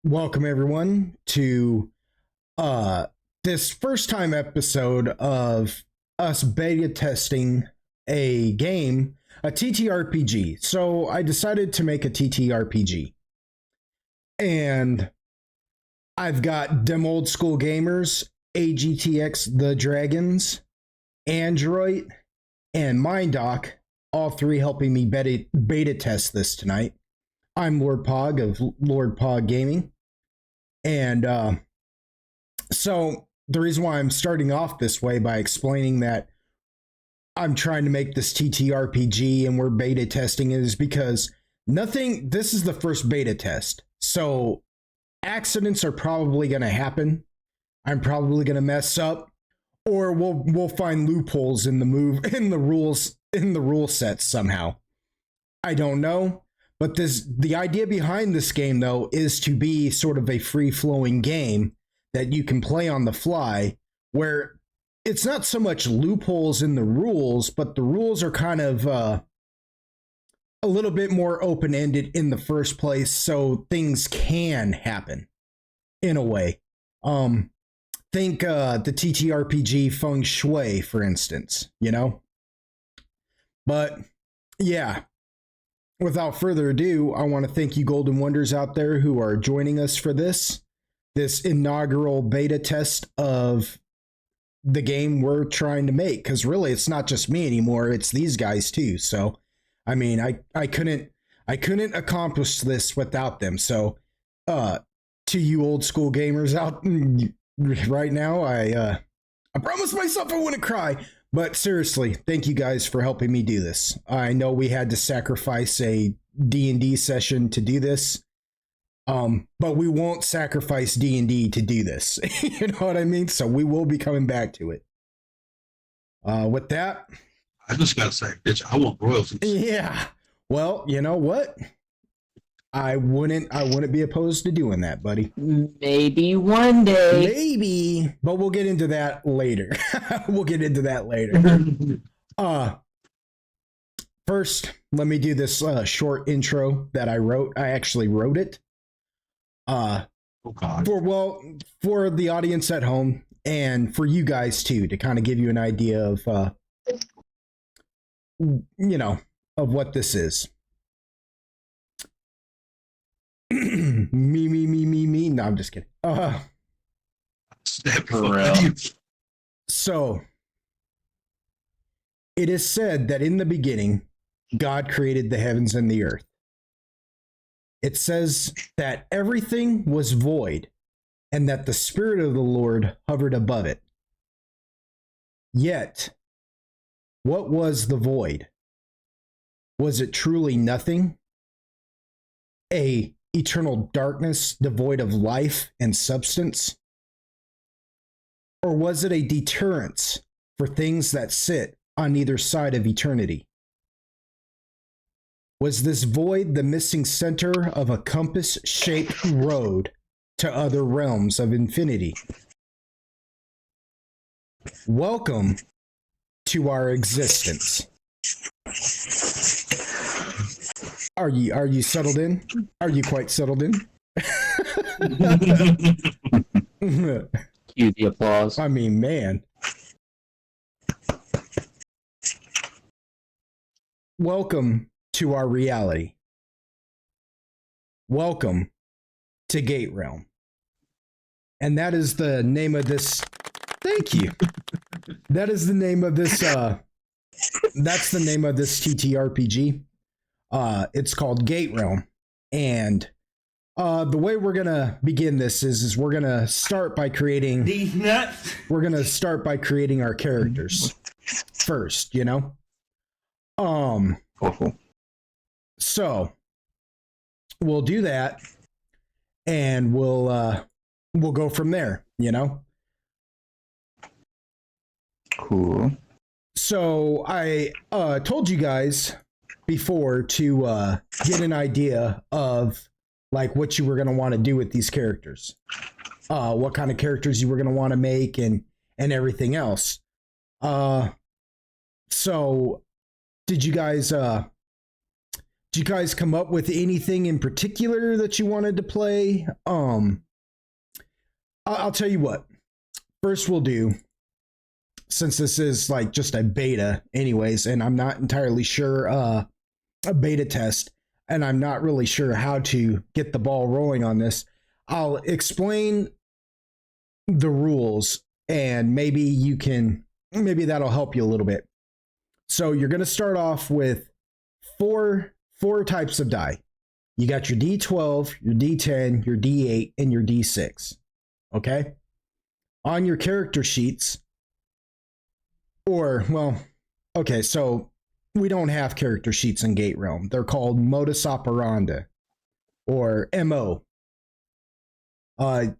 Welcome everyone to uh this first time episode of us beta testing a game, a TTRPG. So I decided to make a TTRPG. And I've got them old school gamers, AGTX the Dragons, Android, and MindDoc, all three helping me beta test this tonight. I'm Lord Pog of Lord Pog Gaming. And so the reason why I'm starting off this way by explaining that I'm trying to make this TTRPG and we're beta testing is because this is the first beta test. So accidents are probably going to happen. I'm probably going to mess up, or we'll find loopholes in the rule set somehow. I don't know. But the idea behind this game, though, is to be sort of a free-flowing game that you can play on the fly, where it's not so much loopholes in the rules, but the rules are kind of a little bit more open-ended in the first place, so things can happen in a way. Think the TTRPG Feng Shui, for instance, you know? But, yeah. Without further ado, I want to thank you Golden Wonders out there who are joining us for this inaugural beta test of the game we're trying to make. Because really, it's not just me anymore; it's these guys too. So, I mean, I couldn't accomplish this without them. So, to you old school gamers out right now, I promised myself I wouldn't cry. But seriously, thank you guys for helping me do this. I know we had to sacrifice a D&D session to do this, but we won't sacrifice D&D to do this. You know what I mean? So we will be coming back to it. With that, I just gotta say, bitch, I want royalties. Yeah. Well, you know what? I wouldn't be opposed to doing that, buddy. Maybe one day. Maybe, but we'll get into that later. First, let me do this short intro that I wrote. I actually wrote it. Oh God. For the audience at home and for you guys too, to kind of give you an idea of of what this is. me. No, I'm just kidding. So, it is said that in the beginning, God created the heavens and the earth. It says that everything was void and that the Spirit of the Lord hovered above it. Yet, what was the void? Was it truly nothing? A eternal darkness devoid of life and substance? Or was it a deterrence for things that sit on either side of eternity? Was this void the missing center of a compass-shaped road to other realms of infinity? Welcome to our existence. Are you settled in? Are you quite settled in? Cue the applause. I mean, man. Welcome to our reality. Welcome to Gate Realm. And that is the name of this. Thank you. That is the name of this. That's the name of this TTRPG. It's called Gate Realm. And the way we're gonna begin this is we're gonna start by creating these nuts. We're gonna start by creating our characters first, you know? So we'll do that and we'll go from there, you know? Cool. So I told you guys before to get an idea of like what you were going to want to do with these characters, what kind of characters you were going to want to make and everything else. So did you guys you guys come up with anything in particular that you wanted to play? I'll tell you what. First we'll do, since this is like just a beta anyways, and I'm not entirely sure, a beta test, and I'm not really sure how to get the ball rolling on this, I'll explain the rules and maybe that'll help you a little bit. So you're going to start off with four types of die. You got your D12, your D10, your D8, and your D6. Okay? On your character sheets, so we don't have character sheets in Gate Realm. They're called modus operandi, or MO.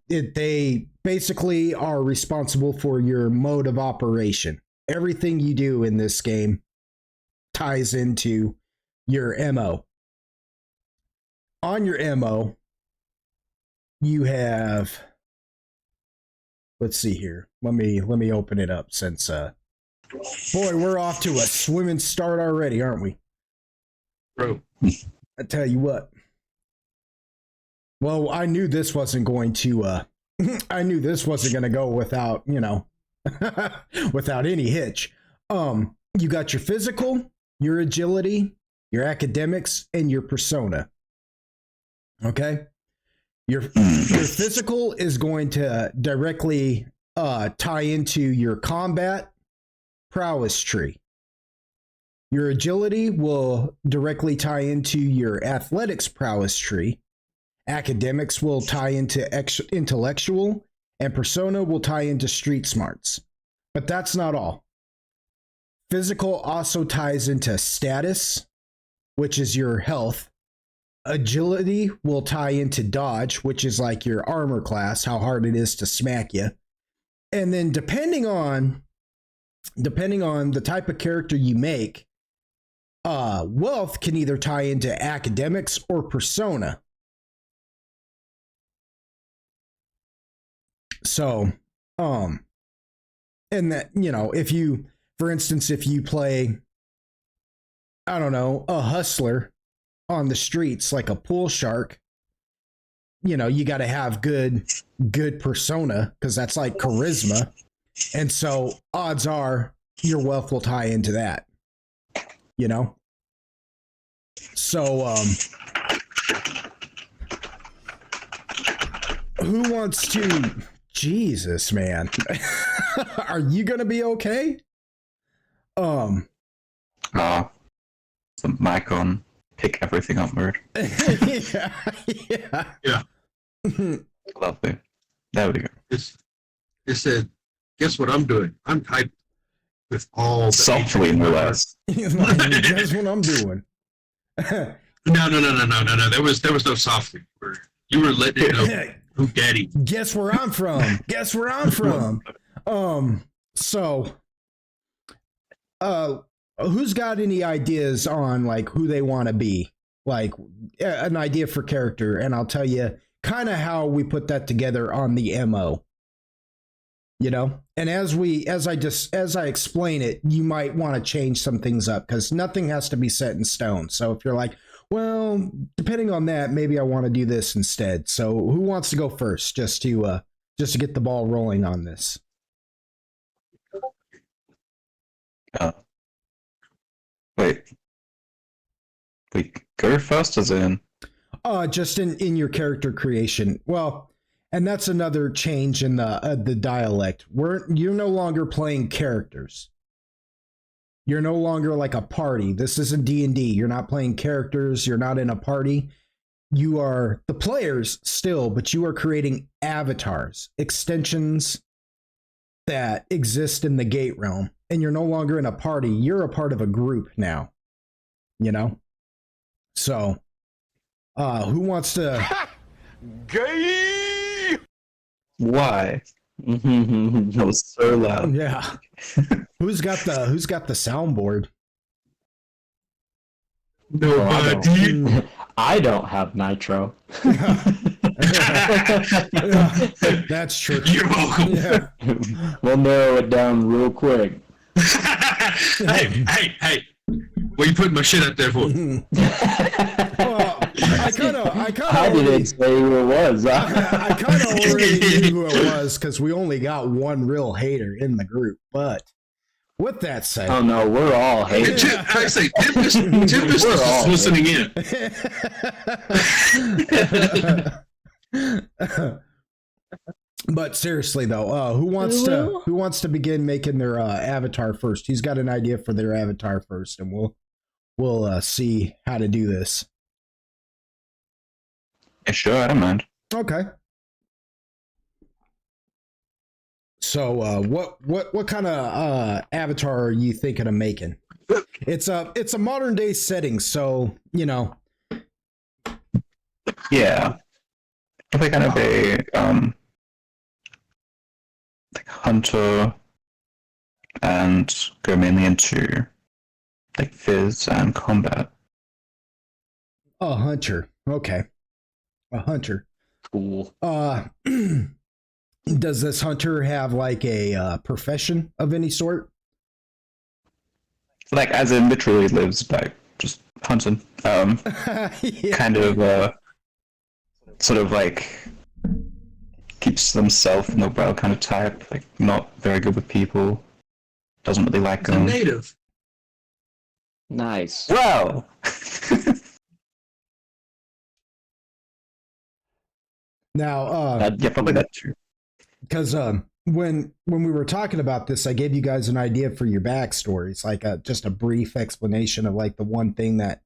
They basically are responsible for your mode of operation. Everything you do in this game ties into your MO. On your MO, you have, let's see here. Let me open it up since boy, we're off to a swimming start already, aren't we? Bro. I tell you what. Well, I knew this wasn't going to go without, without any hitch. You got your physical, your agility, your academics, and your persona. Okay? Your physical is going to directly tie into your combat prowess tree. Your agility will directly tie into your athletics prowess tree. Academics will tie into intellectual, and persona will tie into street smarts. But that's not all. Physical also ties into status, which is your health. Agility will tie into dodge, which is like your armor class, how hard it is to smack you. And then depending on the type of character you make, wealth can either tie into academics or persona. So, and that, if you, for instance, if you play, I don't know, a hustler on the streets, like a pool shark, you got to have good persona, because that's like charisma. And so odds are your wealth will tie into that, So, who wants to, Jesus, man, are you going to be okay? The mic on, pick everything up, word. Yeah. Lovely. There we go. It said, guess what I'm doing? I'm typing with all the Softly, no less. Guess what I'm doing? No. There was no softly. You were letting it know who daddy. Guess where I'm from. Guess where I'm from. So, who's got any ideas on like who they want to be? Like an idea for character, and I'll tell you kind of how we put that together on the MO. And as I explain it, you might want to change some things up, because nothing has to be set in stone. So if you're like, well, depending on that, maybe I want to do this instead. So who wants to go first, just to get the ball rolling on this? Wait, go first as in? Just in your character creation. Well, and that's another change in the dialect. You're no longer playing characters. You're no longer like a party. This isn't D&D. You're not playing characters. You're not in a party. You are the players still, but you are creating avatars, extensions that exist in the Gate Realm. And you're no longer in a party. You're a part of a group now. So, who wants to... Gay! Why? That was so loud. Yeah. Who's got the soundboard? Nobody. I don't have nitro. That's true. You're welcome. Yeah. We'll narrow it down real quick. Hey. What you putting my shit out there for? Well, I kind of I didn't say who it was. I kind of already knew who it was because we only got one real hater in the group. But with that said, Oh no, we're all And haters. I say, Tempest is We're all listening in. but seriously though, who wants to begin making their avatar first? Who's got an idea for their avatar first, and we'll see how to do this. Yeah, sure, I don't mind. Okay. So, what kind of avatar are you thinking of making? It's a modern day setting, so you know. Yeah, probably kind of a like hunter, and go mainly into like fizz and combat. A hunter. Okay. A hunter. Cool. Does this hunter have like a profession of any sort? Like as in literally lives by just hunting. Yeah. Kind of sort of like keeps themselves in the well kind of type, like not very good with people. Doesn't really like It's a them. native. Nice. Well, Now, yeah, probably that too. because when we were talking about this, I gave you guys an idea for your backstories, like just a brief explanation of like the one thing that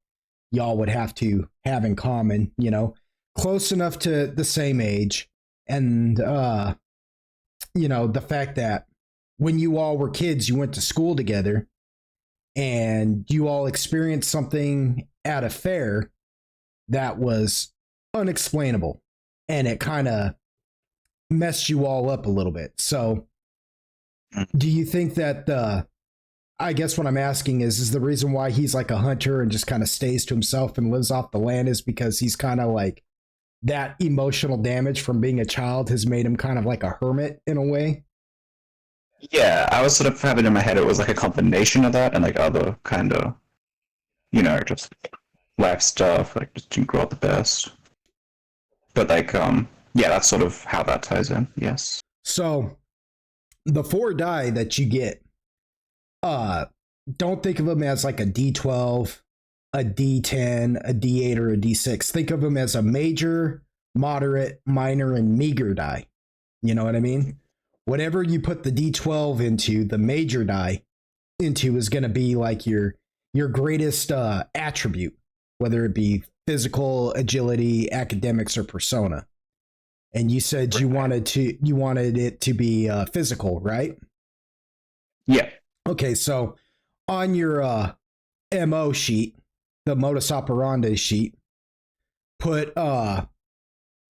y'all would have to have in common, you know, close enough to the same age, and you know, the fact that when you all were kids, you went to school together, and you all experienced something at a fair that was unexplainable, and it kind of messed you all up a little bit. So do you think that I guess what I'm asking is the reason why he's like a hunter and just kind of stays to himself and lives off the land is because he's kind of like that emotional damage from being a child has made him kind of like a hermit in a way? Yeah, I was sort of having in my head it was like a combination of that and like other kind of, you know, just life stuff, like just didn't grow up the best. But like, yeah, that's sort of how that ties in. Yes. So the 4 die that you get, don't think of them as like a D12, a D10, a D8, or a D6. Think of them as a major, moderate, minor, and meager die. You know what I mean? Whatever you put the D12 into, the major die into is going to be like your greatest attribute, whether it be physical, agility, academics, or persona. And you said you wanted it to be physical, right? Yeah. Okay, so on your MO sheet, the modus operandi sheet, put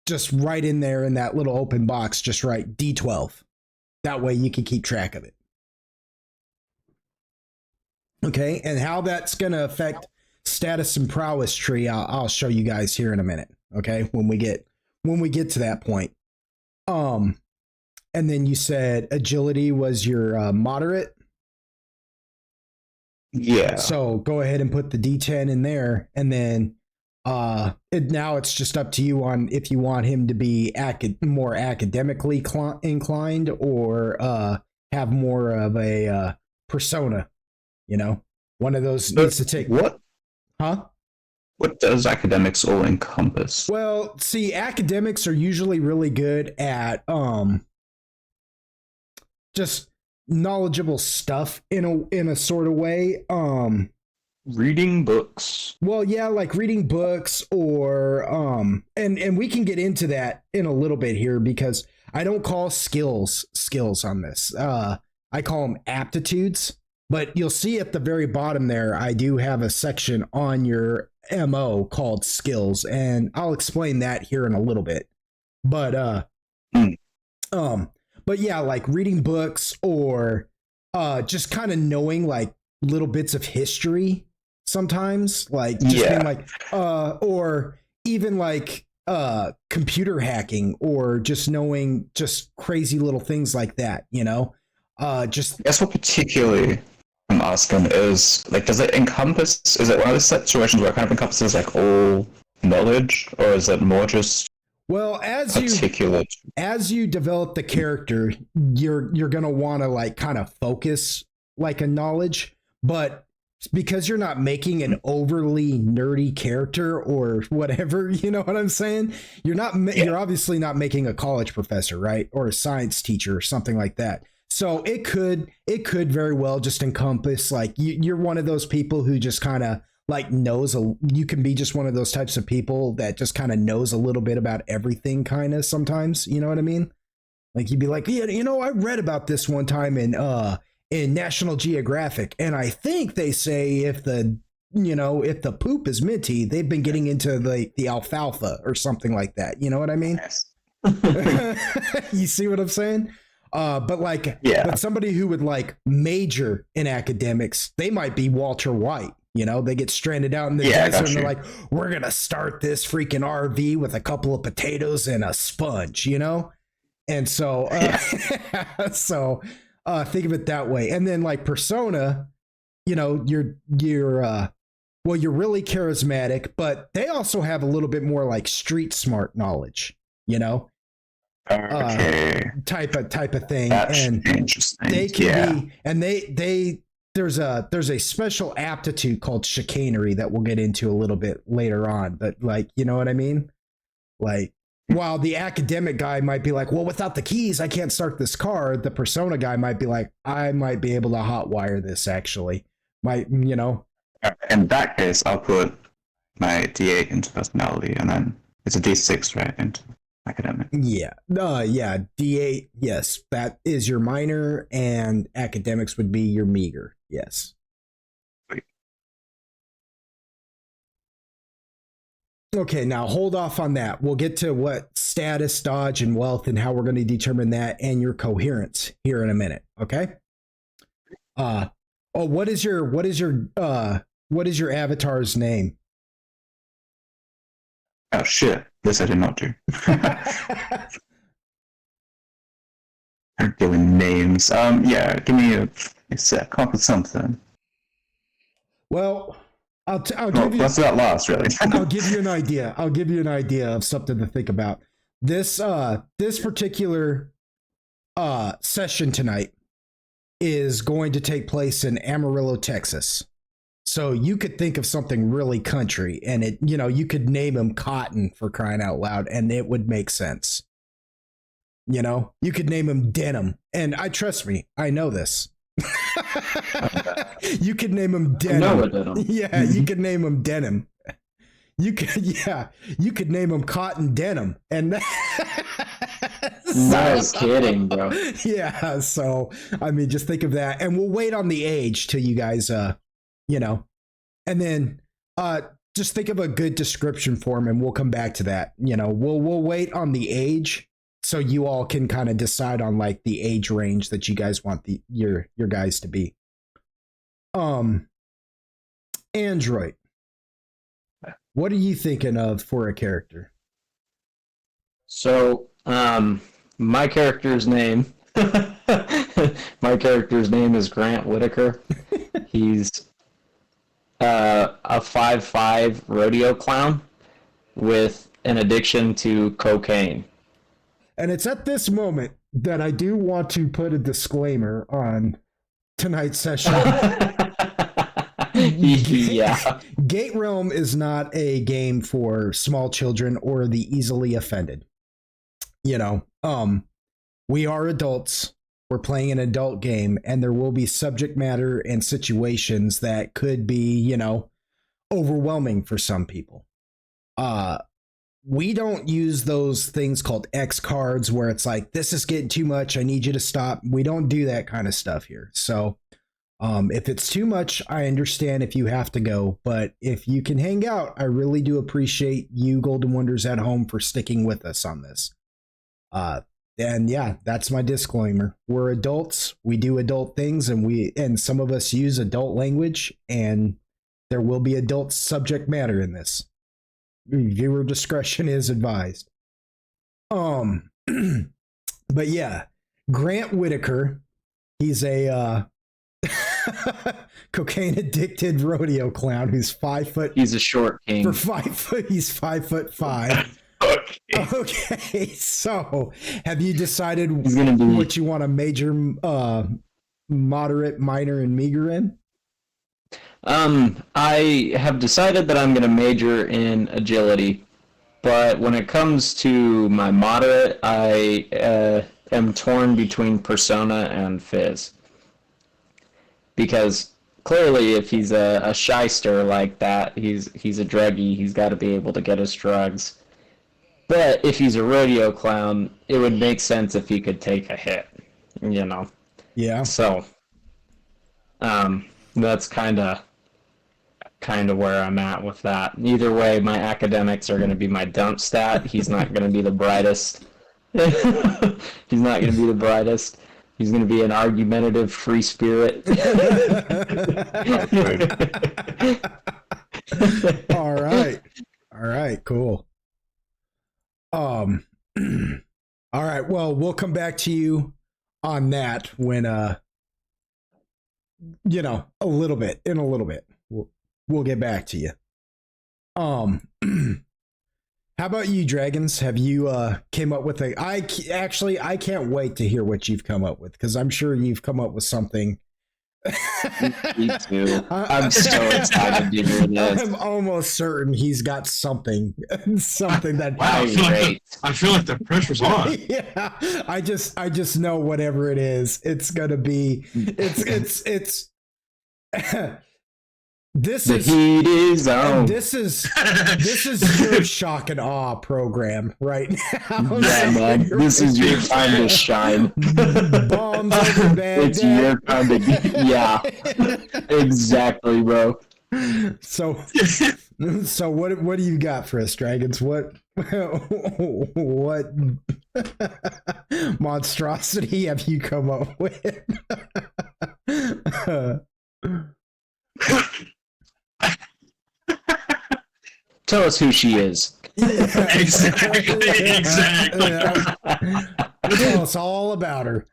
just right in there in that little open box, just write D12. That way you can keep track of it. Okay, and how that's going to affect status and prowess tree, I'll show you guys here in a minute. Okay, when we get to that point. And then you said agility was your moderate. Yeah. So go ahead and put the D10 in there, and then now it's just up to you on if you want him to be more academically inclined or have more of a persona. You know, one of those needs to take. What? Huh? What does academics all encompass? Well, see, academics are usually really good at just knowledgeable stuff in a sort of way. Reading books. Well, yeah, like reading books or and we can get into that in a little bit here because I don't call skills on this. I call them aptitudes. But you'll see at the very bottom there, I do have a section on your MO called skills, and I'll explain that here in a little bit. But but yeah, like reading books or just kind of knowing like little bits of history sometimes, like just being like or even like computer hacking or just knowing just crazy little things like that, you know? Just That's what particularly I'm asking is, like, does it encompass, is it one of those situations where it kind of encompasses, like, all knowledge, or is it more just Well, particular? as you develop the character, you're gonna want to like kind of focus like a knowledge, but because you're not making an overly nerdy character or whatever, you know what I'm saying? You're obviously not making a college professor, right? Or a science teacher or something like that. So it could very well just encompass like you're one of those people who just kind of like you can be just one of those types of people that just kind of knows a little bit about everything kind of sometimes, you know what I mean? Like you'd be like, yeah, I read about this one time in National Geographic, and I think they say if the poop is minty, they've been getting into the alfalfa or something like that. You know what I mean? Yes. You see what I'm saying? But somebody who would like major in academics, they might be Walter White. They get stranded out in the desert and they're like, we're going to start this freaking RV with a couple of potatoes and a sponge, And so, think of it that way. And then like persona, you're really charismatic, but they also have a little bit more like street smart knowledge, Okay. type of thing. That's and interesting. they can be, and there's a special aptitude called chicanery that we'll get into a little bit later on, but like, you know what I mean? Like, while the academic guy might be like, well, without the keys, I can't start this car. The persona guy might be like, I might be able to hotwire this actually. In that case, I'll put my D8 into personality, and then it's a D6, right, into academic. Yeah. D8. Yes, that is your minor, and academics would be your meager. Yes. Sweet. Okay, now hold off on that. We'll get to what status, dodge, and wealth, and how we're going to determine that, and your coherence here in a minute. Okay. What is your avatar's name? Oh shit! This I did not do. I'm doing names. Give me a sec. Come up with something. Well, I'll give you. Let's do that last, really. I'll give you an idea. I'll give you an idea of something to think about. This particular session tonight is going to take place in Amarillo, Texas. So you could think of something really country, and you could name him Cotton, for crying out loud, and it would make sense. You could name him Denim, and trust me, I know this. You could name him Denim. Yeah, you could name him Denim. You could name him Cotton Denim, and Nice kidding, bro. Yeah, so I mean, just think of that, and we'll wait on the age till you guys, and then just think of a good description for him, and we'll come back to that. We'll wait on the age so you all can kind of decide on like the age range that you guys want your guys to be. Android, what are you thinking of for a character? So, my character's name is Grant Whitaker. He's a 5'5" rodeo clown with an addiction to cocaine. And it's at this moment that I do want to put a disclaimer on tonight's session. Yeah. Gate Realm is not a game for small children or the easily offended. We are adults. We're playing an adult game, and there will be subject matter and situations that could be, overwhelming for some people. We don't use those things called X cards where it's like, this is getting too much, I need you to stop. We don't do that kind of stuff here. So if it's too much, I understand if you have to go, but if you can hang out, I really do appreciate you Golden Wonders at home for sticking with us on this. And yeah, that's my disclaimer. We're adults, we do adult things, and some of us use adult language, and there will be adult subject matter in this. Viewer discretion is advised. But yeah, Grant Whitaker, he's a Cocaine addicted rodeo clown who's 5 foot. He's a short king. For 5 foot, he's 5'5". Okay, so have you decided He's gonna be. what you want to major, moderate, minor, and meager in? I have decided that I'm gonna major in agility, but when it comes to my moderate, I am torn between persona and fizz. Because clearly, if he's a shyster like that, he's a druggie. He's got to be able to get his drugs. But if he's a rodeo clown, it would make sense if he could take a hit, you know. Yeah. So, that's kind of where I'm at with that. Either way, my academics are going to be my dump stat. He's not going to be the brightest. He's not going to be the brightest. He's going to be an argumentative free spirit. All right. All right, cool. All right, well, we'll come back to you on that when a little bit. We'll get back to you. How about you, Dragons? Have you came up with I can't wait to hear what you've come up with, because I'm sure you've come up with something. Me too. I'm so excited to hear this. I'm almost certain he's got something that. Wow, I feel like the pressure's on. Yeah, I just know whatever it is, it's gonna be. It's. The heat is on. This is your shock and awe program right now. Yeah, man. This is your time to shine. Bombs over Baghdad. It's your time to yeah. Exactly, bro. So what do you got for us, Dragons? What monstrosity have you come up with? Tell us who she is. Exactly. Tell us all about her.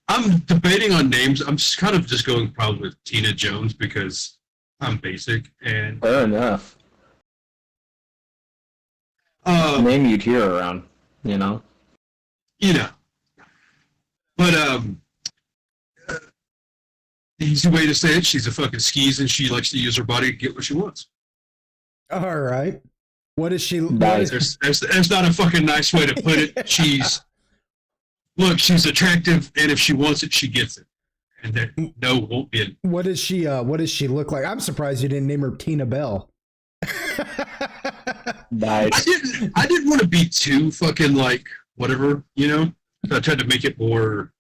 I'm debating on names. I'm kind of just going probably with Tina Jones because I'm basic and Fair enough. Name you'd hear around, you know. But the easy way to say it, she's a fucking skis and she likes to use her body to get what she wants. All right. What is she? Nice. There's not a fucking nice way to put it. She's attractive, and if she wants it, she gets it. And that no won't be it. What does she look like? I'm surprised you didn't name her Tina Bell. Nice. I didn't want to be too fucking like whatever, So I tried to make it more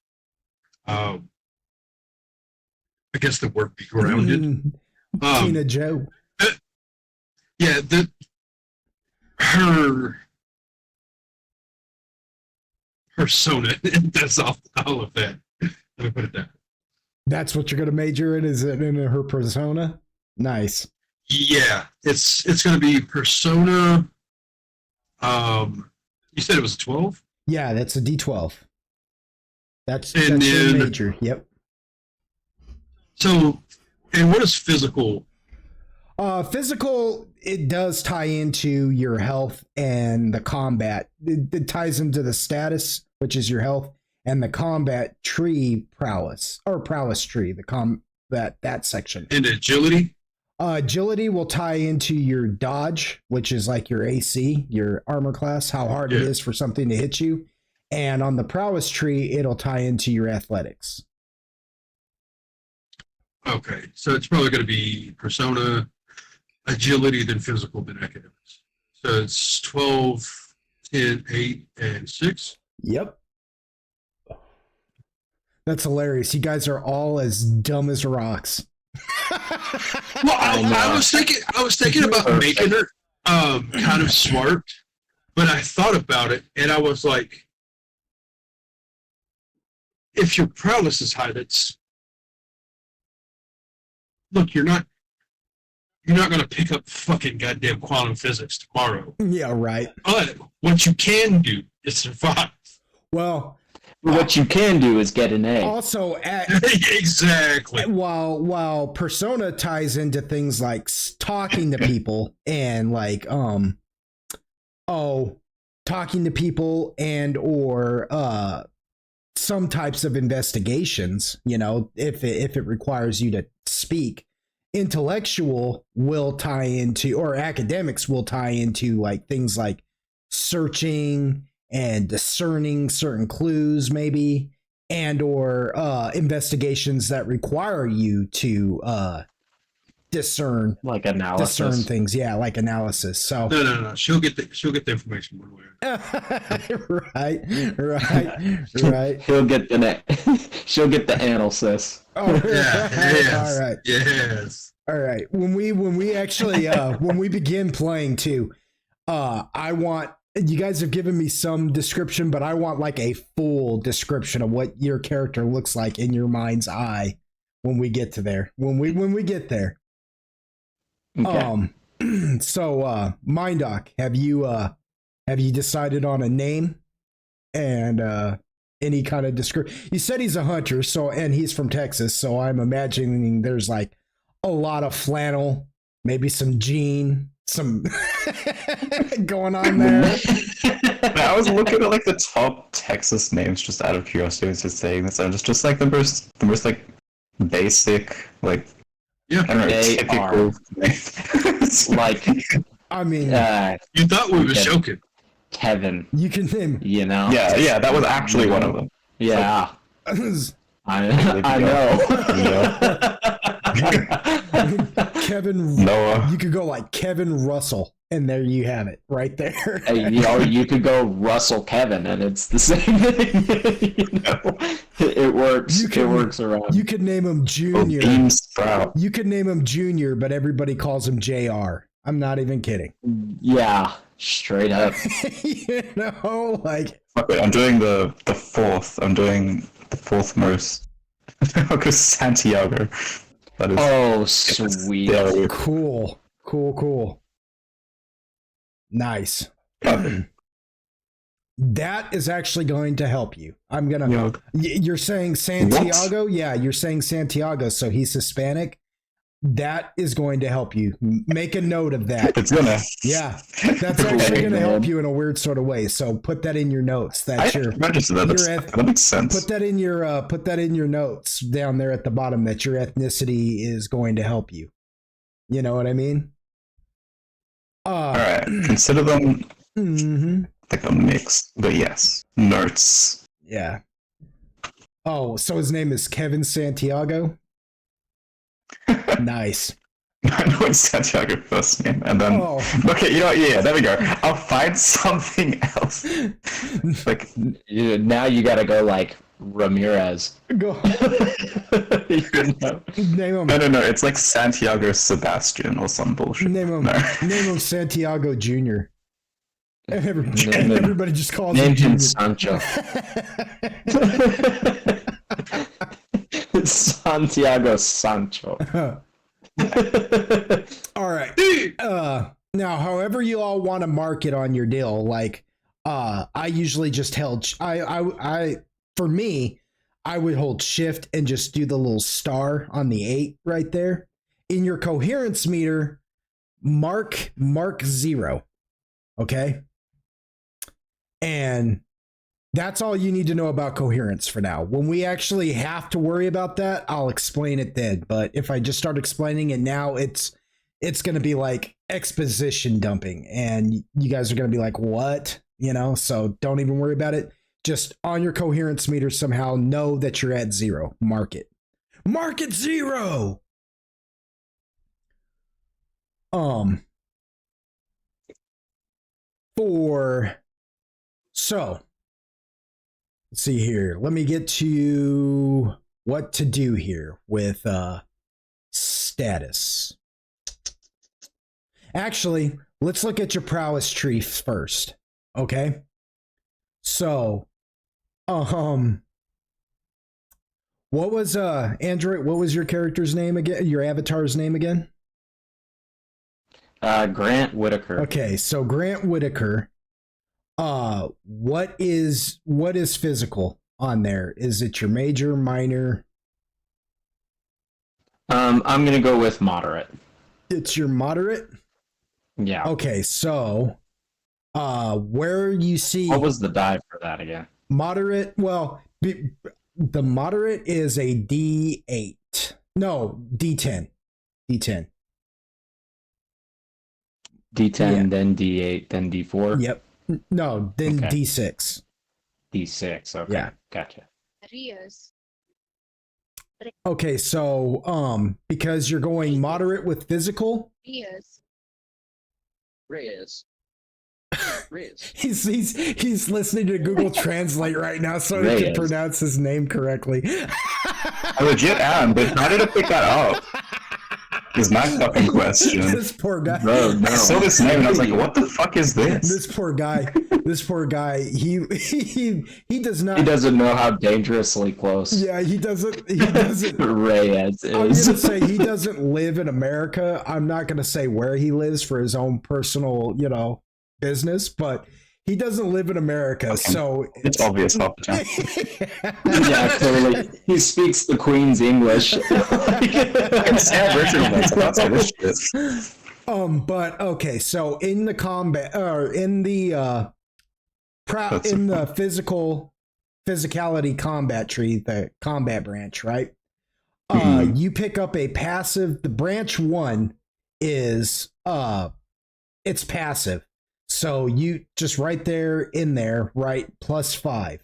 I guess the word be grounded. Tina Joe. Yeah, her persona. That's all of that. Let me put it that. That's what you're going to major in? Is it in her persona? Nice. Yeah, it's going to be persona. You said it was a 12? Yeah, that's a D12. That's And your then- major. Yep. So, and what is physical? Physical, it does tie into your health and the combat. It ties into the status, which is your health, and the combat tree prowess, or prowess tree, that section. And agility? Agility will tie into your dodge, which is like your AC, your armor class, how hard it is for something to hit you. And on the prowess tree, it'll tie into your athletics. Okay, so it's probably going to be persona, agility, then physical, then academics. So it's 12, 10, 8, and 6. Yep. That's hilarious. You guys are all as dumb as rocks. Well, I was thinking about making her kind of smart, but I thought about it and I was like, if your prowess is high, look, you're not going to pick up fucking goddamn quantum physics tomorrow. Yeah, right. But what you can do is survive. Well, What you can do is get an A. Also, Exactly. while persona ties into things like talking to people and like talking to people and or some types of investigations, you know, if it requires you to speak, intellectual will tie into, or academics will tie into like things like searching and discerning certain clues maybe, and or investigations that require you to discern Like analysis. things, yeah, like analysis. So No. She'll get the information one way. right. He'll get she'll get the analysis. Oh, Yeah. Yes. all right. Yes. All right. When we actually when we begin playing too, I want, you guys have given me some description, but I want like a full description of what your character looks like in your mind's eye when we get to there. When we get there. Okay. So Mindoc, have you decided on a name and any kind of description? You said he's a hunter, so, and he's from Texas, so I'm imagining there's like a lot of flannel, maybe some jean, some going on there. I was looking at like the top Texas names just out of curiosity. I was just saying this. I'm just like the most like basic, like, Yeah. I don't know, They typical Like, I mean, You thought we were Okay. joking. Kevin, you can name. you know? yeah, that was actually one of them. Yeah. I know. Kevin Noah. You could go like Kevin Russell, and there you have it, right there. Hey, you know, you could go Russell Kevin, and it's the same thing. You know? It works. It works around. You could name him Junior. Bean Sprout. You could name him Junior, but everybody calls him JR. I'm not even kidding. Yeah, straight up. You know, like, Wait, I'm doing the fourth. I'm doing the fourth most. Because Santiago. That is. Oh, sweet. Yeah, cool. Nice. That is actually going to help you. I'm gonna. yeah. You're saying Santiago? Yeah, you're saying Santiago. So he's Hispanic. That is going to help you. Make a note of that. It's gonna. Yeah, that's actually going to help you in a weird sort of way. So put that in your notes. I That your registered that. That makes sense. put that in your notes down there at the bottom. That your ethnicity is going to help you. You know what I mean? All right. Consider them Mm-hmm. like a mix, but yes, nerds. Yeah. Oh, so his name is Kevin Santiago. Nice. I know it's Santiago first name, and then okay, you know what? Yeah, there we go. I'll find something else. Like Now you gotta go like Ramirez. Go. You know? Name him. no, it's like Santiago Sebastian or some bullshit. Name him. No. Name him Santiago Jr. And Name him- everybody just calls him Named him Junior. Sancho. Santiago Sancho. All right. Now, however you all want to mark it on your deal, like, I usually just held. For me, I would hold shift and just do the little star on the 8 right there. In your coherence meter, mark 0. Okay. And that's all you need to know about coherence for now. When we actually have to worry about that, I'll explain it then. But if I just start explaining it now, it's going to be like exposition dumping, and you guys are going to be like, what? You know, so don't even worry about it. Just on your coherence meter, somehow know that you're at 0. Mark it. Mark it 0. So let's see here. Let me get to what to do here with status. Actually, let's look at your prowess tree first. Okay. So, what was Android? What was your character's name again? Your avatar's name again? Grant Whitaker. Okay, so Grant Whitaker. What is physical? on there? Is it your major, minor? I'm gonna go with moderate. It's your moderate? Yeah. Okay, so where you see What was the die for that again? moderate, well, the moderate is a D8. No, D10. D10. D10, Yeah. then D8, then D4. Yep. No, then Okay. D6. D6. Okay. Yeah. Gotcha. Okay, so because you're going moderate with physical, Reyes. he's listening to Google Translate right now so he can Reyes. pronounce his name correctly. I legit am, but how did I pick that up? Is my fucking question. This poor guy. Bro, no. I saw this name and I was like, what the fuck is this? This poor guy. He does not. He doesn't know how dangerously close Yeah, he doesn't. Reyes I'm is. gonna say he doesn't live in America. I'm not gonna say where he lives for his own personal, business, but he doesn't live in America, Okay. so It's obvious half the time. Yeah, clearly. He speaks the Queen's English. And Sam Richard was, that's how this shit. But okay, so in the combat or in the physicality combat tree, the combat branch, right? You pick up a passive. The branch 1 is it's passive. So you just right there in there, right? +5.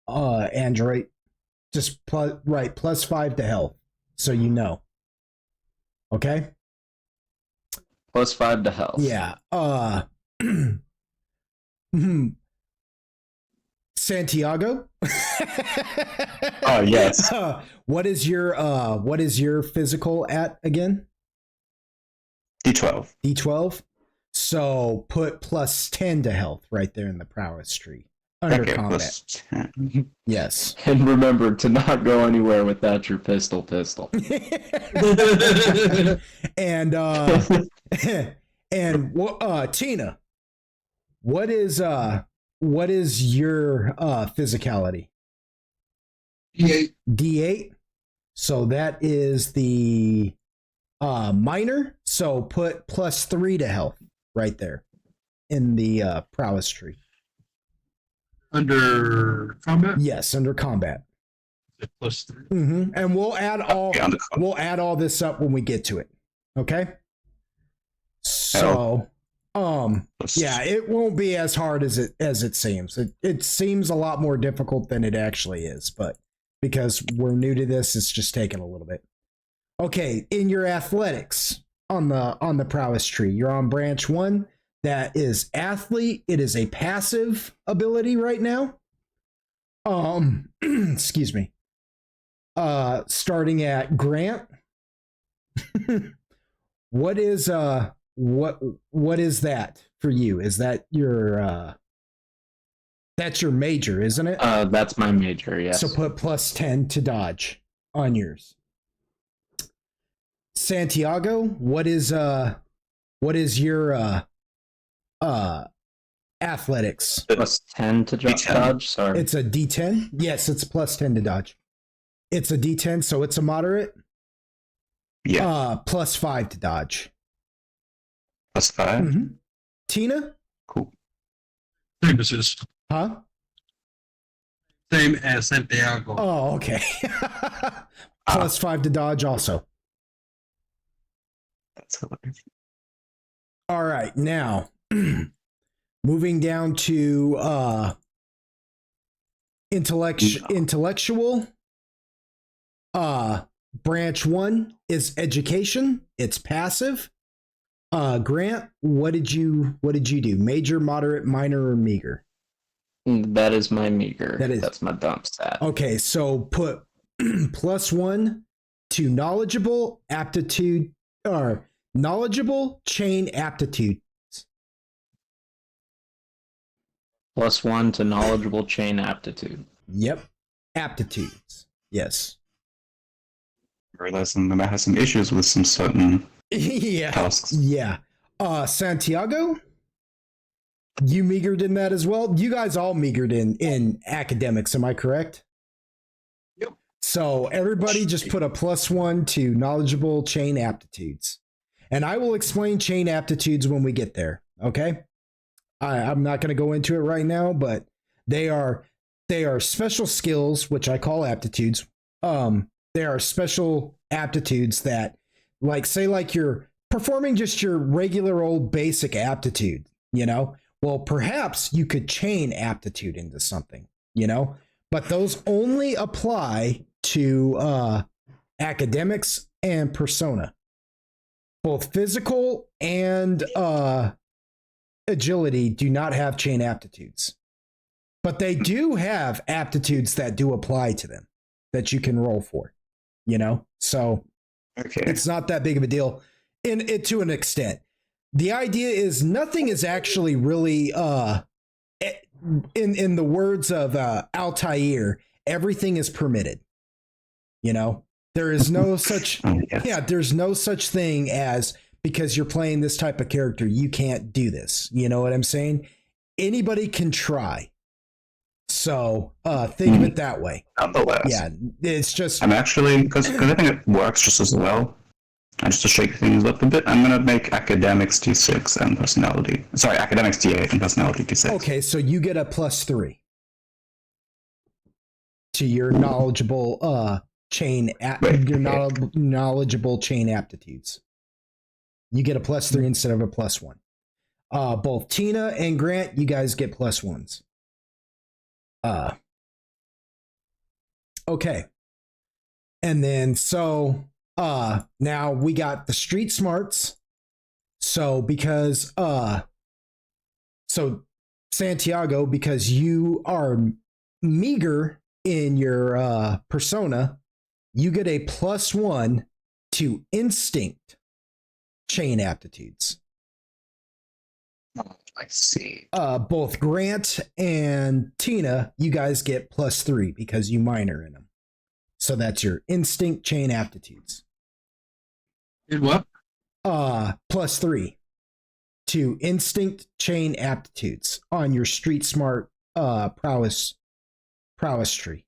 Android. Just +5 to health. So you know. Okay? +5 to health. Yeah. Santiago? Oh, yes. What is your physical at again? D12. D12. So put +10 to health right there in the prowess tree. Under Okay, combat. plus 10. Yes. And remember to not go anywhere without your pistol. And Tina, what is your physicality? D8. D8. So that is the minor. So put +3 to health right there in the prowess tree. Under combat? Yes, under combat. +3. And we'll add all this up when we get to it. Okay. So, yeah, it won't be as hard as it seems. It seems a lot more difficult than it actually is, but because we're new to this, it's just taking a little bit. Okay, in your athletics on the prowess tree, you're on branch 1. That is athlete. It is a passive ability right now. Excuse me. Starting at Grant. What is that for you? Is that your that's your major, isn't it? That's my major, yes. So put +10 to dodge on yours. Santiago, what is your athletics? +10 to dodge, sorry. It's a D10. Yes, it's +10 to dodge. It's a D10, so it's a moderate. Yeah. +5 to dodge. +5? Tina? Cool. Same as this. Huh? Same as Santiago. Oh, okay. +5 to dodge also. That's hilarious. All right, now moving down to intellectual. Branch 1 is education. It's passive. Grant, what did you do? Major, moderate, minor, or meager? That is my meager. That is- That's my dump stat. Okay, so put +1 to knowledgeable, aptitude, or knowledgeable chain aptitude. +1 to knowledgeable chain aptitude. Yep, aptitudes. Yes. Realizing that I have some issues with some certain Yeah. tasks. Yeah. Santiago? You meagered in that as well? You guys all meagered in academics, am I correct? Yep. So everybody just put a +1 to knowledgeable chain aptitudes. And I will explain chain aptitudes when we get there, okay? I'm not going to go into it right now, but they are special skills, which I call aptitudes. They are special aptitudes that, like, say, like you're performing just your regular old basic aptitude, you know? Well, perhaps you could chain aptitude into something, you know? But those only apply to academics and persona. Both physical and agility do not have chain aptitudes, but they do have aptitudes that do apply to them that you can roll for, you know? So Okay. it's not that big of a deal in it to an extent. The idea is nothing is actually really in the words of Altair, everything is permitted. You know, there is no such Yes. yeah, there's no such thing as because you're playing this type of character, you can't do this. You know what I'm saying? Anybody can try. So think of it that way. Nonetheless. Yeah, it's just I'm actually, because I think it works just as well. And just to shake things up a bit, I'm going to make academics D6 and personality. Sorry, academics D8 and personality D6. okay. So you get a +3 to your knowledgeable knowledgeable chain aptitudes. You get a +3 instead of a +1. Both Tina and Grant, you guys get +1s. Okay. And then so now we got the street smarts. So because so Santiago, because you are meager in your persona, you get a +1 to instinct chain aptitudes. I see. Both Grant and Tina, you guys get +3 because you minor in them. So that's your instinct chain aptitudes. In what? +3 to instinct chain aptitudes on your street smart prowess tree.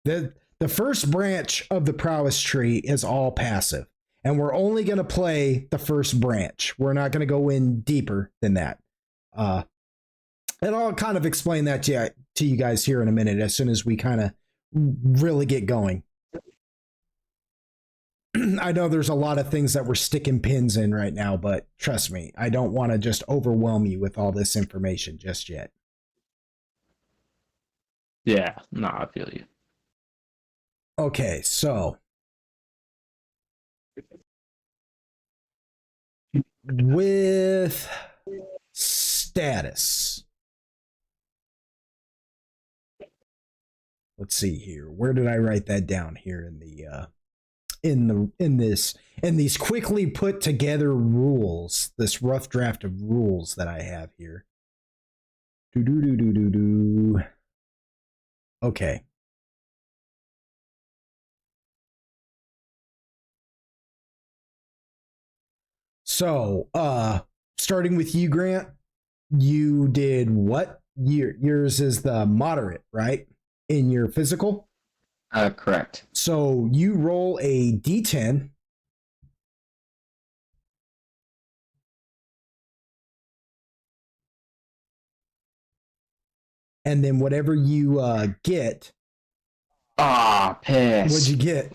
The first branch of the prowess tree is all passive. And we're only going to play the first branch. We're not going to go in deeper than that. And I'll kind of explain that to you guys here in a minute as soon as we kind of really get going. I know there's a lot of things that we're sticking pins in right now, but trust me, I don't want to just overwhelm you with all this information just yet. Yeah, no, I feel you. Okay, so with status, let's see here. Where did I write that down here in the in these quickly put together rules, this rough draft of rules that I have here. Okay. So, starting with you, Grant, you did what? Yours is the moderate, right? In your physical? Correct. So you roll a d10. And then whatever you get. Ah, piss. What'd you get?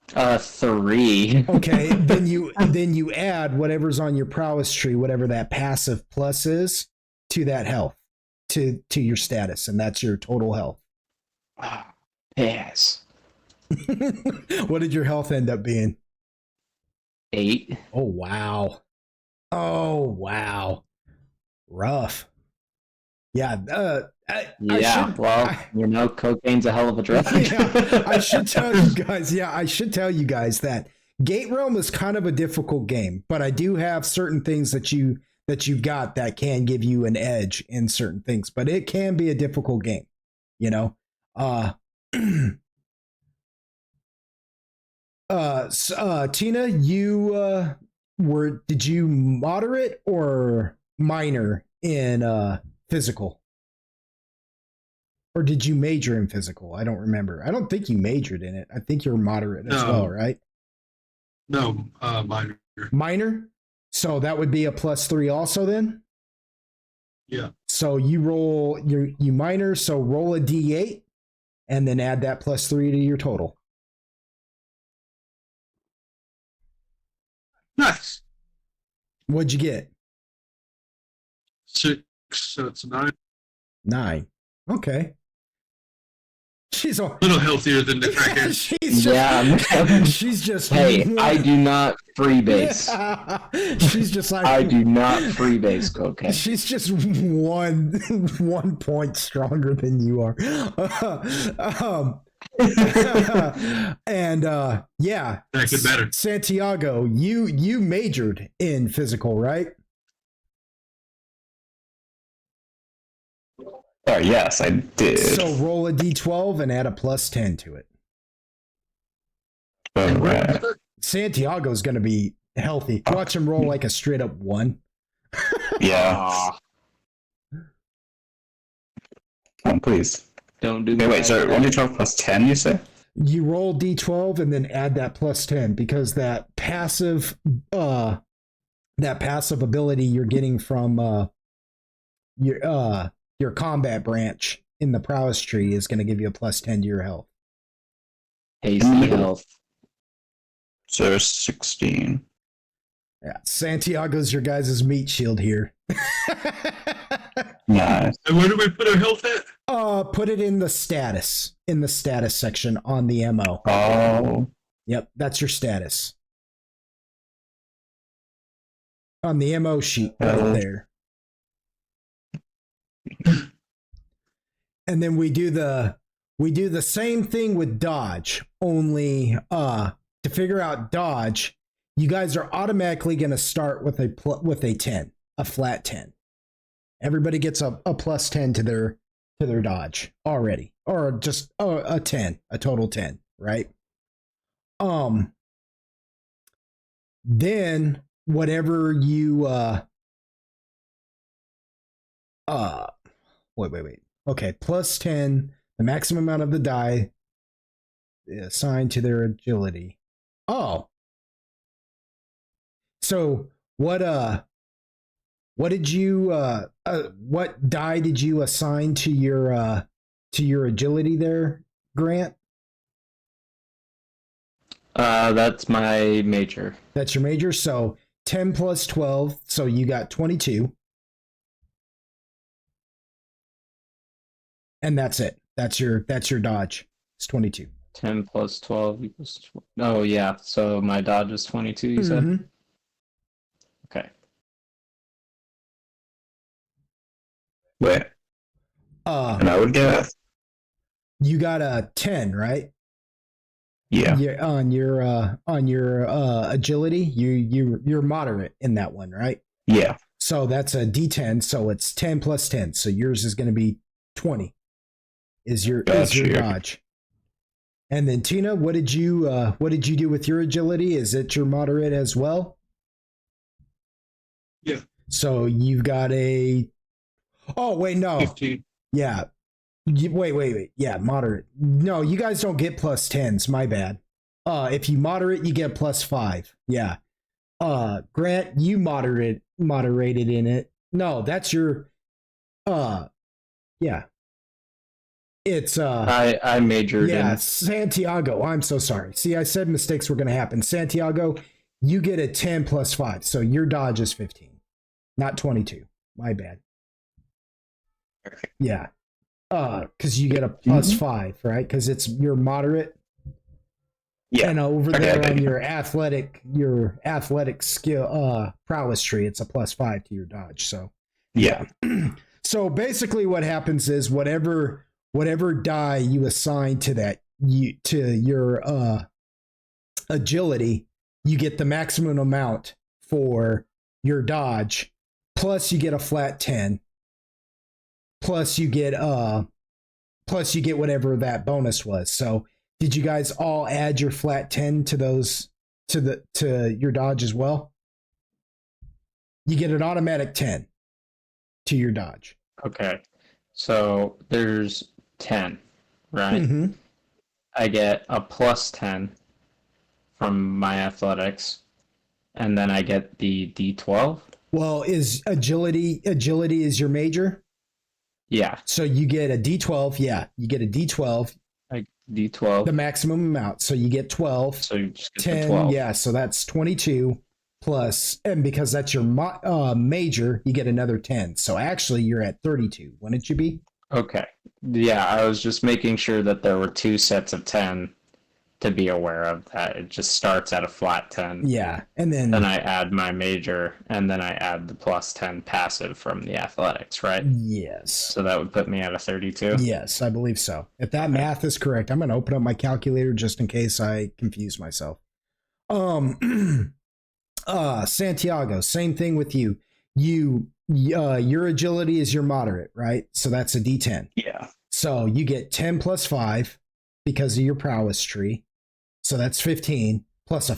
3. Okay, then you add whatever's on your prowess tree, whatever that passive plus is, to that health, to your status, and that's your total health. Ah, piss. What did your health end up being? 8. Oh wow. Oh wow. Rough. Yeah. Cocaine's a hell of a drug. Yeah, I should tell you guys. Yeah, I should tell you guys that Gate Realm is kind of a difficult game, but I do have certain things that you've got that can give you an edge in certain things. But it can be a difficult game, you know. Tina, you did you moderate or minor in physical? Or did you major in physical? I don't remember. I don't think you majored in it. I think you're moderate as well, right? No, minor. Minor? So that would be a +3 also then? Yeah. So you roll you minor, so roll a d8 and then add that +3 to your total. Nice. What'd you get? 6, so it's 9. 9. Okay. She's a little healthier than the crackhead. she's just Hey, I do not freebase. She's just like I do not freebase cocaine. She's just one point stronger than you are. And yeah, that could matter. Santiago, you majored in physical, right? Oh, yes, I did. So roll a d12 and add a +10 to it. All right. Santiago's going to be healthy. Watch him roll like a straight up 1. Yeah. Oh, please. Don't do Okay, that. wait, so 1d12 plus 10, you say? You roll d12 and then add that +10 because that passive ability you're getting from your combat branch in the prowess tree is going to give you a +10 to your health. Hasty health. So 16. Yeah, Santiago's your guys' meat shield here. Nice. And where do we put our health at? Put it in the status section on the MO. Oh. Yep, that's your status. On the MO sheet right there. And then we do the same thing with dodge, only to figure out dodge, you guys are automatically going to start with a 10, a flat 10. Everybody gets a +10 to their dodge already, or just a 10, a total 10, right? Then whatever you wait. Okay, +10, the maximum amount of the die assigned to their agility. Oh. So what did you what die did you assign to your agility there, Grant? That's my major. That's your major. So 10 plus 12, so you got 22. And that's it. That's your dodge. It's 22. 10 plus 12 equals 12. Oh, yeah. So my dodge is 22, you said? Okay. Wait. And I would get... You got a 10, right? Yeah. On your agility, you're moderate in that one, right? Yeah. So that's a D10, so it's 10 plus 10. So yours is going to be 20. Is your dodge. And then Tina, what did you do with your agility? Is it your moderate as well? Yeah. So you've got a... Oh, wait, no. 15. Yeah. Wait. Yeah, moderate. No, you guys don't get +10s. My bad. If you moderate, you get +5. Yeah. Grant, you moderated in it. No, that's your... Yeah. It's I majored in. Santiago. I'm so sorry. See, I said mistakes were going to happen. Santiago, you get a 10 plus 5, so your dodge is 15, not 22. My bad. Yeah. Because you get a +5, right? Because it's your moderate. Yeah. And over there on your athletic skill prowess tree, it's a +5 to your dodge. So yeah. So basically, what happens is whatever die you assign to your agility, you get the maximum amount for your dodge, plus you get a flat 10, plus you get whatever that bonus was. So did you guys all add your flat 10 to those to your dodge as well? You get an automatic 10. to your dodge. Okay. So there's 10, right? Mm-hmm. I get a plus 10 from my athletics, and then I get the D12. Well, is agility is your major? Yeah, So you get a D12. Yeah, you get a D12, like D12. the maximum amount. So you get 12, So you just get 10. the 12. Yeah, so that's 22 plus, and because that's your major, you get another 10. So actually, you're at 32. Wouldn't you be? Okay. Yeah, I was just making sure that there were two sets of 10 to be aware of that. It just starts at a flat 10. Yeah, and then Then I add my major, and then I add the plus 10 passive from the athletics, right? yes, So that would put me at a 32. yes, I believe so. If that math is correct, I'm going to open up my calculator just in case I confuse myself. Santiago, same thing with you. Your agility is your moderate, right? So that's a D10. Yeah. So you get 10 plus 5 because of your prowess tree. So that's 15 plus a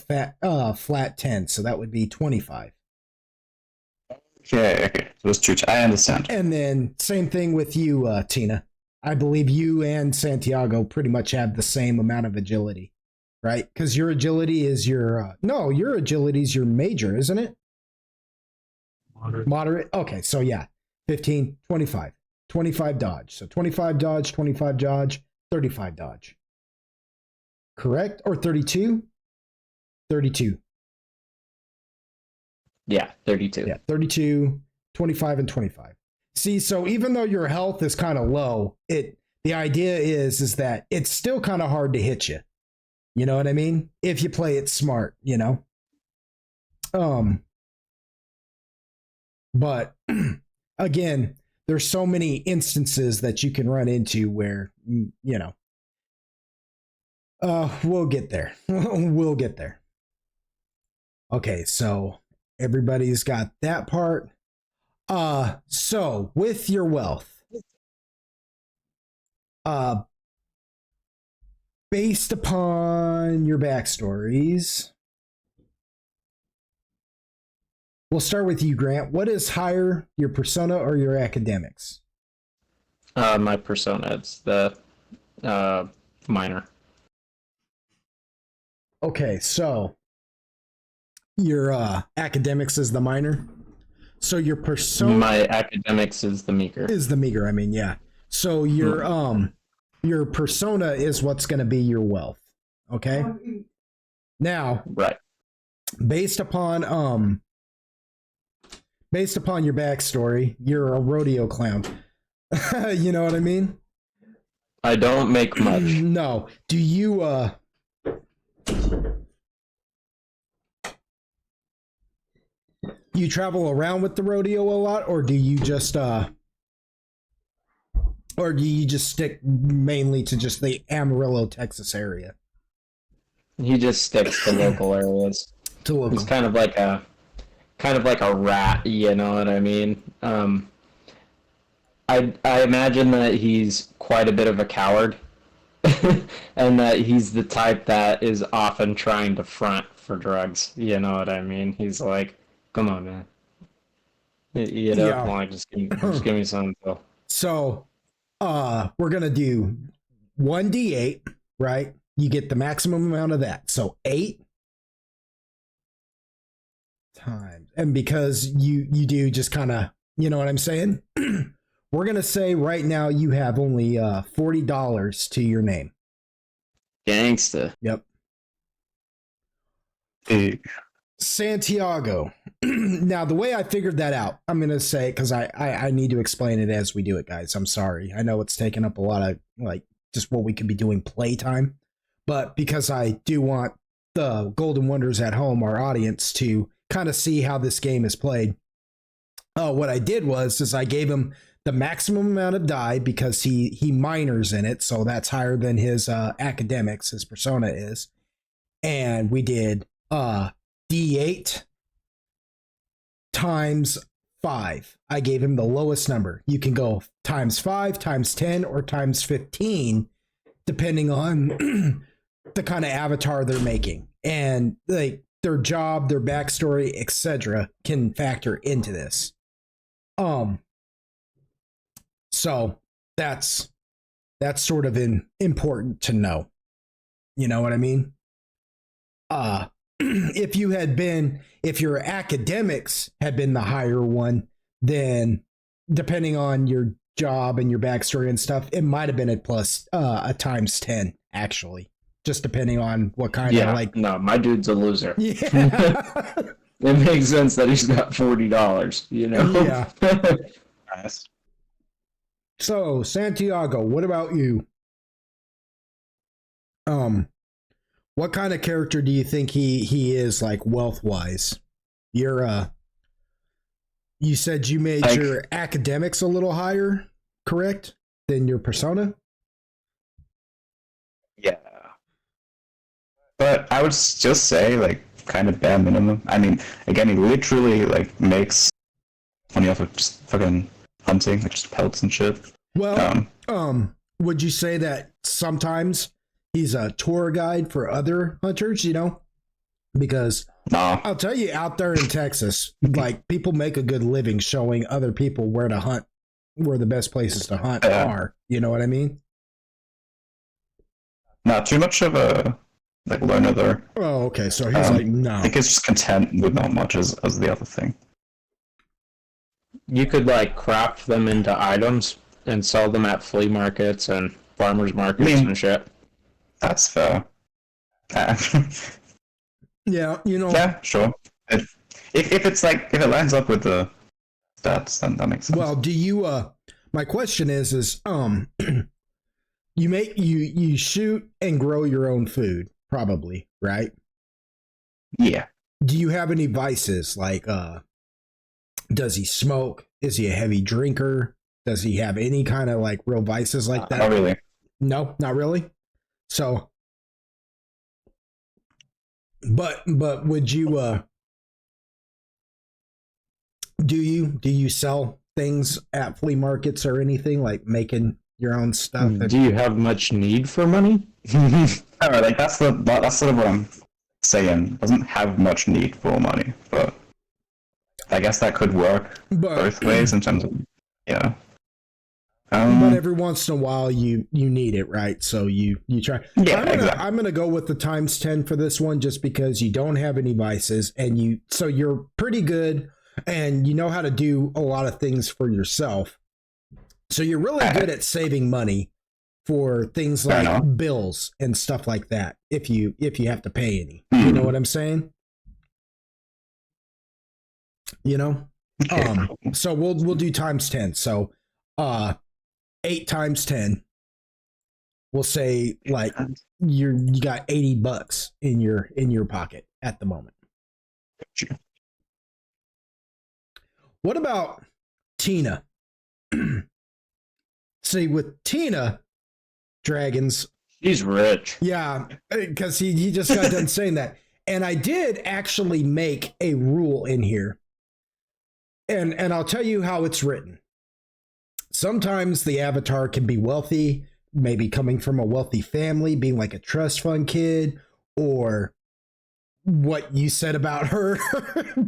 flat 10. So that would be 25. Okay. So it's true. I understand. And then same thing with you, Tina. I believe you and Santiago pretty much have the same amount of agility, right? Because your agility is your your agility is your major, isn't it? Moderate. Okay, so yeah, 15, 25. 25 dodge. So 25 dodge, 25 dodge, 35 dodge. Correct? Or 32? 32. Yeah, 32. Yeah, 32, 25, and 25. See, so even though your health is kind of low, the idea is that it's still kind of hard to hit you. You know what I mean? If you play it smart, you know. But again, there's so many instances that you can run into where we'll get there. We'll get there. Okay, so everybody's got that part. So with your wealth, based upon your backstories, we'll start with you, Grant. What is higher, your persona or your academics? My persona, it's the minor. Okay, so your academics is the minor. So your persona, My academics is the meager. is the meager. I mean, yeah. So your persona is what's going to be your wealth. Okay. Now, Right. based upon your backstory, you're a rodeo clown. You know what I mean? I don't make much. No. Do you you travel around with the rodeo a lot, or do you just stick mainly to just the Amarillo, Texas area? He just sticks to local areas. To local. He's kind of like a rat, you know what I mean? I imagine that he's quite a bit of a coward, and that he's the type that is often trying to front for drugs. You know what I mean? He's like, "Come on, man, you don't Yeah. want just give me some." So, we're gonna do 1d8, right? You get the maximum amount of that. So 8 times, and because you do just kind of, you know what I'm saying? We're gonna say right now you have only $40 to your name. Gangsta. Yep. Big. Santiago. Now, the way I figured that out, I'm going to say, because I need to explain it as we do it, guys. I'm sorry. I know it's taken up a lot of, like, just what we could be doing playtime. But because I do want the Golden Wonders at home, our audience, to kind of see how this game is played, what I did is I gave him the maximum amount of die because he minors in it. So that's higher than his academics, his persona is. And we did D8 times 5. I gave him the lowest number. You can go times 5, times 10, or times 15, depending on the kind of avatar they're making. And like their job, their backstory, etc., can factor into this. So that's sort of important to know. You know what I mean? If your academics had been the higher one, then depending on your job and your backstory and stuff, it might have been a times 10 actually, just depending on what kind of like. No, my dude's a loser. Yeah. It makes sense that he's got $40, you know? Yeah. Nice. So Santiago, what about you? What kind of character do you think he is, like, wealth wise? You said you made your academics a little higher, correct, than your persona? Yeah. But I would just say, like, kind of bare minimum. I mean, again, he literally, like, makes money off of just fucking hunting, like, just pelts and shit. Well, would you say that sometimes he's a tour guide for other hunters, you know? Because No. I'll tell you, out there in Texas, like, people make a good living showing other people where to hunt, where the best places to hunt are. You know what I mean? Not too much of a, like, learner there. Oh, okay. So he's like, no. I think he's just content with not much as the other thing. You could, like, craft them into items and sell them at flea markets and farmers markets and shit. That's fair. Yeah, you know. Yeah, sure. If it lines up with the stats, then that makes sense. Well, do you? My question is, you shoot and grow your own food, probably, right? Yeah. Do you have any vices? Like, does he smoke? Is he a heavy drinker? Does he have any kind of, like, real vices like that? Not really. No, not really. So, but would you? Do you sell things at flea markets or anything, like making your own stuff? Do you have much need for money? Alright, like that's sort of what I'm saying. Doesn't have much need for money, but I guess that could work both ways in terms of but every once in a while you need it, right? So you try. Yeah, exactly. I'm gonna go with the times 10 for this one, just because you don't have any vices and you're pretty good and you know how to do a lot of things for yourself. So you're really good at saving money for things like bills and stuff like that. If you have to pay any, you know what I'm saying? You know. Okay. So we'll do times 10. So 8 times 10. We'll say, like, you got $80 in your pocket at the moment. What about Tina? See, with Tina Dragons, He's rich. yeah, because he just got done saying that. And I did actually make a rule in here. And I'll tell you how it's written. Sometimes the avatar can be wealthy, maybe coming from a wealthy family, being like a trust fund kid, or what you said about her.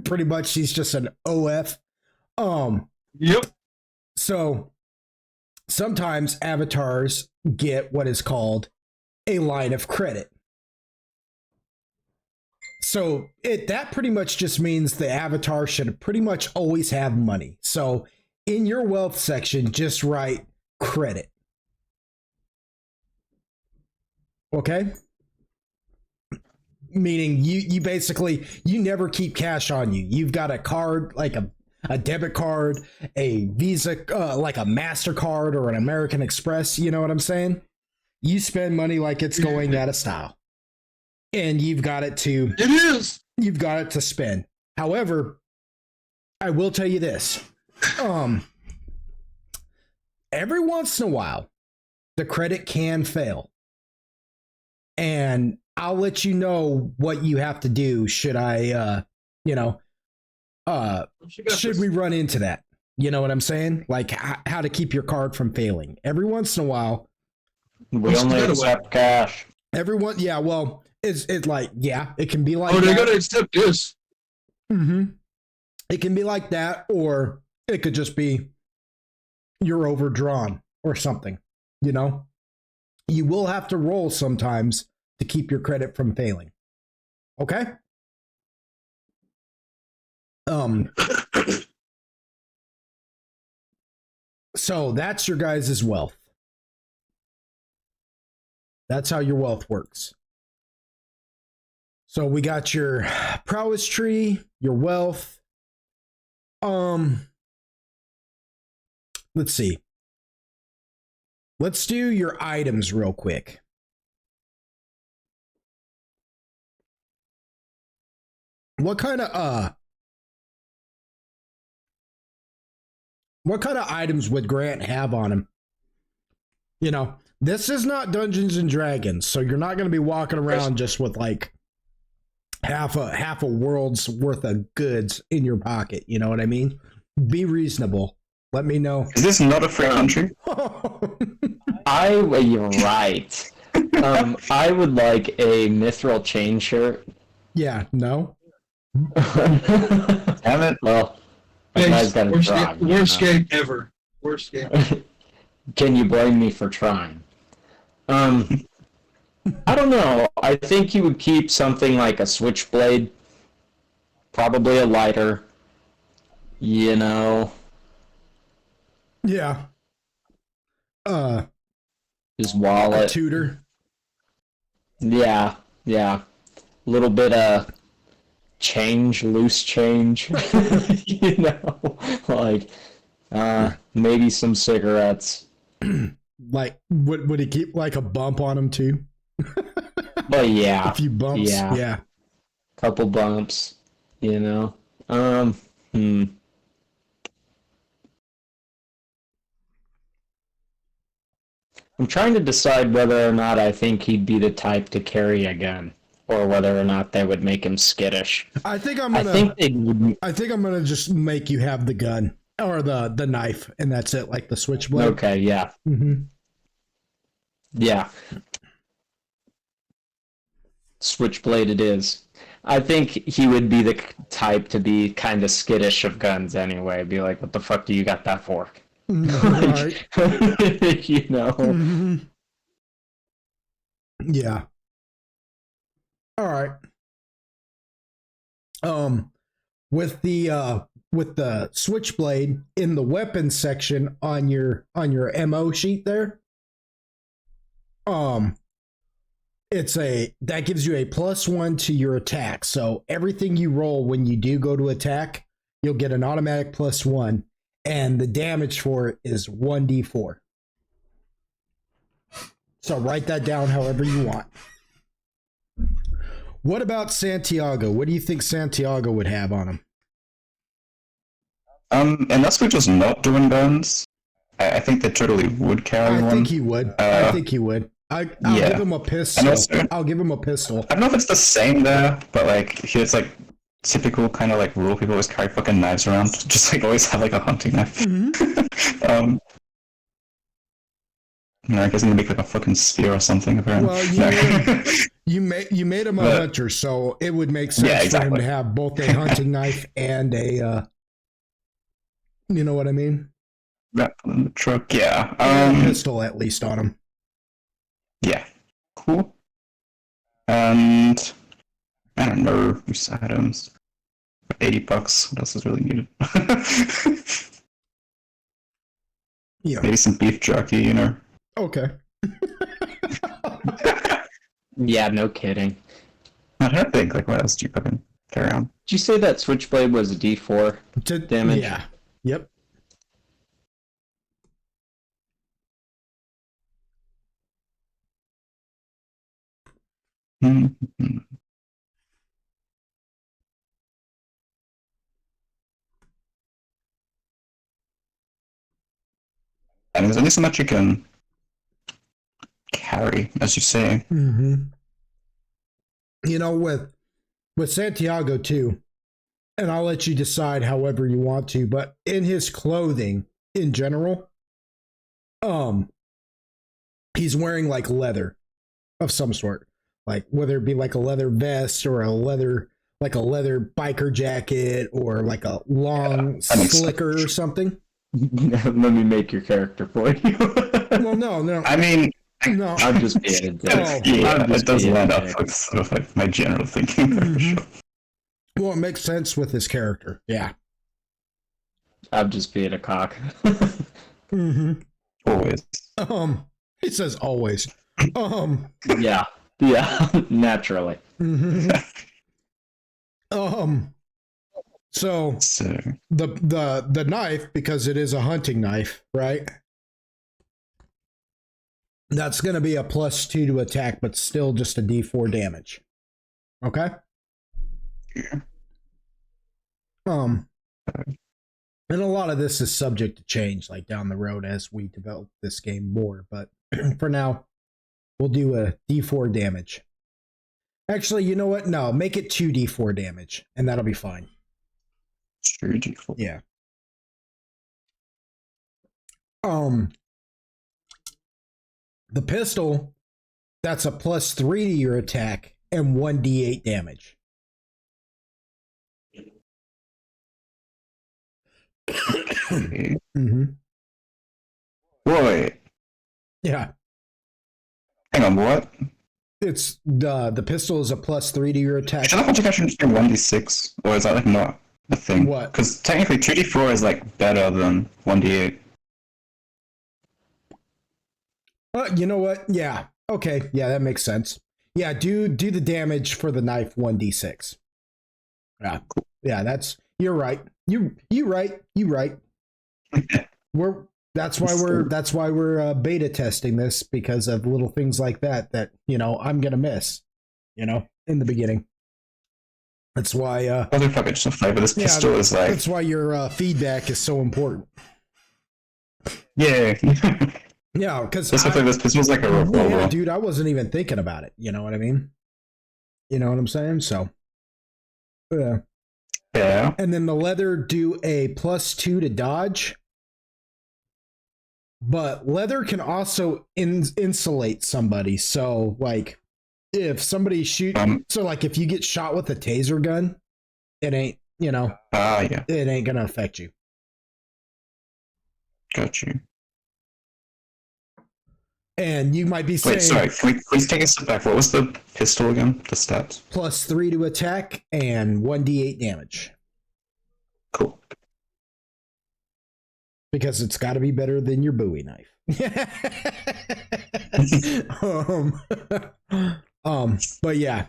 Pretty much she's just an OF. Yep. So sometimes avatars get what is called a line of credit. So that pretty much just means the avatar should pretty much always have money. So in your wealth section, just write credit. Okay? Meaning you basically, you never keep cash on you. You've got a card, like a debit card, a Visa, like a MasterCard or an American Express. You know what I'm saying? You spend money like it's going out of style. And you've got it to spend. However, I will tell you this. Every once in a while, the credit can fail. And I'll let you know what you have to do should I should we run into that? You know what I'm saying? Like how to keep your card from failing. Every once in a while. We only accept cash. Everyone, yeah, well, it's like, yeah, it can be like they gotta accept this. Mm-hmm. It can be like that, or it could just be you're overdrawn or something, you know? You will have to roll sometimes to keep your credit from failing. Okay? So that's your guys' wealth. That's how your wealth works. So we got your prowess tree, your wealth. Let's see. Let's do your items real quick. What kind of items would Grant have on him? You know, this is not Dungeons and Dragons, so you're not going to be walking around just with like half a world's worth of goods in your pocket. You know what I mean? Be reasonable. Let me know. Is this not a free country? You're right. I would like a mithril chain shirt. Yeah, no. Damn it. Well, worst game ever. Worst game. Can you blame me for trying? I don't know. I think he would keep something like a switchblade, probably a lighter. You know. Yeah. His wallet. A tutor. Yeah. A little bit of change, loose change. You know, like maybe some cigarettes. Like, would he keep like a bump on him too? Well, yeah. A few bumps. Yeah. Couple bumps. You know. I'm trying to decide whether or not I think he'd be the type to carry a gun, or whether or not they would make him skittish. I think I'm gonna just make you have the gun or the knife, and that's it, like the switchblade. Okay, yeah. Mm-hmm. Yeah. Switchblade it is. I think he would be the type to be kind of skittish of guns anyway. Be like, what the fuck do you got that for? Right. You know. Mm-hmm. Yeah. All right. With the switchblade in the weapons section on your MO sheet there, that gives you a +1 to your attack. So everything you roll when you do go to attack, you'll get an automatic +1, and the damage for it is 1d4. So write that down however you want. What about Santiago? What do you think Santiago would have on him? Unless we're just not doing guns, I think they totally would carry one. I think he would. I'll give him a pistol. I'll give him a pistol. I don't know if it's the same there, but like here's like typical kind of like rule people always carry fucking knives around. Just like always have like a hunting knife. Mm-hmm. I guess I'm gonna make like a fucking spear or something apparently. Well, you made him a hunter, so it would make sense for him to have both a hunting knife and a you know what I mean? Rifle in the truck, yeah. A pistol at least on him. Yeah. Cool. And I don't know use items. $80. What else is really needed? Yeah. Maybe some beef jerky, you know. Okay. Yeah, no kidding. I don't think like what else do you fucking carry on? Did you say that switchblade was a D4 damage? Yeah. Yep. Mm-hmm. And there's only so much you can carry, as you say. Mm-hmm. You know, with Santiago too, and I'll let you decide however you want to, but in his clothing in general, he's wearing like leather of some sort, like whether it be like a leather vest or a leather biker jacket or like a long slicker or something. Let me make your character for you. Well, no. I mean, No. I'm just being a dick. Oh. yeah, I'm just it does being a line up dick. with sort of like my general thinking. For Mhm. sure. Well, it makes sense with his character. Yeah. I'm just being a cock. Mm-hmm. Always. He says always. Yeah, naturally. Mm-hmm. So So, the knife, because it is a hunting knife, right? That's going to be a +2 to attack, but still just a D4 damage. Okay. yeah. And a lot of this is subject to change, like down the road as we develop this game more. But for now, we'll do a D4 damage. Actually, you know what? No, make it 2d4 damage, and that'll be fine. Sure, D4. Yeah. The pistol, that's a +3 to your attack and 1d8 damage. Okay. Mm-hmm. Wait, Yeah. hang on, what? It's the pistol is a +3 to your attack. Should I think I should just do 1d6? Or is that like not a thing? What? Because technically 2d4 is like better than 1d8. You know what? Yeah. Okay. Yeah, that makes sense. Yeah, do the damage for the knife 1d6. Yeah. Yeah, you're right. You right. That's why we're beta testing this, because of little things like that I'm gonna miss, in the beginning. That's why Motherfucker, just a flavor. This pistol is like, that's why your feedback is so important. yeah. Yeah, because This pistol is like a revolver. yeah, dude, I wasn't even thinking about it. You know what I mean? You know what I'm saying? So, yeah. Yeah. And then the leather do a +2 to dodge. But leather can also insulate somebody. So, like, if somebody like if you get shot with a taser gun, it ain't, Yeah. it ain't gonna affect you. Got you. And you might be saying, Wait, sorry. Can we please take a step back? What was the pistol again? The stats? +3 to attack and 1d8 damage. Cool. Because it's got to be better than your Bowie knife. But yeah.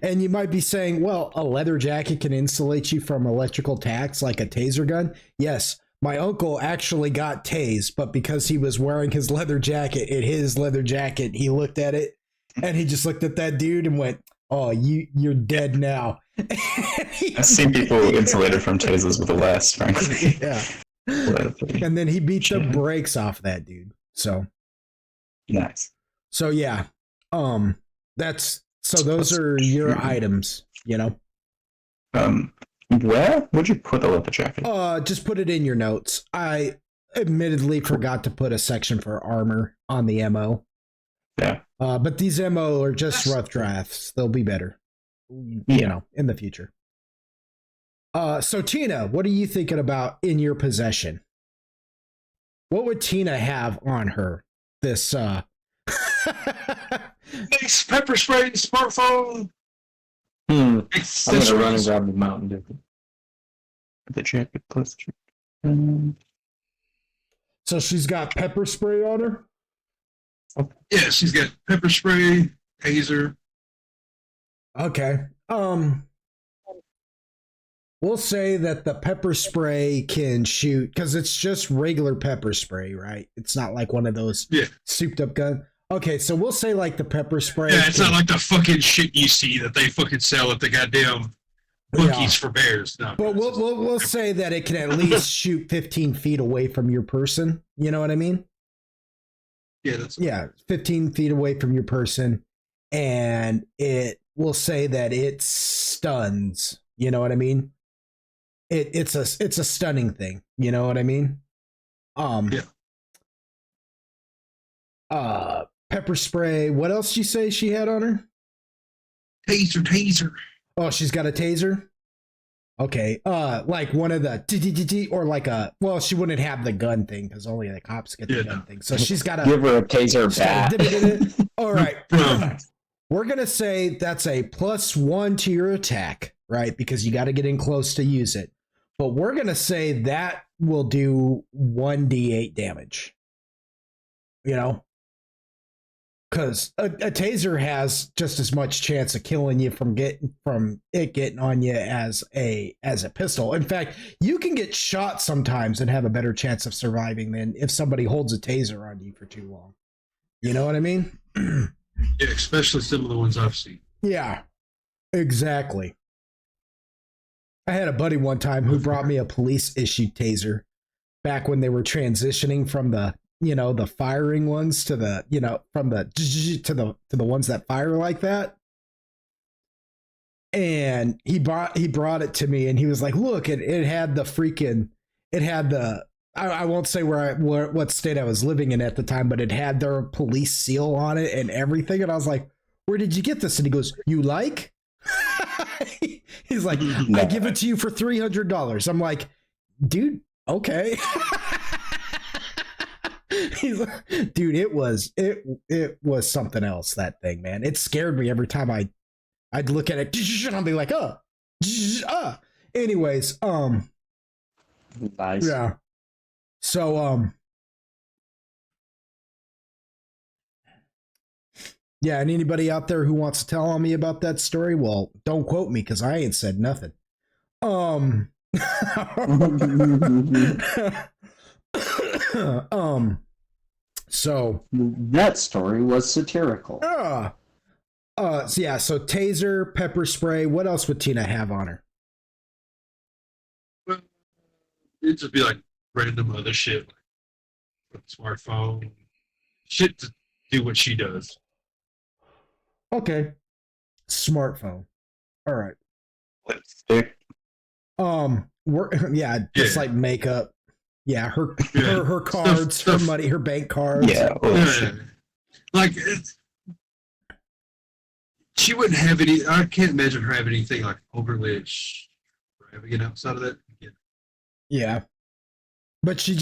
And you might be saying, well, a leather jacket can insulate you from electrical attacks like a taser gun. Yes, my uncle actually got tased, but because he was wearing his leather jacket, he looked at it and he just looked at that dude and went, "Oh, you're dead now." I've seen people insulated from tasers with a less, frankly. Yeah. And then he beat the brakes off that dude. So nice. So yeah. Those are your items, Where would you put the leather jacket? Just put it in your notes. I admittedly forgot to put a section for armor on the MO. Yeah. But these MO are just rough drafts. They'll be better, in the future. So Tina, what are you thinking about in your possession? What would Tina have on her? This Nice pepper spray, smartphone. I'm gonna run and grab the Mountain Dew. The jacket plus. So she's got pepper spray on her? Yeah, she's got pepper spray, taser. Okay. We'll say that the pepper spray can shoot, because it's just regular pepper spray, right? It's not like one of those souped up guns. Okay, so we'll say like the pepper spray. Yeah, it's not like the fucking shit you see that they fucking sell at the goddamn bookies for bears. No, but we'll say that it can at least shoot 15 feet away from your person. You know what I mean? Yeah, 15 feet away from your person, and we'll say that it stuns. You know what I mean? It's a stunning thing. You know what I mean? Pepper spray. What else did you say she had on her? Taser. Oh, she's got a taser? Okay. Like one of the or like a, well, she wouldn't have the gun thing because only the cops get the gun thing. So she's got Give her a taser she's got bat. All right. Bro. We're gonna say that's a +1 to your attack, right? Because you got to get in close to use it. But we're gonna say that will do 1d8 damage. You know, because a taser has just as much chance of killing you from it getting on you as a pistol. In fact, you can get shot sometimes and have a better chance of surviving than if somebody holds a taser on you for too long. You know what I mean? Yeah, especially some of the ones I've seen. Yeah, exactly. I had a buddy one time who brought me a police issued taser back when they were transitioning from the, the firing ones to the, from the to the ones that fire like that. And he brought it to me and he was like, look, it had the I won't say what state I was living in at the time, but it had their police seal on it and everything. And I was like, where did you get this? And he goes, you like? He's like, I give it to you for $300. I'm like, dude, okay. He's like, dude, it was something else, that thing, man. It scared me every time I'd look at it and I'll be like, anyways, Nice. yeah. So yeah, and anybody out there who wants to tell on me about that story, well, don't quote me because I ain't said nothing. So that story was satirical. so yeah, so taser, pepper spray, what else would Tina have on her? Well, it'd just be like random other shit, like smartphone, shit to do what she does. Okay. Smartphone. All right. Lipstick. Just like makeup. Yeah, her cards, Stuff. her money, her bank cards. Yeah. Like she wouldn't have any. I can't imagine her having anything like overly extravagant outside of that. Yeah. But she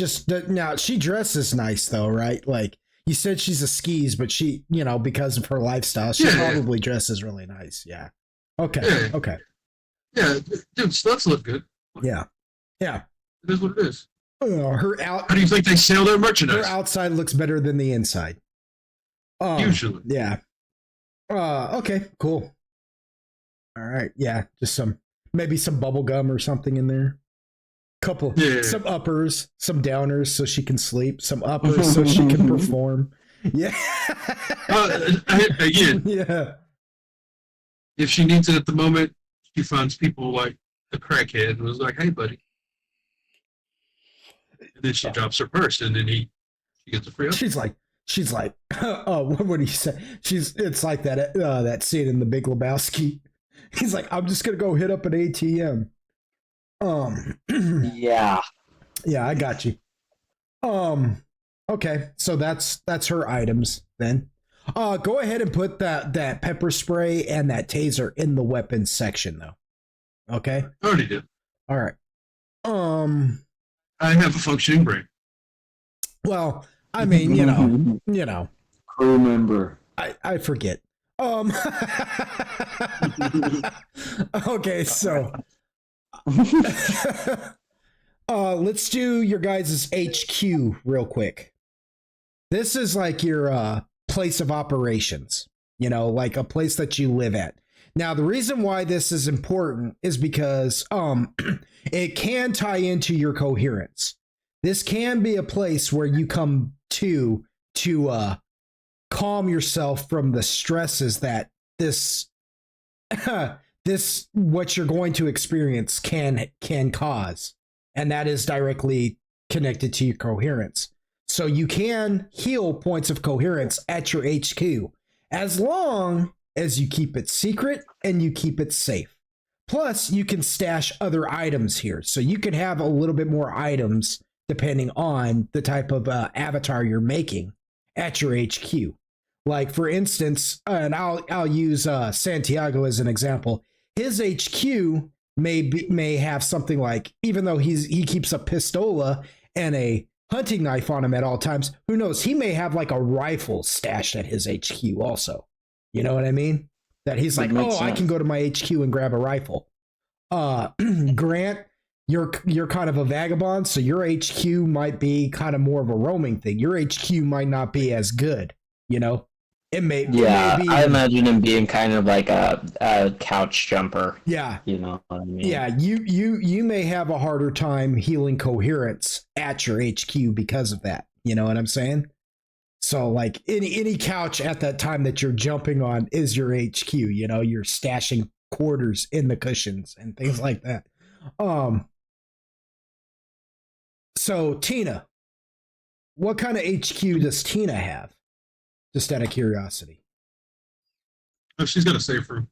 dresses nice though, right? Like you said she's a skis, but she, because of her lifestyle, she probably dresses really nice. Yeah. Okay. Yeah. Okay. Yeah, dude, stuffs look good. Yeah. Yeah. It is what it is. How do you think they sell their merchandise? Her outside looks better than the inside. Usually. Yeah. Okay, cool. All right. Yeah. Just maybe some bubble gum or something in there. Some uppers, some downers so she can sleep, some uppers so she can perform. Yeah. Again, yeah. if she needs it at the moment, she finds people like the crackhead and was like, hey, buddy. And then she drops her purse and then she gets a free up. She's like, oh, what would he say? It's like that scene in The Big Lebowski. He's like, I'm just going to go hit up an ATM. Yeah. Yeah, I got you. Okay, so that's her items then. Go ahead and put that pepper spray and that taser in the weapons section though. Okay? I already did. All right. I have a functioning brain. Well, I mean, Crew member. I forget. Okay, so let's do your guys' HQ real quick. This is like your place of operations, like a place that you live at. Now, the reason why this is important is because it can tie into your coherence. This can be a place where you come to calm yourself from the stresses that this what you're going to experience can cause, and that is directly connected to your coherence. So you can heal points of coherence at your HQ as long as you keep it secret and you keep it safe. Plus, you can stash other items here, so you can have a little bit more items depending on the type of avatar you're making at your HQ. Like, for instance, and I'll use Santiago as an example. His HQ may have something like, even though he keeps a pistola and a hunting knife on him at all times, who knows, he may have like a rifle stashed at his HQ also. You know what I mean? That he's like, oh, I can go to my HQ and grab a rifle. Grant, you're kind of a vagabond, so your HQ might be kind of more of a roaming thing. Your HQ might not be as good, you know. It may be. I imagine him being kind of like a couch jumper. Yeah, you know what I mean. Yeah, you may have a harder time healing coherence at your HQ because of that. You know what I'm saying? So like any couch at that time that you're jumping on is your HQ. You know, you're stashing quarters in the cushions and things like that. So Tina, what kind of HQ does Tina have? Just out of curiosity. Oh, she's got a safe room.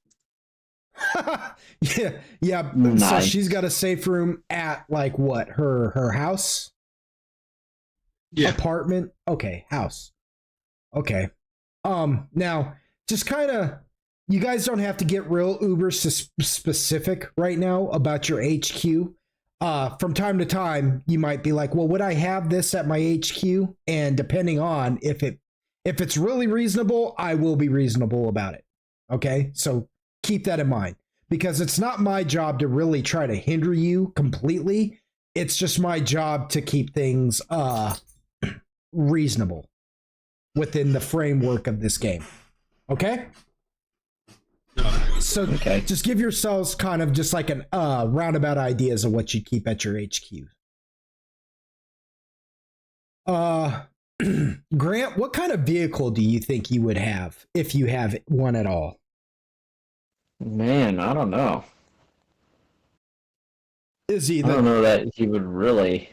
yeah. Nice. So she's got a safe room at like what? Her house? Yeah. Apartment? Okay, house. Okay. Now, just kind of, you guys don't have to get real uber specific right now about your HQ. From time to time, you might be like, well, would I have this at my HQ? And depending on if it's really reasonable, I will be reasonable about it. Okay? So keep that in mind, because it's not my job to really try to hinder you completely. It's just my job to keep things reasonable within the framework of this game. Okay? So just give yourselves kind of just like an roundabout ideas of what you keep at your HQ. Grant, what kind of vehicle do you think you would have if you have one at all? Man, I don't know. I don't know that he would really.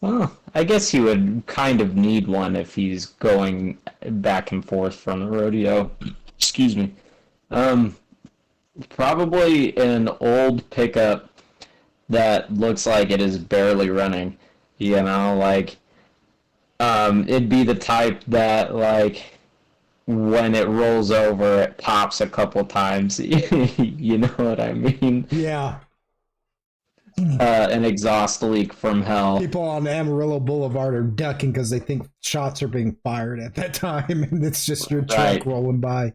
Well, I guess he would kind of need one if he's going back and forth from the rodeo. Excuse me. Probably an old pickup that looks like it is barely running. You know, like, it'd be the type that, like, when it rolls over, it pops a couple times. You know what I mean? Yeah. An exhaust leak from hell. People on Amarillo Boulevard are ducking because they think shots are being fired at that time, and it's just your truck rolling by.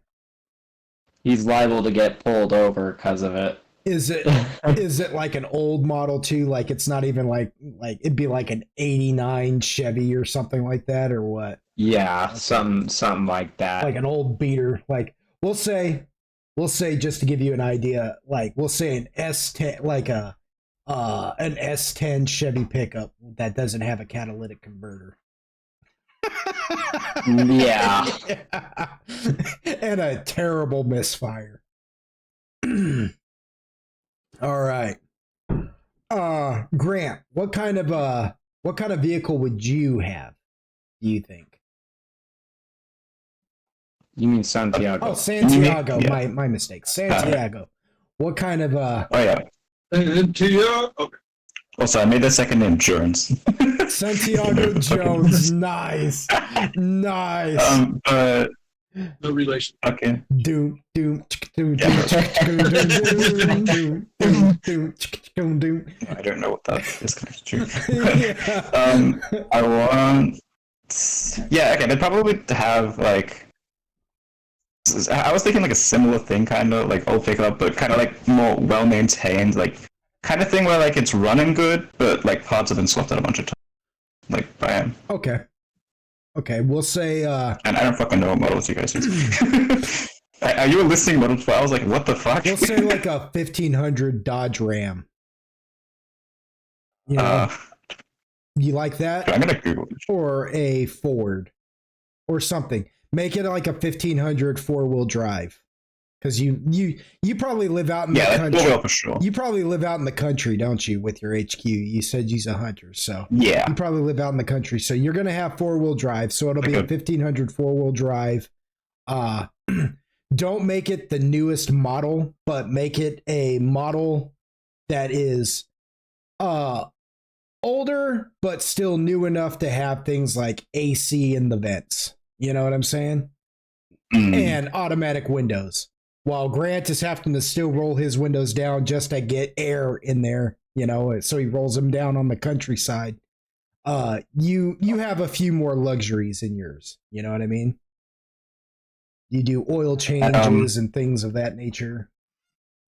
He's liable to get pulled over because of it. Is it like an old model too? Like it's not even like it'd be like an '89 Chevy or something like that, or what? Yeah, something like that. Like an old beater. Like we'll say just to give you an idea, like we'll say an S10, like an S10 Chevy pickup that doesn't have a catalytic converter. Yeah. And a terrible misfire. All right. Grant, what kind of vehicle would you have, do you think? You mean Santiago? Oh, Santiago. Yeah. My mistake. Santiago. What kind of Oh yeah. Okay. Also, I made the second name Jones. Santiago Jones. Nice. But No relation. okay. Doom. I don't know what that is connected to. I want. Yeah, okay. They'd probably have like. I was thinking like a similar thing, kind of like old pickup, but kind of like more well maintained, like kind of thing where like it's running good, but like parts have been swapped out a bunch of times. Like by him. Okay, we'll say and I don't fucking know what models you guys use. Are you listing models? I was like, what the fuck? we'll say like a 1500 Dodge Ram. You know, you like that? I'm gonna Google it. Or a Ford or something. Make it like a 1500 4-wheel drive. Because you probably live out in the country. Yeah, for sure. You probably live out in the country, don't you, with your HQ? You said you's a hunter, so yeah. You probably live out in the country, so you're gonna have 4-wheel drive. So it'll be a 1500 4-wheel drive. Don't make it the newest model, but make it a model that is older, but still new enough to have things like AC in the vents. You know what I'm saying? And automatic windows. while Grant is having to still roll his windows down just to get air in there, you know, so he rolls them down on the countryside. You have a few more luxuries in yours. You know what I mean? You do oil changes and things of that nature.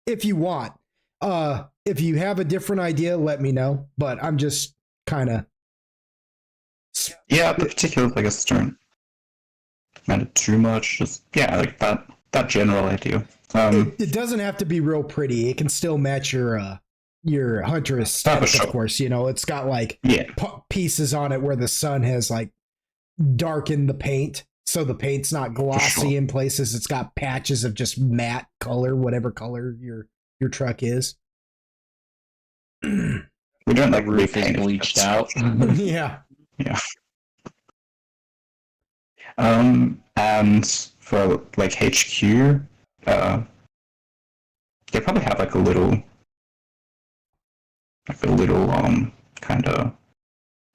If you want. If you have a different idea, let me know. But I'm just kind of. Yeah, the particulars, I guess, don't matter too much. Just like that general idea. It doesn't have to be real pretty. It can still match your hunter's status, sure. Of course. You know, it's got like pieces on it where the sun has like darkened the paint, so the paint's not glossy in places. It's got patches of just matte color, whatever color your truck is. We don't like roof is bleached out. Yeah. Yeah. And for like HQ, they probably have like a little kind of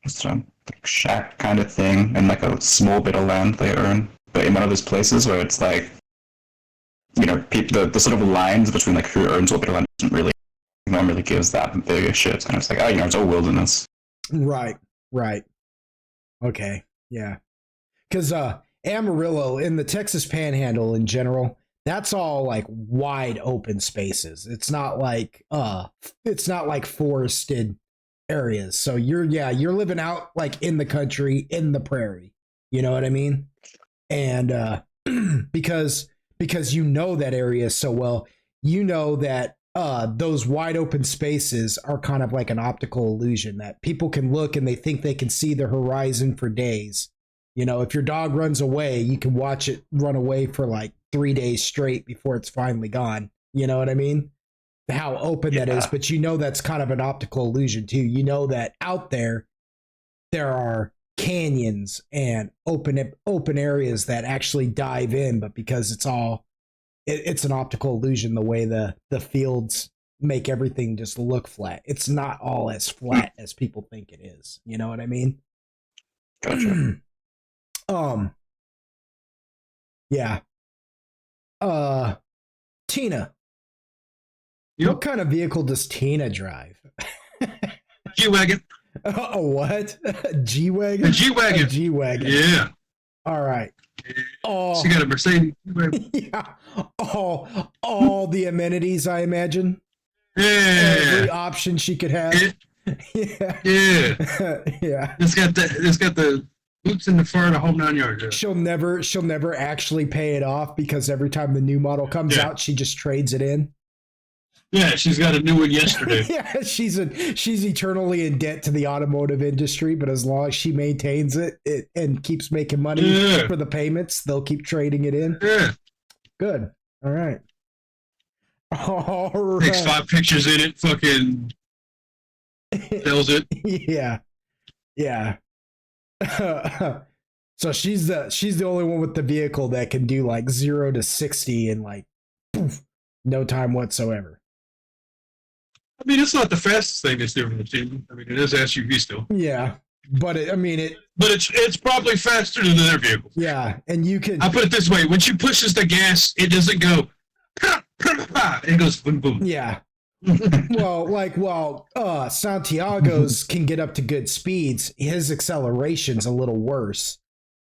like shack kind of thing, and like a small bit of land they own, but in one of those places where it's like, you know, the sort of lines between like who owns what bit of land doesn't really, no one really gives that big a shit. And it's like, oh, you know, it's all wilderness. Right. Okay. Yeah. Because Amarillo in the Texas Panhandle in general, that's all like wide open spaces. It's not like forested areas. So you're living out like in the country, in the prairie. You know what I mean? And because you know that area so well, you know that those wide open spaces are kind of like an optical illusion that people can look and they think they can see the horizon for days. You know, if your dog runs away, you can watch it run away for like 3 days straight before it's finally gone. You know what I mean? How open that is, but you know that's kind of an optical illusion too. You know that out there are canyons and open areas that actually dive in, but because it's an optical illusion the way the fields make everything just look flat. It's not all as flat as people think it is. You know what I mean? Gotcha. Yeah. Tina. Yep. What kind of vehicle does Tina drive? G-Wagon. A what? A G-Wagon? A G-Wagon. A G-Wagon. Yeah. All right. Oh, she got a Mercedes. Yeah. All the amenities, I imagine. Yeah. Every option she could have. Yeah. Yeah. It's got the boots in the fur and the whole 9 yards. Yeah. She'll never actually pay it off because every time the new model comes out, she just trades it in. Yeah, she's got a new one yesterday. Yeah, she's eternally in debt to the automotive industry, but as long as she maintains it and keeps making money for the payments, they'll keep trading it in. Yeah. Good. All right. All right. Takes 5 pictures in it, fucking sells it. Yeah. Yeah. So she's the only one with the vehicle that can do like 0 to 60 in like poof, no time whatsoever. I mean, it's not the fastest thing that's doing the team. I mean, it is SUV still. Yeah, but it's probably faster than their vehicle. Yeah, and you can. I put it this way: when she pushes the gas, it doesn't go. It goes boom boom. Yeah. Santiago's can get up to good speeds. His acceleration's a little worse.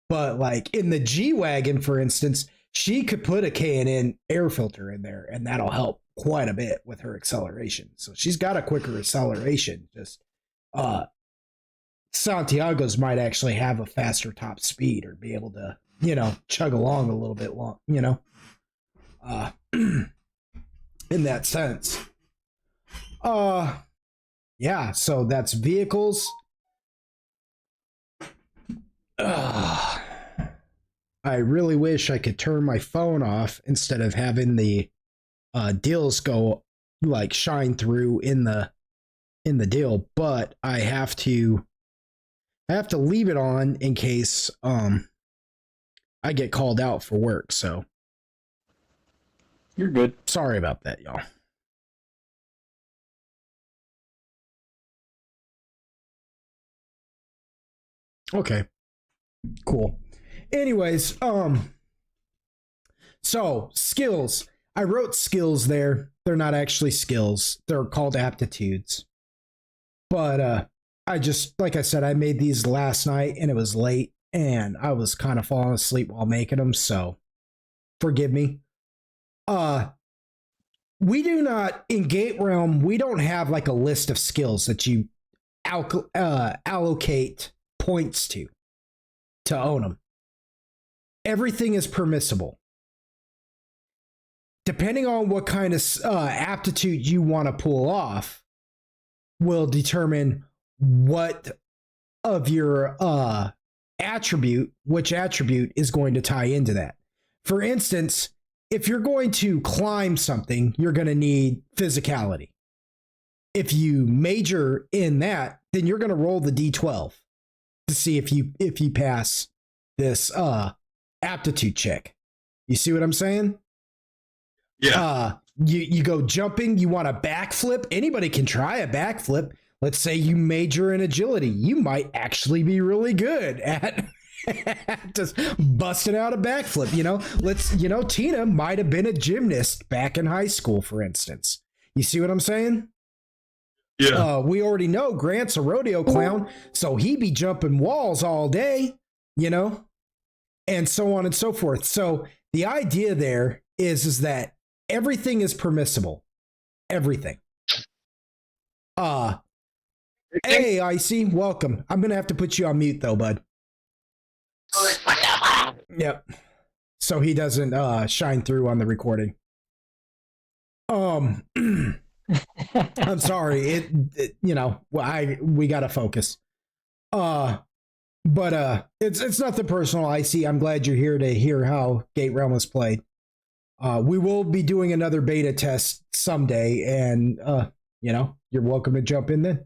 But like in the G-Wagon, for instance, she could put a K&N air filter in there, and that'll help quite a bit with her acceleration. So she's got a quicker acceleration. Just Santiago's might actually have a faster top speed or be able to, chug along a little bit long, in that sense. Yeah, so that's vehicles. I really wish I could turn my phone off instead of having the deals go like shine through in the deal, but I have to leave it on in case I get called out for work. So you're good. Sorry about that, y'all. Okay. Cool. Anyways, so skills. I wrote skills there. They're not actually skills. They're called aptitudes. But I just, like I said, I made these last night and it was late and I was kind of falling asleep while making them, so forgive me. We do not, in Gate Realm, we don't have like a list of skills that you allocate points to own them. Everything is permissible. Depending on what kind of aptitude you want to pull off will determine what of your attribute, which attribute is going to tie into that. For instance, if you're going to climb something, you're going to need physicality. If you major in that, then you're going to roll the D12 to see if you pass this aptitude check. You see what I'm saying? Yeah. You go jumping, you want a backflip. Anybody can try a backflip. Let's say you major in agility. You might actually be really good at just busting out a backflip. Tina might have been a gymnast back in high school, for instance. You see what I'm saying? Yeah. We already know Grant's a rodeo clown, so he be jumping walls all day, and so on and so forth. So the idea there is that everything is permissible. Everything. Hey, Icy, welcome. I'm gonna have to put you on mute though, bud. Yep. So he doesn't shine through on the recording. I'm sorry. We gotta focus. But it's nothing personal, Icy. I'm glad you're here to hear how Gate Realm is played. We will be doing another beta test someday, and you're welcome to jump in then.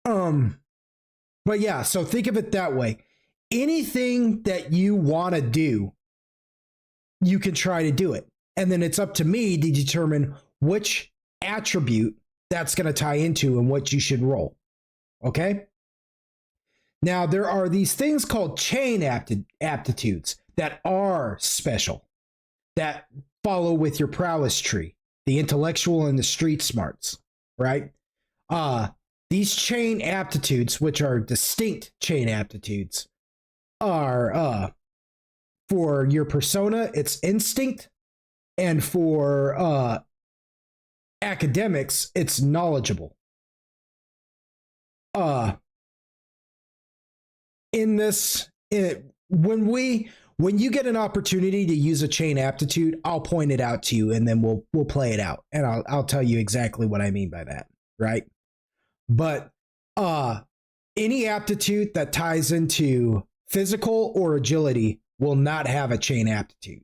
But yeah, so think of it that way. Anything that you want to do, you can try to do it. And then it's up to me to determine which attribute that's going to tie into and what you should roll. Okay? Now, there are these things called chain aptitudes that are special, that follow with your prowess tree, the intellectual and the street smarts, right? These chain aptitudes, which are distinct chain aptitudes, are for your persona, it's instinct, and for academics, it's knowledgeable. When you get an opportunity to use a chain aptitude, I'll point it out to you, and then we'll play it out, and I'll tell you exactly what I mean by that, right? But any aptitude that ties into physical or agility will not have a chain aptitude.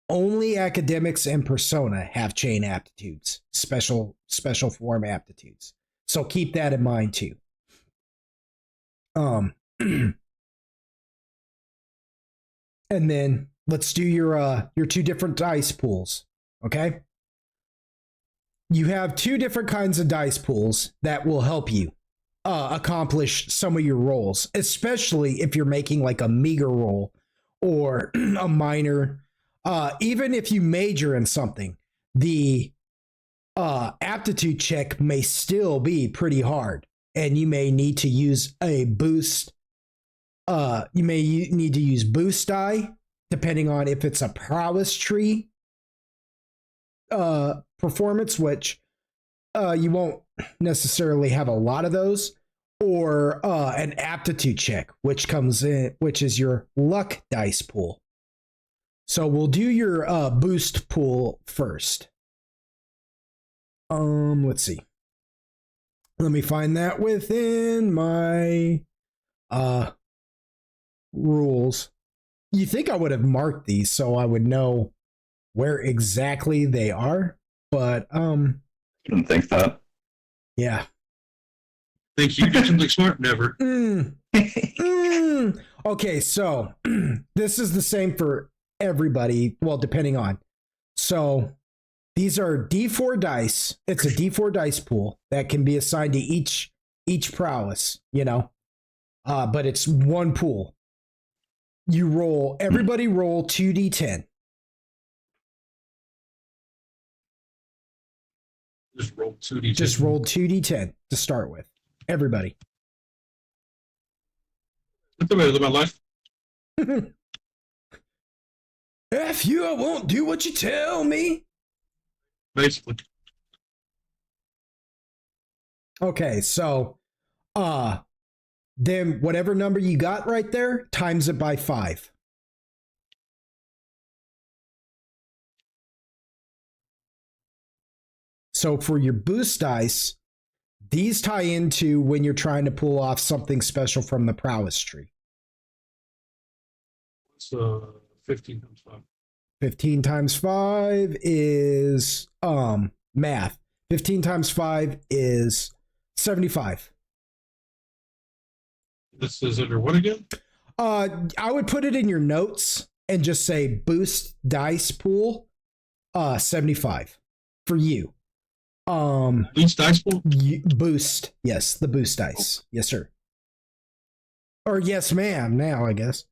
Only academics and persona have chain aptitudes, special form aptitudes. So keep that in mind too. And then let's do your two different dice pools, okay? You have two different kinds of dice pools that will help you accomplish some of your roles, especially if you're making like a meager roll or a minor. Even if you major in something, the aptitude check may still be pretty hard, and you may need to use a boost. You may need to use boost die, depending on if it's a prowess tree performance, which you won't necessarily have a lot of those, or an aptitude check, which is your luck dice pool. So we'll do your boost pool first. Let's see. Let me find that within my rules. You think I would have marked these so I would know where exactly they are, but I didn't think that. Yeah. Think you did something smart? Never. Okay, so this is the same for everybody. Well, depending on. So these are D4 dice. It's a D4 dice pool that can be assigned to each prowess, but it's one pool. Everybody roll 2d10. Just roll 2d10. Just roll 2d10 to start with. Everybody. That's the way to live my life. F you, I won't do what you tell me. Basically. Okay, so then whatever number you got right there, times it by 5. So for your boost dice, these tie into when you're trying to pull off something special from the prowess tree. It's 15 times 5. 15 times 5 is math. 15 times 5 is 75. This is under what again? I would put it in your notes and just say boost dice pool 75 for you. Boost dice pool? Boost. Yes, the boost dice. Yes, sir. Or yes, ma'am, now I guess.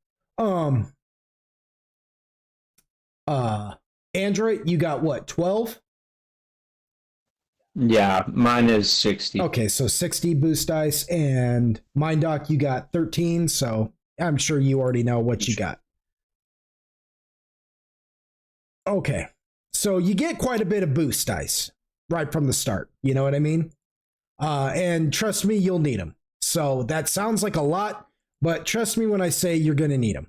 Android, you got what, 12? Yeah, mine is 60. Okay, so 60 boost dice, and MindDoc, you got 13, so I'm sure you already know what you got. Okay, so you get quite a bit of boost dice right from the start, you know what I mean? And trust me, you'll need them. So that sounds like a lot, but trust me when I say you're going to need them.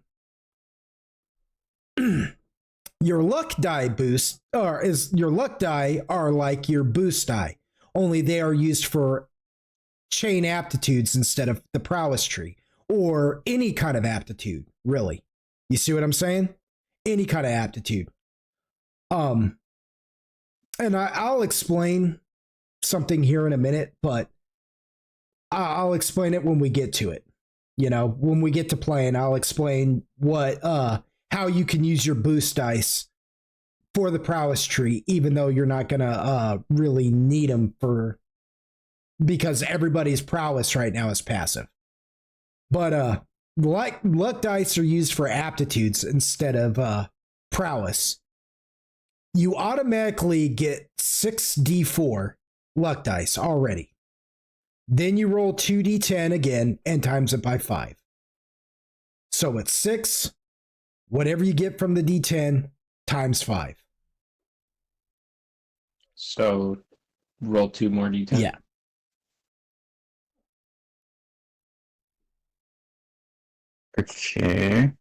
Your luck die boost, or is your luck die are like your boost die, only they are used for chain aptitudes instead of the prowess tree, or any kind of aptitude, really. You see what I'm saying? Any kind of aptitude. And I'll explain something here in a minute, but I'll explain it when we get to it. You know, when we get to playing, I'll explain what how you can use your boost dice for the prowess tree, even though you're not gonna really need them because everybody's prowess right now is passive. But luck dice are used for aptitudes instead of prowess. You automatically get 6d4 luck dice already. Then you roll 2d10 again and times it by 5. So it's 6. Whatever you get from the D10 times 5. So roll 2 more D10. Yeah. Okay.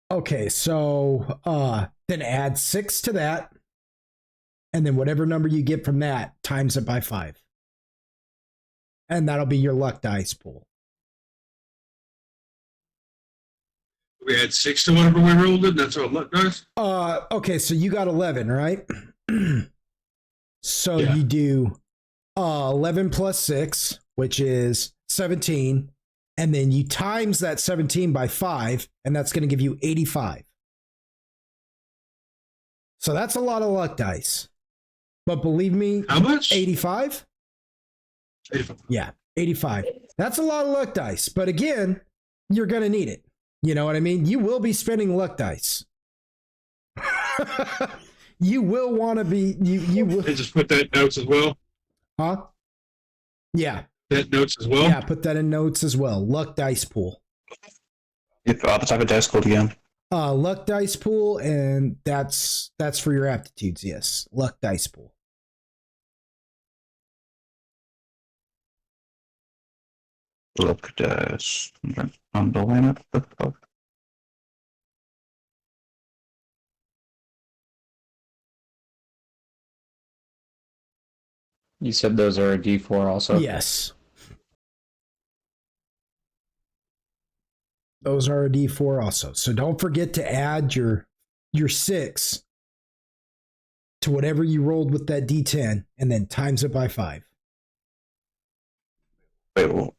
Okay, so then add 6 to that. And then whatever number you get from that, times it by 5. And that'll be your luck dice pool. We had 6 to whatever we rolled it. That's our luck dice. Okay, so you got 11, right? So Yeah. you do 11 plus 6, which is 17, and then you times that 17 by 5, and that's going to give you 85. So that's a lot of luck dice. But believe me, How much? 85? 85. Yeah, 85. That's a lot of luck dice. But again, you're going to need it. You know what I mean? You will be spending luck dice. You will want to be, you will. And just put that in notes as well. Huh? Yeah. That notes as well. Yeah, put that in notes as well. Luck dice pool. If the type of dice called again. Luck dice pool, and that's for your aptitudes, yes. Luck dice pool. Look dice. Underline it. You said those are a D4 also? Yes. Those are a D4 also. So don't forget to add your 6 to whatever you rolled with that D10 and then times it by 5. Wait, well.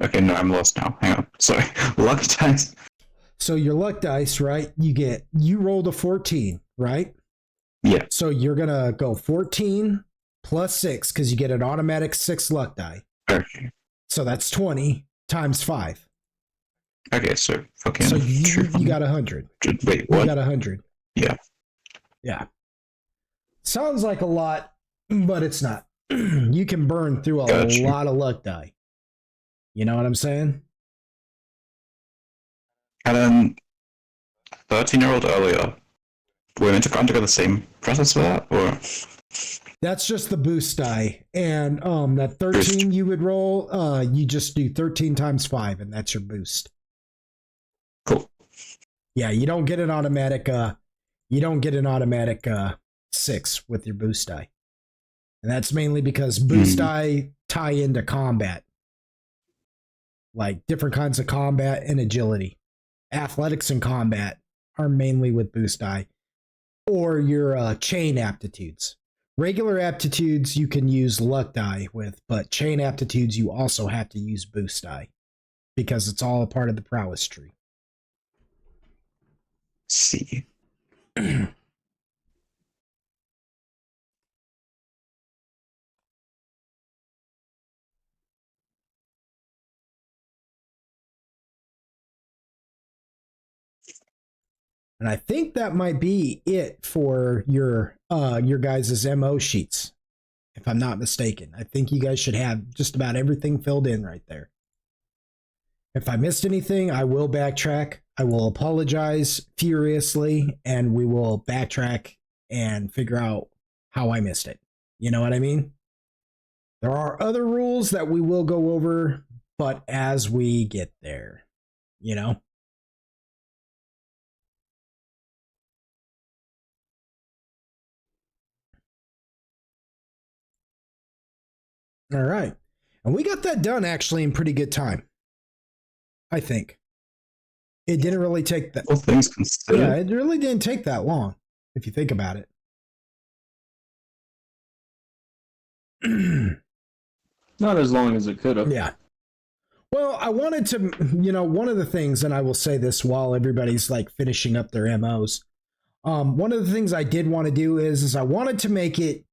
Okay, no, I'm lost now. Hang on. Sorry. Luck dice. So your luck dice, right? You rolled a 14, right? Yeah. So you're going to go 14 plus 6 because you get an automatic 6 luck die. Okay. So that's 20 times 5. Okay, so fucking. So you got 100. Wait, You what? got 100. Yeah. Yeah. Sounds like a lot, but it's not. You can burn through a Gotcha. lot of luck die. You know what I'm saying? And then 13-year-old earlier, were we meant to undergo the same process for that, or? That's just the boost die. And that 13 you would roll, you just do 13 times 5, and that's your boost. Cool. Yeah, you don't get an automatic 6 with your boost die. And that's mainly because boost die tie into combat. Like different kinds of combat and agility. Athletics and combat are mainly with boost die. Or your chain aptitudes. Regular aptitudes you can use luck die with, but chain aptitudes you also have to use boost die. Because it's all a part of the prowess tree. See. And I think that might be it for your guys' MO sheets, if I'm not mistaken. I think you guys should have just about everything filled in right there. If I missed anything, I will backtrack. I will apologize furiously, and we will backtrack and figure out how I missed it. You know what I mean? There are other rules that we will go over, but as we get there, you know? All right. And we got that done actually in pretty good time. I think. It didn't really take that. All things considered. Yeah, it really didn't take that long, if you think about it. Not as long as it could have. Yeah. Well, I wanted to, one of the things, and I will say this while everybody's like finishing up their MOs. One of the things I did want to do is I wanted to make it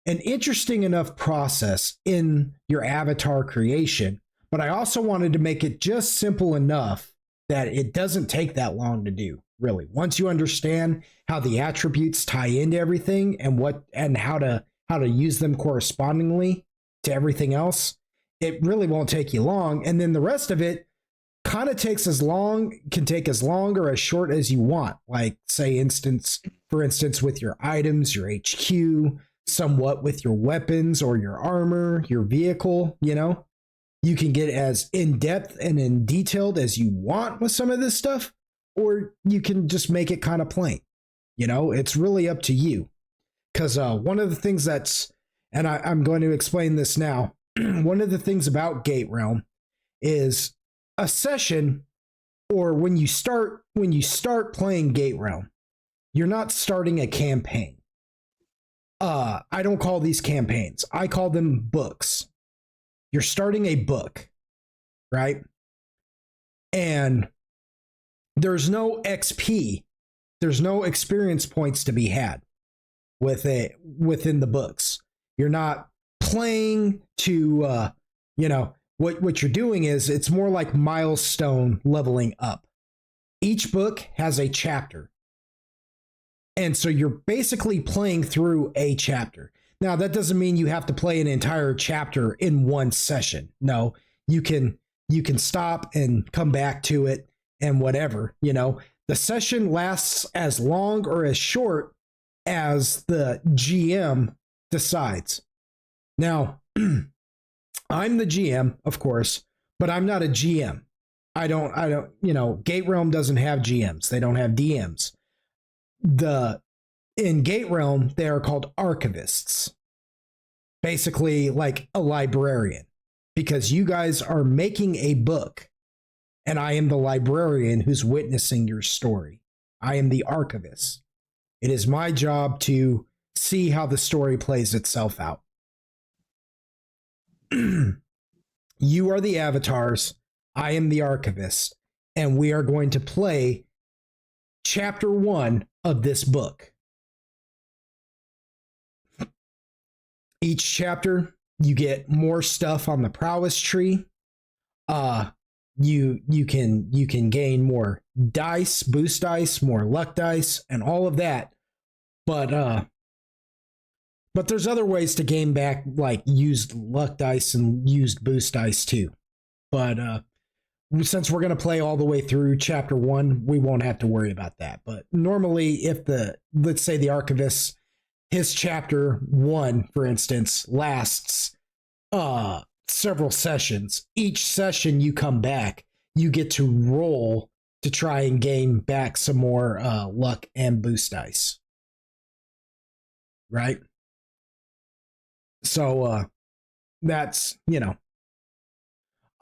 an interesting enough process in your avatar creation, but I also wanted to make it just simple enough that it doesn't take that long to do, really. Once you understand how the attributes tie into everything and how to use them correspondingly to everything else, it really won't take you long. And then the rest of it kind of can take as long or as short as you want. Like, for instance, with your items, your HQ, somewhat with your weapons or your armor, your vehicle, you can get as in depth and in detailed as you want with some of this stuff, or you can just make it kind of plain. It's really up to you. Because one of the things and I'm going to explain this now. One of the things about Gate Realm is a session, or when you start playing Gate Realm, you're not starting a campaign. I don't call these campaigns. I call them books. You're starting a book, right? And there's no XP, there's no experience points to be had within the books. You're not playing to what you're doing is it's more like milestone leveling up. Each book has a chapter. And so you're basically playing through a chapter. Now, that doesn't mean you have to play an entire chapter in one session. No, you can stop and come back to it and whatever, The session lasts as long or as short as the GM decides. Now, I'm the GM, of course, but I'm not a GM. I don't, Gate Realm doesn't have GMs. They don't have DMs. In Gate Realm, they are called archivists. Basically like a librarian, because you guys are making a book and I am the librarian who's witnessing your story. I am the archivist. It is my job to see how the story plays itself out. You are the avatars. I am the archivist. And we are going to play chapter 1 of this book. Each chapter, you get more stuff on the prowess tree. you can gain more dice, boost dice, more luck dice, and all of that. But there's other ways to gain back like used luck dice and used boost dice too. But since we're going to play all the way through chapter 1, we won't have to worry about that. But normally, if let's say the archivist, his chapter 1, for instance, lasts several sessions. Each session you come back, you get to roll to try and gain back some more luck and boost dice. Right? So that's,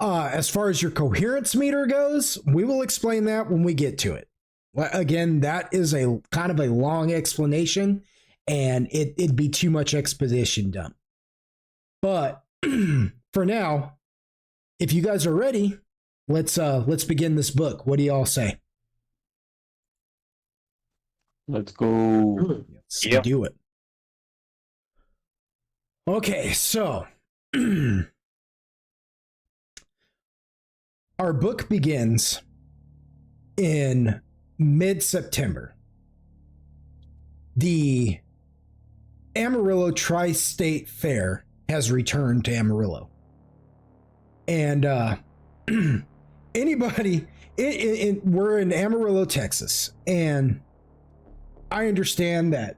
as far as your coherence meter goes, we will explain that when we get to it. Again, that is a kind of a long explanation, and it'd be too much exposition dump. But for now, if you guys are ready, let's begin this book. What do y'all say? Let's go. Let's do it. Okay, so our book begins in mid-September. The Amarillo Tri-State Fair has returned to Amarillo. And anybody, we're in Amarillo, Texas, and I understand that.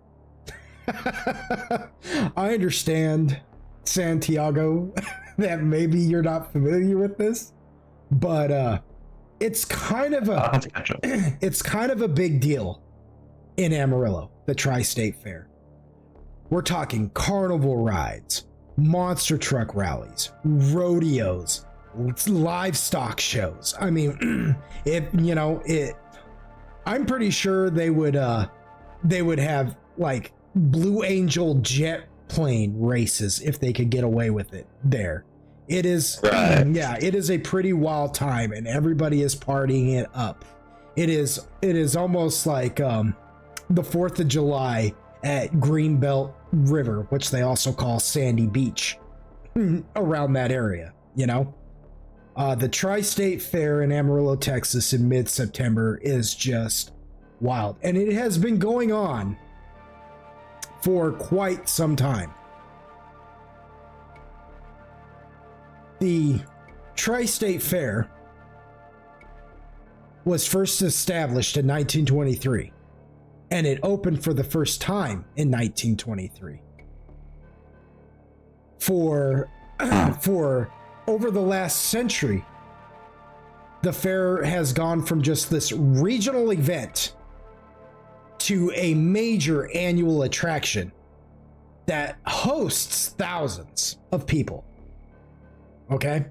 I understand, Santiago, that maybe you're not familiar with this, but it's kind of a big deal in Amarillo, the Tri-State Fair. We're talking carnival rides, monster truck rallies, rodeos, livestock shows. I mean, I'm pretty sure they would have like Blue Angel jet plane races if they could get away with it there. It is, it is a pretty wild time, and everybody is partying it up. It is almost like the 4th of July at Greenbelt River, which they also call Sandy Beach, around that area, The Tri-State Fair in Amarillo, Texas in mid-September is just wild. And it has been going on for quite some time. The Tri-State Fair was first established in 1923, and it opened for the first time in 1923. For over the last century, the fair has gone from just this regional event to a major annual attraction that hosts thousands of people. Okay?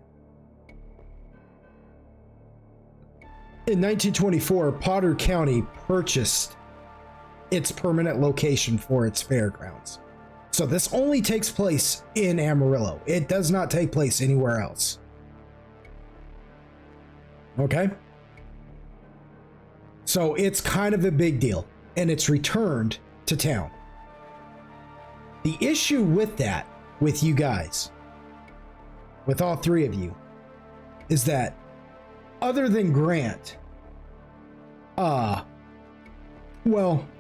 In 1924, Potter County purchased its permanent location for its fairgrounds. So this only takes place in Amarillo. It does not take place anywhere else. Okay? So it's kind of a big deal, and it's returned to town. The issue with that, with you guys, with all three of you, is that other than Grant, well,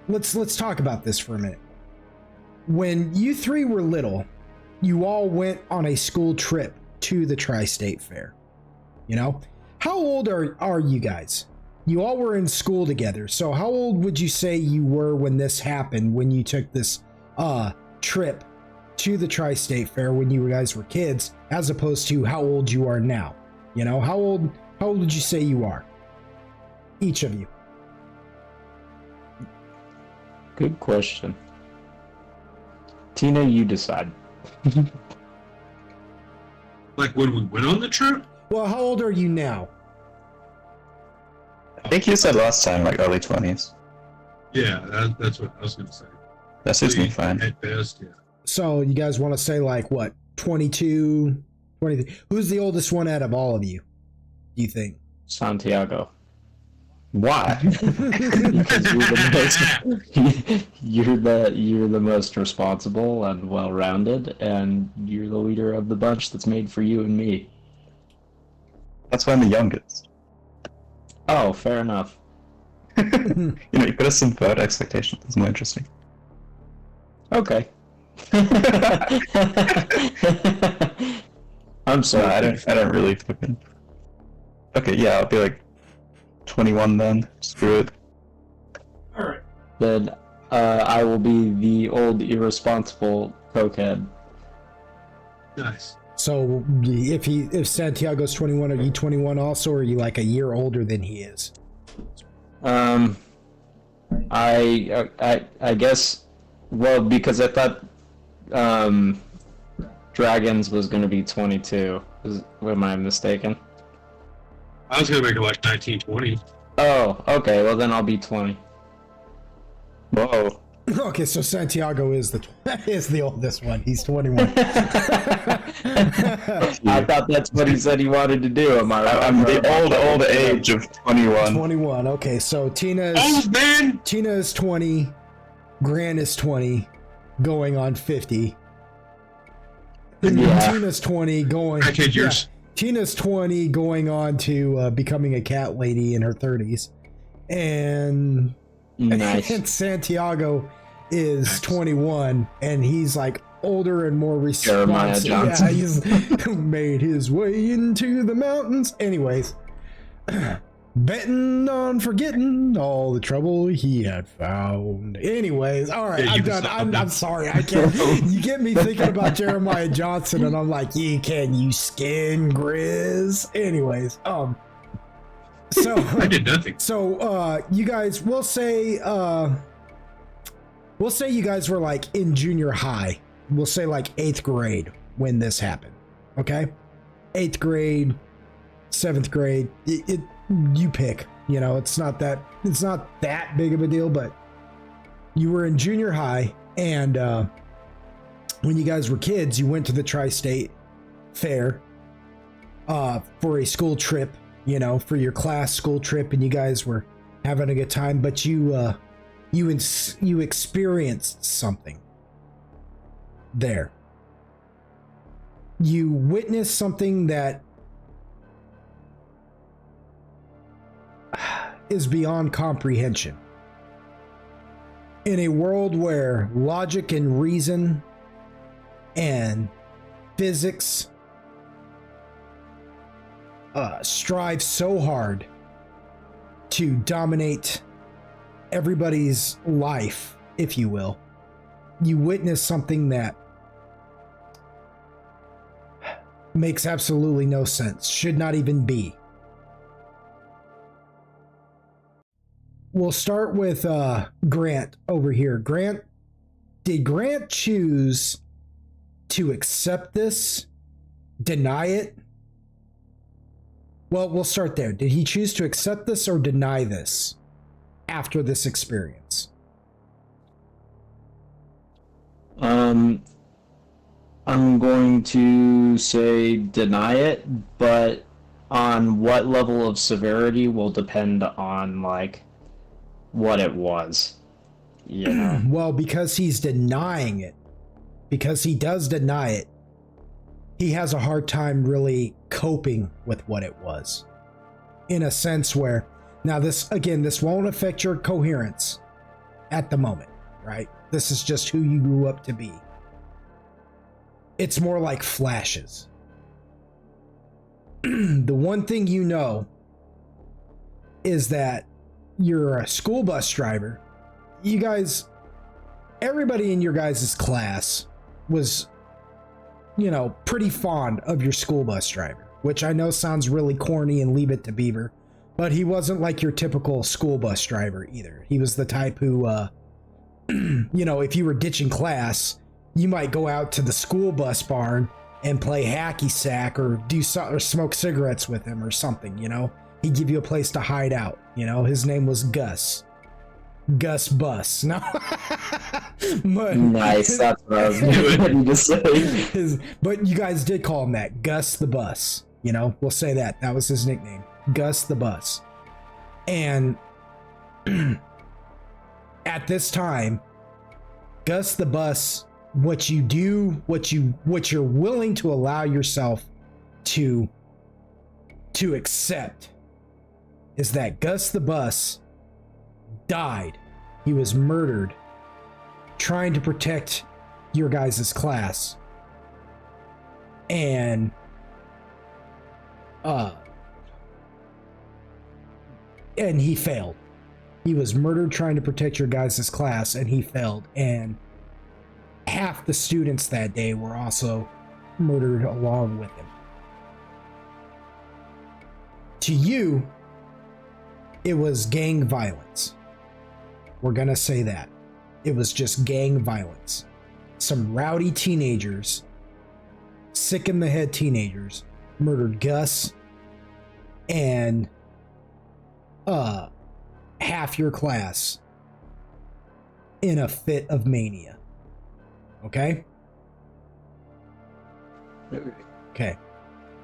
let's talk about this for a minute. When you three were little, you all went on a school trip to the Tri-State Fair. How old are you guys? You all were in school together. So how old would you say you were when this happened, when you took this trip to the Tri-State Fair when you guys were kids, as opposed to how old you are now? How old would you say you are? Each of you. Good question. Tina, you decide. Like when we went on the trip? Well, how old are you now? I think you said last time, like early 20s. Yeah, that's what I was going to say. That suits me fine. At best, yeah. So you guys want to say like what, 22, 23? Who's the oldest one out of all of you, do you think? Santiago. Why? Because you're the most responsible and well-rounded, and you're the leader of the bunch that's made for you and me. That's why I'm the youngest. Oh, fair enough. You know, you put us some vote expectations. That's more interesting. Okay. I'm No, sorry. I don't really fucking. Okay, yeah, I'll be like 21 then. Screw it. Then I will be the old irresponsible cokehead. Nice. So if Santiago's 21, are you 21 also, or are you like a year older than he is? I guess, well, because I thought Dragons was going to be 22. Am I mistaken? I was gonna make it like 1920. Oh, okay. Well, then I'll be 20. Whoa. Okay, so Santiago is the oldest one. He's 21. I thought that's what he said he wanted to do. Am I right? I'm the old age of 21. 21. Okay, so Tina Old man. is 20, Grant is 20, going on 50. And Yeah. Tina's 20, going. Decade years. Tina's 20, going on to becoming a cat lady in her 30s, and Nice. and Santiago is Nice. 21, and he's like older and more Jeremiah responsive. Johnson. Yeah, he's made his way into the mountains. Anyways, betting on forgetting all the trouble he had found. Anyways, all right, Yeah, I'm done. I'm sorry. I can't. You get me thinking about Jeremiah Johnson, and I'm like, you skin Grizz. Anyways, so I did nothing. so you guys, we'll say you guys were like in junior high. We'll say like 8th grade when this happened. Okay, 8th grade, 7th grade. It you pick. You know, it's not that big of a deal, but you were in junior high, and when you guys were kids, you went to the Tri-State Fair for a school trip. You know, for your class school trip, and you guys were having a good time, but you experienced something there. You witnessed something that is beyond comprehension. In a world where logic and reason and physics strive so hard to dominate everybody's life, if you will, you witness something that makes absolutely no sense, should not even be. We'll start with Grant over here. Grant, did Grant choose to accept this, deny it? Well, we'll start there. Did he choose to accept this or deny this after this experience? I'm going to say deny it, but on what level of severity will depend on like what it was. You know. Well, because he's denying it, because he does deny it, he has a hard time really coping with what it was. In a sense where, now this won't affect your coherence at the moment, right? This is just who you grew up to be. It's more like flashes. The one thing you know is that you're a school bus driver. You guys, everybody in your guys' class was, you know, pretty fond of your school bus driver, which I know sounds really corny and leave it to Beaver, but he wasn't like your typical school bus driver either. He was the type who, you know, if you were ditching class, you might go out to the school bus barn and play hacky sack or or smoke cigarettes with him or something, you know? He'd give you a place to hide out, you know? His name was Gus. Gus Bus. No. But, Nice, that's what I was going to say. But you guys did call him that, Gus the Bus. You know, we'll say that. That was his nickname, Gus the Bus. And at this time, Gus the Bus, what you're willing to allow yourself to to accept is that Gus the Bus died. He was murdered trying to protect your guys' class. And he failed. He was murdered trying to protect your guys' class, and he failed. And half the students that day were also murdered along with him. To you, it was gang violence. We're gonna say that. It was just gang violence. Some rowdy teenagers, sick in the head teenagers, murdered Gus and half your class in a fit of mania. Okay? Okay.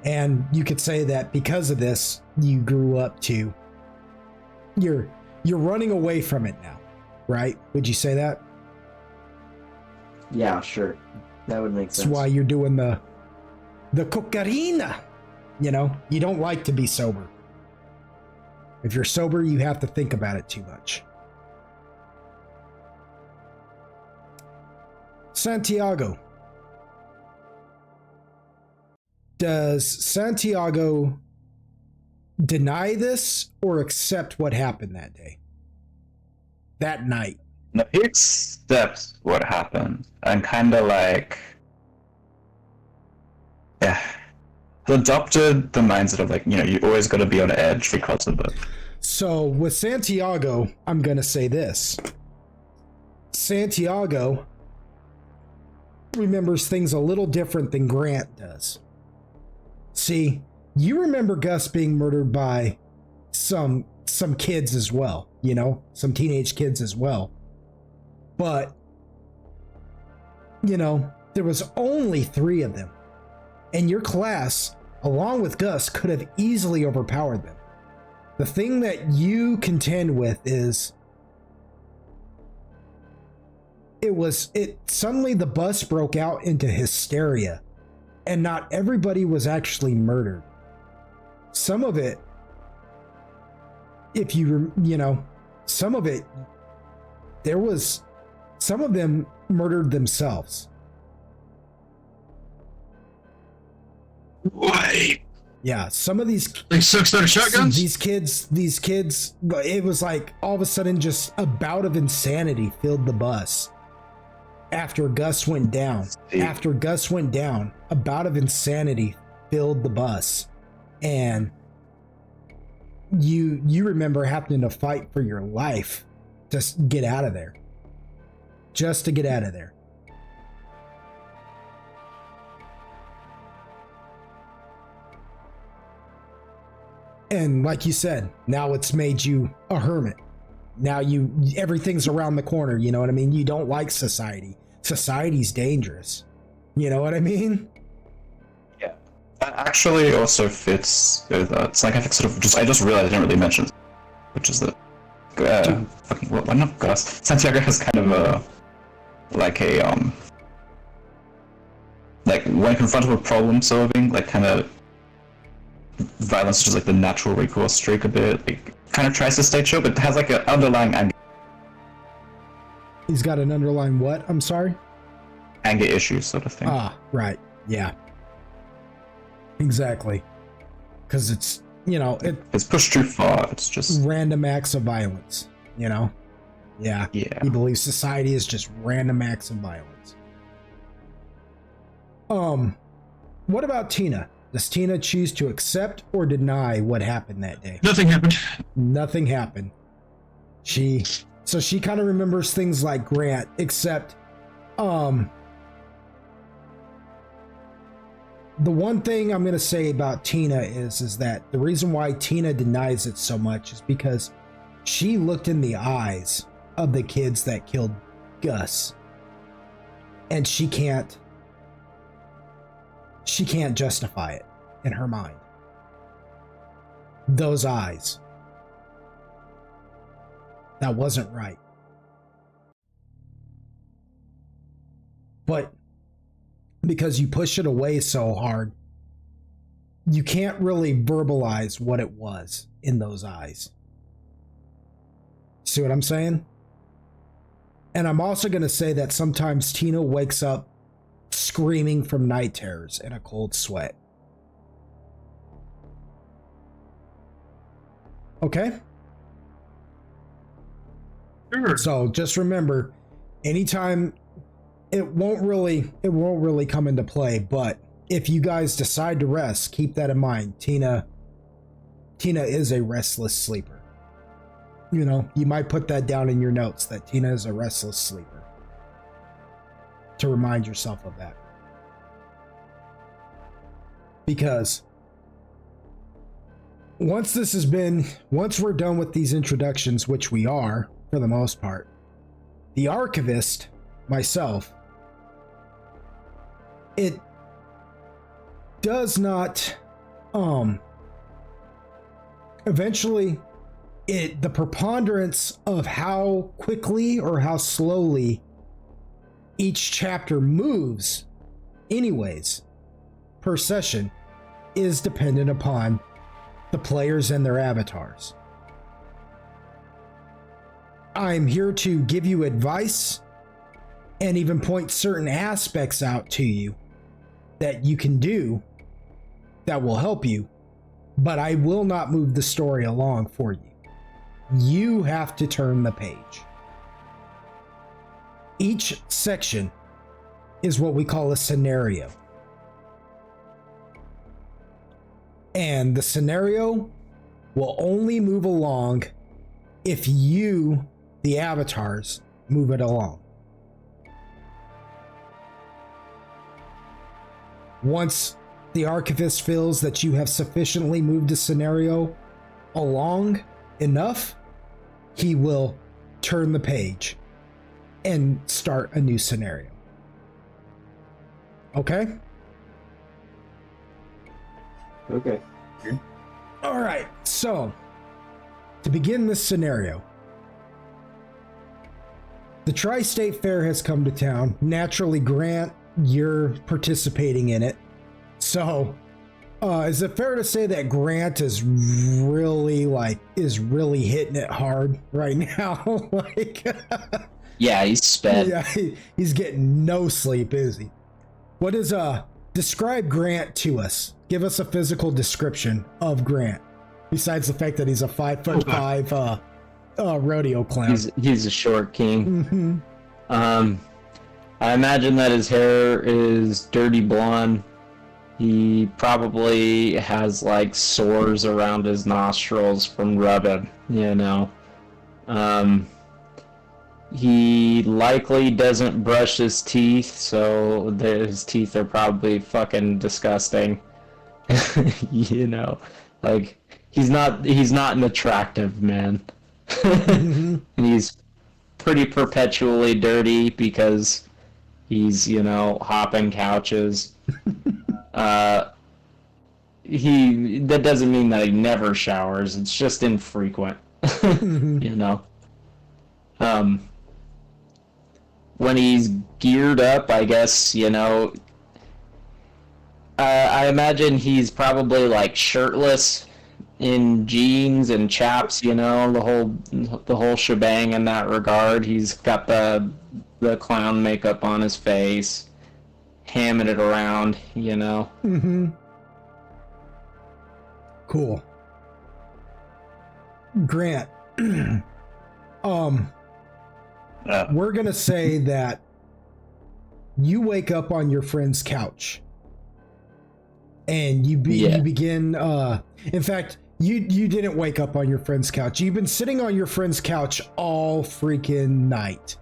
And you could say that because of this, you grew up to you're running away from it now, right? Would you say that? Yeah, sure. That would make sense. That's why you're doing the cocaína. You know, you don't like to be sober. If you're sober, you have to think about it too much. Santiago. Does Santiago deny this or accept what happened that day? That night? No, he accepts what happened and kind of like, yeah, he adopted the mindset of like, you know, you always got to be on edge because of it. So with Santiago, I'm going to say this. Santiago remembers things a little different than Grant does. See, you remember Gus being murdered by some kids as well, you know, some teenage kids as well. But, you know, there was only 3 of them. And your class, along with Gus, could have easily overpowered them. The thing that you contend with is suddenly the bus broke out into hysteria, and not everybody was actually murdered. Some of it, if you know, some of it, some of them murdered themselves. Wait. Yeah, some of these They sucked out of shotguns? These kids, it was like all of a sudden just a bout of insanity filled the bus. After Gus went down, a bout of insanity filled the bus. And you remember having to fight for your life just to get out of there. Just to get out of there. And like you said, now it's made you a hermit. Now everything's around the corner, you know what I mean? You don't like society. Society's dangerous. You know what I mean? Yeah. That actually also fits with, it's like I sort of I just realized I didn't really mention, which is that, why not Gus? Santiago has kind of like when confronted with problem solving, like kind of violence is just like the natural recourse streak a bit. Like, kind of tries to stay chill, but has like an underlying anger. He's got an underlying what? I'm sorry? Anger issues sort of thing. Ah, right. Yeah. Exactly. Because it's, you know, it's pushed too far. It's just random acts of violence, you know? Yeah. Yeah. He believes society is just random acts of violence. What about Tina? Does Tina choose to accept or deny what happened that day? Nothing happened. Nothing happened. She kind of remembers things like Grant, except the one thing I'm going to say about Tina is that the reason why Tina denies it so much is because she looked in the eyes of the kids that killed Gus, and she can't justify it in her mind. Those eyes. That wasn't right. But because you push it away so hard, you can't really verbalize what it was in those eyes. See what I'm saying? And I'm also going to say that sometimes Tina wakes up screaming from night terrors in a cold sweat. Okay? Sure. So just remember, anytime it won't really come into play, but if you guys decide to rest, keep that in mind. Tina is a restless sleeper. You know, you might put that down in your notes that Tina is a restless sleeper, to remind yourself of that. Because once we're done with these introductions, which we are for the most part, the archivist, myself, it does not eventually the preponderance of how quickly or how slowly each chapter moves anyways per session is dependent upon the players and their avatars. I'm here to give you advice and even point certain aspects out to you that you can do that will help you, but I will not move the story along for you. You have to turn the page. Each section is what we call a scenario. And the scenario will only move along if you, the avatars, move it along. Once the archivist feels that you have sufficiently moved the scenario along enough, he will turn the page and start a new scenario. Okay? Okay. All right, so to begin this scenario, the Tri-State Fair has come to town. Naturally, Grant, you're participating in it. So, is it fair to say that Grant is really hitting it hard right now? Yeah, he's sped. Yeah, he's getting no sleep, is he? What is describe Grant to us? Give us a physical description of Grant. Besides the fact that he's a 5'5" rodeo clown. He's a short king. Mm-hmm. I imagine that his hair is dirty blonde. He probably has like sores around his nostrils from rubbing, you know. He likely doesn't brush his teeth, so his teeth are probably fucking disgusting. You know, like he's not an attractive man. Mm-hmm. And he's pretty perpetually dirty because he's, you know, hopping couches. That doesn't mean that he never showers. It's just infrequent. Mm-hmm. You know. When he's geared up, I guess, you know, I imagine he's probably like shirtless in jeans and chaps, you know, the whole shebang in that regard. He's got the clown makeup on his face, hamming it around, you know. Mm-hmm. Cool. Grant, we're gonna say that you wake up on your friend's couch, and you begin. In fact, you didn't wake up on your friend's couch. You've been sitting on your friend's couch all freaking night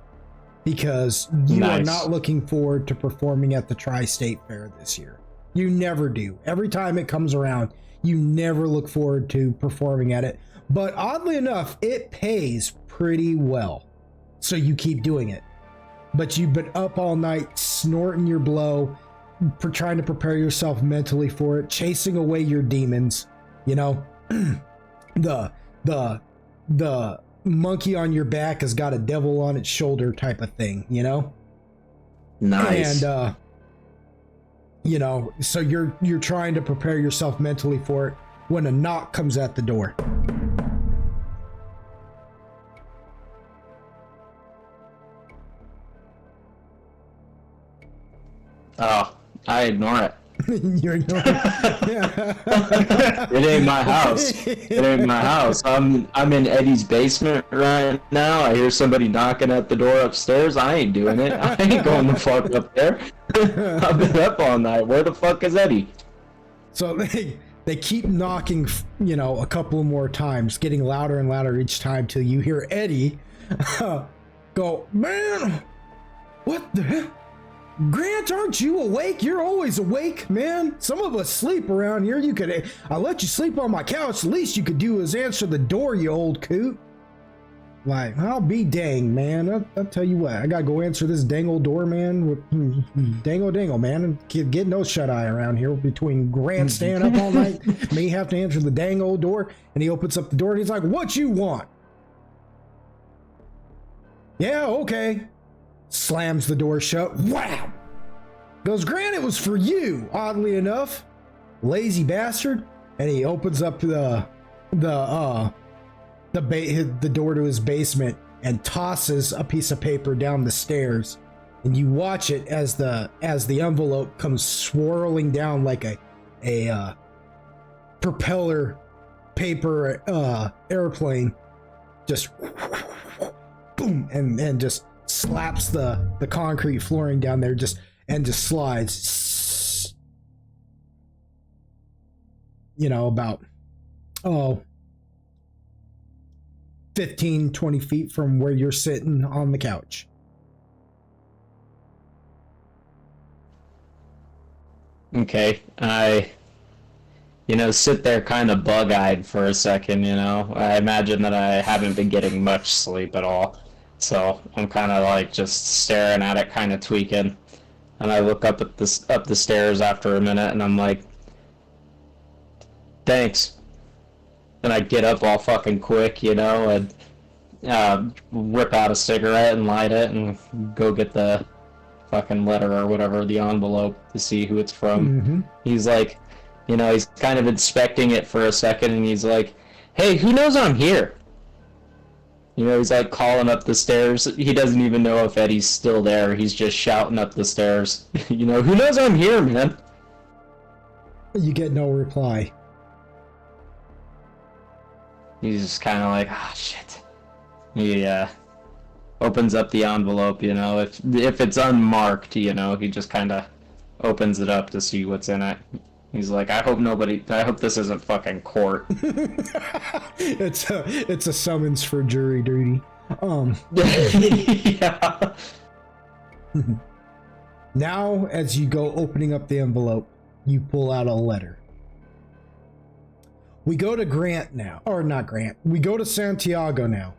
because you are not looking forward to performing at the Tri-State Fair this year. You never do. Every time it comes around, you never look forward to performing at it. But oddly enough, it pays pretty well. So you keep doing it. But you've been up all night snorting your blow, trying to prepare yourself mentally for it, chasing away your demons, you know. the monkey on your back has got a devil on its shoulder type of thing, you know. Nice. And You know, so you're trying to prepare yourself mentally for it when a knock comes at the door. Oh, I ignore it. You're no- It ain't my house. It ain't my house. I'm in Eddie's basement right now. I hear somebody knocking at the door upstairs. I ain't doing it. I ain't going the fuck up there. I've been up all night. Where the fuck is Eddie? So they keep knocking, you know, a couple more times, getting louder and louder each time till you hear Eddie go, man, what the heck? Grant, aren't you awake? You're always awake, man. Some of us sleep around here. I let you sleep on my couch. The least you could do is answer the door, you old coot. Like, I'll be dang, man. I'll tell you what, I gotta go answer this dang old door, man. Dangle, man. And get no shut eye around here between Grant staying up all night, me have to answer the dang old door. And he opens up the door and he's like, what you want? Yeah, okay. Slams the door shut. Wow. Goes, Grant, it was for you, oddly enough. Lazy bastard. And he opens up the door to his basement and tosses a piece of paper down the stairs. And you watch it as the envelope comes swirling down like a propeller paper airplane. Just boom, and just slaps the concrete flooring down there, just slides, you know, about 15, 20 feet from where you're sitting on the couch. Okay, I sit there kind of bug-eyed for a second, I imagine that I haven't been getting much sleep at all. So I'm kind of like just staring at it, kind of tweaking. And I look up the stairs after a minute, and I'm like, thanks. And I get up all fucking quick, and rip out a cigarette and light it and go get the fucking letter or whatever, the envelope, to see who it's from. Mm-hmm. He's like, he's kind of inspecting it for a second, and he's like, hey, who knows I'm here? He's like calling up the stairs. He doesn't even know if Eddie's still there. He's just shouting up the stairs. Who knows I'm here, man? You get no reply. He's just kind of like, ah, shit. He opens up the envelope, if it's unmarked, he just kind of opens it up to see what's in it. He's like, I hope this isn't fucking court. It's a summons for jury duty. Yeah. Now, as you go opening up the envelope, you pull out a letter. We go to Grant now, or not Grant. We go to Santiago now.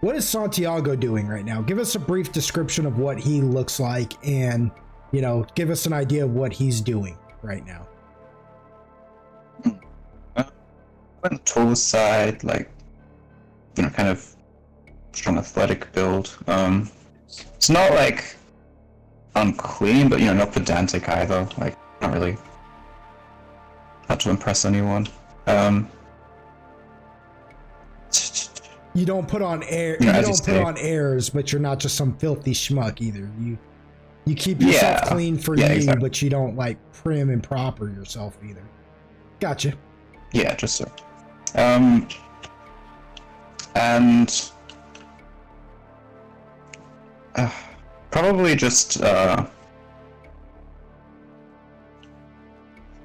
What is Santiago doing right now? Give us a brief description of what he looks like, and give us an idea of what he's doing right now. On the tall side, like, kind of strong athletic build. It's not like unclean, but not pedantic either. Like, not really have to impress anyone. You don't put on air. You don't put on airs, but you're not just some filthy schmuck either. You keep yourself clean for you, exactly. But you don't like prim and proper yourself either. Gotcha. Yeah, just so. And probably just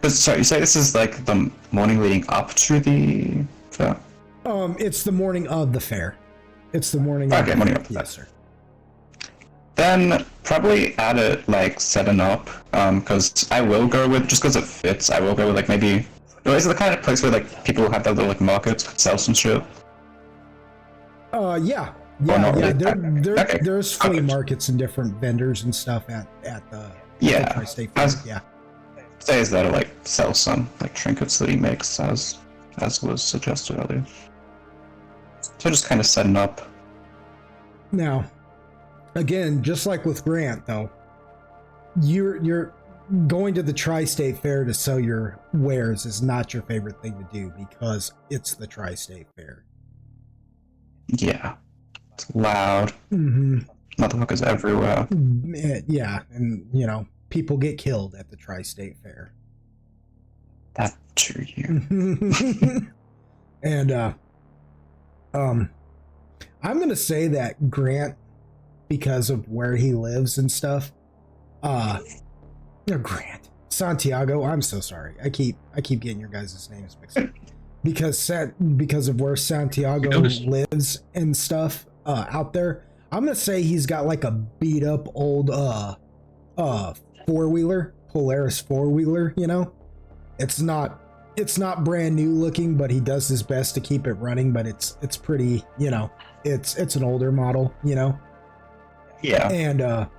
sorry, you say this is like the morning leading up to the fair? It's the morning of the fair. It's the morning. Okay, morning of the fair. Yes, sir. Then probably add it like setting up, because I will go with, just because it fits, I will go with like maybe, is it the kind of place where like people who have their little like markets could sell some shit? Yeah. Really? There's flea markets and different vendors and stuff at the State Fair. Yeah. Says that'll like sell some like trinkets that he makes as was suggested earlier. So just kind of setting up. Now, again, just like with Grant, though, you're going to the Tri-State Fair to sell your wares is not your favorite thing to do because it's the Tri-State Fair. Yeah. It's loud. Mm-hmm. Motherfuckers everywhere. Yeah, and you know, people get killed at the Tri-State Fair. That's true. And I'm gonna say that Grant, because of where he lives and stuff, Grant, Santiago. I'm so sorry. I keep getting your guys' names mixed up. Because of where Santiago lives and stuff out there, I'm gonna say he's got like a beat up old four-wheeler, Polaris four-wheeler. You know, it's not brand new looking, but he does his best to keep it running. But it's pretty, you know, it's an older model, you know. Yeah. And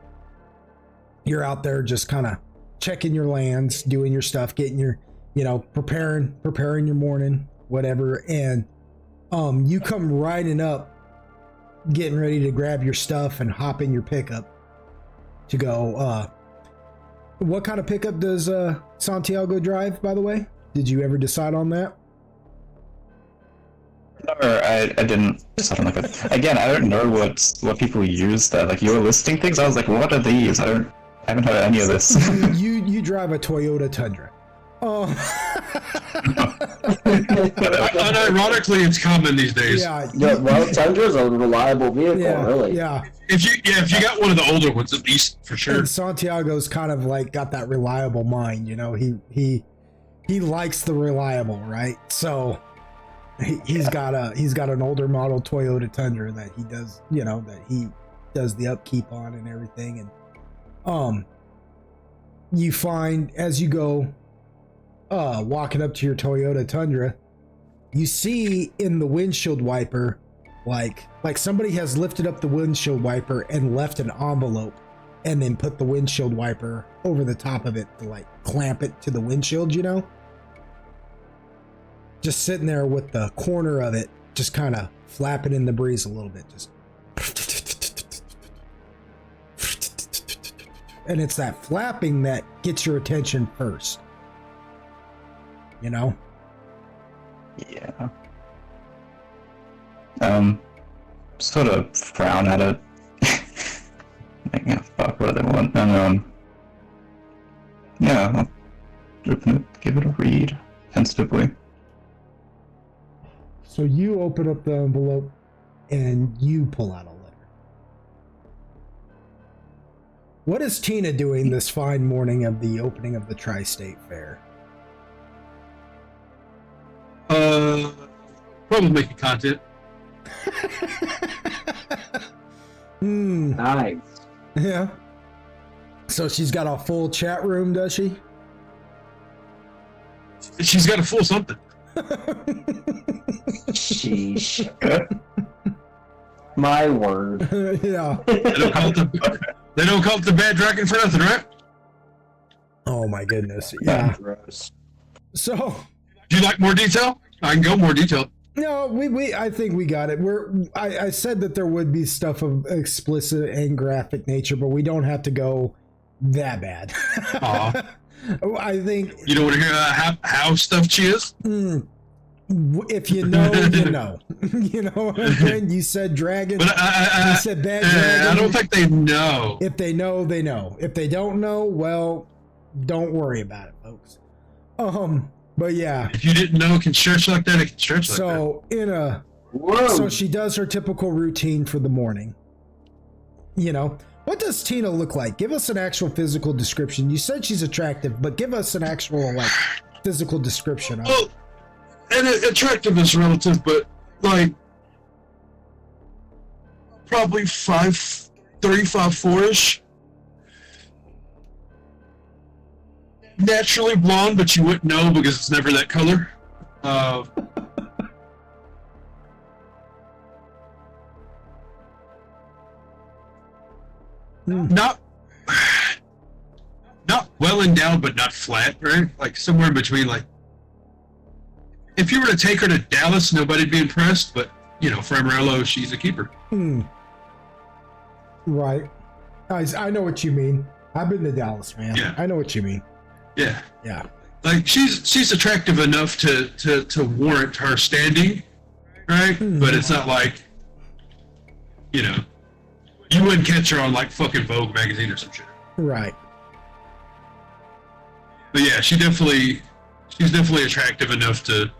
you're out there just kind of checking your lands, doing your stuff, getting your, you know, preparing your morning, whatever. And you come riding up, getting ready to grab your stuff and hop in your pickup to go. What kind of pickup does Santiago drive, by the way? Did you ever decide on that? No, I didn't decide on like again, I don't know what people use that. Like you were listing things, I was like, what are these? I haven't heard any of this. you drive a Toyota Tundra. Unironically, it's common these days. Yeah, well, Tundra's a reliable vehicle, really. Yeah. If you got one of the older ones, at least for sure. And Santiago's kind of like got that reliable mind, you know. He likes the reliable, right? So he's got an older model Toyota Tundra that he does, you know, that he does the upkeep on and everything. And you find as you go walking up to your Toyota Tundra, you see in the windshield wiper like somebody has lifted up the windshield wiper and left an envelope and then put the windshield wiper over the top of it to like clamp it to the windshield, you know? Just sitting there with the corner of it just kind of flapping in the breeze a little bit, just. And it's that flapping that gets your attention first. You know? Yeah. Sort of frown at it. Like, yeah, fuck, what do they want? And yeah, I'll open it, give it a read, tentatively. So you open up the envelope and you pull out a letter. What is Tina doing this fine morning of the opening of the Tri-State Fair? Probably making content. Nice. Yeah. So she's got a full chat room, does she? She's got a full something. Sheesh. My word. Yeah. They don't call it the bad dragon for nothing, right? Oh my goodness. Yeah. Gross. So. Do you like more detail? I can go more detail. No, I think we got it. I said that there would be stuff of explicit and graphic nature, but we don't have to go that bad. I think you don't want to hear how stuff she is. If you know, you know. You know, and you said dragon. But you said bad dragon. I don't think they know. If they know, they know. If they don't know, well, don't worry about it, folks. But yeah. If you didn't know it can stretch like that, it can stretch like that. So she does her typical routine for the morning. You know, what does Tina look like? Give us an actual physical description. You said she's attractive, but give us an actual like physical description of well, and attractive is relative, but like probably 5'3", 5'4"-ish. Naturally blonde, but you wouldn't know because it's never that color. Not well endowed, but not flat, right? Like somewhere in between. Like if you were to take her to Dallas, nobody'd be impressed, but you know, for Amarillo, she's a keeper. Right. I know what you mean. I've been to Dallas, man. Yeah. I know what you mean. Yeah. Yeah. Like she's attractive enough to warrant her standing, right? But it's not like, you know, you wouldn't catch her on like fucking Vogue magazine or some shit. Right. But yeah, she's definitely attractive enough to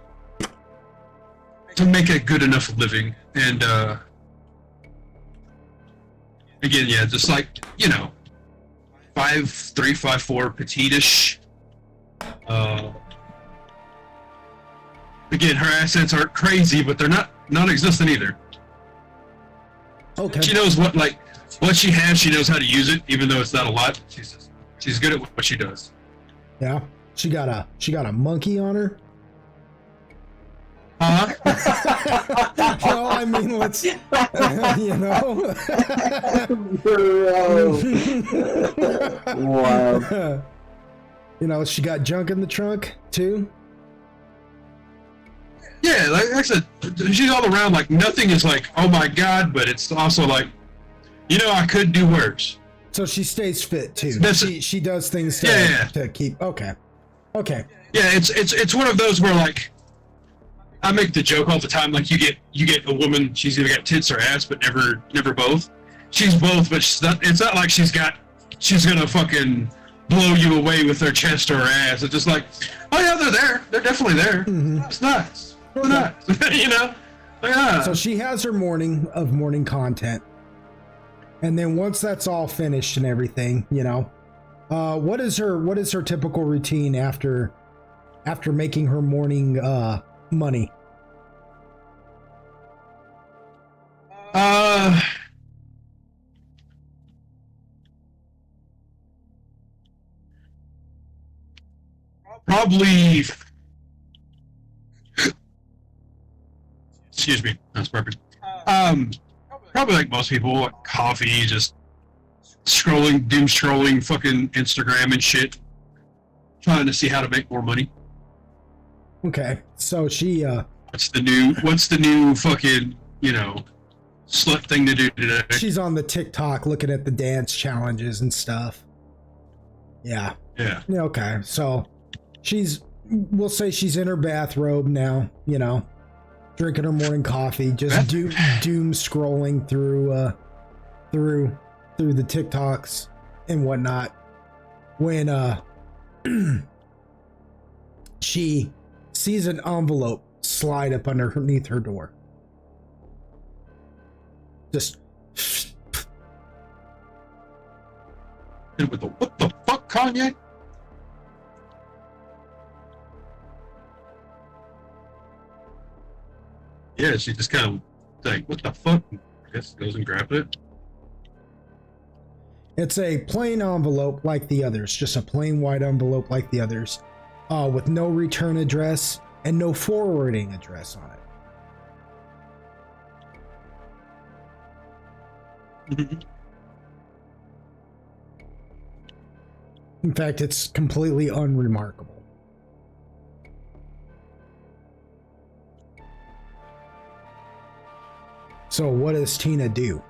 make a good enough living. And again, yeah, just like, you know, 5'3", 5'4", petite-ish. Again, her assets aren't crazy, but they're not non-existent either. Okay. She knows what she has. She knows how to use it, even though it's not a lot. She's good at what she does. Yeah. She got a monkey on her. No, I mean, let's, you know. Wow. You know, she got junk in the trunk too. Yeah, like I said, she's all around. Like nothing is like, oh my god, but it's also like, you know, I could do worse. So she stays fit too. That's She does things to, Yeah. to keep. Okay. Yeah, it's one of those where like, I make the joke all the time. Like you get a woman, she's either got tits or ass, but never both. She's both, but it's not like she's gonna fucking blow you away with her chest or her ass. It's just like, oh yeah, they're there. They're definitely there. It's nuts. It's nuts. You know? Yeah. So she has her morning content. And then once that's all finished and everything, you know, what is her typical routine after making her morning money? Probably. Excuse me, that's perfect. Probably like most people, like coffee, just doom scrolling fucking Instagram and shit, trying to see how to make more money. Okay, so she What's the new fucking, you know, slut thing to do today? she's on the TikTok looking at the dance challenges and stuff. Yeah. Yeah. Yeah, okay. So we'll say she's in her bathrobe now, you know, drinking her morning coffee, just doom scrolling through the TikToks and whatnot. When she sees an envelope slide up underneath her door. Just And with the what the fuck, Kanye? Yeah, she just kind of like, what the fuck? I guess goes and grabs it. It's a plain envelope like the others, just a plain white envelope like the others, with no return address and no forwarding address on it. In fact, it's completely unremarkable. So what does Tina do?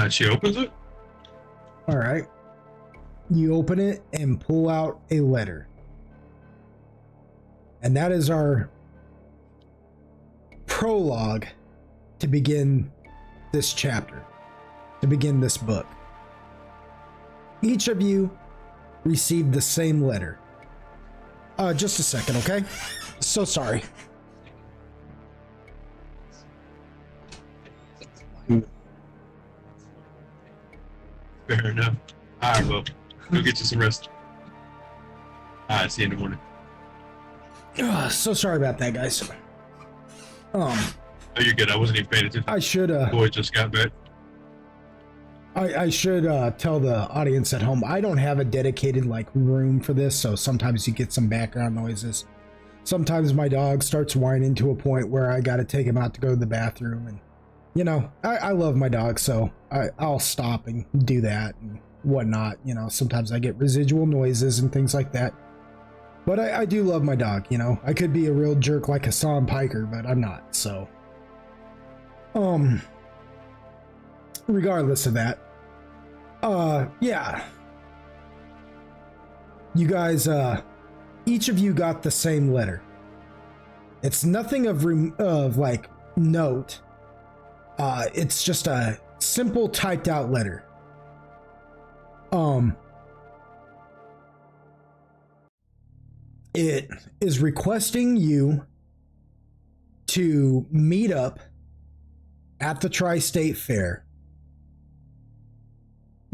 She opens it. All right. You open it and pull out a letter. And that is our prologue to begin this chapter, to begin this book. Each of you received the same letter. Just a second, okay? So sorry. Fair enough. All right, well, go get you some rest. All right, see you in the morning. So sorry about that, guys. Oh, you're good. I wasn't even paying attention. I should Boy just got back. I should tell the audience at home, I don't have a dedicated like room for this, so sometimes you get some background noises. Sometimes my dog starts whining to a point where I gotta take him out to go to the bathroom, and you know, I love my dog, so I'll stop and do that and whatnot. You know, sometimes I get residual noises and things like that. But I do love my dog, you know. I could be a real jerk like Hassan Piker, but I'm not, so. Regardless of that, Yeah. You guys, each of you got the same letter. It's nothing of like note. It's just a simple typed out letter. It is requesting you to meet up at the Tri-State Fair.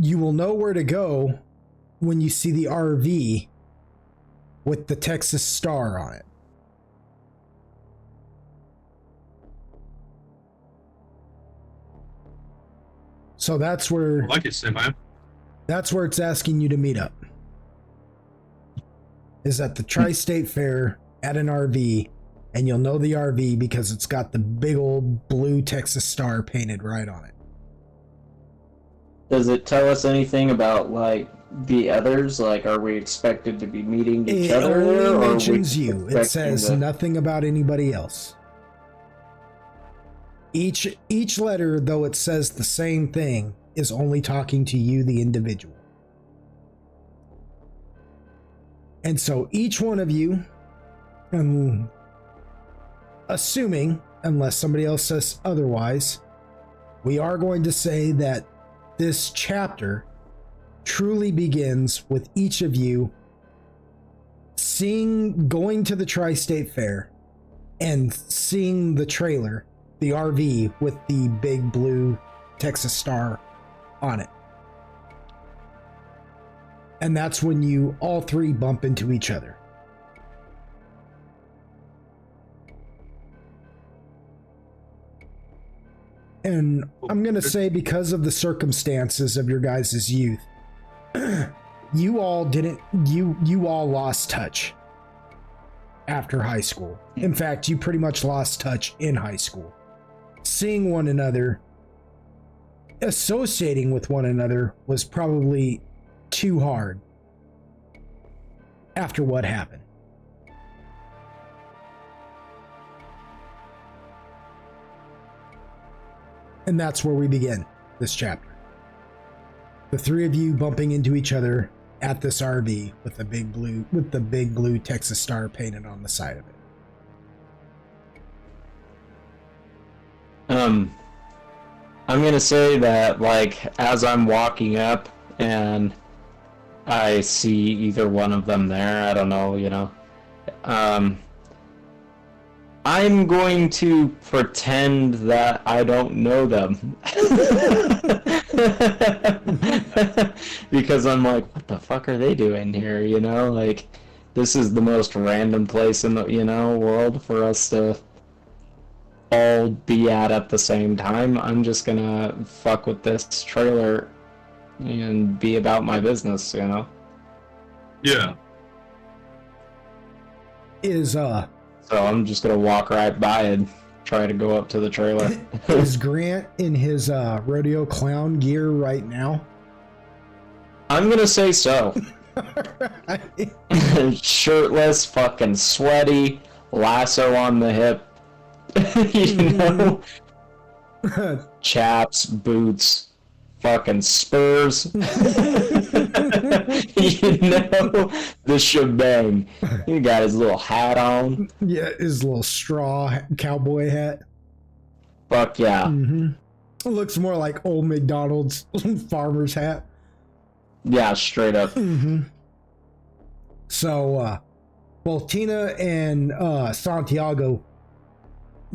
You will know where to go when you see the RV with the Texas Star on it. So that's where I like it, Sam. that's where it's asking you to meet up. Is at the Tri-State Fair at an RV, and you'll know the RV because it's got the big old blue Texas Star painted right on it. Does it tell us anything about like the others? Like, are we expected to be meeting each It other? only Or are we mentions you. It says expecting nothing about anybody else. Each letter, though it says the same thing, is only talking to you, the individual. And so each one of you, assuming, unless somebody else says otherwise, we are going to say that this chapter truly begins with each of you going to the Tri-State Fair and seeing the trailer, the RV with the big blue Texas Star on it. And that's when you all three bump into each other. And I'm going to say, because of the circumstances of your guys' youth, you all lost touch after high school. In fact, you pretty much lost touch in high school. Seeing one another, associating with one another was probably too hard after what happened. And that's where we begin this chapter. The three of you bumping into each other at this RV with the big blue Texas Star painted on the side of it. I'm gonna say that, like, as I'm walking up and I see either one of them there, I don't know, I'm going to pretend that I don't know them. Because I'm like, what the fuck are they doing here, Like, this is the most random place in the, world for us to all be at the same time. I'm just gonna fuck with this trailer and be about my business, Yeah. So I'm just gonna walk right by and try to go up to the trailer. Is Grant in his rodeo clown gear right now? I'm gonna say so. Shirtless, fucking sweaty, lasso on the hip. Chaps, boots, fucking spurs. The shebang. He got his little hat on. Yeah, his little straw cowboy hat. Fuck yeah. It looks more like old McDonald's farmer's hat. Yeah, straight up. So, both Tina and Santiago,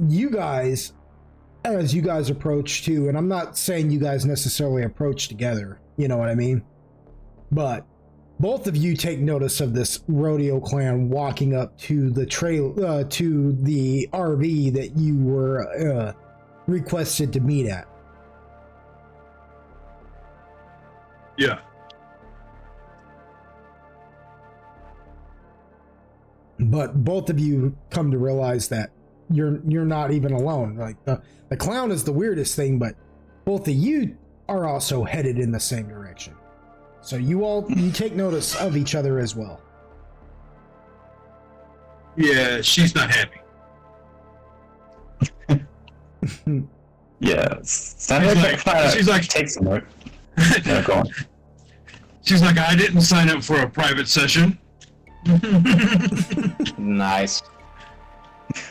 you guys, as you guys approach too, and I'm not saying you guys necessarily approach together, you know what I mean? But both of you take notice of this rodeo clan walking up to the to the RV that you were requested to meet at. Yeah. But both of you come to realize that you're not even alone. Like the clown is the weirdest thing, but both of you are also headed in the same direction. So you take notice of each other as well. Yeah, she's not happy. Yeah, She's like, take some work. Yeah, go on. She's like, I didn't sign up for a private session. Nice.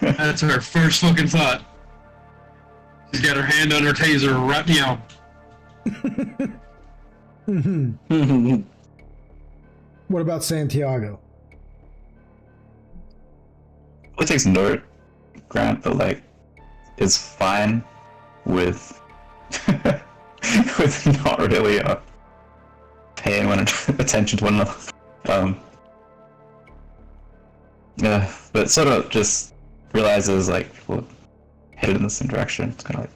That's her first fucking thought. She's got her hand on her taser right now. What about Santiago? It takes note, Grant, that like is fine with with not really paying attention to one another. Yeah, but sort of just realizes like people headed in the same direction. It's kind of like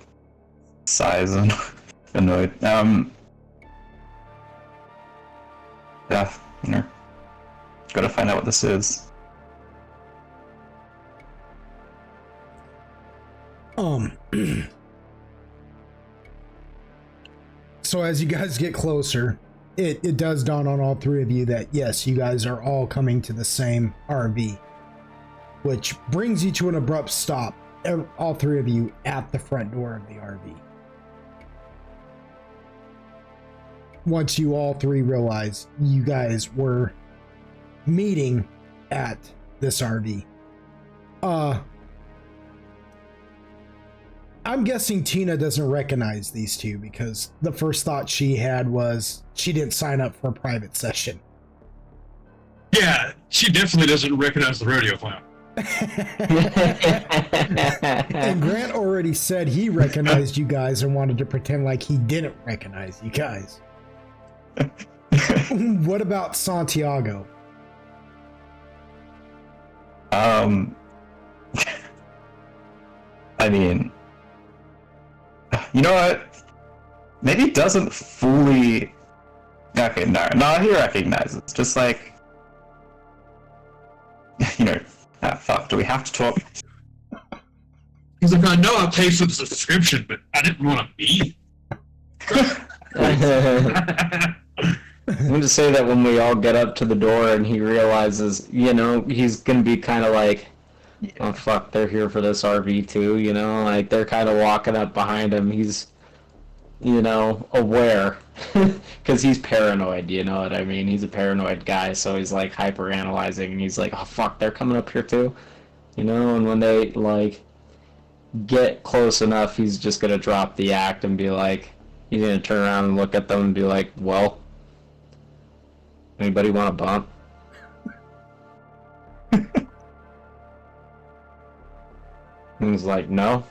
sighs and annoyed. Yeah, you know, gotta find out what this is. So as you guys get closer, it does dawn on all three of you that yes, you guys are all coming to the same RV, which brings you to an abrupt stop, all three of you at the front door of the RV. Once you all three realize you guys were meeting at this RV. I'm guessing Tina doesn't recognize these two because the first thought she had was she didn't sign up for a private session. Yeah, she definitely doesn't recognize the rodeo clown. And Grant already said he recognized you guys and wanted to pretend like he didn't recognize you guys. What about Santiago? I mean, you know what? Maybe he doesn't fully. Okay, no, he recognizes. Just like, you know, fuck. Do we have to talk? He's like, I know I paid for the subscription, but I didn't want to be. I'm going to say that when we all get up to the door and he realizes, you know, he's going to be kind of like, oh fuck, they're here for this RV too, you know, like they're kind of walking up behind him. He's, you know, aware because he's paranoid, you know what I mean? He's a paranoid guy, so he's like hyper analyzing and he's like, oh fuck, they're coming up here too, you know, and when they like get close enough, he's just going to drop the act and be like, he's going to turn around and look at them and be like, well, anybody want a bump? And he's like, no.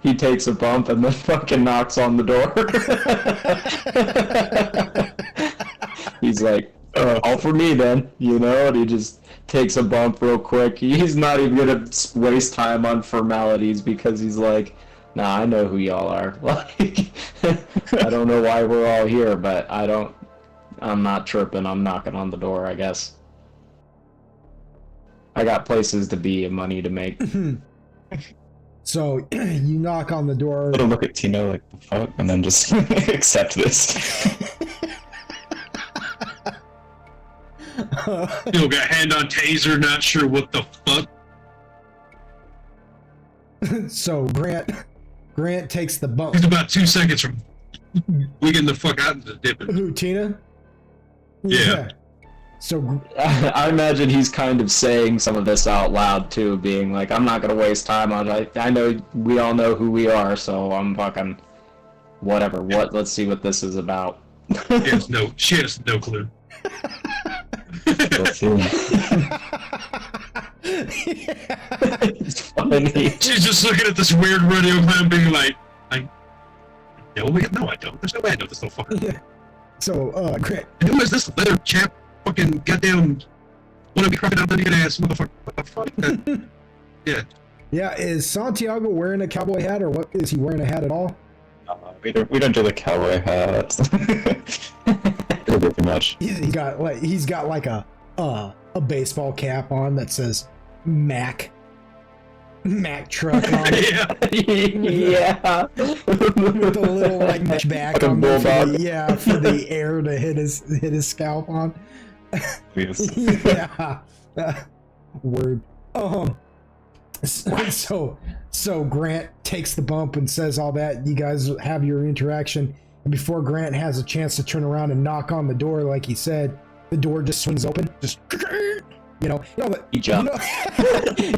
He takes a bump and then fucking knocks on the door. He's like, all for me then, you know, and he just takes a bump real quick. He's not even gonna waste time on formalities because he's like, nah, I know who y'all are. Like, I don't know why we're all here, but I'm not tripping. I'm knocking on the door, I guess. I got places to be and money to make. So you knock on the door. Little look at Tina like, the fuck, and then just accept this. Still got hand on taser, not sure what the fuck. So Grant takes the bump. He's about 2 seconds from wigging the fuck out of the dipping. Who, Tina? Yeah. So I imagine he's kind of saying some of this out loud too, being like, I'm not gonna waste time on it. I know we all know who we are, so I'm fucking whatever. Let's see what this is about. She has no clue. It's funny. She's just looking at this weird rodeo clown being like, no, I don't. There's no way I know this little fucker. yeah. So Grant. And who is this leather chap? Fucking goddamn wanna be crocodile Dundee ass motherfucker. What the fuck? Yeah. Yeah, is Santiago wearing a cowboy hat, or what? Is he wearing a hat at all? We don't do the cowboy hats. It'll be too much. He's got like a baseball cap on that says Mac truck on it. Yeah. With a little like mesh back Like a on there bulldog. for the air to hit his scalp on. Yes. Yeah. Word. So Grant takes the bump and says all that. You guys have your interaction. Before Grant has a chance to turn around and knock on the door, like he said, the door just swings open. Just He jumped.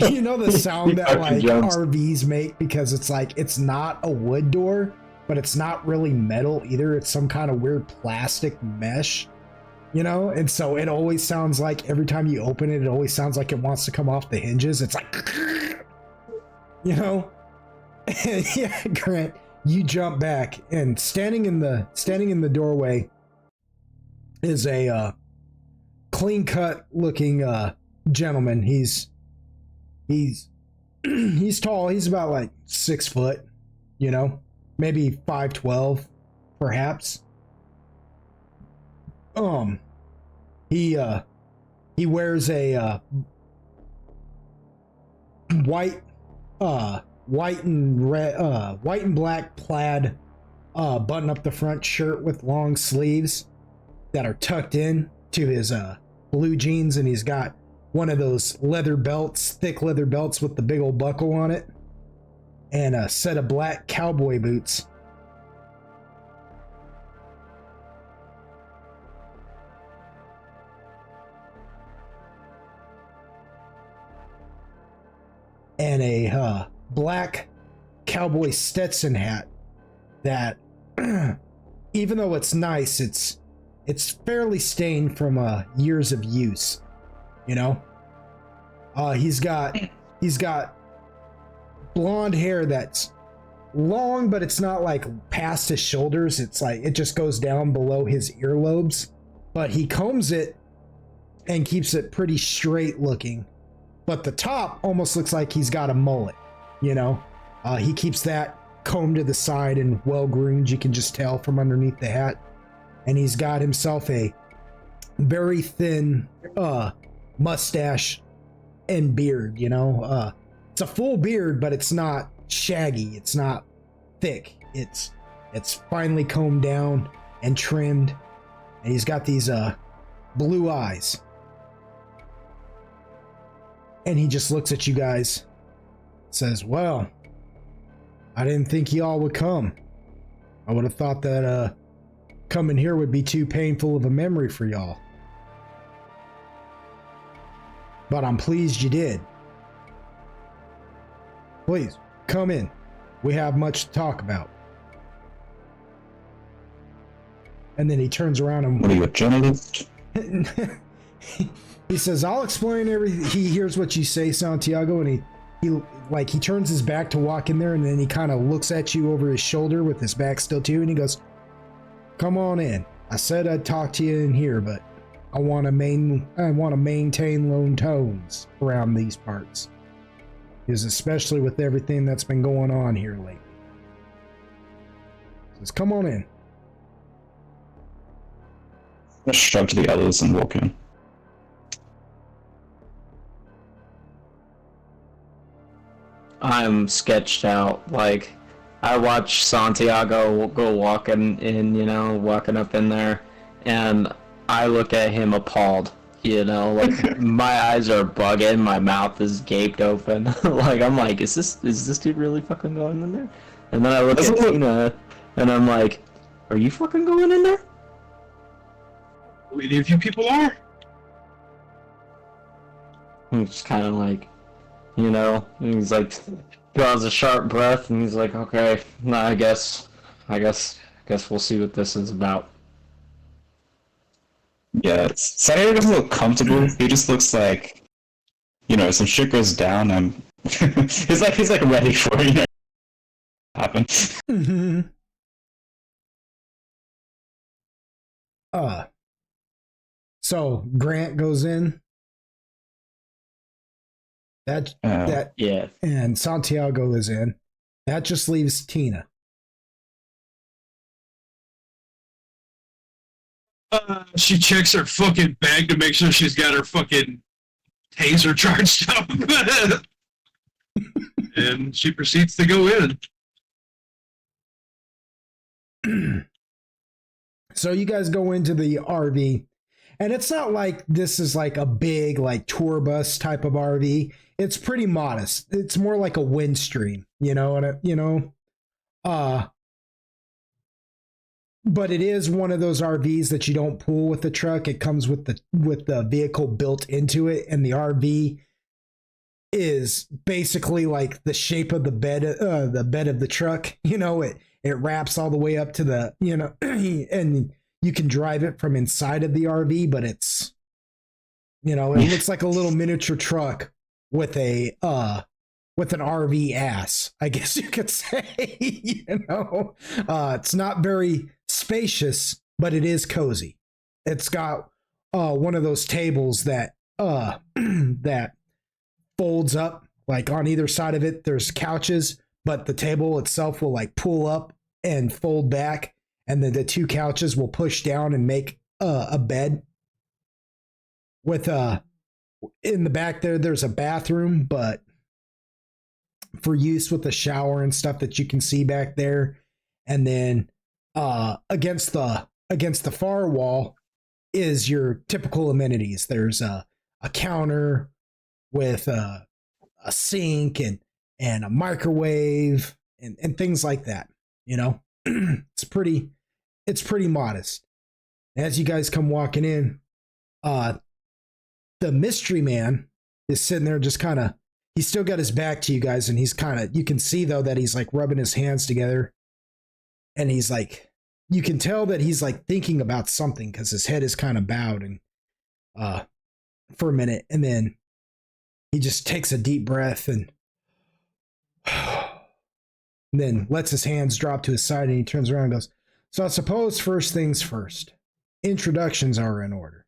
you know the sound that like jumps. RVs make, because it's like it's not a wood door, but it's not really metal either. It's some kind of weird plastic mesh, and so it always sounds like every time you open it, it always sounds like it wants to come off the hinges. It's like yeah, Grant, you jump back, and standing in the doorway is a clean cut looking gentleman. He's he's tall. He's about like 6 foot, maybe 5'12", perhaps. He wears a white and black plaid button up the front shirt with long sleeves that are tucked in to his blue jeans, and he's got one of those leather belts, thick leather belts with the big old buckle on it, and a set of black cowboy boots. And a black cowboy Stetson hat that, even though it's nice, it's fairly stained from years of use. He's got blonde hair that's long, but it's not like past his shoulders. It's like it just goes down below his earlobes, but he combs it and keeps it pretty straight looking. But the top almost looks like he's got a mullet, He keeps that combed to the side and well groomed. You can just tell from underneath the hat. And he's got himself a very thin mustache and beard, It's a full beard, but it's not shaggy. It's not thick. It's finely combed down and trimmed. And he's got these blue eyes. And he just looks at you guys, says, "Well, I didn't think y'all would come. I would have thought that coming here would be too painful of a memory for y'all. But I'm pleased you did. Please, come in. We have much to talk about." And then he turns around and... What are you, a journalist? He says, "I'll explain everything." He hears what you say, Santiago, and he turns his back to walk in there, and then he kind of looks at you over his shoulder with his back still to you, and he goes, "Come on in. I said I'd talk to you in here, but I want to maintain low tones around these parts, because especially with everything that's been going on here lately." He says, "Come on in." I shrug to the others and walk in. I'm sketched out. Like, I watch Santiago go walking in, walking up in there, and I look at him appalled. Like my eyes are bugging, my mouth is gaped open. Like I'm like, is this dude really fucking going in there? And then I look at Tina, and I'm like, are you fucking going in there? Any of you people are? He's just kind of like, and he's like, draws a sharp breath, and he's like, okay, no, I guess we'll see what this is about. Yeah, Saturday doesn't look comfortable. He just looks like, some shit goes down and he's like ready for it, happen. Mm-hmm. So Grant goes in. Yeah. And Santiago is in. That just leaves Tina. She checks her fucking bag to make sure she's got her fucking taser charged up. And she proceeds to go in. So you guys go into the RV, and it's not like this is like a big like tour bus type of RV. It's pretty modest. It's more like a Windstream, but it is one of those RVs that you don't pull with the truck. It comes with the vehicle built into it, and the RV is basically like the shape of the bed of the truck. It wraps all the way up to the and you can drive it from inside of the RV, but it's it looks like a little miniature truck with an RV ass, I guess you could say. It's not very spacious, but it is cozy. It's got one of those tables that that folds up, like on either side of it there's couches, but the table itself will like pull up and fold back, and then the two couches will push down and make a bed. With in the back there's a bathroom, but for use with the shower and stuff that you can see back there. And then against the far wall is your typical amenities. There's a counter with a sink and a microwave and things like that. It's pretty modest. As you guys come walking in, the mystery man is sitting there just kind of, he's still got his back to you guys, and he's kind of, you can see though that he's like rubbing his hands together, and he's like, you can tell that he's like thinking about something because his head is kind of bowed and for a minute, and then he just takes a deep breath and then lets his hands drop to his side, and he turns around and goes, so I suppose first things first, introductions are in order.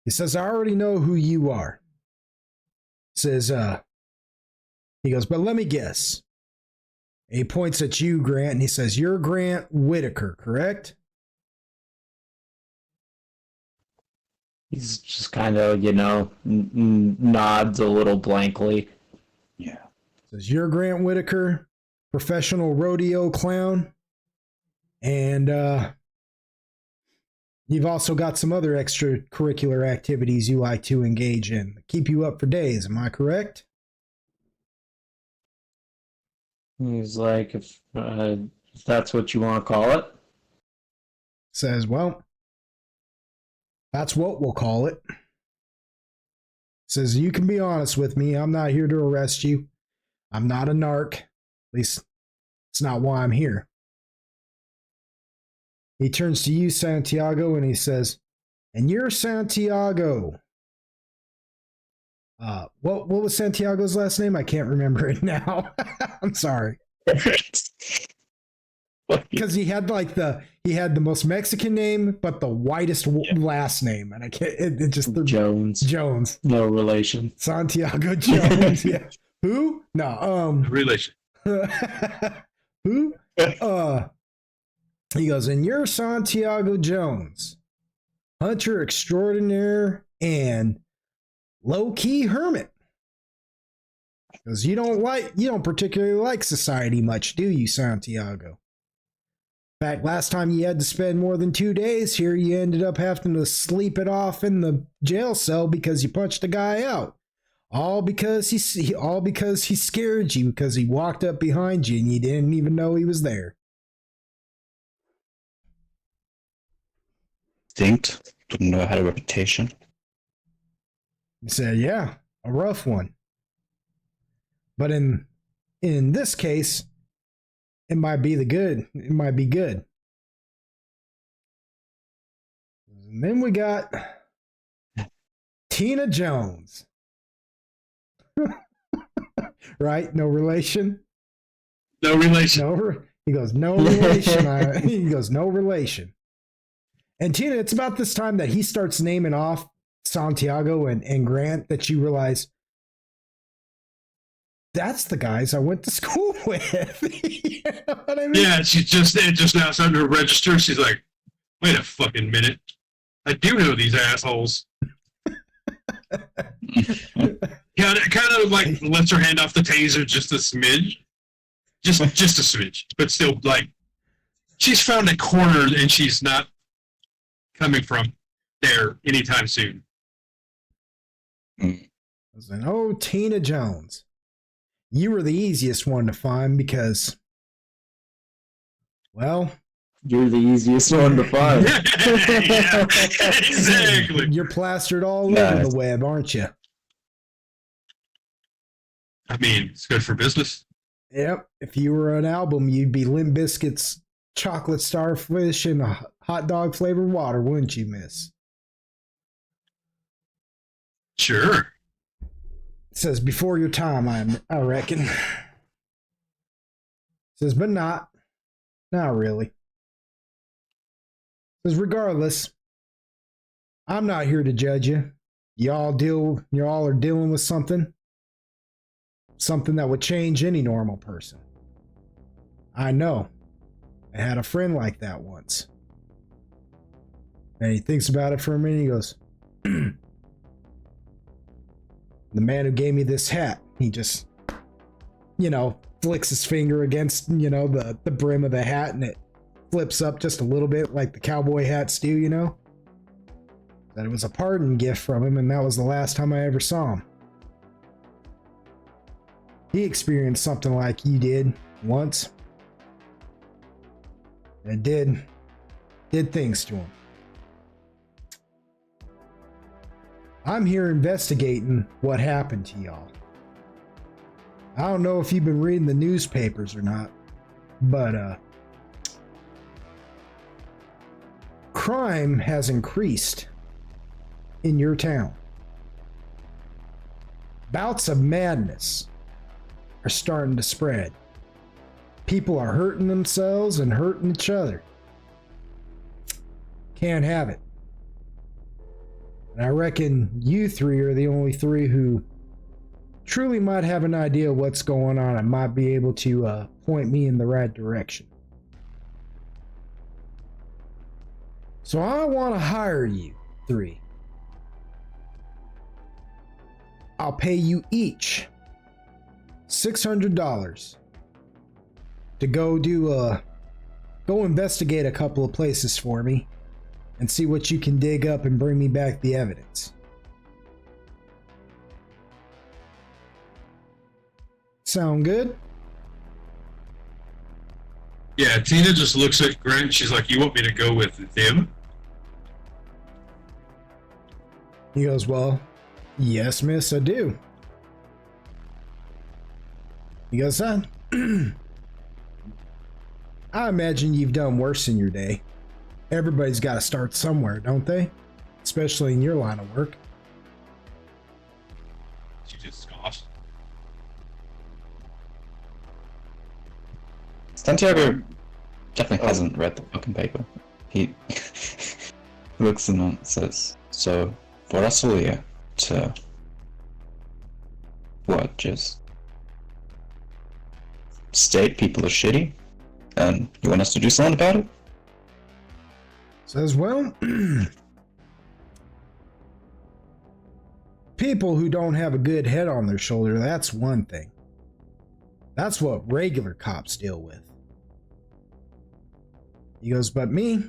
He says, I already know who you are. Says, he goes, but let me guess. And he points at you, Grant, and he says, you're Grant Whitaker, correct? He's just kind of, nods a little blankly. Yeah. Says, you're Grant Whitaker, professional rodeo clown, and you've also got some other extracurricular activities you like to engage in. Keep you up for days, am I correct? He's like, if that's what you want to call it. Says, well, that's what we'll call it. Says, you can be honest with me. I'm not here to arrest you. I'm not a narc. At least it's not why I'm here. He turns to you, Santiago, and he says, and you're Santiago. What was Santiago's last name? I can't remember it now. I'm sorry. Because he had the most Mexican name, but the whitest last name, and I can't. It just Jones. Jones. No relation. Santiago Jones. Yeah. Who? No. Relation. Who? He goes, and you're Santiago Jones, hunter extraordinaire and low-key hermit. Because you don't particularly like society much, do you, Santiago? In fact, last time you had to spend more than 2 days here, you ended up having to sleep it off in the jail cell because you punched a guy out. All because he scared you, because he walked up behind you and you didn't even know he was there. Distinct. Didn't know I had a reputation. He said, yeah, a rough one. But in this case, it might be good. And then we got Tina Jones. Right? No relation? No relation. He goes, no relation. He goes, no relation. And Tina, it's about this time that he starts naming off Santiago and Grant that you realize that's the guys I went to school with. You know what I mean? Yeah, it just now starting to register. She's like, wait a fucking minute. I do know these assholes. Kind of like lets her hand off the taser just a smidge. Just a smidge. But still, like, she's found a corner and she's not coming from there anytime soon. I was like, oh, Tina Jones. You were the easiest one to find because, Well, You're the easiest one to find. Yeah, exactly. you're plastered all over Nice. the web, aren't you? I mean, it's good for business. Yep. If you were an album, you'd be Limp Bizkit's Chocolate Starfish and a hot dog flavored water, wouldn't you, miss? Sure. It says before your time, I reckon. It says, but not really. It says, regardless, I'm not here to judge you. Y'all are dealing with something that would change any normal person. I know. I had a friend like that once. And he thinks about it for a minute. He goes, the man who gave me this hat, he just, flicks his finger against, the brim of the hat, and it flips up just a little bit like the cowboy hats do, That it was a parting gift from him, and that was the last time I ever saw him. He experienced something like you did once. And it did things to him. I'm here investigating what happened to y'all. I don't know if you've been reading the newspapers or not, but crime has increased in your town. Bouts of madness are starting to spread. People are hurting themselves and hurting each other. Can't have it. And I reckon you three are the only three who truly might have an idea what's going on and might be able to point me in the right direction. So I want to hire you three. I'll pay you each $600 to go investigate a couple of places for me and see what you can dig up and bring me back the evidence. Sound good? Yeah, Tina just looks at Grant. She's like, "You want me to go with them?" He goes, well, yes, miss, I do. He goes, son, I imagine you've done worse in your day. Everybody's got to start somewhere, don't they? Especially in your line of work. She just scoffs. Santiago definitely hasn't read the fucking paper. He looks in and says, so for us all here to what, just state people are shitty and you want us to do something about it? Says, well, people who don't have a good head on their shoulder, that's one thing. That's what regular cops deal with. He goes, but me,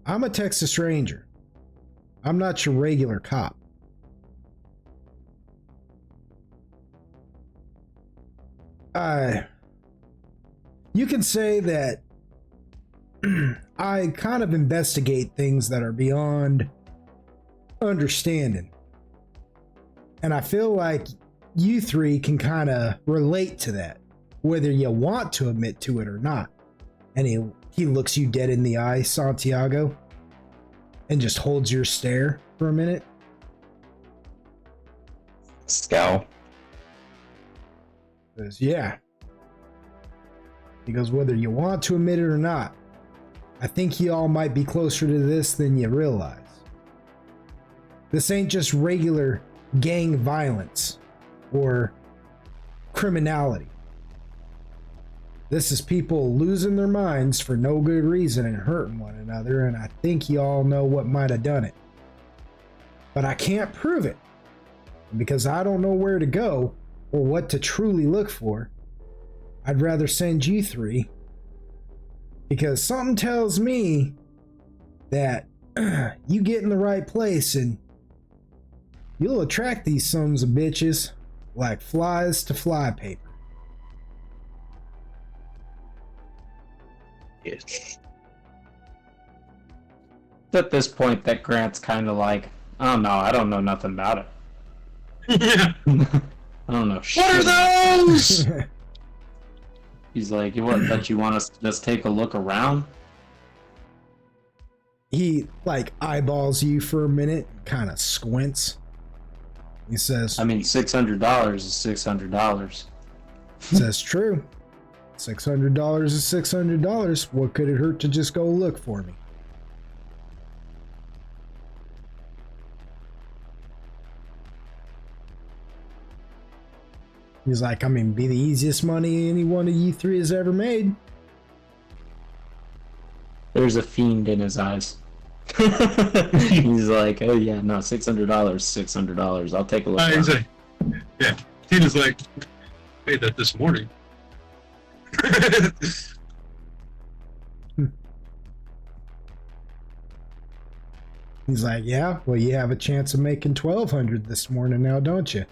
I'm a Texas Ranger. I'm not your regular cop. You can say that I kind of investigate things that are beyond understanding. And I feel like you three can kind of relate to that, whether you want to admit to it or not. And he looks you dead in the eye, Santiago, and just holds your stare for a minute. Scowl. Says, yeah. He goes, whether you want to admit it or not, I think you all might be closer to this than you realize. This ain't just regular gang violence or criminality. This is people losing their minds for no good reason and hurting one another, and I think you all know what might have done it. But I can't prove it, because I don't know where to go or what to truly look for. I'd rather send you three, because something tells me that you get in the right place and you'll attract these sons of bitches like flies to fly paper. Yes. At this point, that Grant's kind of like, oh no, I don't know nothing about it. Yeah. I don't know What shit. are those? He's like, what, that you want us to just take a look around? He like eyeballs you for a minute, kind of squints. He says, I mean, $600 is $600. says true. $600 is $600. What could it hurt to just go look for me? He's like, I mean, be the easiest money any one of you three has ever made. There's a fiend in his eyes. He's like, oh yeah, no, $600, $600. I'll take a look. He's like, yeah. Tina's like, made that this morning. He's like, yeah, well, you have a chance of making $1,200 this morning now, don't you?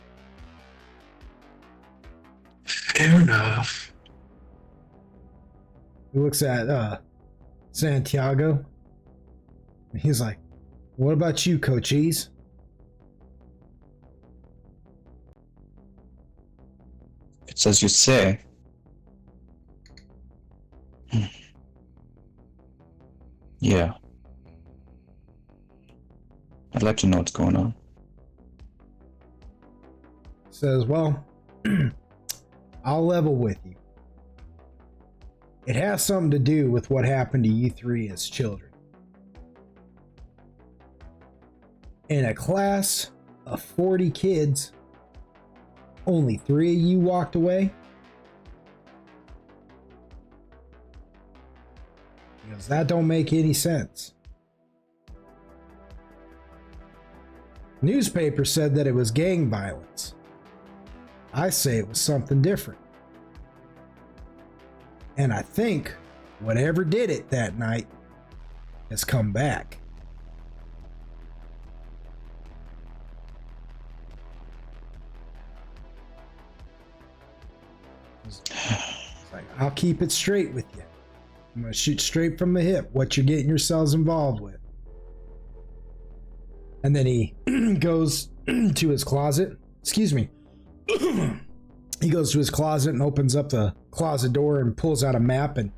Fair enough. He looks at Santiago. He's like, what about you, Cochise? It's as you say. Yeah. I'd like to know what's going on. Says, well, I'll level with you. It has something to do with what happened to you three as children. In a class of 40 kids, only 3 of you walked away. Because that don't make any sense. Newspaper said that it was gang violence. I say it was something different. And I think whatever did it that night has come back. It's like, I'll keep it straight with you. I'm going to shoot straight from the hip what you're getting yourselves involved with. And then he goes to his closet. Excuse me. He goes to his closet and opens up the closet door and pulls out a map and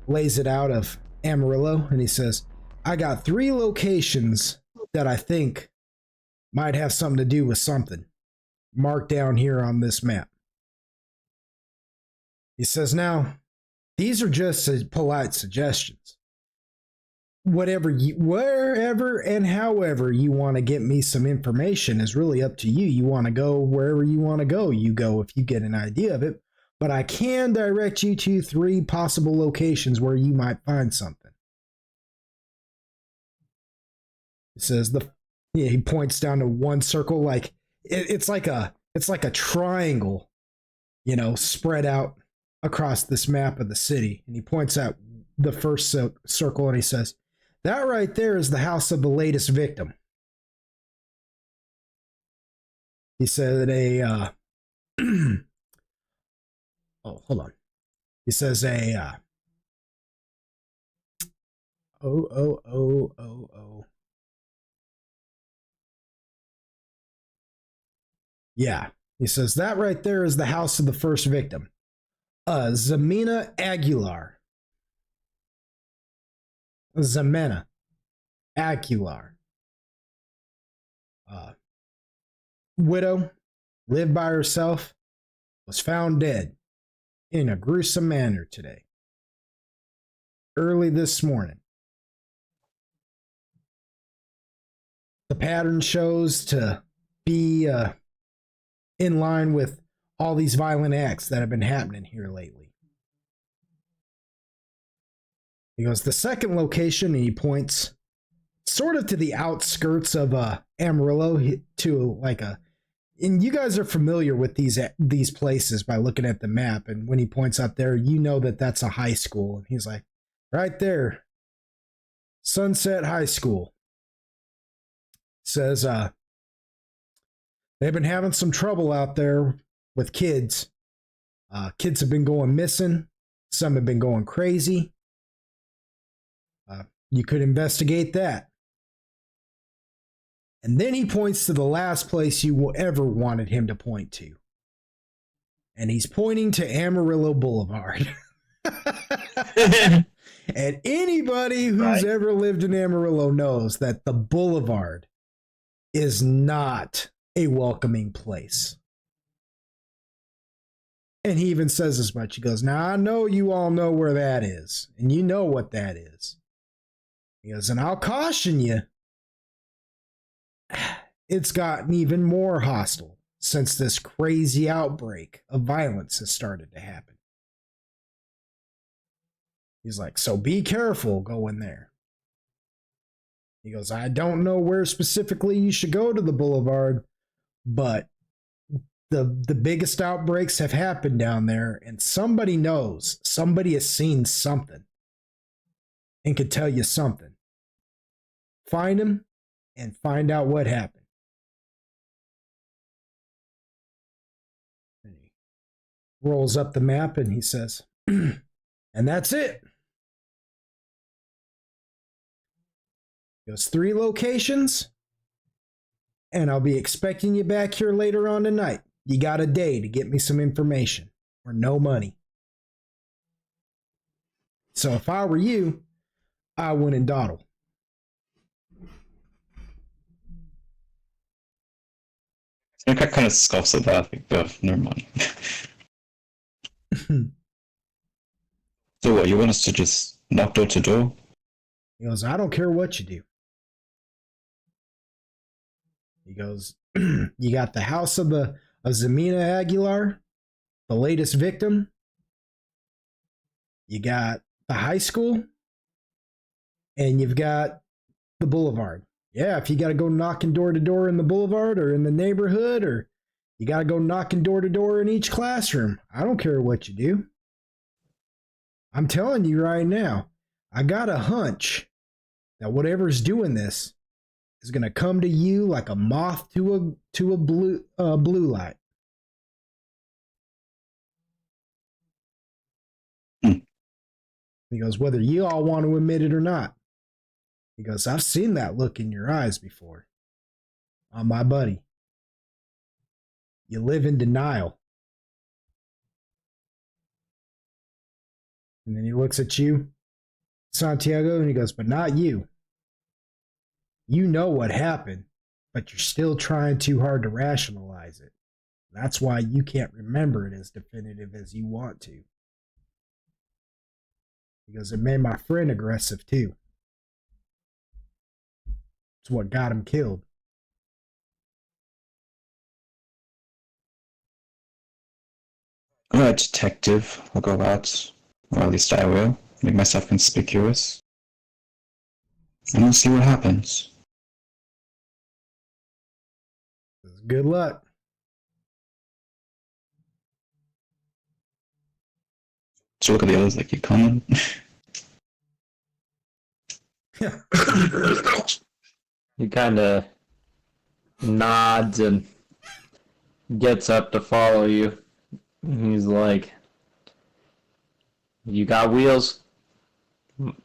lays it out of Amarillo. And he says, I got 3 locations that I think might have something to do with something marked down here on this map. He says, now, these are just polite suggestions. Wherever and however you want to get me some information is really up to you. You want to go wherever you want to go, you go if you get an idea of it. But I can direct you to 3 possible locations where you might find something. He says he points down to one circle, like it's like a triangle, spread out across this map of the city. And he points out the first circle and he says, that right there is the house of the latest victim. He said oh, hold on. He says yeah. He says that right there is the house of the first victim. Zamina Aguilar. Zamena Aguilar. Widow, lived by herself, was found dead in a gruesome manner today. Early this morning. The pattern shows to be in line with all these violent acts that have been happening here lately. He goes, the second location, and he points sort of to the outskirts of Amarillo to and you guys are familiar with these places by looking at the map. And when he points out there, you know that that's a high school. And he's like, right there, Sunset High School. Says they've been having some trouble out there with kids. Kids have been going missing. Some have been going crazy. You could investigate that. And then he points to the last place you ever wanted him to point to. And he's pointing to Amarillo Boulevard. And anybody who's ever lived in Amarillo knows that the boulevard is not a welcoming place. And he even says as much. He goes, now I know you all know where that is. And you know what that is. He goes, and I'll caution you, it's gotten even more hostile since this crazy outbreak of violence has started to happen. He's like, so be careful going there. He goes, I don't know where specifically you should go to the boulevard, but the biggest outbreaks have happened down there, and somebody knows, somebody has seen something and could tell you something. Find him and find out what happened. And he rolls up the map and he says, and that's it. He goes, 3 locations, and I'll be expecting you back here later on tonight. You got a day to get me some information or no money. So if I were you, I wouldn't dawdle. I kind of scoffs at that. Like, oh, never mind. So what, you want us to just knock door to door? He goes, I don't care what you do. He goes, you got the house of Zamina Aguilar, the latest victim. You got the high school, and you've got the boulevard. Yeah, if you got to go knocking door to door in the boulevard or in the neighborhood, or you got to go knocking door to door in each classroom, I don't care what you do. I'm telling you right now, I got a hunch that whatever's doing this is going to come to you like a moth to a blue light. He goes, whether you all want to admit it or not. He goes, I've seen that look in your eyes before. On my buddy. You live in denial. And then he looks at you, Santiago, and he goes, but not you. You know what happened, but you're still trying too hard to rationalize it. That's why you can't remember it as definitive as you want to. Because it made my friend aggressive too. It's what got him killed. I'm a detective. I'll go out. Or at least I will. Make myself conspicuous. And we'll see what happens. Good luck. So look at the others like, you coming? He kind of nods and gets up to follow you. He's like, you got wheels?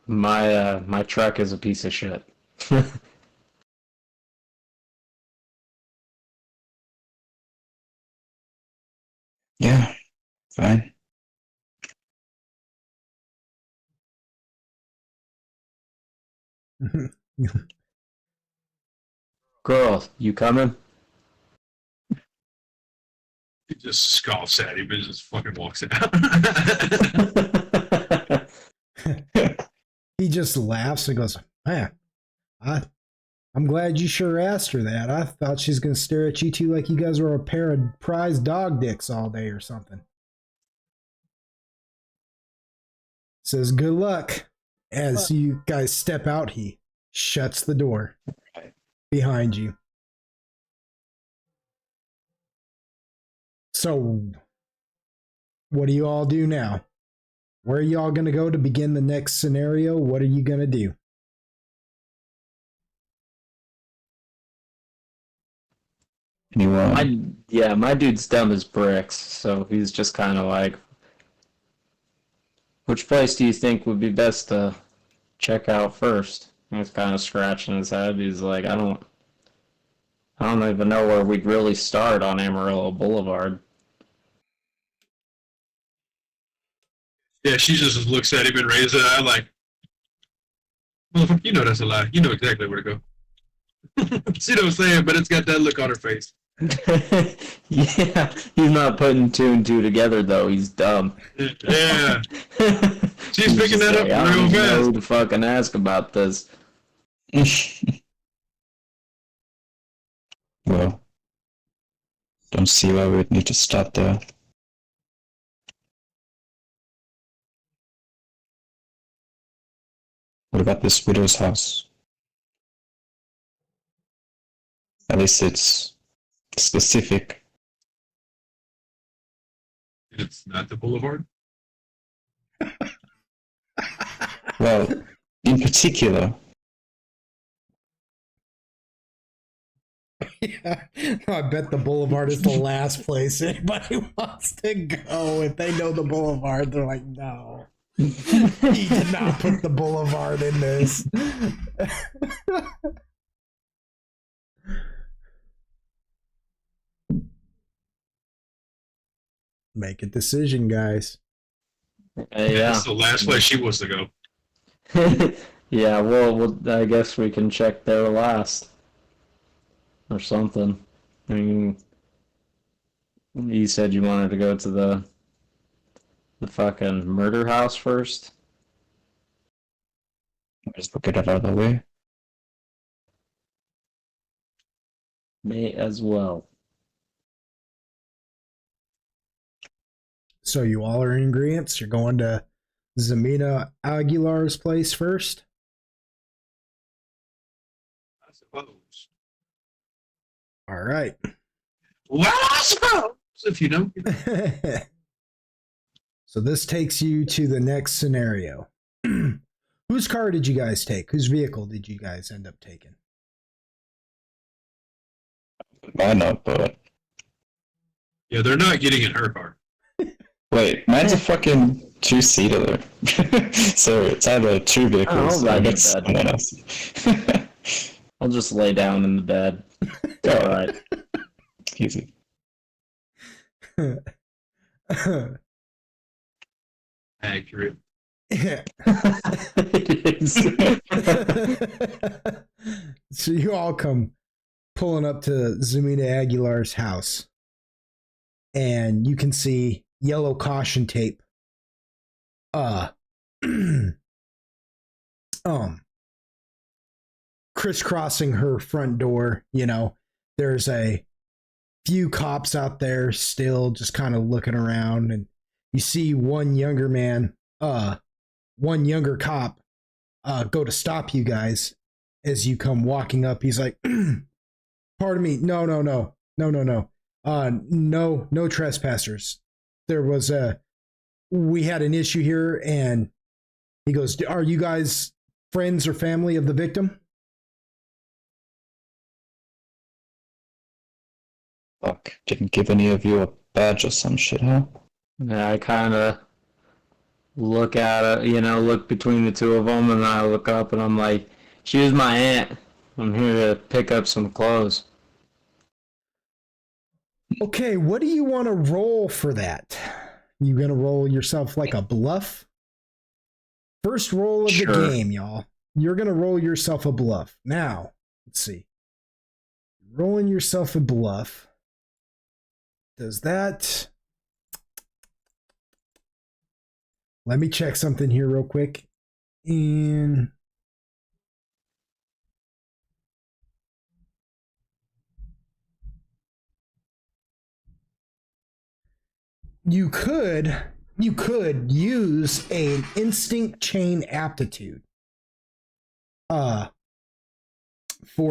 My truck is a piece of shit. Yeah, fine. Girl, you coming? He just scoffs at him and just fucking walks out. He just laughs and goes, man, I'm glad you sure asked her that. I thought she's going to stare at you two like you guys were a pair of prize dog dicks all day or something. Says, good luck. As you guys step out, he shuts the door behind you. So, what do you all do now? Where are y'all going to go to begin the next scenario? What are you going to do? Anyone? My dude's dumb as bricks, so he's just kind of like, which place do you think would be best to check out first? He's kind of scratching his head. He's like, I don't even know where we'd really start on Amarillo Boulevard. Yeah, she just looks at him and raises an eye like, motherfucker, you know that's a lie. You know exactly where to go. See what I'm saying? But it's got that look on her face. Yeah, he's not putting two and two together though. He's dumb. Yeah. She's He's picking that up like, I don't real even know fast. who to fucking ask about this. Well, don't see why we'd need to start there. What about this widow's house? At least it's specific. It's not the boulevard. Well, in particular, Yeah, I bet the Boulevard is the last place anybody wants to go. If they know the Boulevard, they're like, no. He did not put the Boulevard in this. Make a decision, guys. Yeah. That's the last place she wants to go. Yeah, well, I guess we can check there last. Or something. I mean, you said you wanted to go to the fucking murder house first? just get it out of the way. May as well. So you all are in agreement? You're going to Zamina Aguilar's place first? I suppose. All right. Well, I suppose, if you know. So this takes you to the next scenario. Whose car did you guys take? Whose vehicle did you guys end up taking? Mine up, but Yeah, they're not getting in her car. wait, mine's a fucking two-seater. So it's either two vehicles I'll or ride in it's bed. someone else. I'll just lay down in the bed. Alright. Easy. Accurate. It is. So you all come pulling up to Zamina Aguilar's house, and you can see yellow caution tape crisscrossing her front door. You know, there's a few cops out there still just kind of looking around, and you see one younger cop go to stop you guys as you come walking up. He's like, pardon me, no, no trespassers. We had an issue here. And he goes, are you guys friends or family of the victim? Fuck, didn't give any of you a badge or some shit, huh? Yeah, I kind of look at it, look between the two of them, and I look up and I'm like, she was my aunt. I'm here to pick up some clothes. Okay, what do you want to roll for that? You gonna roll yourself like a bluff? First roll of Sure. the game, y'all. You're gonna roll yourself a bluff. Now, let's see. Rolling yourself a bluff. Does that... Let me check something here real quick. And you could use an instinct chain aptitude for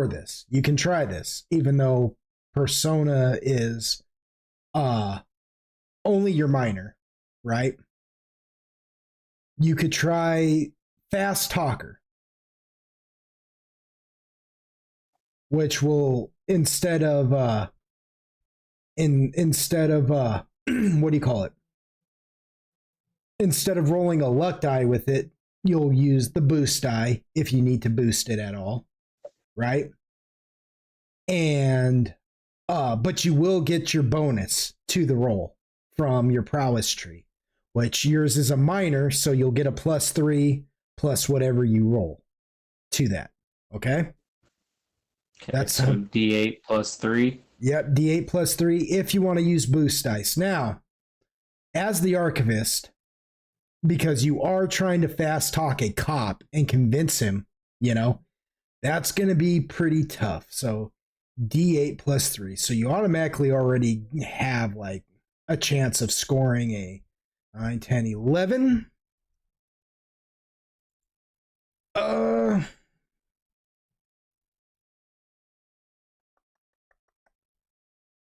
this. You can try this, even though persona is only your minor, right? You could try fast talker, which will instead of what do you call it? Instead of rolling a luck die with it, you'll use the boost die if you need to boost it at all, right? And but you will get your bonus to the roll from your prowess tree, which yours is a minor, so you'll get a +3 plus whatever you roll to that. Okay? Okay, That's so D8 plus 3. Yep, D8 plus 3 if you want to use boost dice. Now, as the archivist, because you are trying to fast talk a cop and convince him, that's going to be pretty tough. So D8 plus 3. So you automatically already have like a chance of scoring a 9, 10, 11.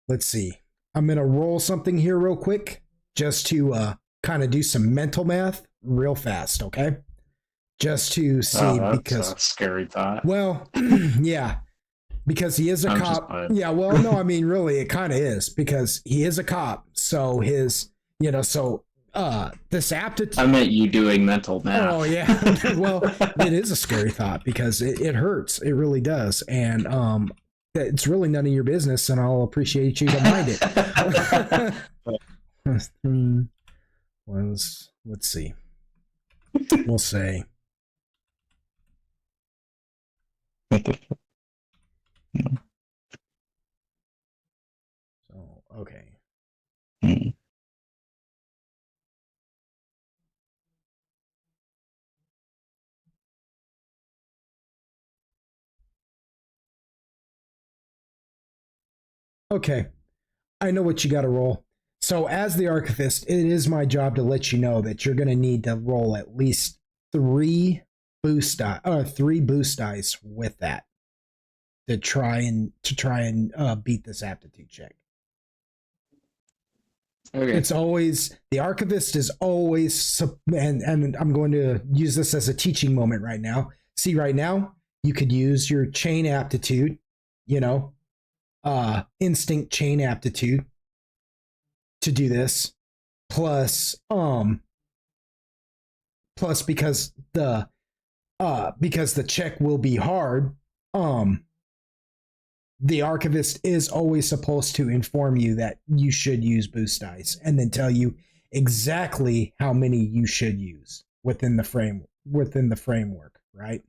Let's see. I'm going to roll something here real quick just to kind of do some mental math real fast, okay? Just to see That's because a scary thought. well, yeah, because he is a cop. Yeah, well, no, I mean really it kind of is because he is a cop. So his, this aptitude I meant you doing mental math. Oh yeah. Well, it is a scary thought because it hurts. It really does. And it's really none of your business, and I'll appreciate you to mind it. Let's see. We'll say. So, okay. Okay. I know what you got to roll. So as the archivist, it is my job to let you know that you're going to need to roll at least 3 boost dice with that to try and beat this aptitude check. Okay. It's always the archivist is always, and I'm going to use this as a teaching moment right now. See, right now you could use your chain aptitude, instinct chain aptitude to do this, plus because the check will be hard, the archivist is always supposed to inform you that you should use boost dice and then tell you exactly how many you should use within the framework, right?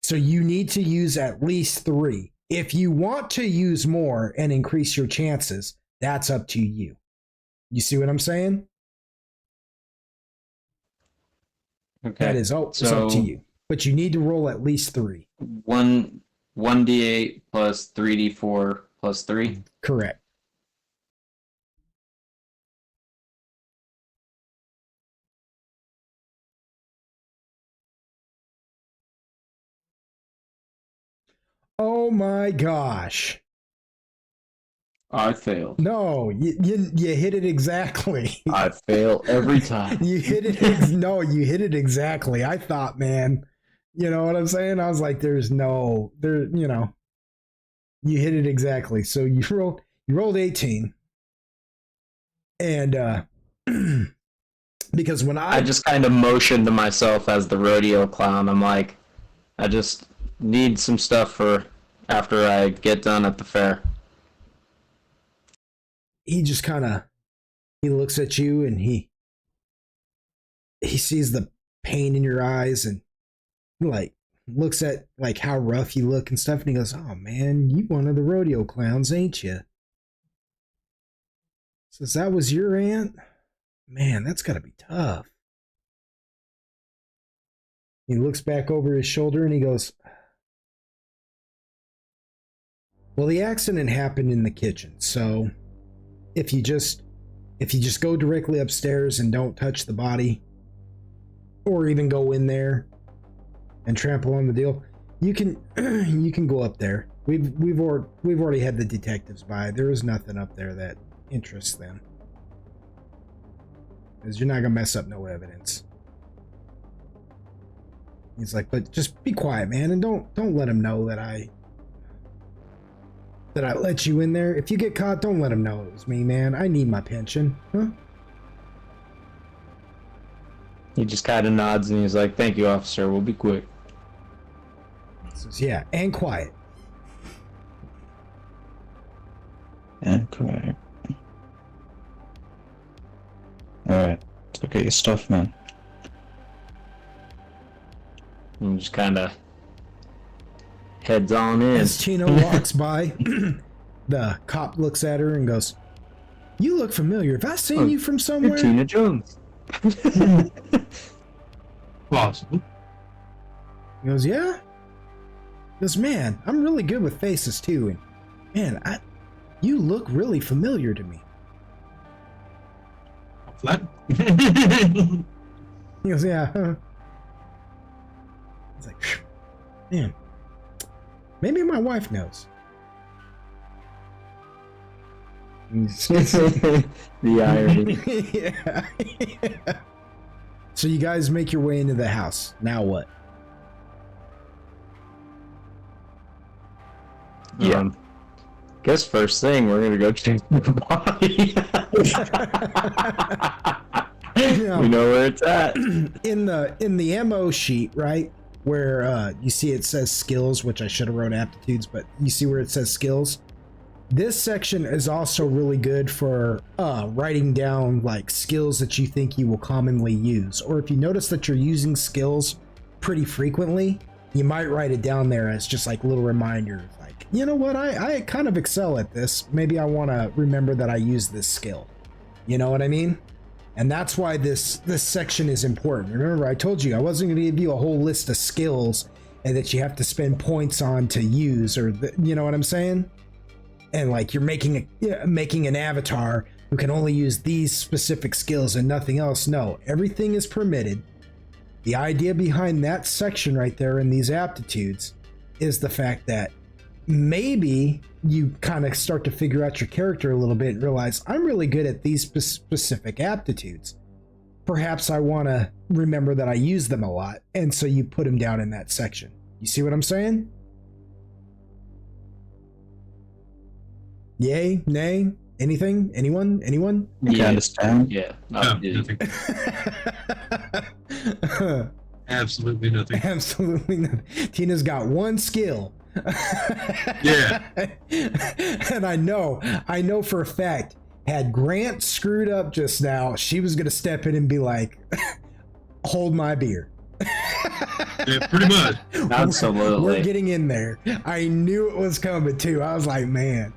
So you need to use at least 3. If you want to use more and increase your chances, that's up to you. You see what I'm saying? Okay. That is it's up to you. But you need to roll at least 3. 1d8 plus 3d4 plus 3. Correct. Oh my gosh. I failed. No, you hit it exactly. I fail every time. You hit it. You hit it exactly. I thought, man, you know what I'm saying? I was like, you hit it exactly. So you rolled 18. And because when I just kind of motioned to myself as the rodeo clown. I'm like, I just need some stuff for after I get done at the fair. He just kind of he looks at you and he sees the pain in your eyes and like looks at like how rough you look and stuff, and he goes, "Oh man, you one of the rodeo clowns, ain't you?" Says, "That was your aunt? Man, that's gotta be tough." He looks back over his shoulder and he goes, "Well, the accident happened in the kitchen, so if you just go directly upstairs and don't touch the body, or even go in there and trample on the deal, you can go up there. We've already had the detectives by. There is nothing up there that interests them, because you're not gonna mess up no evidence." He's like, "But just be quiet, man, and don't let him know that I let you in there. If you get caught, don't let him know it was me, man. I need my pension." Huh? He just kind of nods and he's like, "Thank you, officer. We'll be quick." Says, yeah, and quiet. And quiet. Alright, let's look at your stuff, man. And just kind of heads on in. As Tina walks by, the cop looks at her and goes, "You look familiar. Have I seen you from You're somewhere?" Tina Jones. Possible. He goes, "Yeah." He goes, "Man, I'm really good with faces too, and man, you look really familiar to me." Flat. He goes, "Yeah." He's like, "Phew, man, maybe my wife knows." The irony. Yeah. So you guys make your way into the house. Now what? Yeah. Guess first thing we're gonna go check the body. Yeah. We know where it's at. In the MO sheet, right, where you see it says skills, which I should have wrote aptitudes, but you see where it says skills. This section is also really good for writing down like skills that you think you will commonly use, or if you notice that you're using skills pretty frequently, you might write it down there as just like a little reminder, like, you know what, I kind of excel at this. Maybe I want to remember that I use this skill. You know what I mean? And that's why this section is important. Remember, I told you I wasn't going to give you a whole list of skills and that you have to spend points on to use, or you know what I'm saying? And like you're making an avatar who can only use these specific skills and nothing else. No, everything is permitted. The idea behind that section right there in these aptitudes is the fact that maybe you kind of start to figure out your character a little bit and realize, I'm really good at these specific aptitudes. Perhaps I want to remember that I use them a lot, and so you put them down in that section. You see what I'm saying? Yay? Nay? Anything? Anyone? I can understand. Yeah. No, nothing. Absolutely nothing. Absolutely nothing. Tina's got one skill. Yeah. And I know for a fact, had Grant screwed up just now, she was gonna step in and be like, hold my beer. Yeah, pretty much. Absolutely. We're getting in there. I knew it was coming too. I was like, man.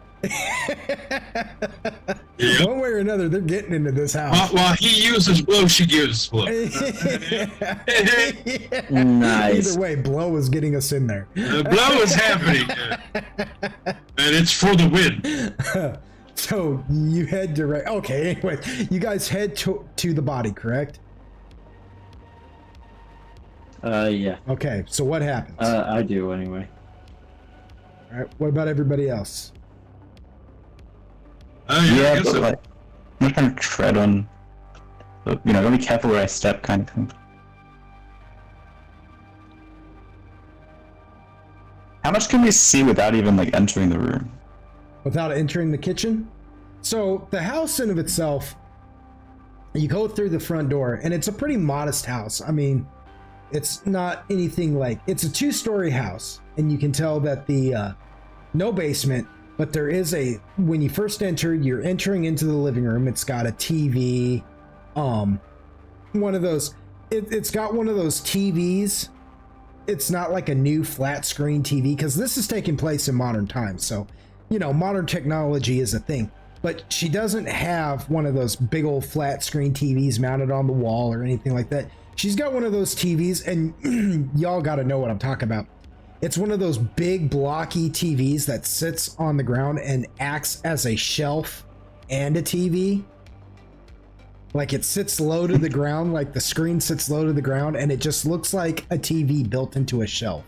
Yep. One way or another, they're getting into this house. While he uses blow, she gives blow. Nice. Either way, blow is getting us in there. The blow is happening, and it's for the win. So you head direct. Okay, anyway, you guys head to the body, correct? Yeah. Okay, so what happens? I do anyway. All right, what about everybody else? Oh yeah, I Yeah, guess but so. like, I'm not trying to tread on, but, you know, don't be careful where I step, kind of thing. How much can we see without even like entering the room? Without entering the kitchen? So the house in of itself, you go through the front door, and it's a pretty modest house. I mean, it's not anything like, it's a 2-story house, and you can tell that the no basement, but there is when you first enter, you're entering into the living room. It's got a TV, one of those, it's got one of those TVs. It's not like a new flat screen TV, because this is taking place in modern times. So, you know, modern technology is a thing, but she doesn't have one of those big old flat screen TVs mounted on the wall or anything like that. She's got one of those TVs, and y'all got to know what I'm talking about. It's one of those big blocky TVs that sits on the ground and acts as a shelf and a TV. Like it sits low to the ground, like the screen sits low to the ground, and it just looks like a TV built into a shelf.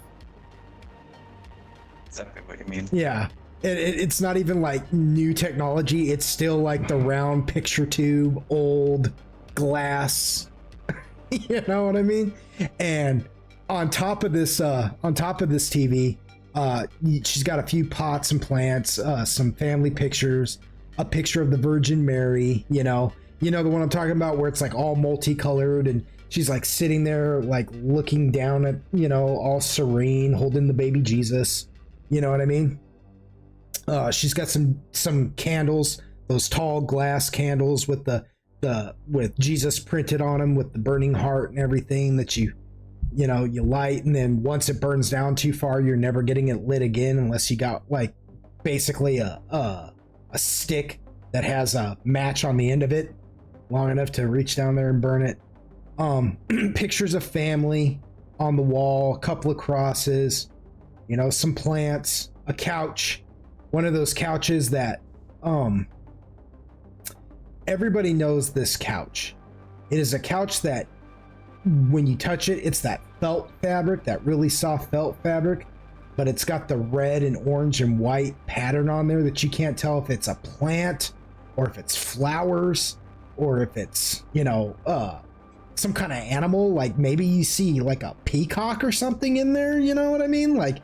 Exactly what you mean. Yeah. It's not even like new technology. It's still like the round picture tube, old glass. You know what I mean? And on top of this TV, she's got a few pots and plants, some family pictures, a picture of the Virgin Mary, you know the one I'm talking about, where it's like all multicolored, and she's like sitting there, like looking down at, you know, all serene, holding the baby Jesus. You know what I mean? She's got some candles, those tall glass candles with the with Jesus printed on them with the burning heart and everything that you know, you light, and then once it burns down too far, you're never getting it lit again unless you got like basically a stick that has a match on the end of it long enough to reach down there and burn it. Pictures of family on the wall, a couple of crosses, you know, some plants, a couch, one of those couches that everybody knows this couch. It is a couch that when you touch it, it's that felt fabric, that really soft felt fabric, but it's got the red and orange and white pattern on there that you can't tell if it's a plant or if it's flowers or if it's, you know, some kind of animal. Like maybe you see like a peacock or something in there, you know what I mean? Like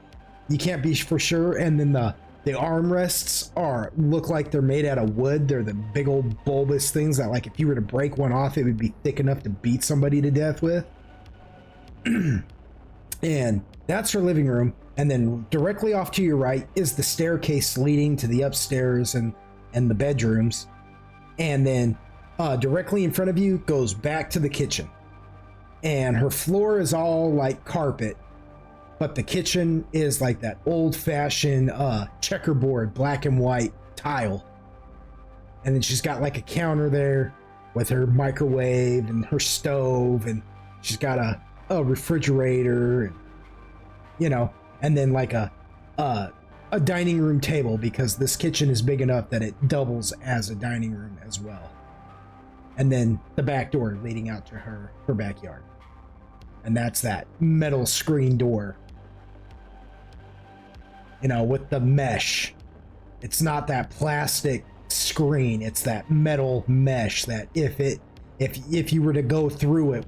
you can't be for sure. And then the armrests look like they're made out of wood. They're the big old bulbous things that, like, if you were to break one off, it would be thick enough to beat somebody to death with. And that's her living room. And then directly off to your right is the staircase leading to the upstairs and the bedrooms. And then directly in front of you goes back to the kitchen. And her floor is all like carpet, but the kitchen is like that old-fashioned checkerboard black and white tile. And then she's got like a counter there with her microwave and her stove, and she's got a refrigerator, and, you know, and then like a dining room table, because this kitchen is big enough that it doubles as a dining room as well. And then the back door leading out to her backyard. And that's that metal screen door, you know, with the mesh. It's not that plastic screen, it's that metal mesh that if you were to go through it,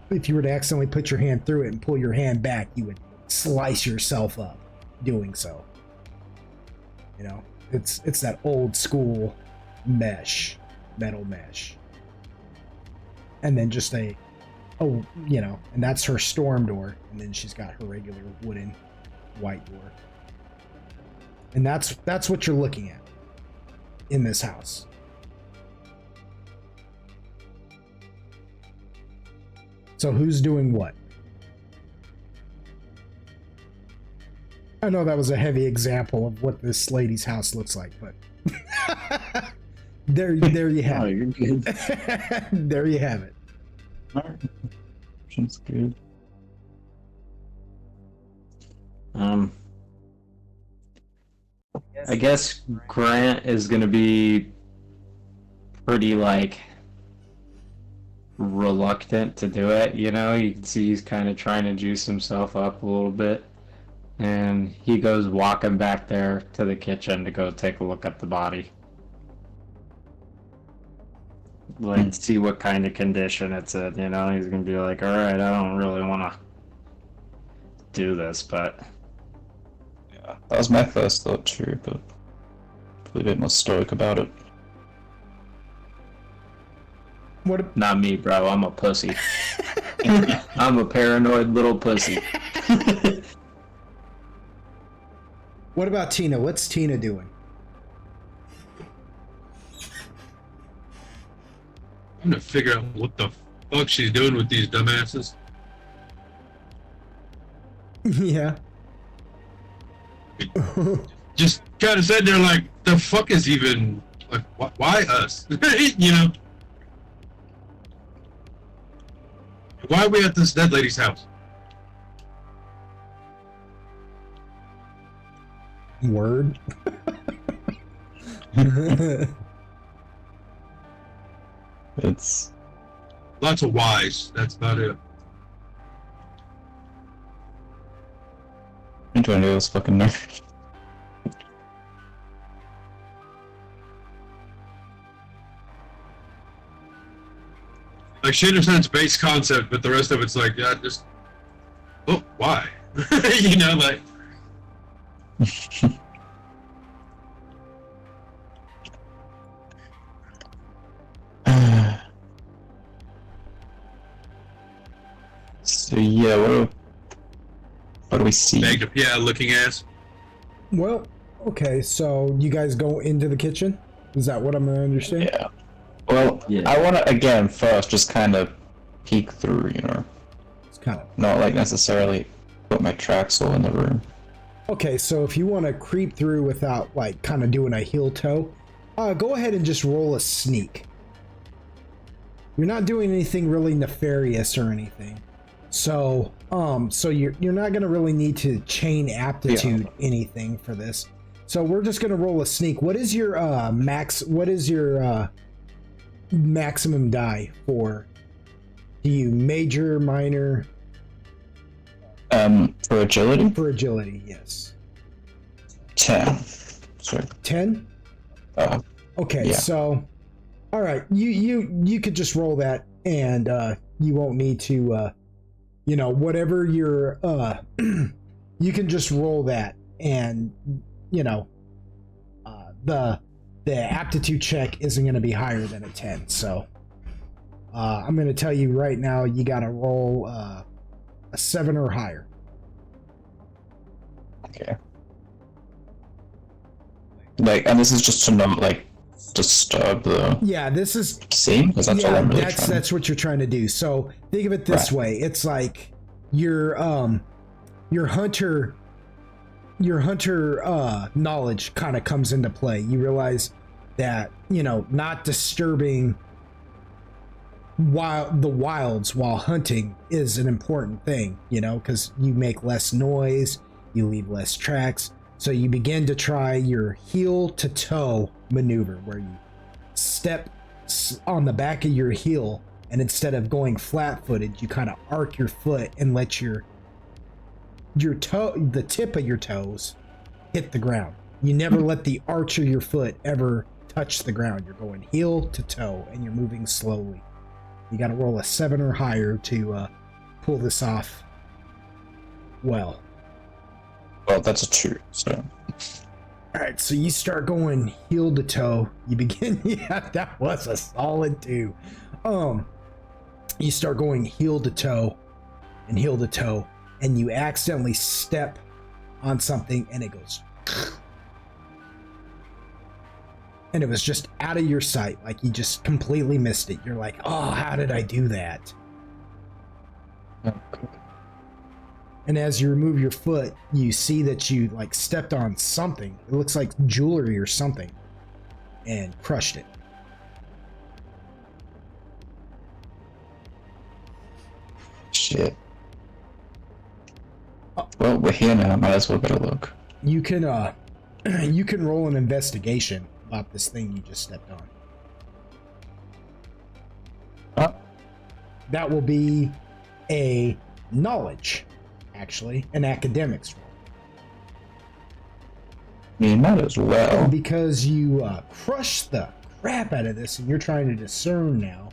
if you were to accidentally put your hand through it and pull your hand back, you would slice yourself up doing so. You know, it's that old school mesh, metal mesh. And then just you know, and that's her storm door, and then she's got her regular wooden white door. And that's what you're looking at in this house. So who's doing what? I know that was a heavy example of what this lady's house looks like, but there you have it. You're good. There you have it. Alright. Sounds good. I guess Grant is gonna be pretty like reluctant to do it, you know? You can see he's kind of trying to juice himself up a little bit. And he goes walking back there to the kitchen to go take a look at the body. Like, see what kind of condition it's in, you know? He's gonna be like, alright, I don't really want to do this, but... Yeah, that was my first thought too, but probably a bit more stoic about it. What? Not me, bro. I'm a pussy. I'm a paranoid little pussy. What about Tina? What's Tina doing? I'm gonna figure out what the fuck she's doing with these dumbasses. Yeah. Just kind of sitting there like, the fuck is even, like, why us? You know? Why are we at this dead lady's house? Word. It's Lots of whys. That's about it. into any of those fucking nerds. Like, she understands base concept, but the rest of it's like, yeah, just, oh, why? You know, like, So yeah, what do we see? Yeah, looking ass. Well, okay, so you guys go into the kitchen? Is that what I'm gonna understand? Yeah. Well, Yeah. I want to again first just kind of peek through, It's kind of not like necessarily put my tracks all in the room. okay. So if you want to creep through without like kind of doing a heel toe, go ahead and just roll a sneak. You're not doing anything really nefarious or anything, so you're not gonna really need to chain aptitude anything for this. So we're just gonna roll a sneak. What is your maximum die for? Do you major, minor? For agility, For agility, yes. 10. Sorry. 10? Okay, yeah. so all right, you could just roll that, and you won't need to whatever your you can just roll that, and the aptitude check isn't going to be higher than a 10. So I'm going to tell you right now, you got to roll a 7 or higher. Okay. Like, and this is just to not like disturb the Yeah, this is scene, because that's all I'm really trying. that's what you're trying to do. So think of it this way: it's like your hunter knowledge kind of comes into play. You realize that not disturbing the wilds while hunting is an important thing, because you make less noise, you leave less tracks. So you begin to try your heel to toe maneuver, where you step on the back of your heel, and instead of going flat-footed, you kind of arc your foot and let your toe, the tip of your toes, hit the ground. You never let the arch of your foot ever touch the ground. You're going heel to toe, and you're moving slowly. You got to roll a 7 or higher to pull this off well. Well, that's a 2, so. All right, so you start going heel to toe. You begin, yeah, that was a solid 2. You start going heel to toe, and you accidentally step on something, and it goes, and it was just out of your sight, like you just completely missed it. You're like, oh, how did I do that? Okay. And as you remove your foot, you see that you like stepped on something. It looks like jewelry or something, and crushed it. Shit. Well, we're here now. Might as well get a look. You can you can roll an investigation about this thing you just stepped on. That will be a knowledge, actually, an academics roll. I mean, might as well. And because you crushed the crap out of this, and you're trying to discern now,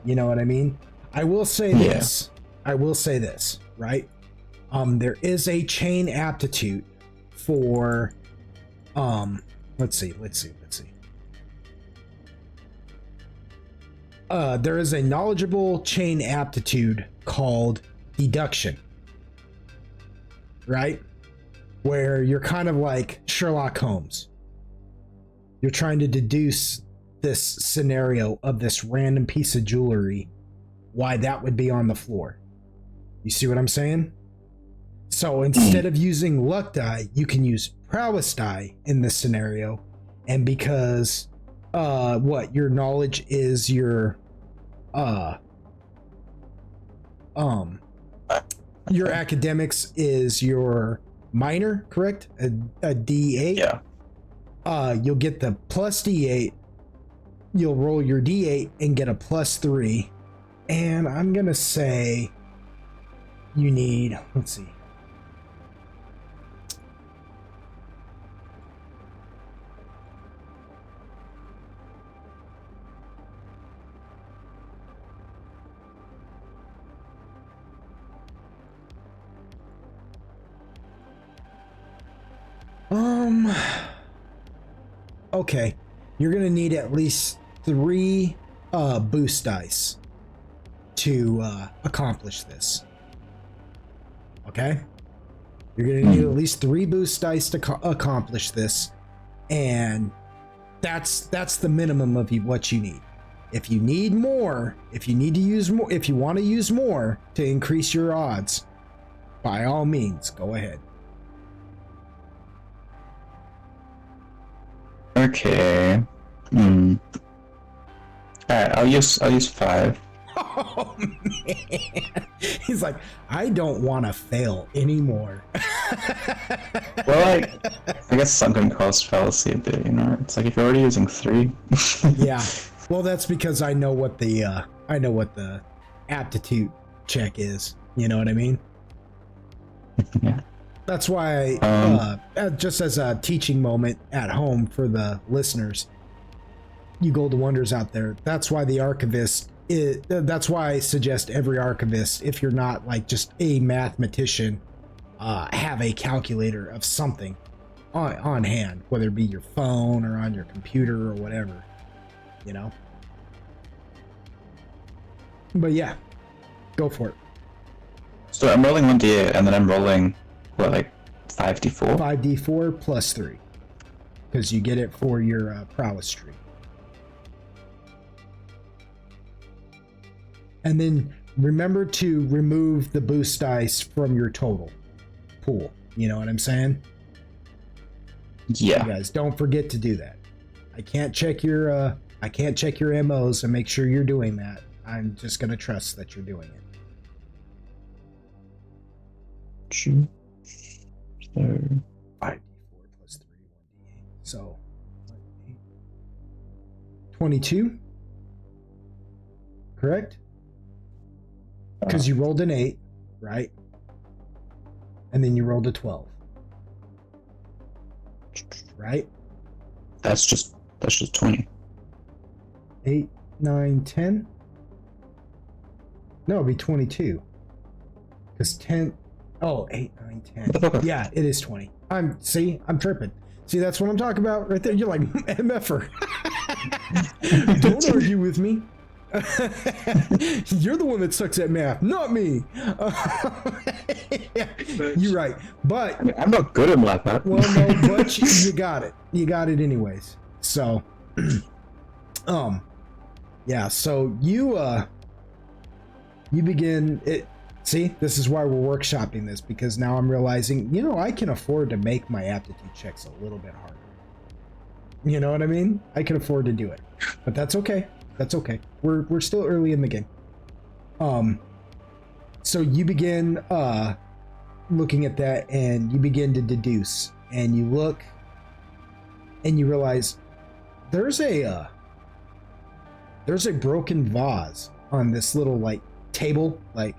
you know what I mean? I will say this. I will say this, right? There is a chain aptitude for let's see. There is a knowledgeable chain aptitude called deduction, right? Where you're kind of like Sherlock Holmes. You're trying to deduce this scenario of this random piece of jewelry, why that would be on the floor. You see what I'm saying? So instead of using luck die, you can use prowess die in this scenario. And because your knowledge is your academics is your minor, correct? A D8? Yeah. You'll get the plus D8. You'll roll your D8 and get a +3. And I'm gonna say you need, let's see. Okay, you're gonna need at least 3 boost dice to accomplish this. Okay? You're going to need at least 3 boost dice to accomplish this, and that's the minimum of what you need. If you need more, if you need to use more, if you want to use more to increase your odds, by all means, go ahead. Okay. Alright, I'll use 5. Oh man, he's like, I don't want to fail anymore. Well, I guess sunken cost fallacy a bit, you know. It's like if you're already using 3. Yeah, well, that's because I know what the aptitude check is. You know what I mean? Yeah. That's why, just as a teaching moment at home for the listeners, you Golden Wonders out there, that's why the archivist that's why I suggest every archivist, if you're not like just a mathematician, have a calculator of something on hand, whether it be your phone or on your computer or whatever, you know. But yeah, go for it. So I'm rolling 1d8 and then I'm rolling, what, like 5d4? 5d4 plus 3, because you get it for your prowess tree. And then remember to remove the boost dice from your total pool. You know what I'm saying? Yeah. You guys, don't forget to do that. I can't check your MOs and make sure you're doing that. I'm just gonna trust that you're doing it. 2. 5d4 plus 3, 1d8. So 22. Correct? Because you rolled an 8, right? And then you rolled a 12. Right? That's just 20. 8, 9, 10? No, it'd be 22. Because 10... Oh, 8, 9, 10. Yeah, it is 20. I'm tripping. See, that's what I'm talking about right there. You're like, MFer. Don't argue with me. You're the one that sucks at math, not me. Yeah, you're right. But I mean, I'm not good at math. Well, no, but you got it. You got it anyways. So, yeah. So you begin it. See, this is why we're workshopping this, because now I'm realizing, you know, I can afford to make my aptitude checks a little bit harder. You know what I mean? I can afford to do it, but that's okay. That's okay. We're still early in the game. So you begin looking at that, and you begin to deduce, and you look, and you realize there's a broken vase on this little like table. Like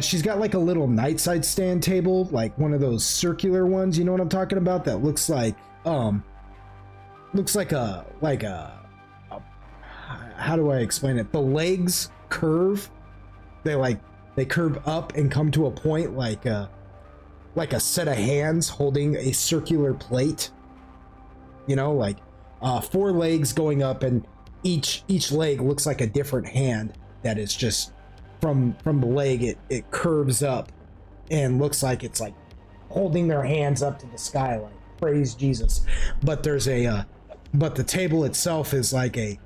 she's got like a little nightside stand table, like one of those circular ones. You know what I'm talking about? That looks like a how do I explain it? The legs curve. They curve up and come to a point like a set of hands holding a circular plate. You know, like 4 legs going up, and each leg looks like a different hand that is just from the leg. It curves up and looks like it's like holding their hands up to the sky, like praise Jesus. But there's but the table itself is like a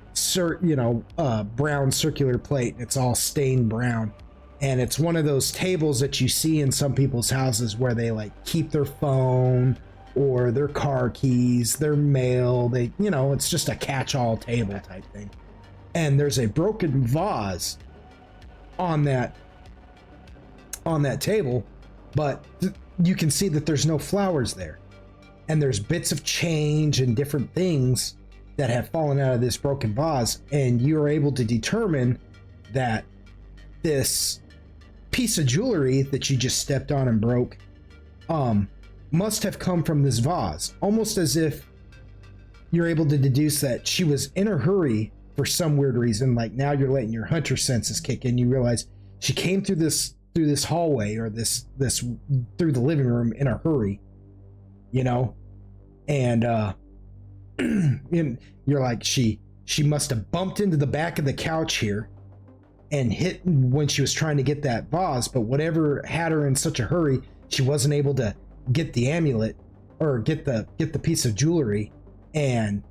brown circular plate. It's all stained brown, and it's one of those tables that you see in some people's houses where they like keep their phone or their car keys, their mail. It's just a catch-all table type thing. And there's a broken vase on that table, but you can see that there's no flowers there, and there's bits of change and different things that have fallen out of this broken vase, and you're able to determine that this piece of jewelry that you just stepped on and broke must have come from this vase, almost as if you're able to deduce that she was in a hurry for some weird reason. Like now you're letting your hunter senses kick in. You realize she came through this hallway or this through the living room in a hurry, and and you're like, she must have bumped into the back of the couch here, and hit when she was trying to get that vase, but whatever had her in such a hurry, she wasn't able to get the amulet or get the piece of jewelry, and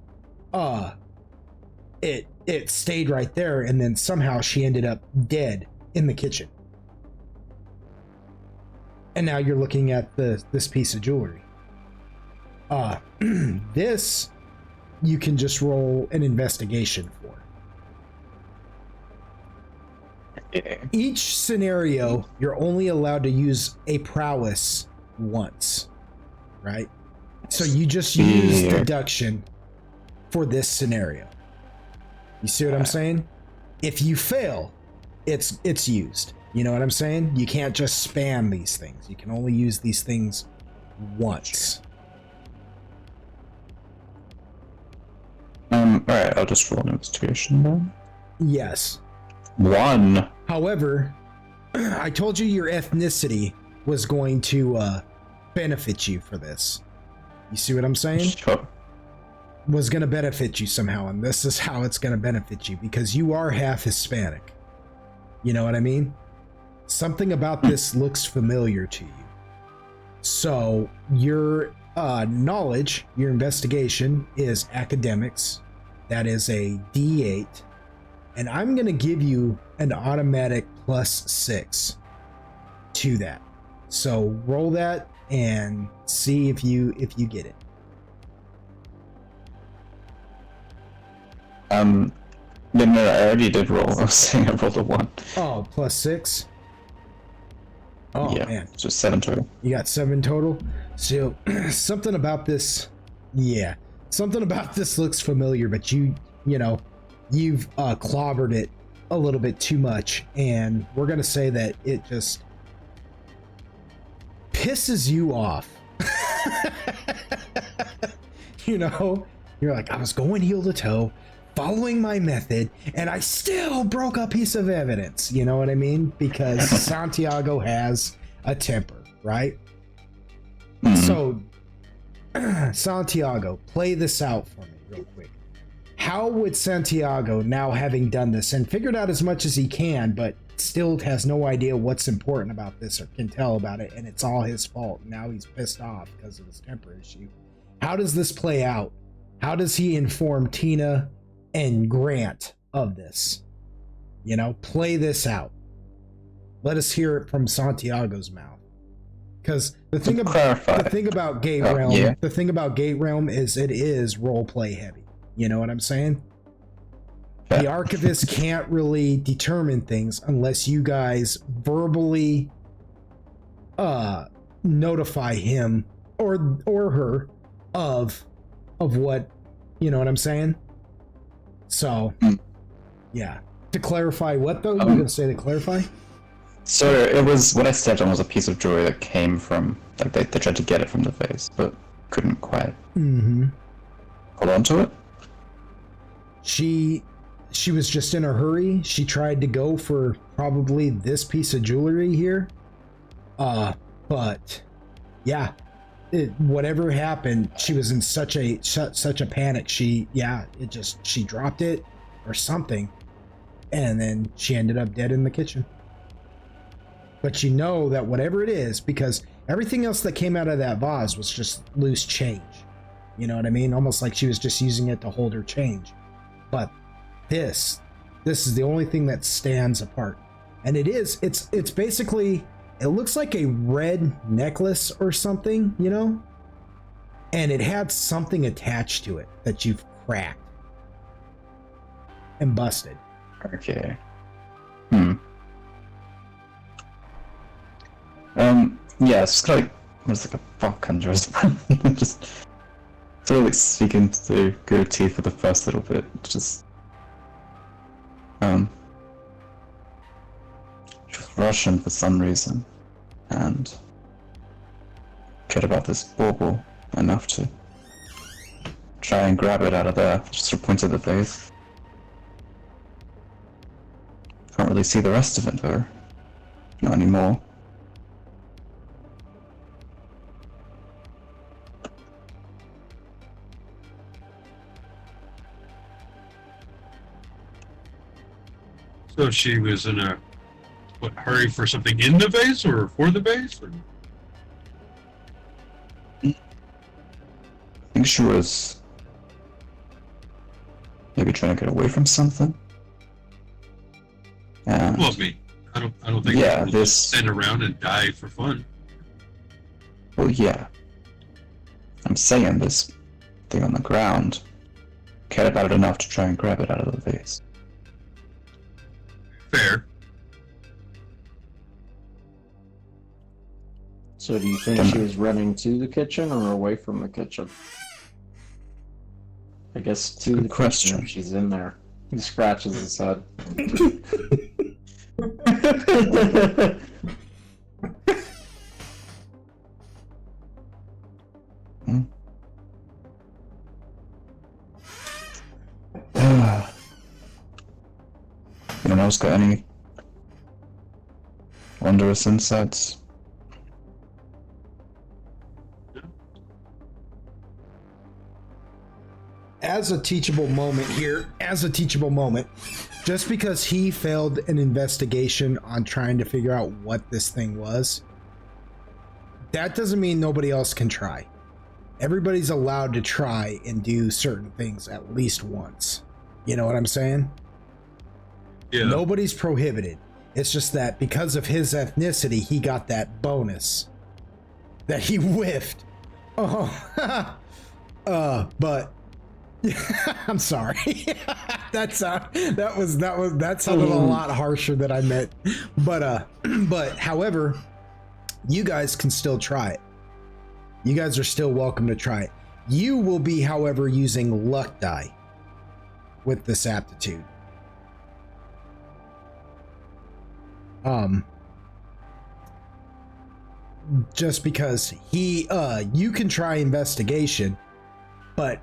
it stayed right there, and then somehow she ended up dead in the kitchen. And now you're looking at this piece of jewelry. This you can just roll an investigation for. Each scenario, you're only allowed to use a prowess once, right? So you just use deduction for this scenario. You see what I'm saying? If you fail, it's used. You know what I'm saying? You can't just spam these things. You can only use these things once. Alright, I'll just roll an investigation then. Yes. 1. However, I told you your ethnicity was going to benefit you for this. You see what I'm saying? Sure. Was going to benefit you somehow, and this is how it's going to benefit you, because you are half Hispanic. You know what I mean? Something about this looks familiar to you. So your knowledge, your investigation is academics. That is a D8. And I'm going to give you an automatic +6 to that. So roll that and see if you get it. No, I already did roll. I was saying I rolled a 1. Oh, +6? Oh, yeah, man. So 7 total. You got 7 total? So, something about this... Yeah. Something about this looks familiar, but you've clobbered it a little bit too much, and we're going to say that it just pisses you off. You're like, I was going heel to toe, following my method, and I still broke a piece of evidence. You know what I mean? Because Santiago has a temper, right? So, Santiago, play this out for me real quick. How would Santiago, now having done this and figured out as much as he can, but still has no idea what's important about this or can tell about it, and it's all his fault, now he's pissed off because of his temper issue. How does this play out? How does he inform Tina and Grant of this? Play this out. Let us hear it from Santiago's mouth. Because the thing about Gate Realm, the thing about Gate Realm is it is role play heavy. You know what I'm saying? Yeah. The archivist can't really determine things unless you guys verbally notify him or her of what, you know what I'm saying? So, yeah. To clarify what though? You're gonna say to clarify? So it was, what I stepped on was a piece of jewelry that came from, like they tried to get it from the vase, but couldn't quite hold on to it. She was just in a hurry. She tried to go for probably this piece of jewelry here. But yeah, whatever happened, she was in such a panic. She dropped it or something, and then she ended up dead in the kitchen. But you know that whatever it is, because everything else that came out of that vase was just loose change. You know what I mean? Almost like she was just using it to hold her change. But this is the only thing that stands apart. And it's basically, it looks like a red necklace or something, And it had something attached to it that you've cracked and busted. Okay. Yeah, it's just like, it's like a fuck conjures. Just sort of like speaking to go teeth for the first little bit. Just Russian for some reason, and cared about this bauble enough to try and grab it out of there. Just sort of point at the face. Can't really see the rest of it though. Not anymore. So she was in a hurry for something in the vase or for the vase? Or? I think she was maybe trying to get away from something. And Well, me. I don't think yeah, we'll this just stand around and die for fun. well, yeah. I'm saying this thing on the ground cared about it enough to try and grab it out of the vase. Fair. So do you think she was running to the kitchen or away from the kitchen? I guess to the question. kitchen if she's in there. He scratches his head. Anyone else got any wondrous insights? As a teachable moment here, just because he failed an investigation on trying to figure out what this thing was, that doesn't mean nobody else can try. Everybody's allowed to try and do certain things at least once. You know what I'm saying? Yeah. Nobody's prohibited. It's just that because of his ethnicity, he got that bonus that he whiffed. Oh, but I'm sorry. that sounded a lot harsher than I meant. But however, you guys can still try it. You guys are still welcome to try it. You will be, however, using luck die with this aptitude. Just because you can try investigation, but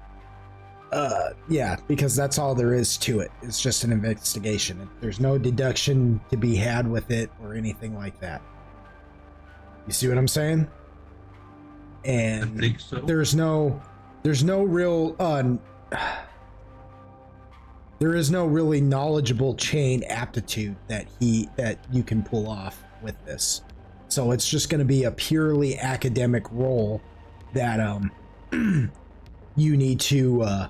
yeah, because that's all there is to it. It's just an investigation. There's no deduction to be had with it or anything like that. You see what I'm saying? And I think so. there's no real there is no really knowledgeable chain aptitude that you can pull off with this. So it's just going to be a purely academic role that you need to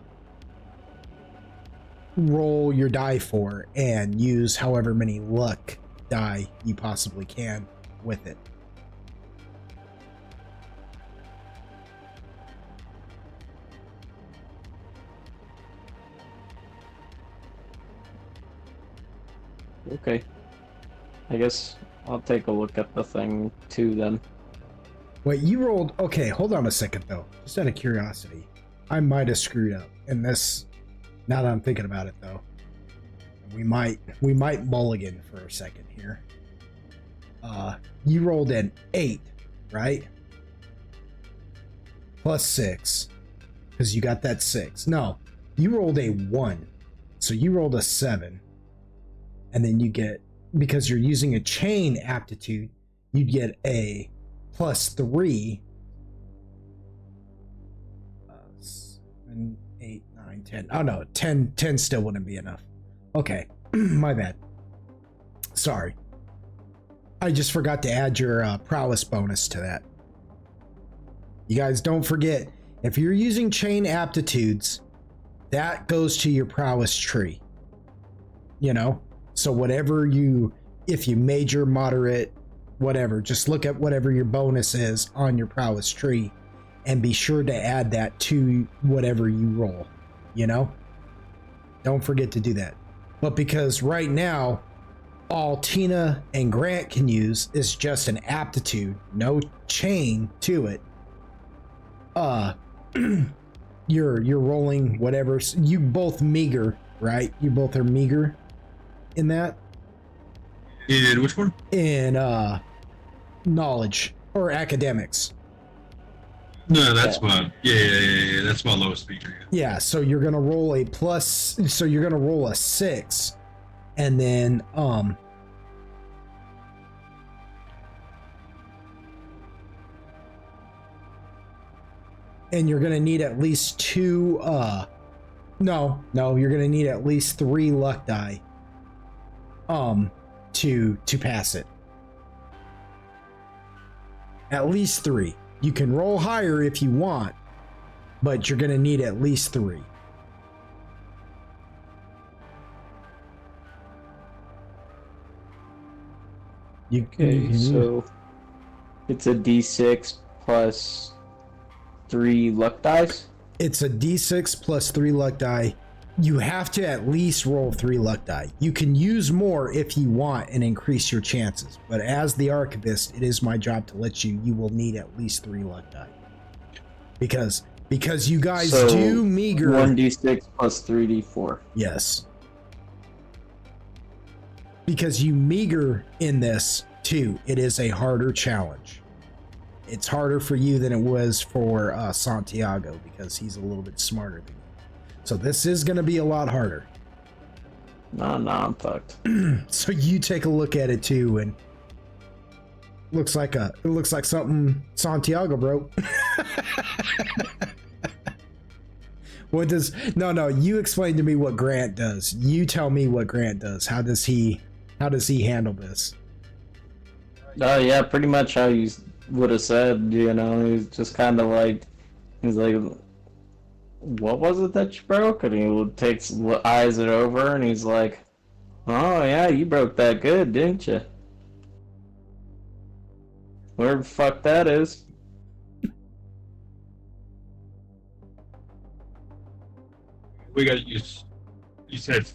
roll your die for and use however many luck die you possibly can with it. Okay. I guess I'll take a look at the thing too then. Wait, you rolled... Okay, hold on a second though. Just out of curiosity. I might have screwed up in this. Now that I'm thinking about it though. We might mulligan for a second here. You rolled an 8, right? Plus 6. Because you got that 6. No, you rolled a 1. So you rolled a 7. And then you get, because you're using a chain aptitude, you'd get a plus 3. 7, 8, 9, 10. Oh no, 10 still wouldn't be enough. Okay, my bad. Sorry. I just forgot to add your prowess bonus to that. You guys don't forget, if you're using chain aptitudes, that goes to your prowess tree. You know? So whatever if you major, moderate, whatever, just look at whatever your bonus is on your prowess tree and be sure to add that to whatever you roll, you know? Don't forget to do that. But because right now, all Tina and Grant can use is just an aptitude, no chain to it. You're rolling whatever. You both meager, right? You both are meager in that. In which one? In knowledge or academics. No, that's my yeah. That's my lowest feature. Yeah, so you're gonna roll a plus. So you're gonna roll a 6, and then and you're gonna need at least 2. No, you're gonna need at least 3 luck die. to pass it. At least 3. You can roll higher if you want, but you're gonna need at least 3. Okay, so it's a D6 plus 3 luck dice? It's a D6 plus 3 luck die. You have to at least roll 3 luck die. You can use more if you want and increase your chances, but as the archivist, it is my job to let you will need at least 3 luck die. Because you guys do meager 1d6 plus 3d4. Yes. Because you meager in this too, it is a harder challenge. It's harder for you than it was for Santiago because he's a little bit smarter than you. So this is going to be a lot harder. Nah, I'm fucked. So you take a look at it too, and it looks like something Santiago broke. What does no? You explain to me what Grant does. You tell me what Grant does. How does he handle this? Yeah, pretty much how you would have said. You know, he's just kind of like, he's like, what was it that you broke? And he eyes it over, and he's like, oh yeah, you broke that good, didn't you? Where the fuck that is? We got to use. You said,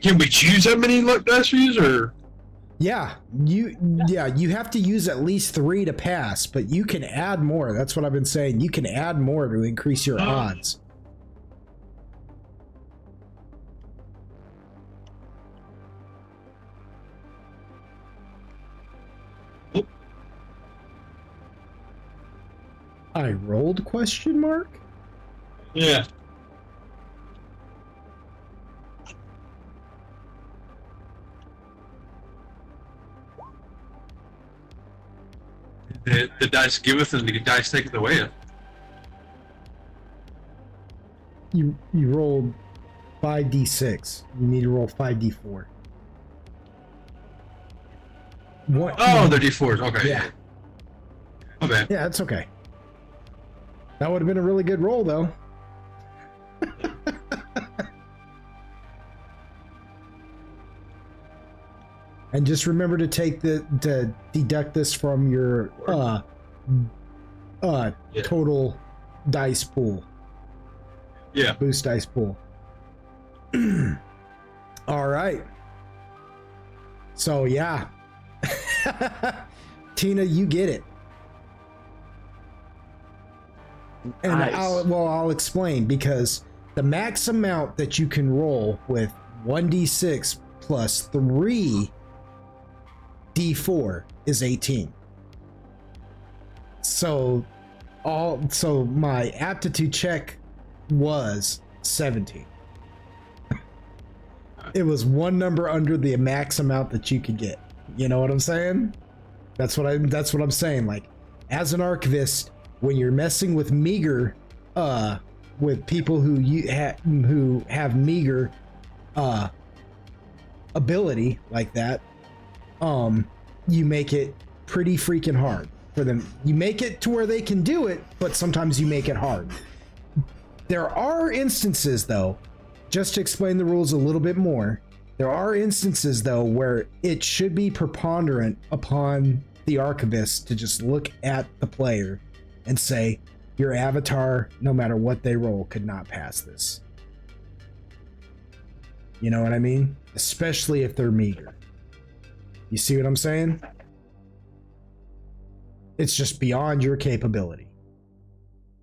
can we choose how many luck dice we use, or? Yeah, you have to use at least 3 to pass, but you can add more. That's what I've been saying. You can add more to increase your odds. I rolled question mark? Yeah. The dice giveth and the dice taketh away. You rolled 5d6. You need to roll 5d4. What? Oh, they're d4s. Okay. Yeah. Okay. Yeah, it's okay. That would have been a really good roll, though. And just remember to to deduct this from your total dice pool. Yeah. Boost dice pool. All right. So yeah. Tina, you get it. And Nice. I'll explain, because the max amount that you can roll with 1d6 plus 3 d4 is 18. So my aptitude check was 17. It was one number under the max amount that you could get. You know what I'm saying? That's what I'm saying. Like, as an archivist, when you're messing with meager, with people who have meager ability like that, you make it pretty freaking hard for them. You make it to where they can do it, but sometimes you make it hard. There are instances, though, just to explain the rules a little bit more, there are instances, though, where it should be preponderant upon the archivist to just look at the player and say, your avatar, no matter what they roll, could not pass this. You know what I mean? Especially if they're meager. You see what I'm saying? It's just beyond your capability.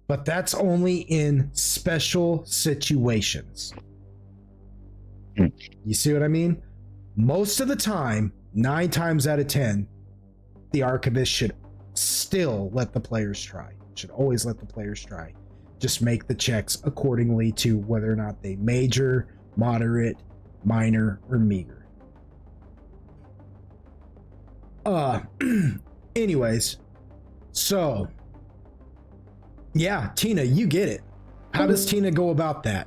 But that's only in special situations. You see what I mean? Most of the time, 9 times out of 10, the archivist should still let the players try. Should always let the players try. Just make the checks accordingly to whether or not they major, moderate, minor, or meager. Anyways, so yeah, Tina, you get it. How does Tina go about that?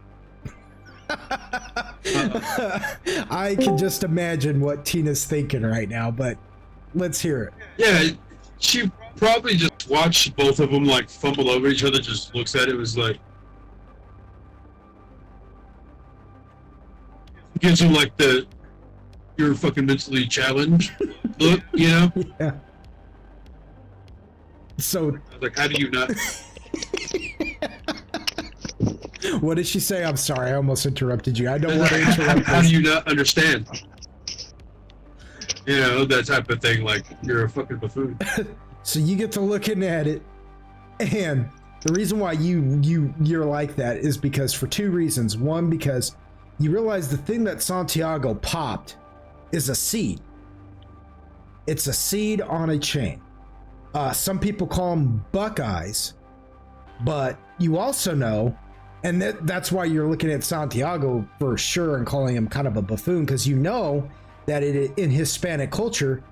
I can just imagine what Tina's thinking right now, but let's hear it. Yeah, she probably just watched both of them like fumble over each other. Just looks at it, was like, gives him like the "you're fucking mentally challenged" look, you know. Yeah. So, I was like, how do you not? what did she say? I'm sorry, I almost interrupted you. I don't want to interrupt. How do you not understand? You know, that type of thing. Like, you're a fucking buffoon. So you get to looking at it, and the reason why you're like that is because for two reasons. One, because you realize the thing that Santiago popped is a seed. It's a seed on a chain. Some people call them Buckeyes, but you also know, and that's why you're looking at Santiago for sure and calling him kind of a buffoon, because you know that in Hispanic culture,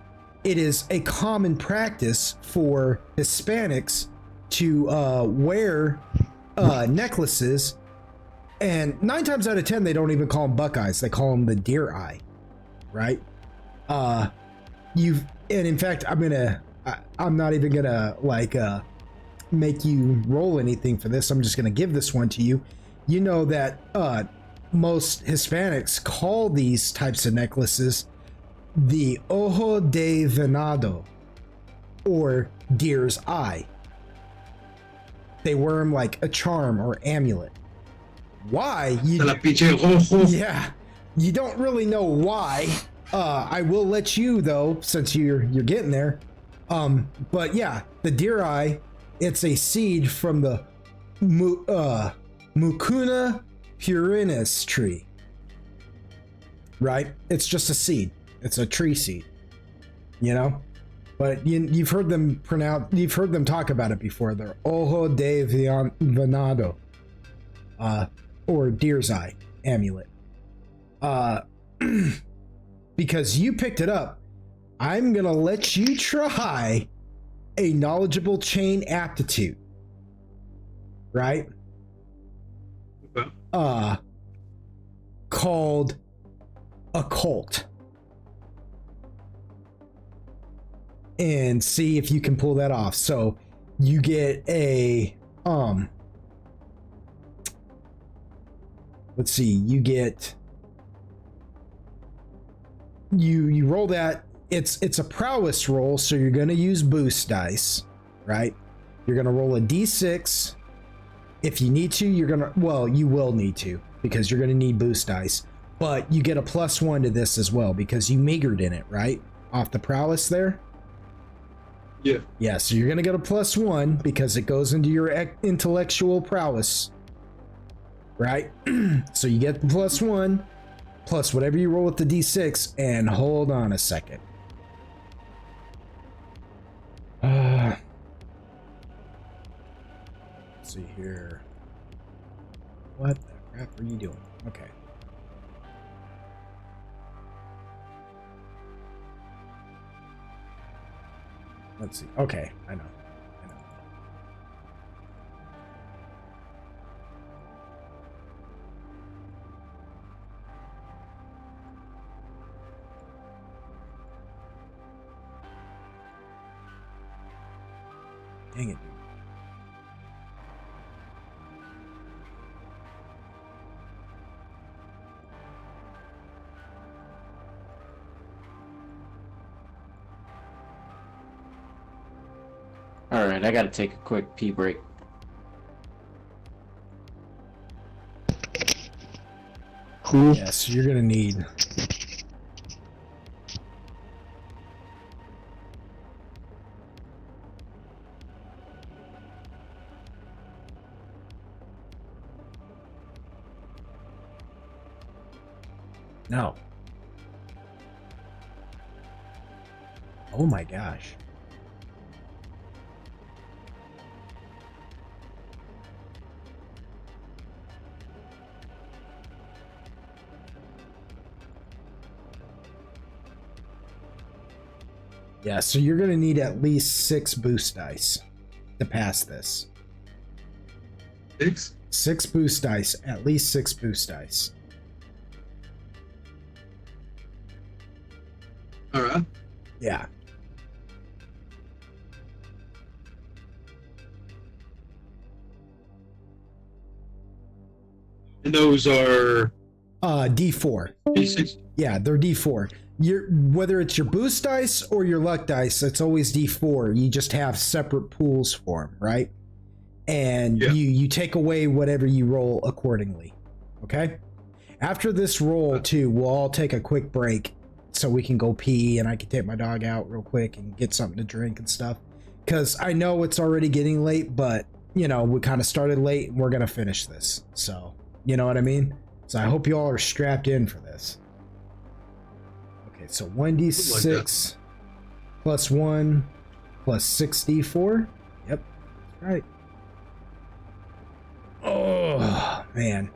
it is a common practice for Hispanics to wear necklaces, and 9 times out of 10 they don't even call them Buckeyes, they call them the deer eye, right? And in fact, I'm not even gonna like make you roll anything for this. I'm just gonna give this one to you. You know that most Hispanics call these types of necklaces the ojo de venado, or deer's eye. They wear them like a charm or amulet. Why? Yeah, you don't really know why. I will let you though, since you're getting there. But yeah, the deer eye, it's a seed from the Mucuna purinis tree. Right? It's just a seed. It's a tree seed. You know? But you've heard them talk about it before. They're ojo de venado. Or deer's eye amulet. Because you picked it up, I'm gonna let you try a knowledgeable chain aptitude. Right? Okay. Called occult. And see if you can pull that off. So you get a let's see, you get you roll that. It's a prowess roll, so you're gonna use boost dice, right? You're gonna roll a d6. If you need to, you will need to, because you're gonna need boost dice. But you get a +1 to this as well because you meagered in it, right? Off the prowess there. Yeah. Yeah, so you're gonna get a +1 because it goes into your intellectual prowess, right? So you get the +1 plus whatever you roll with the d6, and hold on a second. Let's see here. What the crap are you doing? Okay. Let's see. Okay, I know. Dang it. Alright, I gotta take a quick pee break. Yes, you're gonna need. No. Oh my gosh. Yeah, so you're going to need at least 6 boost dice to pass this. 6? 6 boost dice, at least 6 boost dice. Yeah. And those are D4. D6. Yeah, they're D4. Whether it's your boost dice or your luck dice, it's always D4. You just have separate pools for them, right? And you take away whatever you roll accordingly. Okay? After this roll, too, we'll all take a quick break so we can go pee and I can take my dog out real quick and get something to drink and stuff. Because I know it's already getting late, but, you know, we kind of started late and we're going to finish this. So, you know what I mean? So I hope you all are strapped in for this. Okay, so 1d6 plus 1 plus 6d4. Yep, that's right. Oh, man.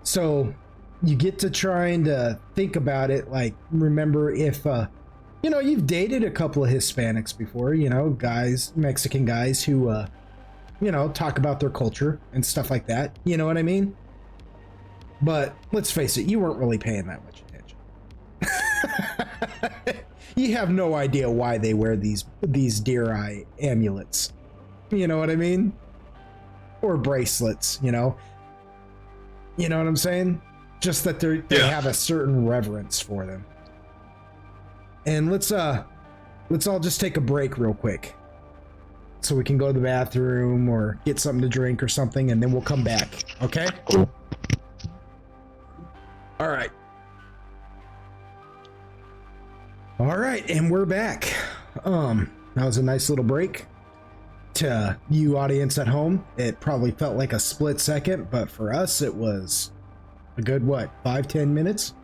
So you get to trying to think about it, like, remember if, you know, you've dated a couple of Hispanics before, you know, guys, Mexican guys who, you know, talk about their culture and stuff like that. You know what I mean? But let's face it, you weren't really paying that much attention. You have no idea why they wear these deer eye amulets. You know what I mean? Or bracelets, you know? You know what I'm saying? Just that they have a certain reverence for them. And let's all just take a break real quick. So we can go to the bathroom or get something to drink or something, and then we'll come back. Okay? Cool. All right. All right, and we're back. That was a nice little break. To you audience at home, it probably felt like a split second, but for us, it was a good, 5-10 minutes?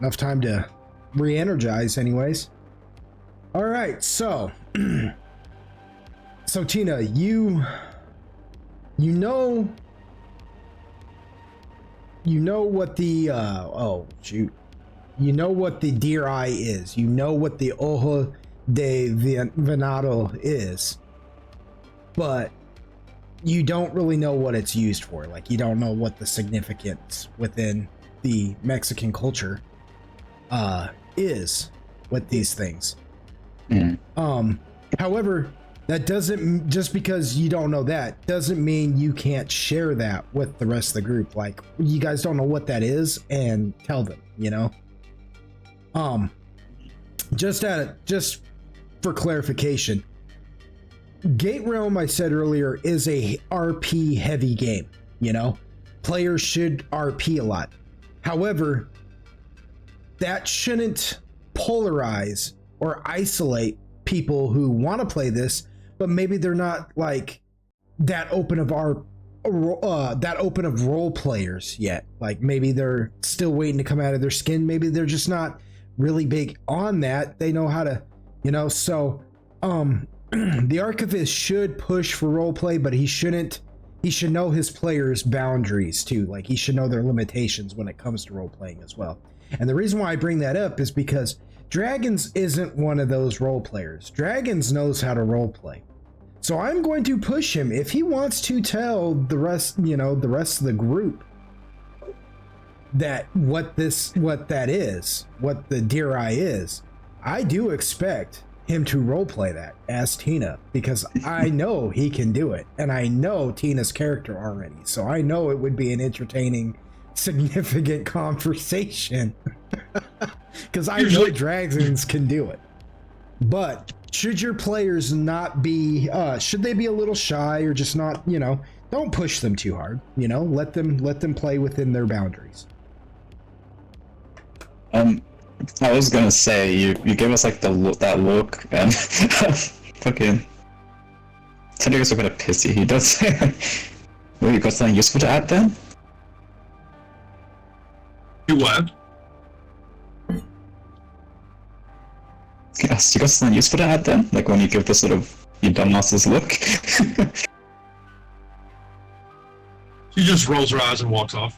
Enough time to re-energize anyways. All right, so Tina, you know what the you know what the deer eye is. You know what the ojo de venado is, but you don't really know what it's used for. Like, you don't know what the significance within the Mexican culture is with these things. However, that doesn't, just because you don't know that doesn't mean you can't share that with the rest of the group. Like, you guys don't know what that is, and tell them, you know. Just for clarification, Gate Realm, I said earlier, is a RP heavy game. You know, players should RP a lot. However, that shouldn't polarize or isolate people who want to play this, but maybe they're not like that open of role players yet. Like, maybe they're still waiting to come out of their skin. Maybe they're just not really big on that. They know how to, you know. So the archivist should push for role play, but he should know his players' boundaries too. Like, he should know their limitations when it comes to role playing as well. And the reason why I bring that up is because Dragons isn't one of those role players. Dragons knows how to role play. So I'm going to push him if he wants to tell the rest, you know, the rest of the group that what that is, what the deer eye is. I do expect him to role play that as Tina, because I know he can do it, and I know Tina's character already, so I know it would be an entertaining, significant conversation. Because I know dragons can do it. But should your players not be, should they be a little shy or just not, you know, don't push them too hard, you know, let them play within their boundaries. I was gonna say, you gave us like that look, and fucking Teddy are kind of pissy. He does say, "Well, you got something useful to add then?" You what? Yes, you got something useful to add then? Like when you give this sort of you dumbasses look. She just rolls her eyes and walks off.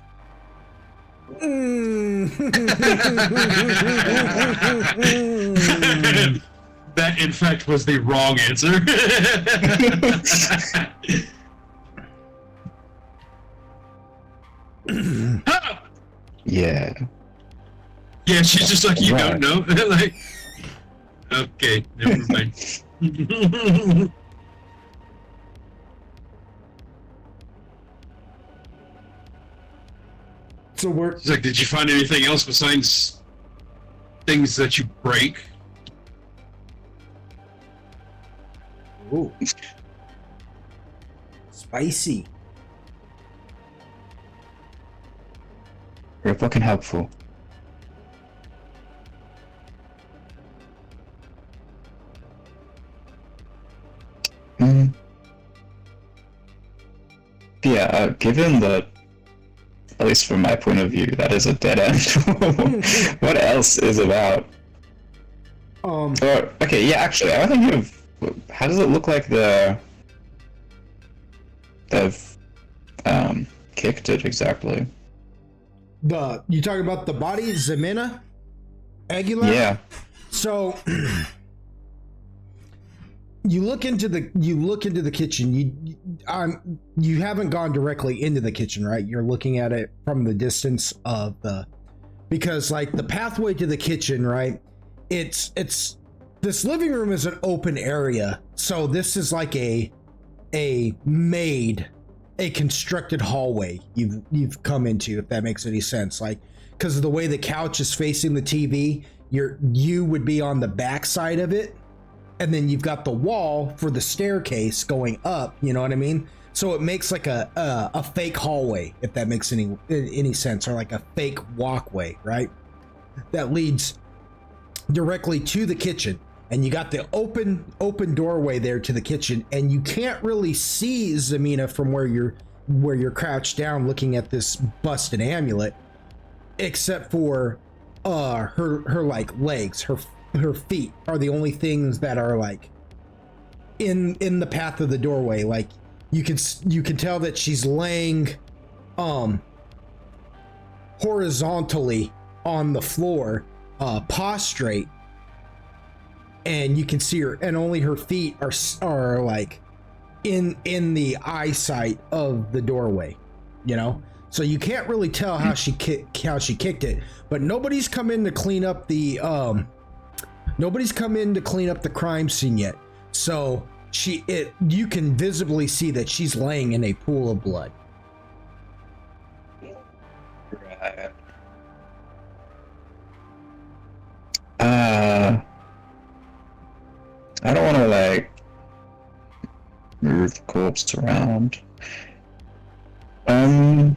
That, in fact, was the wrong answer. Yeah. Yeah, she's just like, you Right. don't know. Like, okay, never mind. So we're She's like, did you find anything else besides things that you break? ooh, spicy. You're fucking helpful. Mm. Yeah, given that, at least from my point of view, that is a dead end. What else is about? Or, okay, yeah, actually, I think you've. How does it look like they've kicked it exactly? You talking about the body, Zemina Aguilar? Yeah. So you look into the kitchen. You haven't gone directly into the kitchen, right? You're looking at it from the distance of because like the pathway to the kitchen, right? It's this living room is an open area, so this is like a constructed hallway you've come into, if that makes any sense. Like, because of the way the couch is facing the TV, you would be on the back side of it, and then you've got the wall for the staircase going up. You know what I mean? So it makes like a fake hallway, if that makes any sense, or like a fake walkway, right? That leads directly to the kitchen. And you got the open doorway there to the kitchen, and you can't really see Zemina from where you're crouched down looking at this busted amulet, except for her like legs, her feet are the only things that are like in the path of the doorway. Like you can tell that she's laying horizontally on the floor, prostrate. And you can see her, and only her feet are like in the eyesight of the doorway, you know. So you can't really tell how she kicked it. But nobody's come in to clean up the crime scene yet. So you can visibly see that she's laying in a pool of blood. Right. I don't want to like move the corpse around. I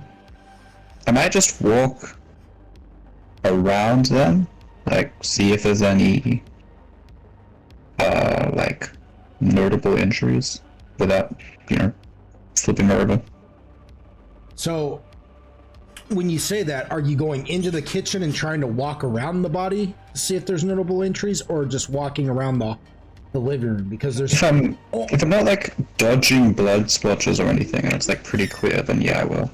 might just walk around them, like see if there's any like notable injuries without, flipping over. So when you say that, are you going into the kitchen and trying to walk around the body to see if there's notable injuries, or just walking around the living room? Because there's If I'm not like dodging blood splotches or anything, and it's like pretty clear, then yeah, I will.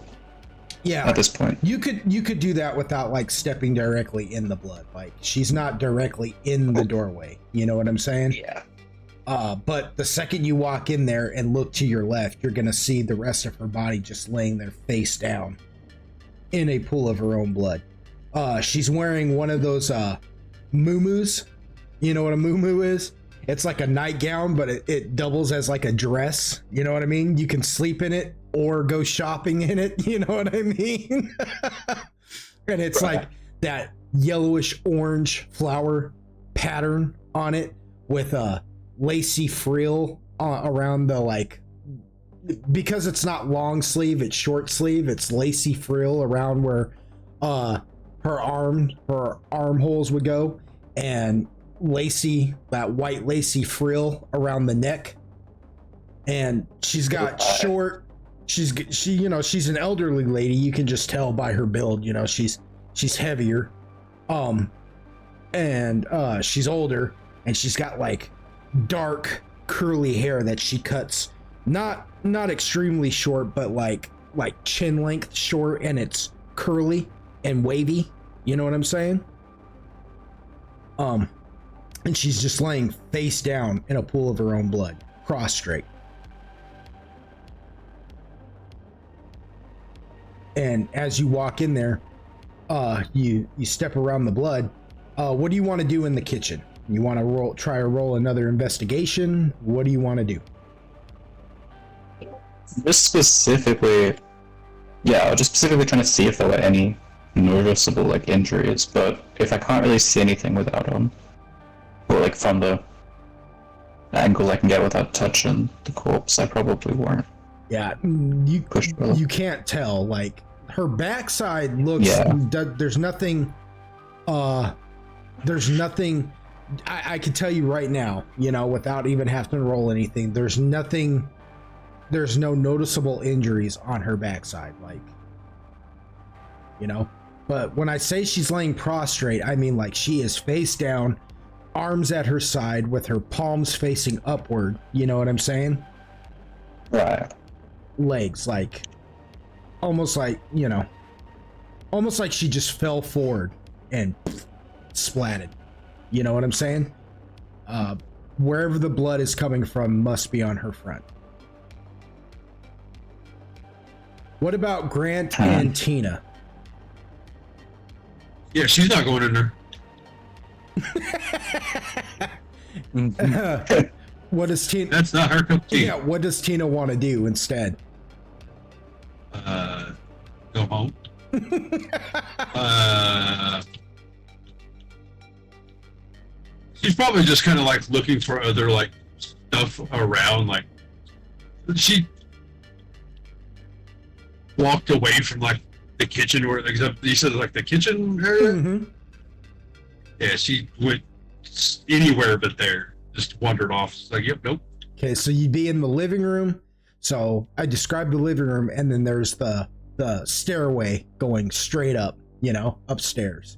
Yeah, at this point. You could do that without like stepping directly in the blood. Like she's not directly in the doorway. You know what I'm saying? Yeah. But the second you walk in there and look to your left, you're gonna see the rest of her body just laying there face down in a pool of her own blood. She's wearing one of those muumuus. You know what a muumuu is? It's like a nightgown, but it doubles as like a dress. You know what I mean? You can sleep in it or go shopping in it. You know what I mean? And it's like that yellowish orange flower pattern on it with a lacy frill around the, like, because it's not long sleeve, it's short sleeve, it's lacy frill around where her armholes would go, and that white lacy frill around the neck. And she's got she's an elderly lady. You can just tell by her build, she's heavier, and she's older, and she's got like dark curly hair that she cuts not extremely short, but like chin length short, and it's curly and wavy. You know what I'm saying? And she's just laying face down in a pool of her own blood, prostrate. And as you walk in there, you step around the blood. What do you want to do in the kitchen? You want to try to roll another investigation? What do you want to do? Just specifically, yeah, I was just specifically trying to see if there were any noticeable like injuries, but if I can't really see anything without them, or like from the angle I can get without touching the corpse, I probably won't. Yeah, Push roll. you can't tell. Like her backside looks. Yeah. There's nothing. There's nothing. I can tell you right now. You know, without even having to roll anything. There's nothing. There's no noticeable injuries on her backside. Like, you know. But when I say she's laying prostrate, I mean like she is face down, arms at her side with her palms facing upward. You know what I'm saying? Right. Legs like almost like, you know, almost like she just fell forward and splatted. You know what I'm saying? Wherever the blood is coming from must be on her front. What about Grant and Tina? Yeah, she's not going in there. What does Tina? That's not her cup of tea. Yeah, what does Tina want to do instead? Go home. She's probably just kind of like looking for other like stuff around. Like she walked away from like the kitchen, or except you said like the kitchen area. Mm-hmm. Yeah, she went anywhere but there. Just wandered off. It's like, yep, nope. Okay, so you'd be in the living room. So I described the living room, and then there's the stairway going straight up, you know, upstairs.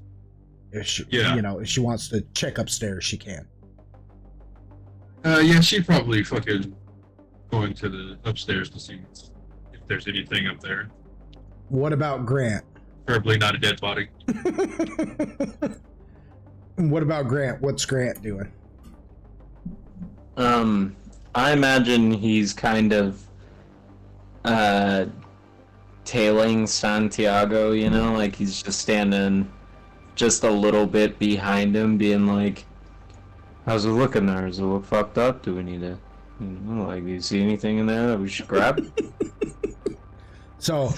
If she, Yeah. you know, if she wants to check upstairs, she can. Yeah, she probably fucking going to the upstairs to see if there's anything up there. What about Grant? Preferably not a dead body. What about Grant? What's Grant doing? I imagine he's kind of tailing Santiago, you know, like he's just standing just a little bit behind him, being like, how's it looking there? Does it look fucked up? Do we need to, you know, like, do you see anything in there that we should grab? So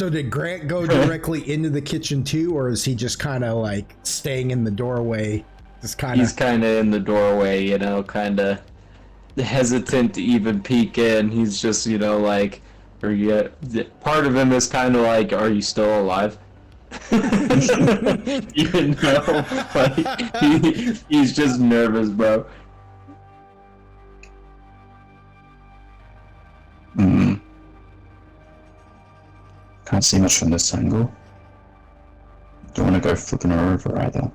did Grant go directly into the kitchen too, or is he just kind of like staying in the doorway? Just kind of. He's kind of in the doorway, you know, kind of hesitant to even peek in. He's just, you know, like, part of him is kind of like, are you still alive? You know, like, he's just nervous, bro. Can't see much from this angle. Don't want to go flipping her over either.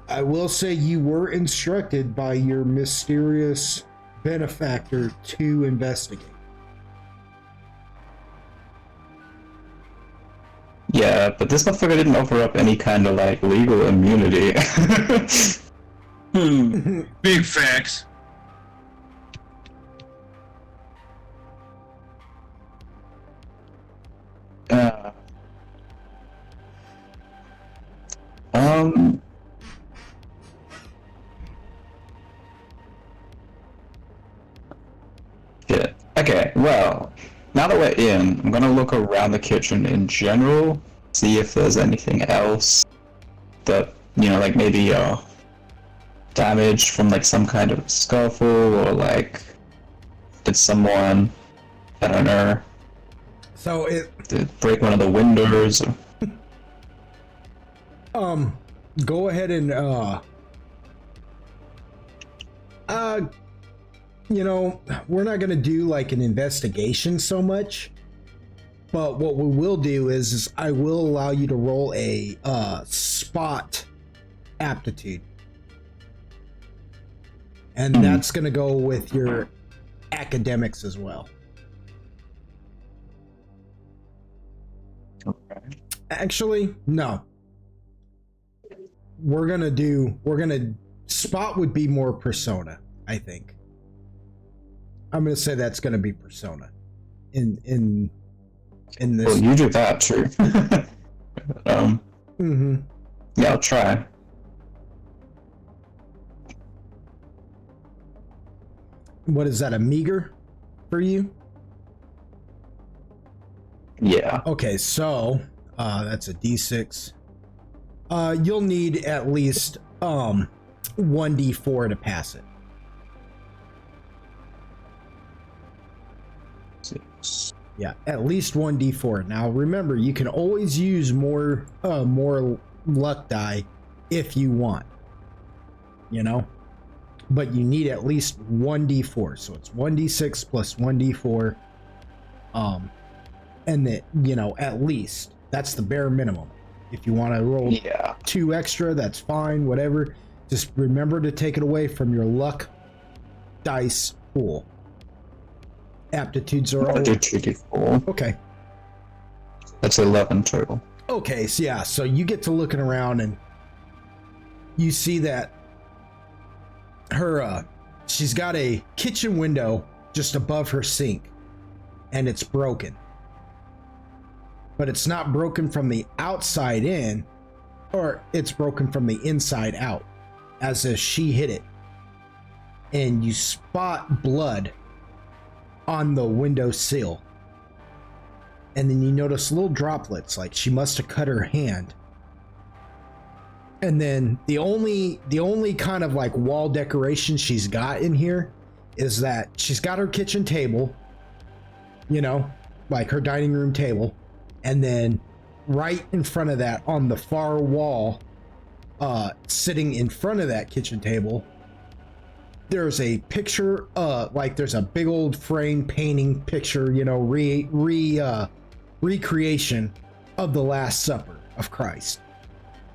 I will say you were instructed by your mysterious benefactor to investigate. Yeah, but this motherfucker didn't offer up any kind of like legal immunity. Big facts. Yeah. Okay, well, now that we're in, I'm gonna look around the kitchen in general, see if there's anything else that, you know, like maybe damage from like some kind of scuffle, or like did someone, I don't know, So did break one of the windows? go ahead and you know, we're not gonna do like an investigation so much, but what we will do is I will allow you to roll a spot aptitude, and that's gonna go with your academics as well. Okay. Actually, no. We're gonna spot would be more persona, I think. I'm gonna say that's gonna be persona in in this. Well, you do that too. Mm-hmm. Yeah, I'll try. What is that, a meager for you? Yeah. Okay, so that's a d6. You'll need at least 1d4 to pass it. 6. Yeah, at least 1d4. Now remember, you can always use more luck die if you want. You know? But you need at least 1d4. So it's 1d6 plus 1d4. And that, you know, at least that's the bare minimum. If you want to roll 2 extra, that's fine, whatever. Just remember to take it away from your luck dice pool. Aptitudes are I'll all do 2d4. okay. That's 11 total. Okay, so yeah, so you get to looking around and you see that her she's got a kitchen window just above her sink and it's broken. But it's not broken from the outside in, or it's broken from the inside out, as if she hit it. And you spot blood on the window sill. And then you notice little droplets, like she must have cut her hand. And then the only kind of like wall decoration she's got in here is that she's got her kitchen table, you know, like her dining room table. And then right in front of that on the far wall, sitting in front of that kitchen table, there's a picture, like there's a big old frame painting picture, you know, recreation of the Last Supper of Christ.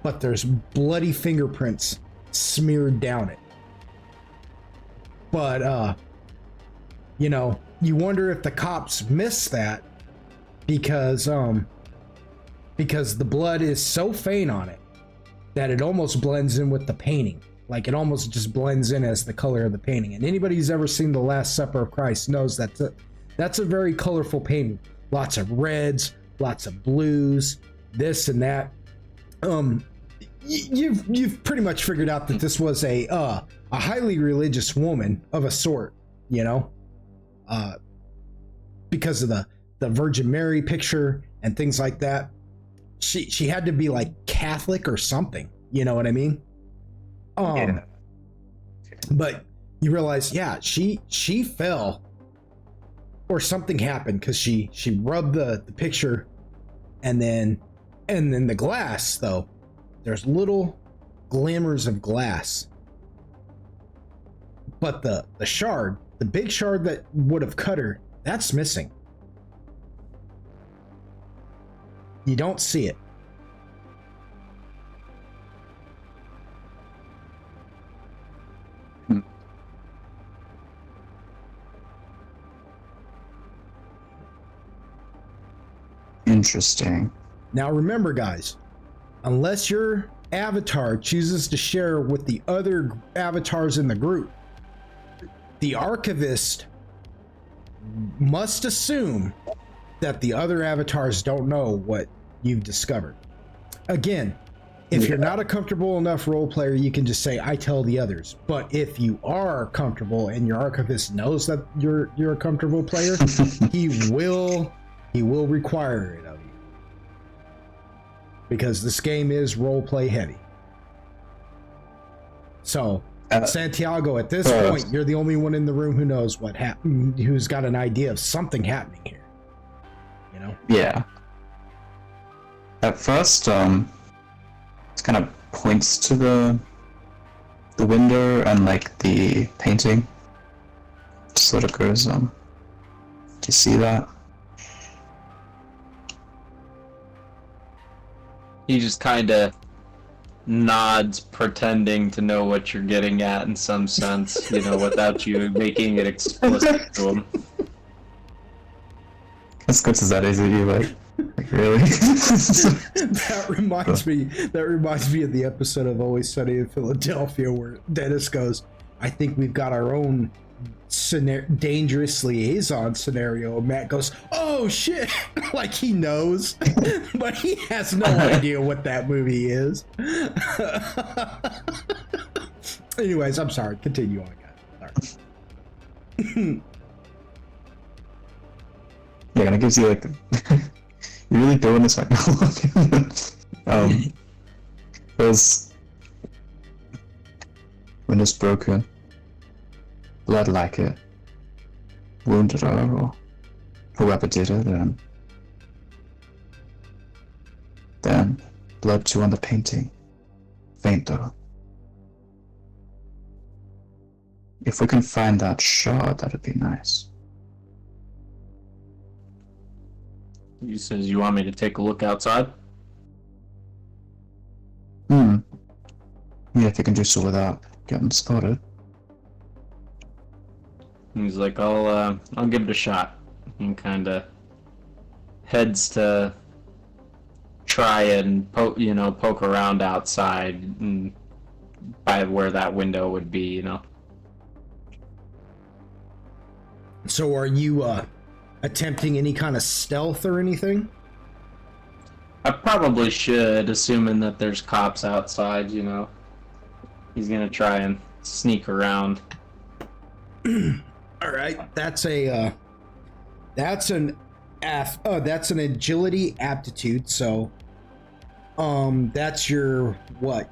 But there's bloody fingerprints smeared down it. But, you know, you wonder if the cops missed that because the blood is so faint on it that it almost blends in with the painting. Like it almost just blends in as the color of the painting. And anybody who's ever seen The Last Supper of Christ knows that's a very colorful painting. Lots of reds, lots of blues, this and that. You've pretty much figured out that this was a highly religious woman of a sort, you know, because of the Virgin Mary picture and things like that. She had to be like Catholic or something, you know what I mean? Yeah. But you realize, yeah, she fell or something happened because she rubbed the picture, and then the glass, though, there's little glimmers of glass, but the shard, the big shard that would have cut her, that's missing. You don't see it. Interesting. Now remember, guys, unless your avatar chooses to share with the other avatars in the group, the archivist must assume that the other avatars don't know what you've discovered. Again, if you're not a comfortable enough role player, you can just say, I tell the others. But if you are comfortable and your archivist knows that you're a comfortable player, he will require it of you. Because this game is role play heavy. So, Santiago, at this point, you're the only one in the room who knows what happened, who's got an idea of something happening here. You know? Yeah. At first, it kind of points to the window and like the painting. Sort of goes, do you see that? He just kind of nods, pretending to know what you're getting at in some sense, you know, without you making it explicit to him. As good as that is, you like really? That reminds me of the episode of Always Sunny in Philadelphia where Dennis goes, I think we've got our own dangerous liaison scenario. And Matt goes, oh oh shit, like he knows, but he has no idea what that movie is. Anyways, I'm sorry. Continue on, guys. Sorry. Yeah, and it gives you like, you're really doing this right now. There's windows broken, blood like it, wounded her, or whoever did it, and then blood too on the painting, faint though. If we can find that shard, that'd be nice. He says, you want me to take a look outside? Yeah, if you can do so without getting spotted. He's like, I'll give it a shot. And kind of heads to try and poke around outside and by where that window would be, you know. So are you attempting any kind of stealth or anything? I probably should, assuming that there's cops outside, you know. He's gonna try and sneak around. All right, that's an agility aptitude. So, that's your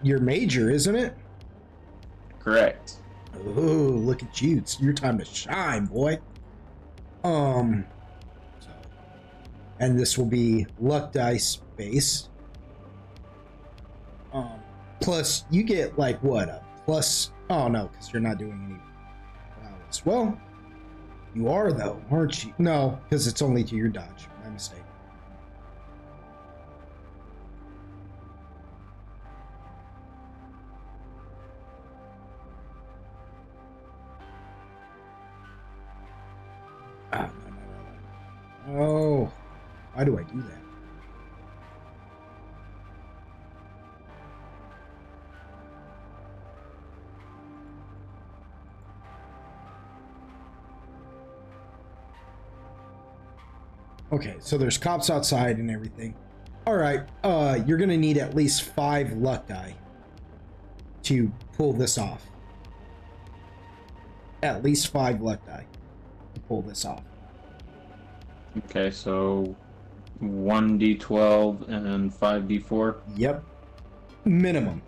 major, isn't it? Correct. Oh, look at you! It's your time to shine, boy. So, and this will be luck dice base. Plus you get like what a plus. Oh no, because you're not doing any prowess. Well, you are though, aren't you? No, because it's only to your dodge. My mistake. No. Oh, why do I do that? Okay, so there's cops outside and everything. All right, you're gonna need at least 5 luck die to pull this off. At least 5 luck die to pull this off. Okay, so 1d12 and 5d4. Yep. Minimum.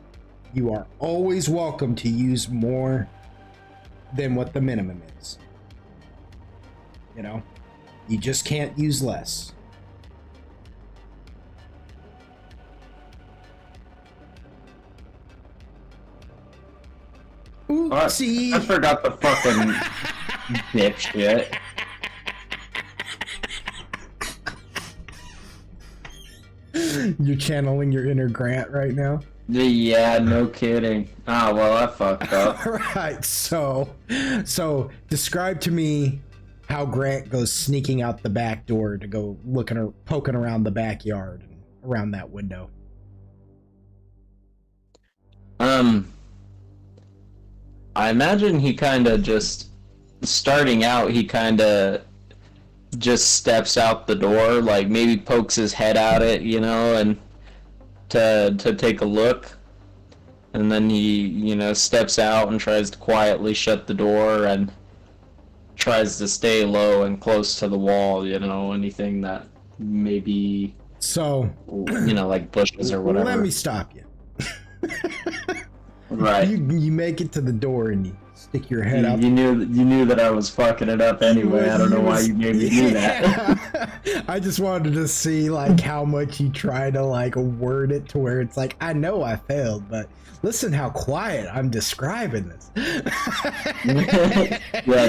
You are always welcome to use more than what the minimum is. You know? You just can't use less. Oopsie. I forgot the fucking bitch shit. You're channeling your inner Grant right now. Yeah, no kidding. Ah, well, I fucked up. Alright, so describe to me how Grant goes sneaking out the back door to go looking or poking around the backyard and around that window. I imagine he kind of just, starting out, he kind of just steps out the door, like maybe pokes his head out it, you know, and to take a look. And then he, you know, steps out and tries to quietly shut the door and tries to stay low and close to the wall, you know, anything that maybe, So, you know, like bushes or whatever. let me stop you. Right. You make it to the door and you stick your head up. You knew that I was fucking it up anyway. I don't know why you made me do that. I just wanted to see like how much you try to like word it to where it's like, I know I failed, but listen how quiet I'm describing this. Yeah,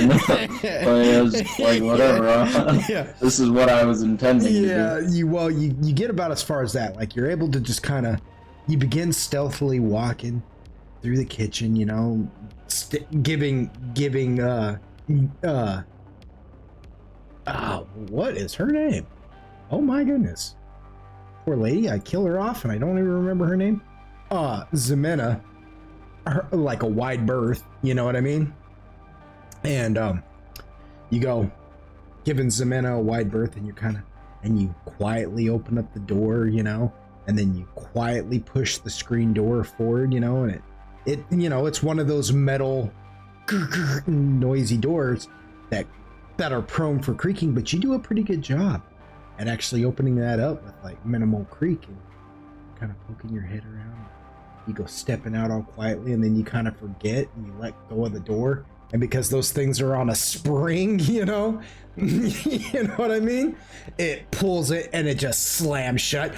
no. But it was like whatever. Yeah. This is what I was intending Yeah, to do. you get about as far as that. Like you're able to just kind of, you begin stealthily walking through the kitchen, you know, giving what is her name? Oh my goodness. Poor lady, I kill her off and I don't even remember her name. Ximena, like a wide berth, you know what I mean? And you go, giving Ximena a wide berth, and you quietly open up the door, and then you quietly push the screen door forward, and it's one of those metal noisy doors that are prone for creaking, but you do a pretty good job at actually opening that up with like minimal creak and kind of poking your head around. You go stepping out all quietly, and then you kind of forget and you let go of the door. And because those things are on a spring, you know what I mean? It pulls it and it just slams shut.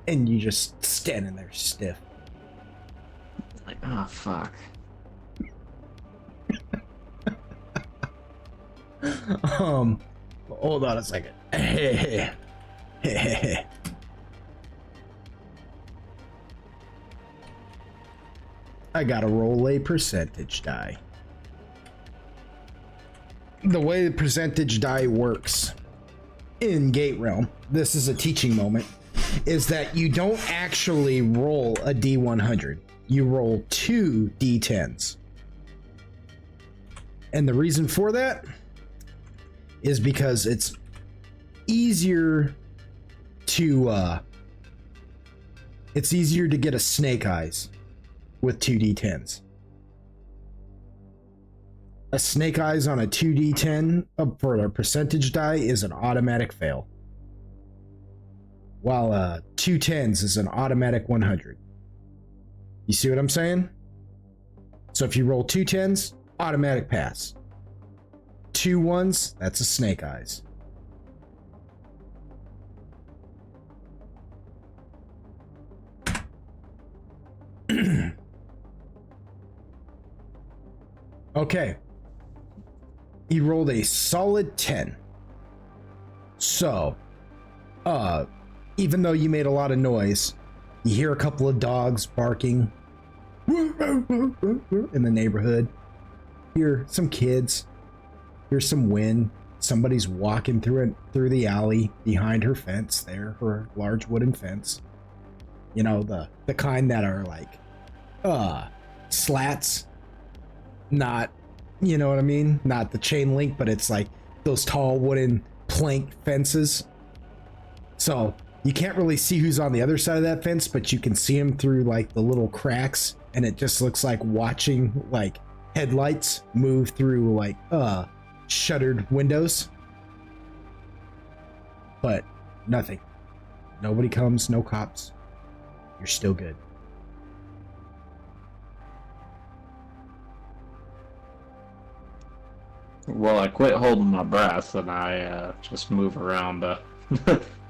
And you just standing there stiff. Like, oh fuck. Hold on a second. I gotta roll a percentage die. The way the percentage die works in Gate Realm, this is a teaching moment, is that you don't actually roll a D100. You roll 2 D10s. And the reason for that is because it's easier to get a snake eyes with 2 D10s. A snake eyes on a 2D10 for a percentage die is an automatic fail, while 2 10s is an automatic 100. You see what I'm saying? So if you roll 2 10s, automatic pass. 2 1s, that's a snake eyes. Okay. He rolled a solid 10. So, even though you made a lot of noise, you hear a couple of dogs barking in the neighborhood. Hear some kids. Hear some wind. Somebody's walking through the alley behind her fence there, her large wooden fence. You know, the kind that are like slats, not, you know what I mean? Not the chain link, but it's like those tall wooden plank fences. So you can't really see who's on the other side of that fence, but you can see them through like the little cracks, and it just looks like watching like headlights move through like shuttered windows. But nothing. Nobody comes, no cops. You're still good. Well, I quit holding my breath and I just move around to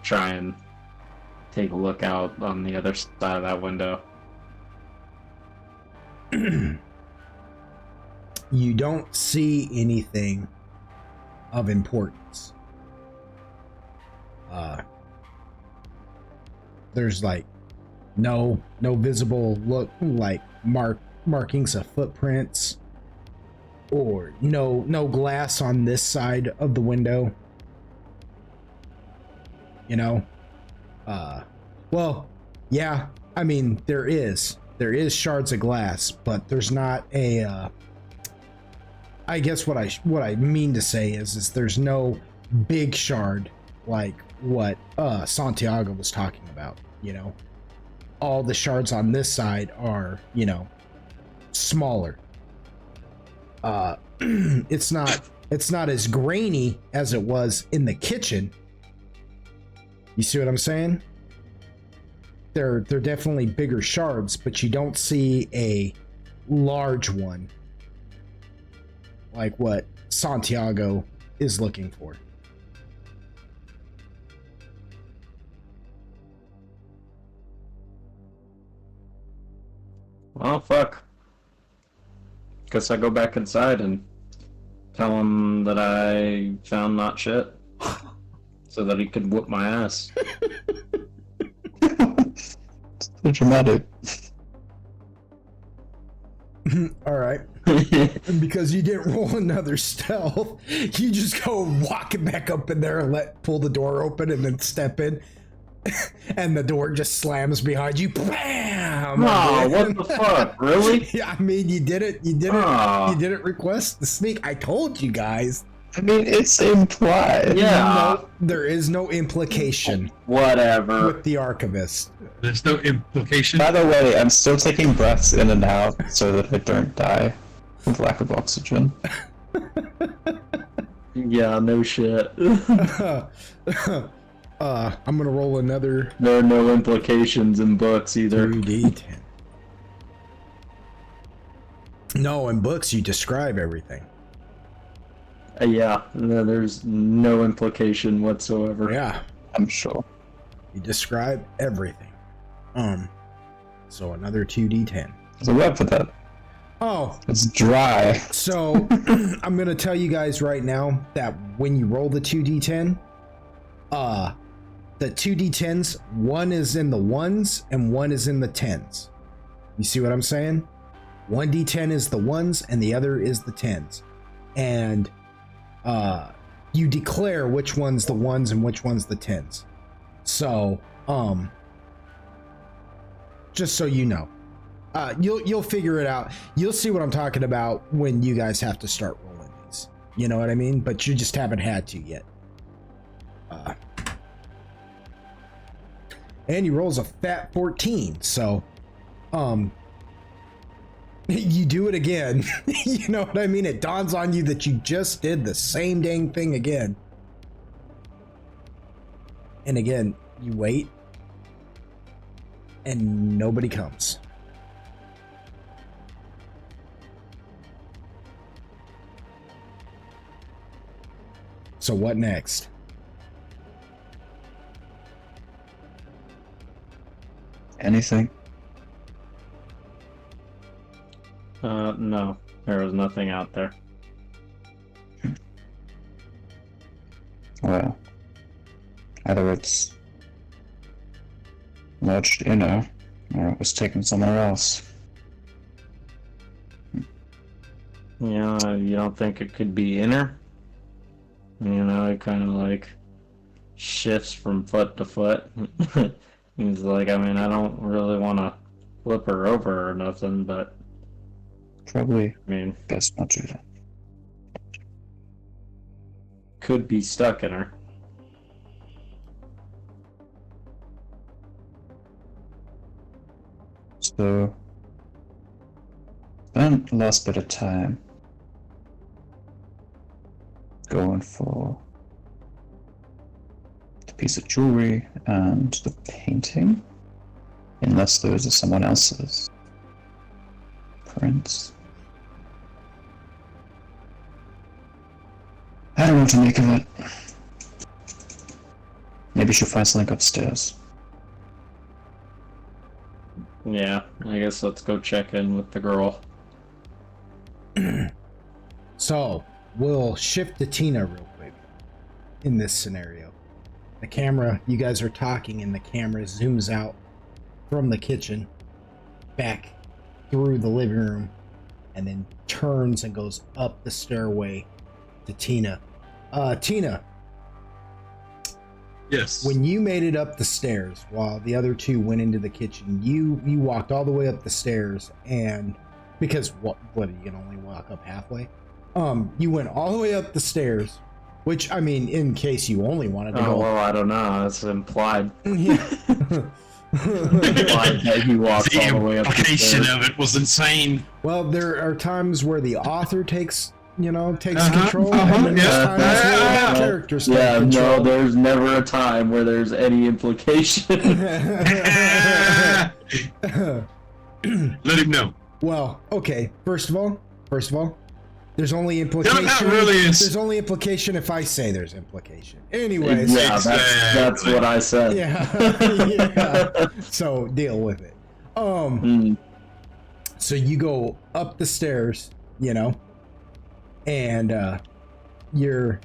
try and take a look out on the other side of that window. You don't see anything of importance. There's like no visible look like markings of footprints, or no glass on this side of the window. You know, well, yeah, I mean there is shards of glass, but there's not a I guess what I mean to say is there's no big shard like what Santiago was talking about. You know, all the shards on this side are, you know, smaller. It's not as grainy as it was in the kitchen. You see what I'm saying? They're definitely bigger shards, but you don't see a large one like what Santiago is looking for. Well, fuck. Guess I go back inside and tell him that I found not shit, so that he could whoop my ass. So dramatic. All right. And because you didn't roll another stealth, you just go walking back up in there and pull the door open and then step in, and the door just slams behind you. Bam! Come Oh, on, what man. the fuck? Really? Yeah, I mean, you did it. You Oh. didn't request the sneak. I told you guys. I mean, it's implied. Yeah. No, there is no implication Whatever. with the archivist. There's no implication. By the way, I'm still taking breaths in and out so that I don't die with lack of oxygen. Yeah, no shit. I'm gonna roll another There are no implications in books either. 2d10. No, in books you describe everything. Yeah, no, there's no implication whatsoever. Yeah, I'm sure. you describe everything. So another 2d10. There's a word for that. Oh, It's dry. so I'm gonna tell you guys right now that when you roll the 2d10, the 2d10s, one is in the ones and one is in the tens. You see what I'm saying? One d10 is the ones and the other is the tens. And you declare which one's the ones and which one's the tens. So, just so you know. You'll figure it out. You'll see what I'm talking about when you guys have to start rolling these. You know what I mean? But you just haven't had to yet. And he rolls a fat 14, so you do it again. You know what I mean? It dawns on you that you just did the same dang thing again. And again, you wait and nobody comes. So what next? Anything? No, there was nothing out there. Well, either it's lodged inner, or it was taken somewhere else. Yeah, you don't think it could be inner? You know, it kind of like shifts from foot to foot. He's like, I mean, I don't really want to flip her over or nothing, but Probably I mean, best not to. could be stuck in her. So, spent the last bit of time going for the piece of jewelry and the painting, unless those are someone else's prints. I don't know what to make of it. Maybe she'll find something upstairs. Yeah, I guess let's go check in with the girl. So we'll shift to Tina real quick in this scenario. The camera, you guys are talking and the camera zooms out from the kitchen back through the living room and then turns and goes up the stairway to Tina. Tina, Yes. when you made it up the stairs while the other two went into the kitchen, you walked all the way up the stairs, and because what you can only walk up halfway, you went all the way up the stairs, which I mean, in case you only wanted to Oh, go. well, I don't know. It's implied. Yeah. Implied that he walks The all the way up the implication stairs. of it was insane. Well, there are times where the author takes Uh-huh, control, uh-huh, and then there's yeah. times where Yeah. the characters take Yeah, control. no, there's never a time where there's any implication. Let him know. Well, okay. First of all, there's only implication. not really, it's- There's only implication if I say there's implication. Anyways, Yeah, that's what I said. yeah. So deal with it. Mm, So you go up the stairs, and you're.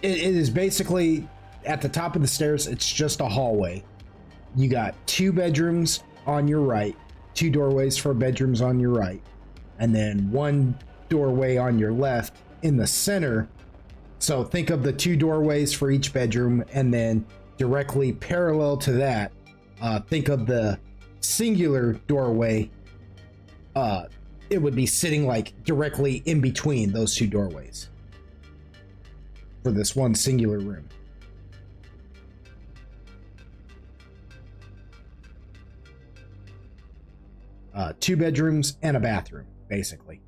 It is basically at the top of the stairs. It's just a hallway. You got 2 bedrooms on your right, 2 doorways for bedrooms on your right, and then 1 doorway on your left in the center. So think of the 2 doorways for each bedroom, and then directly parallel to that Think of the singular doorway. It would be sitting like directly in between those two doorways for this one singular room. Two bedrooms and a bathroom, basically.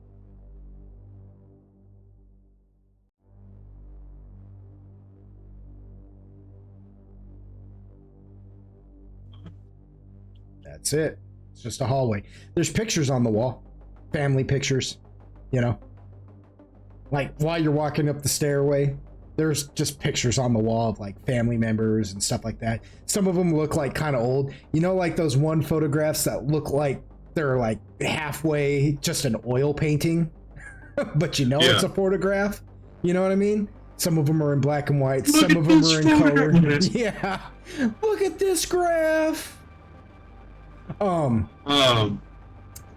That's it. It's just a hallway. There's pictures on the wall, family pictures, you know. Like while you're walking up the stairway, there's just pictures on the wall of like family members and stuff like that. Some of them look like kind of old. You know, like those one photographs that look like they're like halfway just an oil painting, but you know it's a photograph. You know what I mean? Some of them are in black and white. Some of them are in color. Yeah. Look at this graph. You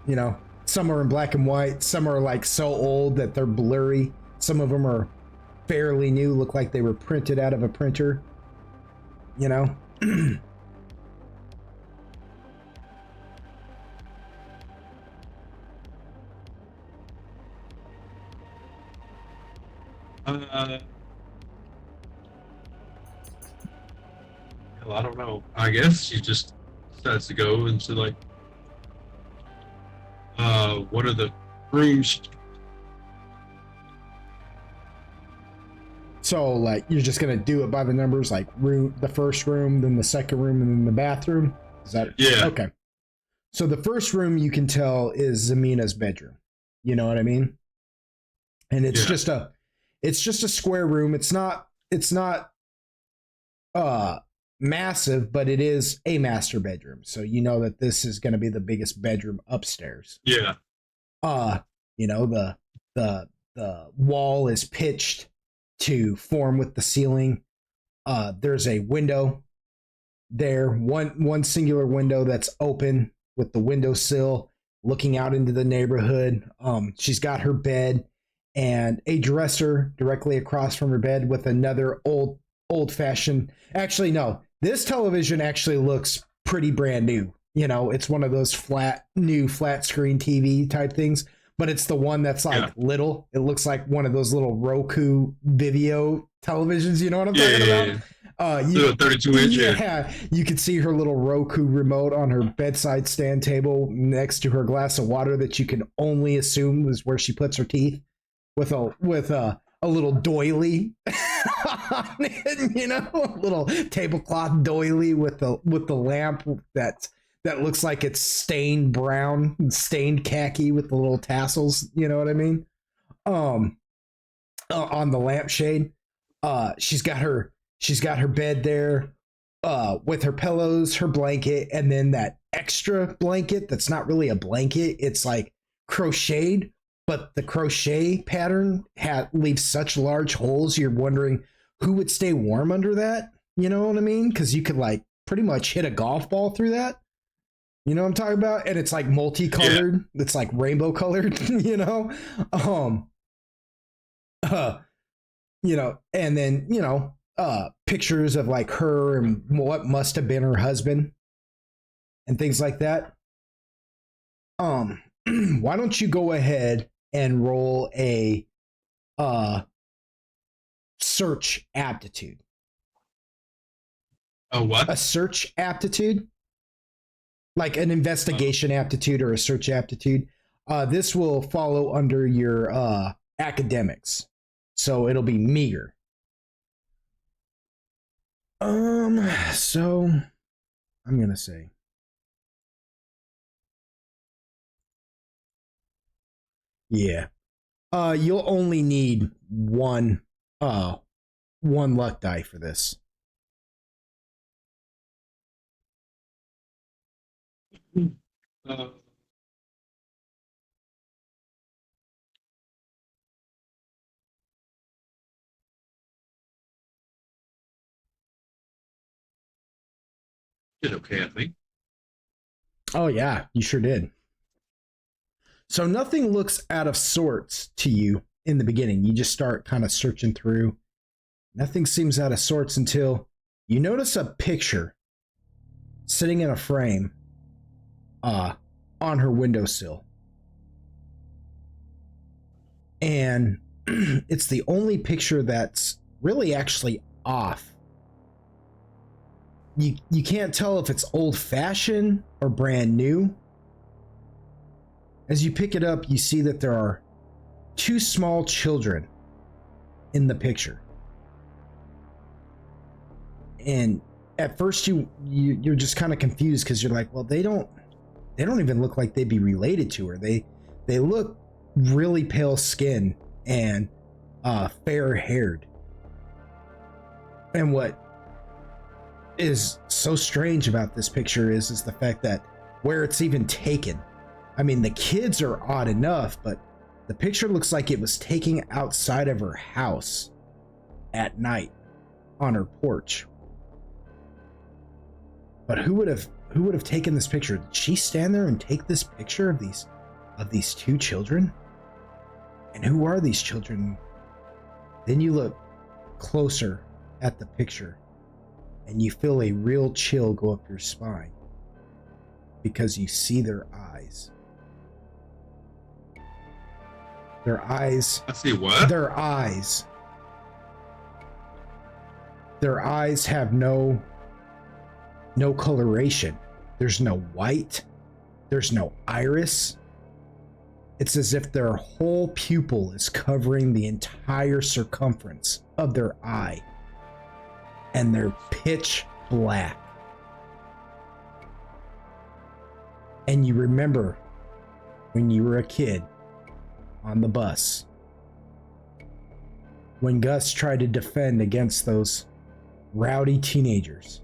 know, some are in black and white. Some are like so old that they're blurry. Some of them are fairly new, look like they were printed out of a printer. You know? Hell, I don't know. I guess she just decides to go into like one of the rooms. So like you're just gonna do it by the numbers, like room, the first room, then the second room, and then the bathroom. Is that okay? So the first room you can tell is Zamina's bedroom. You know what I mean? And it's just a square room. It's not massive, but it is a master bedroom. So you know that this is going to be the biggest bedroom upstairs. Yeah. You know, the wall is pitched to form with the ceiling. There's a window there, one singular window that's open with the windowsill looking out into the neighborhood. She's got her bed and a dresser directly across from her bed with another old-fashioned. Actually, no, this television actually looks pretty brand new. You know, it's one of those flat screen TV type things, but it's the one that's like little. It looks like one of those little Roku video televisions. You know what I'm talking about? Yeah. 32-inch. Yeah, you could see her little Roku remote on her bedside stand table next to her glass of water that you can only assume is where she puts her teeth, with a little doily on it, you know, a little tablecloth doily with the lamp that looks like it's stained brown, stained khaki with the little tassels. You know what I mean? On the lampshade, she's got her bed there, with her pillows, her blanket, and then that extra blanket that's not really a blanket. It's like crocheted, but the crochet pattern leaves such large holes. You're wondering who would stay warm under that. You know what I mean? Because you could like pretty much hit a golf ball through that. You know what I'm talking about? And it's like multicolored. Yeah. It's like rainbow colored, you know? You know, and then, you know, pictures of like her and what must have been her husband and things like that. Why don't you go ahead and roll a search aptitude? A what? A search aptitude? Like an investigation aptitude or a search aptitude. This will follow under your academics. So it'll be meager. So I'm gonna say you'll only need one luck die for this. Did okay, I think. Oh yeah, you sure did. So nothing looks out of sorts to you in the beginning. You just start kind of searching through. Nothing seems out of sorts until you notice a picture sitting in a frame on her windowsill. And it's the only picture that's really actually off. You can't tell if it's old-fashioned or brand new. As you pick it up, you see that there are two small children in the picture. And at first you're just kind of confused because you're like, well, they don't even look like they'd be related to her. They look really pale skinned and fair haired. And what is so strange about this picture is the fact that where it's even taken. I mean, the kids are odd enough, but the picture looks like it was taken outside of her house at night on her porch. But who would have taken this picture? Did she stand there and take this picture of these two children? And who are these children? Then you look closer at the picture and you feel a real chill go up your spine because you see their eyes. Their eyes. I see what? Their eyes. Their eyes have no coloration. There's no white. There's no iris. It's as if their whole pupil is covering the entire circumference of their eye. And they're pitch black. And you remember when you were a kid on the bus, when Gus tried to defend against those rowdy teenagers,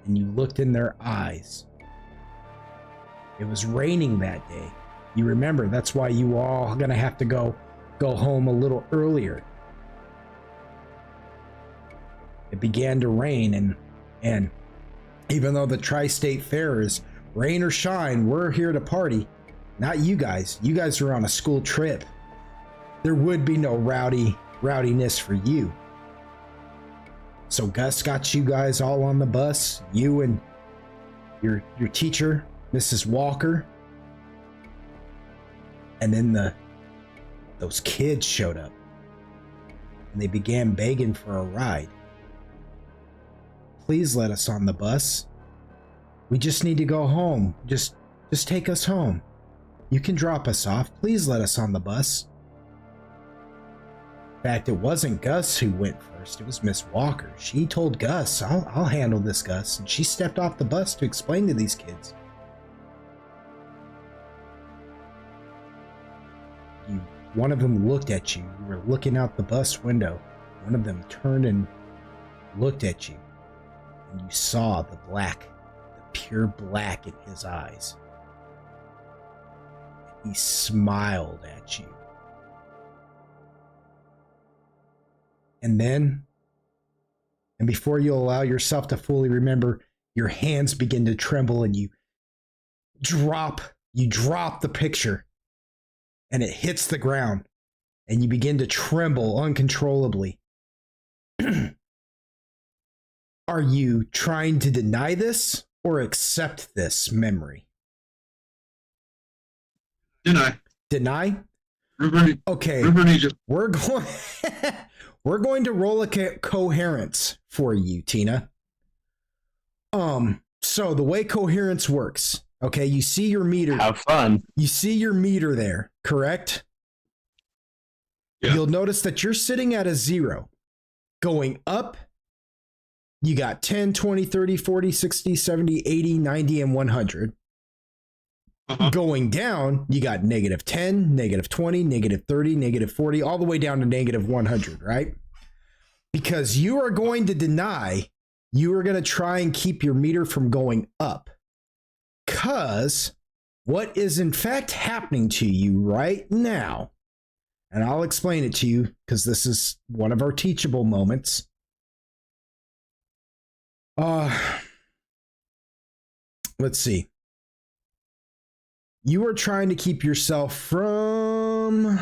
and you looked in their eyes. It was raining that day. You remember, that's why you were all gonna have to go home a little earlier. It began to rain, and even though the Tri-State Fair is rain or shine, we're here to party. Not you guys. You guys are on a school trip. There would be no rowdiness for you. So Gus got you guys all on the bus, you and your teacher, Mrs. Walker. And then those kids showed up. And they began begging for a ride. Please let us on the bus. We just need to go home. Just take us home. You can drop us off. Please let us on the bus. In fact, it wasn't Gus who went first. It was Miss Walker. She told Gus, I'll handle this, Gus. And she stepped off the bus to explain to these kids. One of them looked at you. You were looking out the bus window. One of them turned and looked at you. And you saw the black, the pure black in his eyes. He smiled at you. And then, and before you allow yourself to fully remember, your hands begin to tremble and you drop the picture and it hits the ground and you begin to tremble uncontrollably. Are you trying to deny this or accept this memory? Deny? Okay. We're going to roll a coherence for you, Tina. So the way coherence works, okay, you see your meter. Have fun. You see your meter there, correct? Yeah. You'll notice that you're sitting at a 0. Going up, you got 10, 20, 30, 40, 60, 70, 80, 90, and 100. Going down, you got -10, -20, -30, -40, all the way down to -100, right? Because you are going to deny, you are going to try and keep your meter from going up. Because what is in fact happening to you right now, and I'll explain it to you because this is one of our teachable moments. Let's see. You are trying to keep yourself from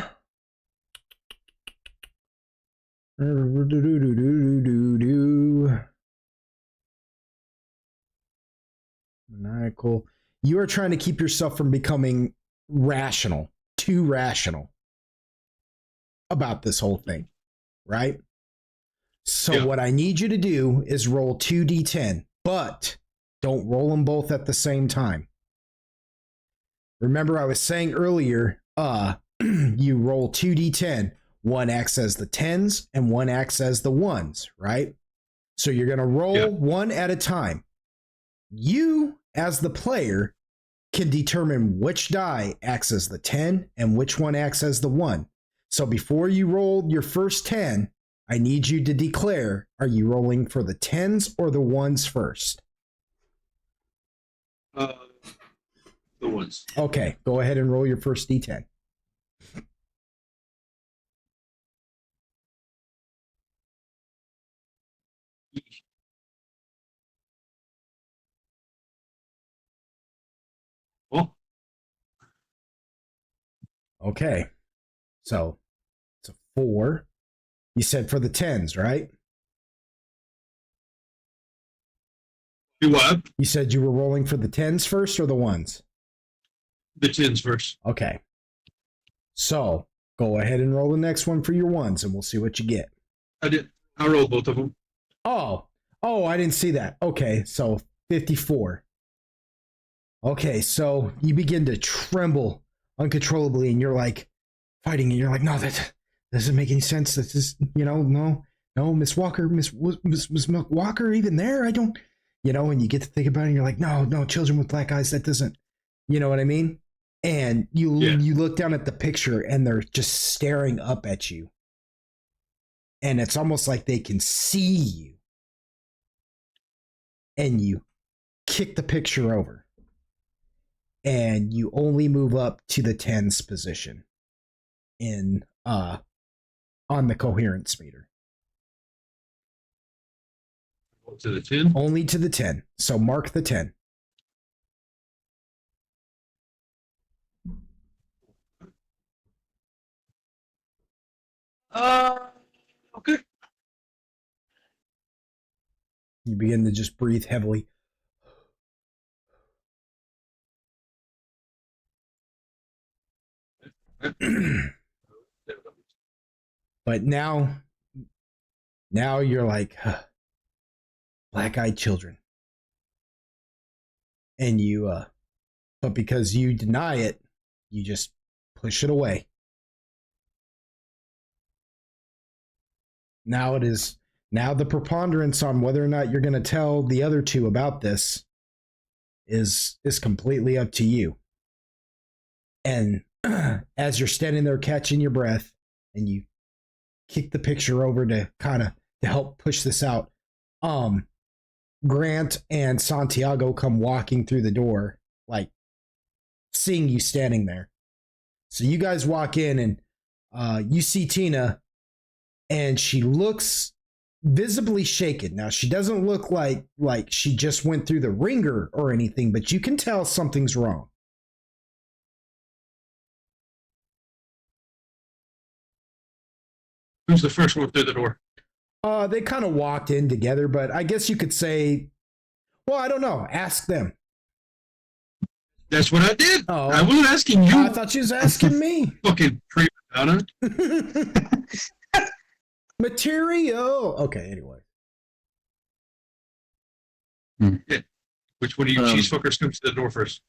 right, cool. You are trying to keep yourself from becoming too rational about this whole thing, right? So what I need you to do is roll 2d10, but don't roll them both at the same time. Remember, I was saying earlier, you roll 2d10. One acts as the 10s and one acts as the 1s, right? So you're going to roll one at a time. You, as the player, can determine which die acts as the 10 and which one acts as the 1. So before you roll your first 10, I need you to declare, are you rolling for the 10s or the 1s first? The 1s. Okay, go ahead and roll your first d10. Oh. Okay, so it's a 4. You said for the 10s, right? Do what? You said you were rolling for the 10s first or the 1s? The 10s first. Okay. So go ahead and roll the next one for your 1s and we'll see what you get. I did. I rolled both of them. Oh, I didn't see that. Okay, so 54. Okay, so you begin to tremble uncontrollably and you're like fighting and you're like, no, that doesn't make any sense. This is, no, Miss Walker, Miss Walker even there? I don't, and you get to think about it and you're like, no, children with black eyes, that doesn't, you know what I mean? And you look down at the picture and they're just staring up at you. And it's almost like they can see you. And you kick the picture over. And you only move up to the 10s position in on the coherence meter. To the 10? Only to the 10. So mark the 10. Okay. You begin to just breathe heavily. But now you're like, black-eyed children. And but because you deny it, you just push it away. Now the preponderance on whether or not you're going to tell the other two about this is completely up to you. And as you're standing there catching your breath and you kick the picture over to help push this out, Grant and Santiago come walking through the door, like seeing you standing there. So you guys walk in and you see Tina, and she looks visibly shaken. Now, she doesn't look like she just went through the ringer or anything, but you can tell something's wrong. Who's the first one through the door? They kind of walked in together, but I guess you could say, well, I don't know. Ask them. That's what I did. Oh, I wasn't asking you. I thought you was asking me. Fucking prima donna. Material. Okay, anyway. Yeah. Which one of you cheese fuckers comes to the door first?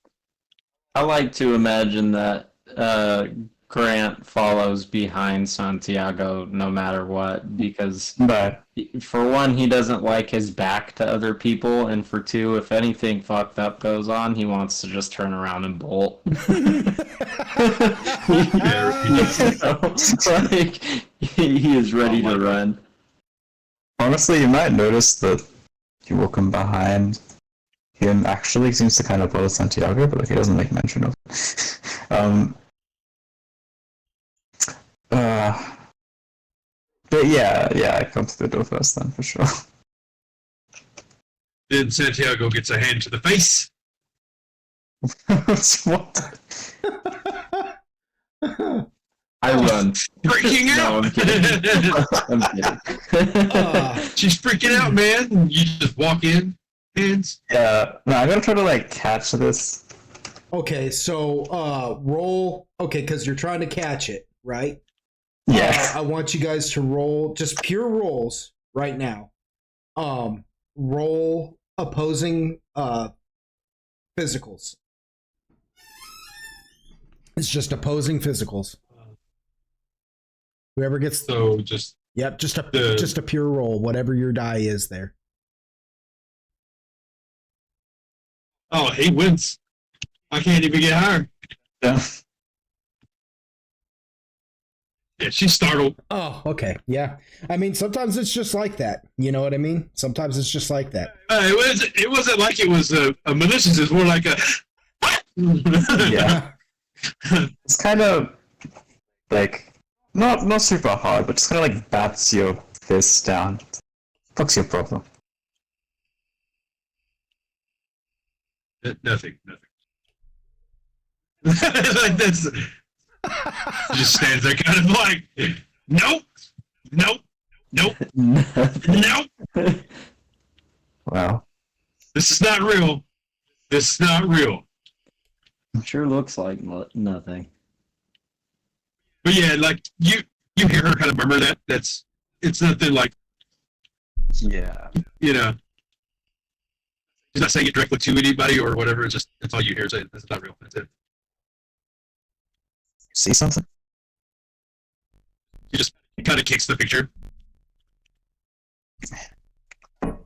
I like to imagine that Grant follows behind Santiago no matter what, because for one, he doesn't like his back to other people, and for two, if anything fucked up goes on, he wants to just turn around and bolt. Like, he is ready to run. Honestly, you might notice that people come behind him actually seems to kind of follow Santiago, but he doesn't make mention of it. But yeah, I come to the door first then, for sure. Then Santiago gets a hand to the face. What? I run. Freaking No, out! I'm kidding. I'm kidding. She's freaking out, man. You just walk in. hands. Yeah. No, I'm gonna try to like catch this. Okay, so roll. Okay, because you're trying to catch it, right? Yeah. I want you guys to roll just pure rolls right now. Roll opposing physicals. It's just opposing physicals. Whoever gets So just yep, just the- a pure roll, whatever your die is there. oh, he wins. I can't even get higher. Yeah. Yeah, she's startled. Oh, okay. Yeah. I mean, sometimes it's just like that. You know what I mean? Sometimes it's just like that. It wasn't like it was a malicious. It's more like a. Yeah. It's kind of like not super hard, but just kind of like bats your fist down. What's your problem? Nothing. Like that's just stands there, kind of like, nope. Wow. This is not real. This is not real. Sure looks like nothing. But yeah, like you hear her kind of murmur that. It's nothing like, Yeah. you know. She's not saying it directly to anybody or whatever. It's just that's all you hear. Say it's not real. That's it. See something? She just kind of kicks the picture.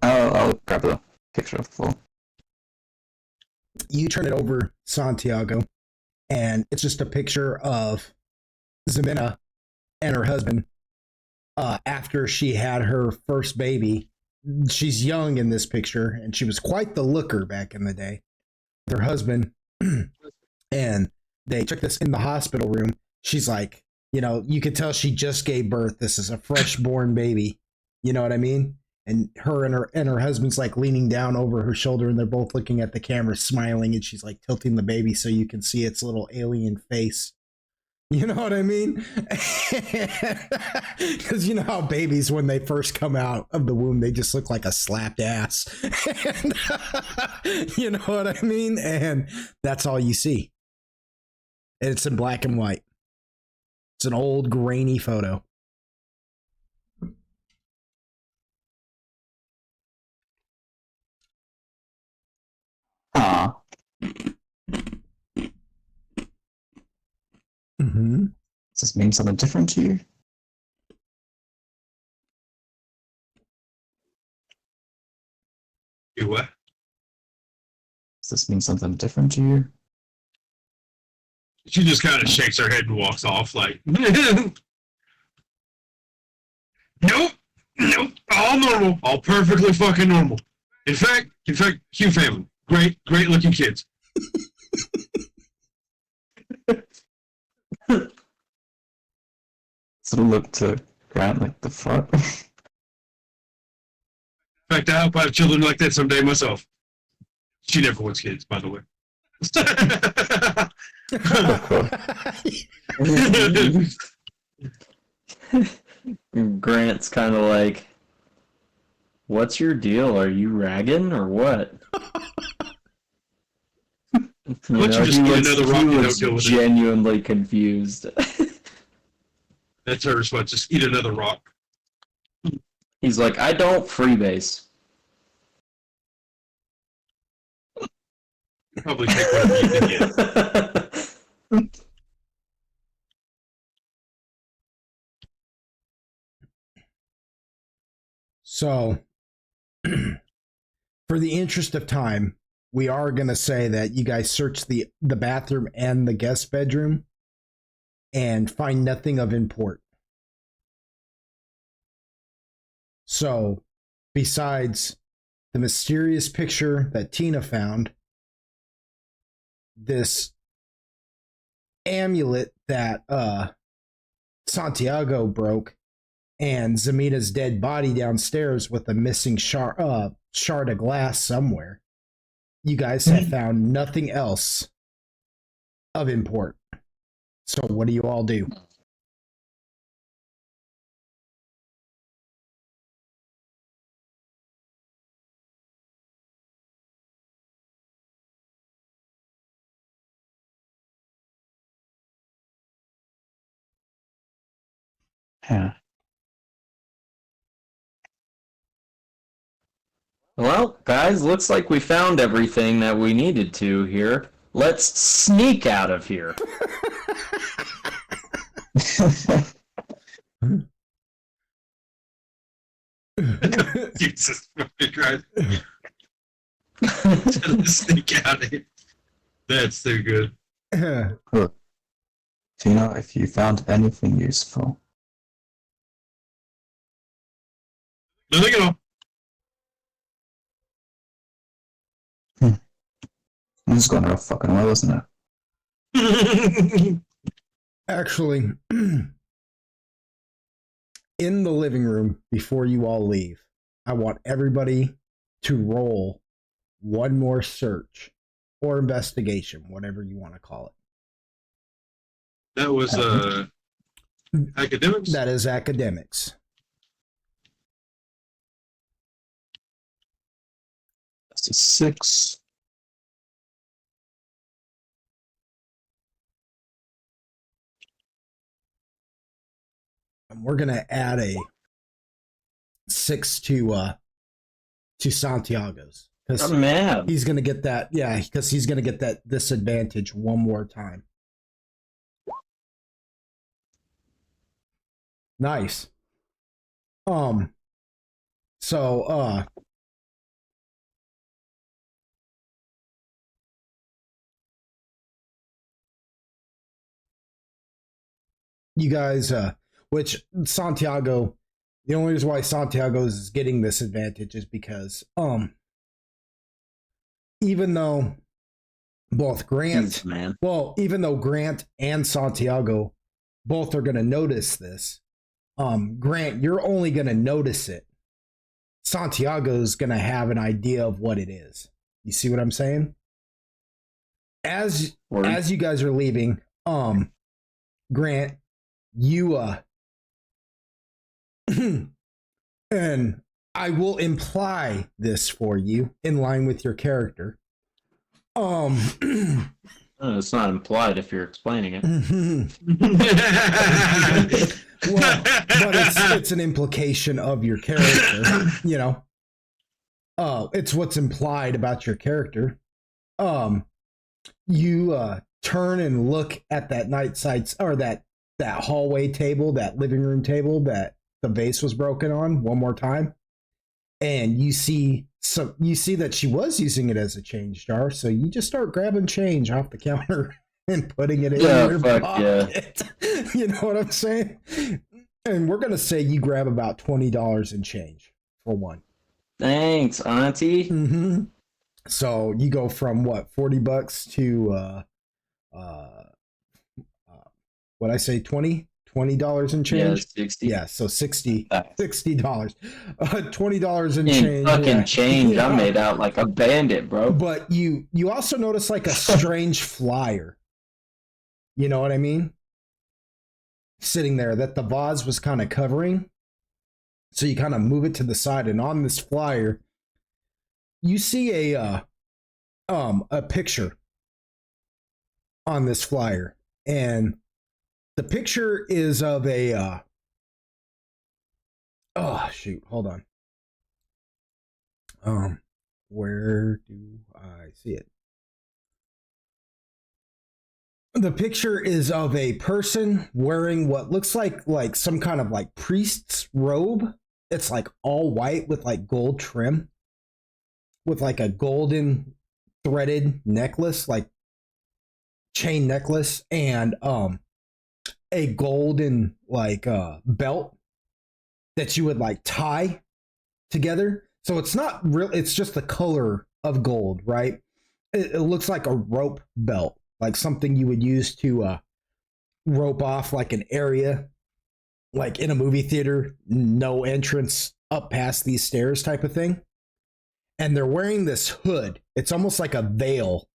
I'll grab the picture of the floor. You turn it over, Santiago, and it's just a picture of Zemina and her husband after she had her first baby. She's young in this picture, and she was quite the looker back in the day. Her husband, and they took this in the hospital room. She's like, you know, you could tell she just gave birth. This is a fresh born baby. You know what I mean? And her husband's like leaning down over her shoulder, and they're both looking at the camera, smiling, and she's like tilting the baby so you can see its little alien face. You know what I mean? Because you know how babies, when they first come out of the womb, they just look like a slapped ass. And, you know what I mean? And that's all you see. And it's in black and white. It's an old grainy photo. Ah. Mm-hmm. Does this mean something different to you? Do what? Does this mean something different to you? She just kind of shakes her head and walks off like, nope, all normal, all perfectly fucking normal. In fact, cute family, great looking kids. Sort of look to Grant like the fuck. In fact, I hope I have children like that someday myself. She never wants kids, by the way. Grant's kind of like, what's your deal? Are you ragging or what? Why don't you just get another rock and don't deal with it? Genuinely confused. That's her response. Just eat another rock. He's like, I don't freebase. Probably take whatever you can get. So, for the interest of time, we are going to say that you guys search the bathroom and the guest bedroom and find nothing of import. So, besides the mysterious picture that Tina found, this amulet that Santiago broke, and Zemina's dead body downstairs with a missing shard of glass somewhere, you guys have found nothing else of import. So what do you all do? Yeah. Well, guys, looks like we found everything that we needed to here. Let's sneak out of here. Jesus fucking Christ. Sneak out of here. That's too good. Look, Tina, if you found anything useful, Nothing at all. this is going real fucking well, isn't it? Actually, in the living room, before you all leave, I want everybody to roll one more search or investigation, whatever you want to call it. That was academics. That is academics. That's a 6. And we're gonna add a 6 to Santiago's because I'm mad. he's gonna get that. Yeah, because he's gonna get that disadvantage one more time. Nice. So you guys which Santiago, the only reason why Santiago is getting this advantage is because even though both Grant Jeez, man. well, even though Grant and Santiago both are going to notice this, Grant, you're only going to notice it. Santiago's going to have an idea of what it is. You see what I'm saying? As you guys are leaving, Grant, you and I will imply this for you in line with your character. It's not implied if you're explaining it. Well, but it's an implication of your character, you know. It's what's implied about your character. You turn and look at that night sides or that hallway table, that living room table that the vase was broken on one more time, and you see that she was using it as a change jar, so you just start grabbing change off the counter and putting it in your pocket. Yeah. You know what I'm saying? And we're gonna say you grab about $20 in change for one. Thanks, Auntie. Mm-hmm. So you go from what, $40 to what I say, $20 in change. Yeah, 60. Yeah, so $60. $20 in In change. fucking Yeah. change. Yeah. I'm made out like a bandit, bro. But you also notice like a strange flyer. You know what I mean? Sitting there that the vase was kind of covering. So you kind of move it to the side, and on this flyer, you see a picture on this flyer, and the picture is of a oh shoot, hold on. Where do I see it? The picture is of a person wearing what looks like some kind of like priest's robe. It's like all white with like gold trim, with like a golden threaded necklace, like chain necklace, and a golden like belt that you would like tie together. So it's not real, it's just the color of gold, right? It looks like a rope belt, like something you would use to rope off like an area, like in a movie theater, no entrance up past these stairs type of thing. And they're wearing this hood. It's almost like a veil,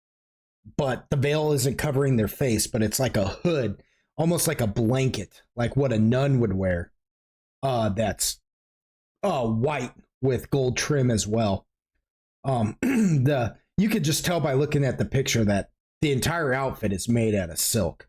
but the veil isn't covering their face, but it's like a hood, almost like a blanket, like what a nun would wear. That's white with gold trim as well. You could just tell by looking at the picture that the entire outfit is made out of silk,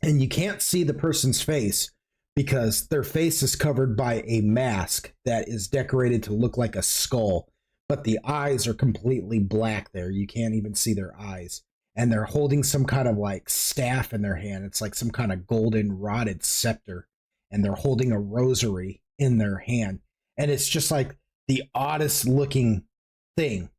and you can't see the person's face, because their face is covered by a mask that is decorated to look like a skull, but the eyes are completely black there. You can't even see their eyes. And they're holding some kind of like staff in their hand. It's like some kind of golden rotted scepter. And they're holding a rosary in their hand. And it's just like the oddest looking thing,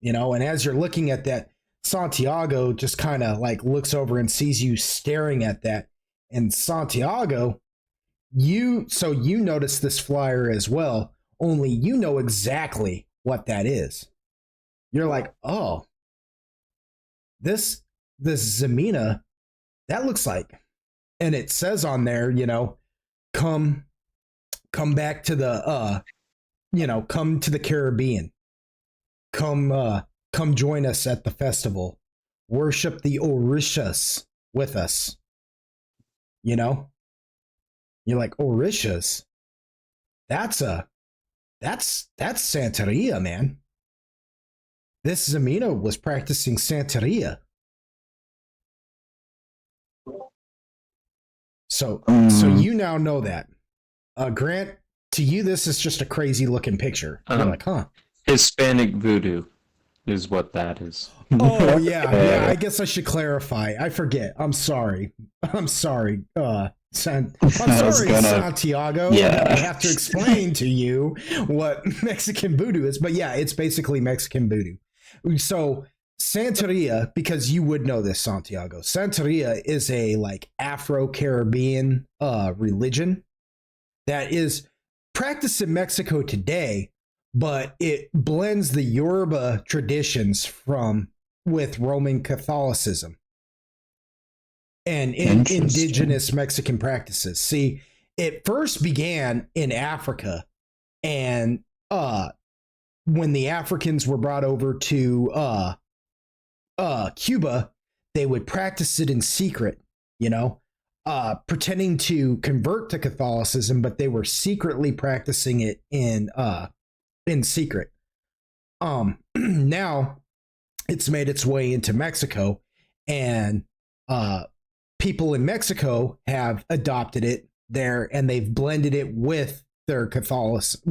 you know? And as you're looking at that, Santiago just kind of like looks over and sees you staring at that. And Santiago, you notice this flyer as well, only you know exactly what that is. You're like, oh, this Zemina, that looks like, and it says on there, you know, come back to the come to the Caribbean. Come join us at the festival. Worship the Orishas with us. You know? You're like, Orishas? That's Santeria, man. This Zemina was practicing Santeria. So you now know that. Grant, to you, this is just a crazy looking picture. You're like, huh? Hispanic voodoo is what that is. Oh yeah. I guess I should clarify. I forget. I'm sorry. Santiago. Yeah. I have to explain to you what Mexican voodoo is, but yeah, it's basically Mexican voodoo. So Santeria, because you would know this, Santiago. Santeria is a like Afro-Caribbean religion that is practiced in Mexico today, but it blends the Yoruba traditions with Roman Catholicism and indigenous Mexican practices. See, it first began in Africa, and when the Africans were brought over to Cuba, they would practice it in secret, you know, pretending to convert to Catholicism, but they were secretly practicing it in secret. Now it's made its way into Mexico, and people in Mexico have adopted it there, and they've blended it with their Catholicism,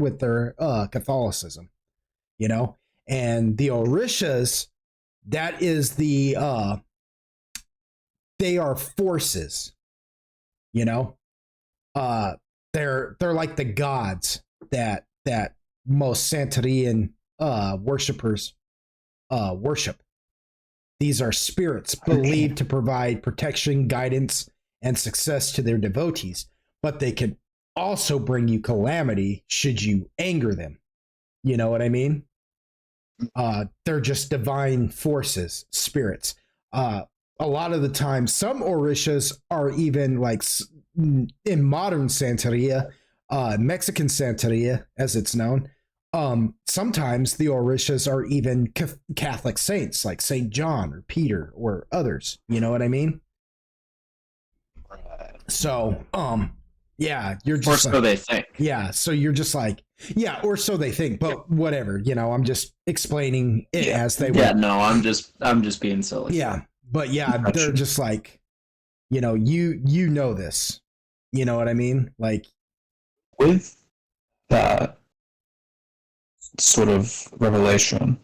you know. And the Orishas, that is they are forces, you know. They're like the gods that most Santerian worshippers worship. These are spirits believed to provide protection, guidance, and success to their devotees, but they can also bring you calamity should you anger them. You know what I mean? They're just divine forces, spirits. A lot of the time, some Orishas are even like in modern Santeria, Mexican Santeria, as it's known. Sometimes the Orishas are even Catholic saints like Saint John or Peter or others. You know what I mean? So, yeah, you're just or so they think. Yeah, so you're just like, yeah, or so they think, but whatever, you know, I'm just explaining it as they Yeah, would. no, I'm just being silly. Yeah, but yeah, they're just like, you know, you know this. You know what I mean? Like, with that sort of revelation,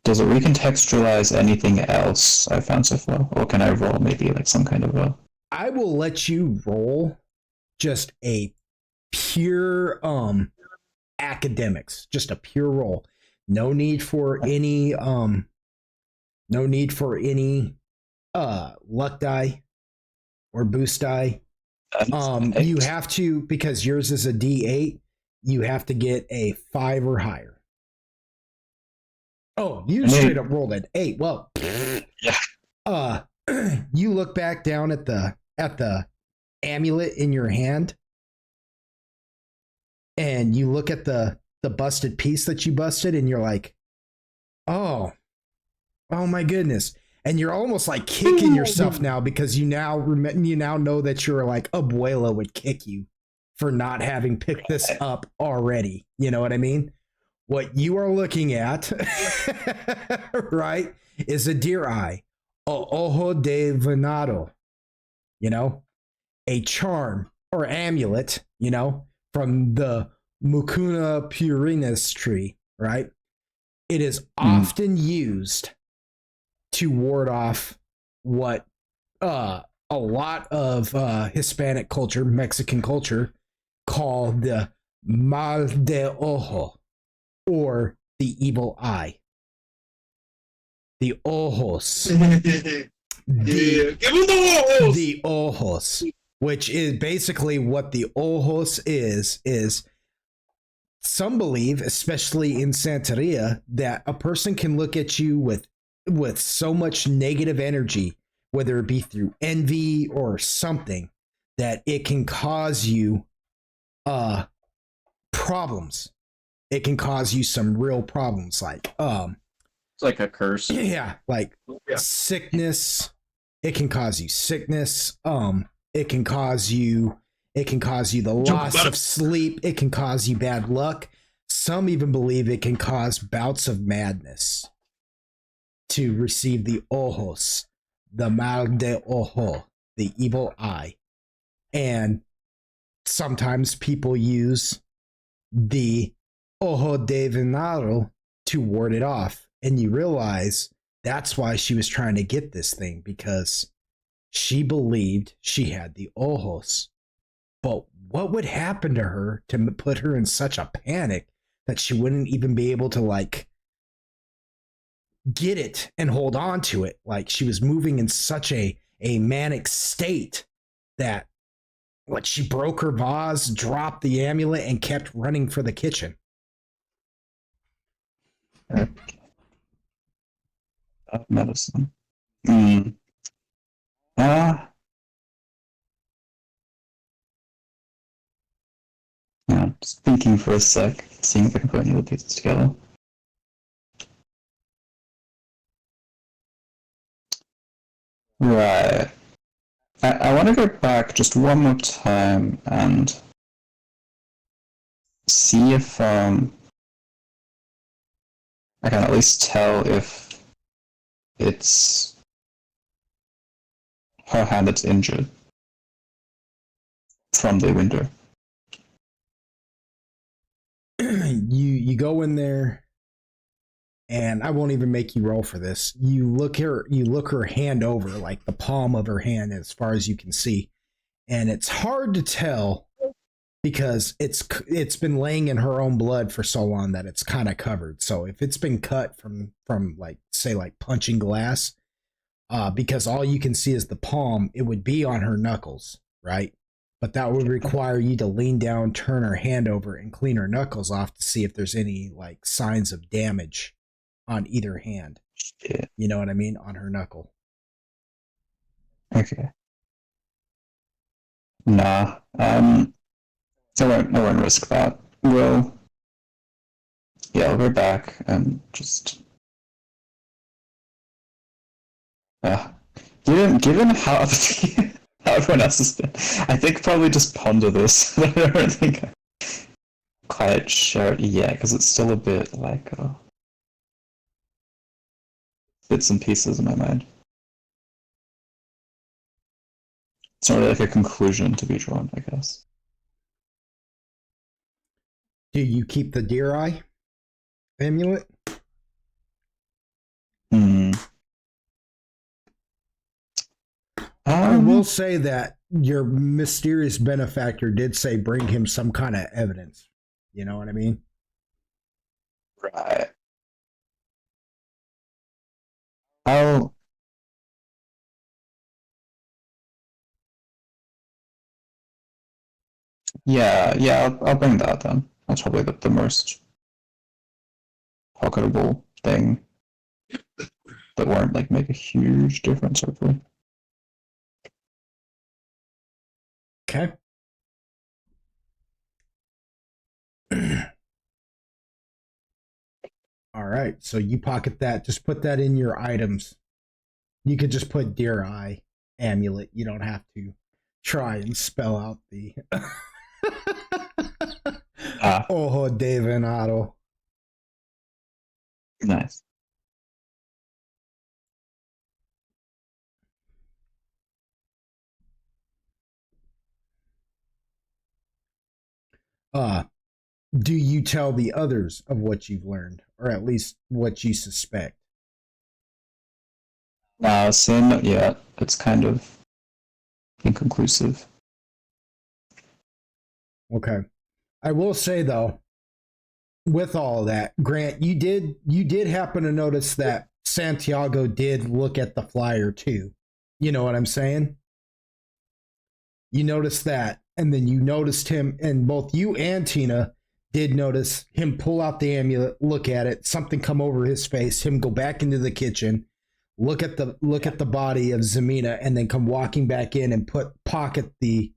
does it recontextualize anything else I found so far? Or can I roll maybe like some kind of a... I will let you roll just a pure academics, just a pure roll. No need for any luck die or boost die. You have to, because yours is a D8, you have to get a 5 or higher. Oh, you straight up rolled an 8. Well, yeah. You look back down at the amulet in your hand, and you look at the busted piece that you busted, and you're like, oh my goodness. And you're almost like kicking yourself now, because you now know that your like abuela would kick you for not having picked this up already. You know what I mean? What you are looking at, right, is a deer eye, ojo de venado. You know, a charm or amulet, from the Mucuna purinus tree, right? It is often used to ward off what a lot of Hispanic culture, Mexican culture, call the mal de ojo, or the evil eye. The ojos. The ojos, which is basically what the ojos is some believe, especially in Santeria, that a person can look at you with so much negative energy, whether it be through envy or something, that it can cause you problems. It can cause you some real problems, like It's like a curse. yeah, like sickness. It can cause you sickness. It can cause you the loss of sleep. It can cause you bad luck. Some even believe it can cause bouts of madness to receive the ojos, the mal de ojo, the evil eye. And sometimes people use the ojo de venado to ward it off. And you realize that's why she was trying to get this thing, because she believed she had the ojos. But what would happen to her to put her in such a panic that she wouldn't even be able to like get it and hold on to it? Like, she was moving in such a manic state that what, she broke her vase, dropped the amulet, and kept running for the kitchen. Medicine. Mm. Uh, yeah, just thinking for a sec, seeing if I can put any of the pieces together. Right. I want to go back just one more time and see if I can at least tell if it's her hand that's injured from the window. You go in there, and I won't even make you roll for this. You look her hand over, like the palm of her hand, as far as you can see, and it's hard to tell because it's been laying in her own blood for so long that it's kind of covered. So if it's been cut from like, say, like punching glass, because all you can see is the palm, it would be on her knuckles, right? But that would require you to lean down, turn her hand over, and clean her knuckles off to see if there's any like signs of damage on either hand. Yeah. You know what I mean? On her knuckle. Okay. Nah. I won't risk that. I'll go back and just given how how everyone else has been, I think probably just ponder this. I don't think I quite share it yet, because it's still a bit like bits and pieces in my mind. It's not really like a conclusion to be drawn, I guess. Do you keep the deer eye amulet? I will say that your mysterious benefactor did say bring him some kind of evidence. You know what I mean? Right. I'll I'll bring that then. That's probably the most pocketable thing that won't like make a huge difference, hopefully. Okay. All right. So you pocket that. Just put that in your items. You could just put deer eye amulet. You don't have to try and spell out the Ojo de Venado. Nice. do you tell the others of what you've learned, or at least what you suspect? Nah, so not yet. It's kind of inconclusive. Okay. I will say though, with all of that, Grant, you did happen to notice that Santiago did look at the flyer too. You know what I'm saying? You noticed that, and then you noticed him, and both you and Tina did notice him pull out the amulet, look at it, something come over his face, him go back into the kitchen, look at the body of Zamina, and then come walking back in and pocket the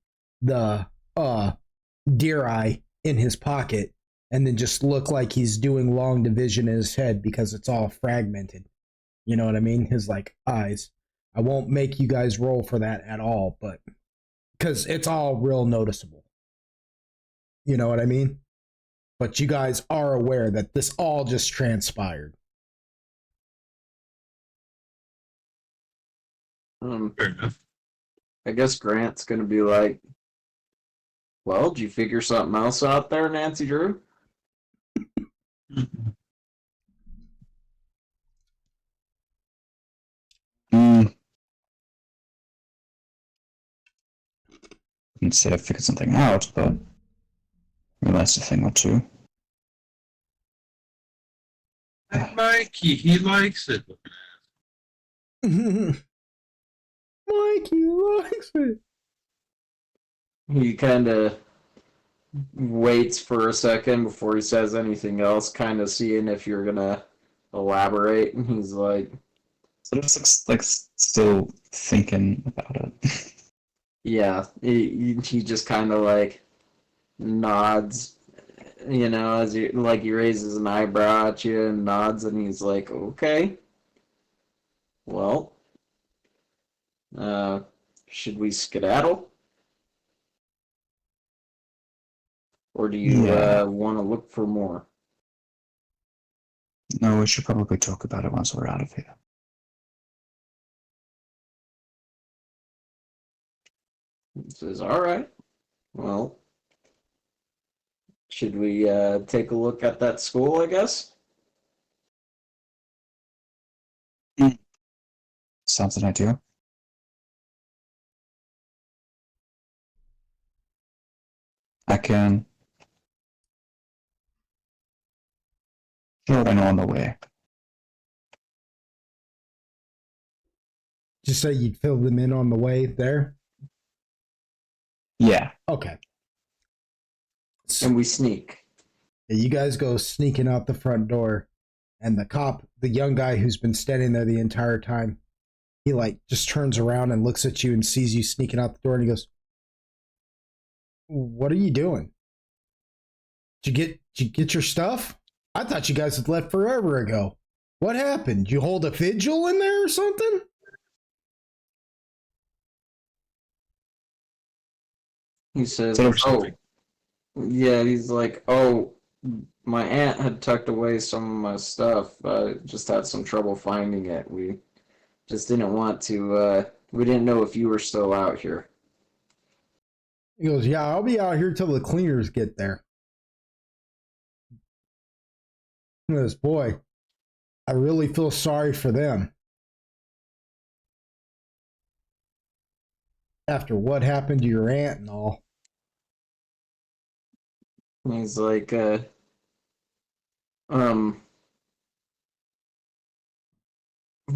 deer eye in his pocket, and then just look like he's doing long division in his head because it's all fragmented. You know what I mean? His like eyes. I won't make you guys roll for that at all, but because it's all real noticeable. You know what I mean? But you guys are aware that this all just transpired. Fair enough. I guess Grant's gonna be like, well, did you figure something else out there, Nancy Drew? Mm. I'd say I figured something out, but realized a thing or two. Mikey, he likes it. Mikey likes it. He kind of waits for a second before he says anything else, kind of seeing if you're gonna elaborate. And he's like, So just like still thinking about it. yeah. He just kind of like nods, as he raises an eyebrow at you and nods, and he's like, okay, well, should we skedaddle? Or do you Yeah. want to look for more? No, we should probably talk about it once we're out of here. He says, all right, well, should we take a look at that school, I guess? Sounds an idea. I can. Sure, I know on the way. Just say you'd fill them in on the way there. Yeah. Okay. And we sneak. You guys go sneaking out the front door, and the cop, the young guy who's been standing there the entire time, he like just turns around and looks at you and sees you sneaking out the door, and he goes, "What are you doing? Did you get your stuff? I thought you guys had left forever ago. What happened? Did you hold a vigil in there or something?" He says, So oh, yeah, he's like, oh, my aunt had tucked away some of my stuff. Just had some trouble finding it. We just didn't want to, we didn't know if you were still out here. He goes, "Yeah, I'll be out here till the cleaners get there." He goes, "Boy, I really feel sorry for them. After what happened to your aunt and all." And he's like, he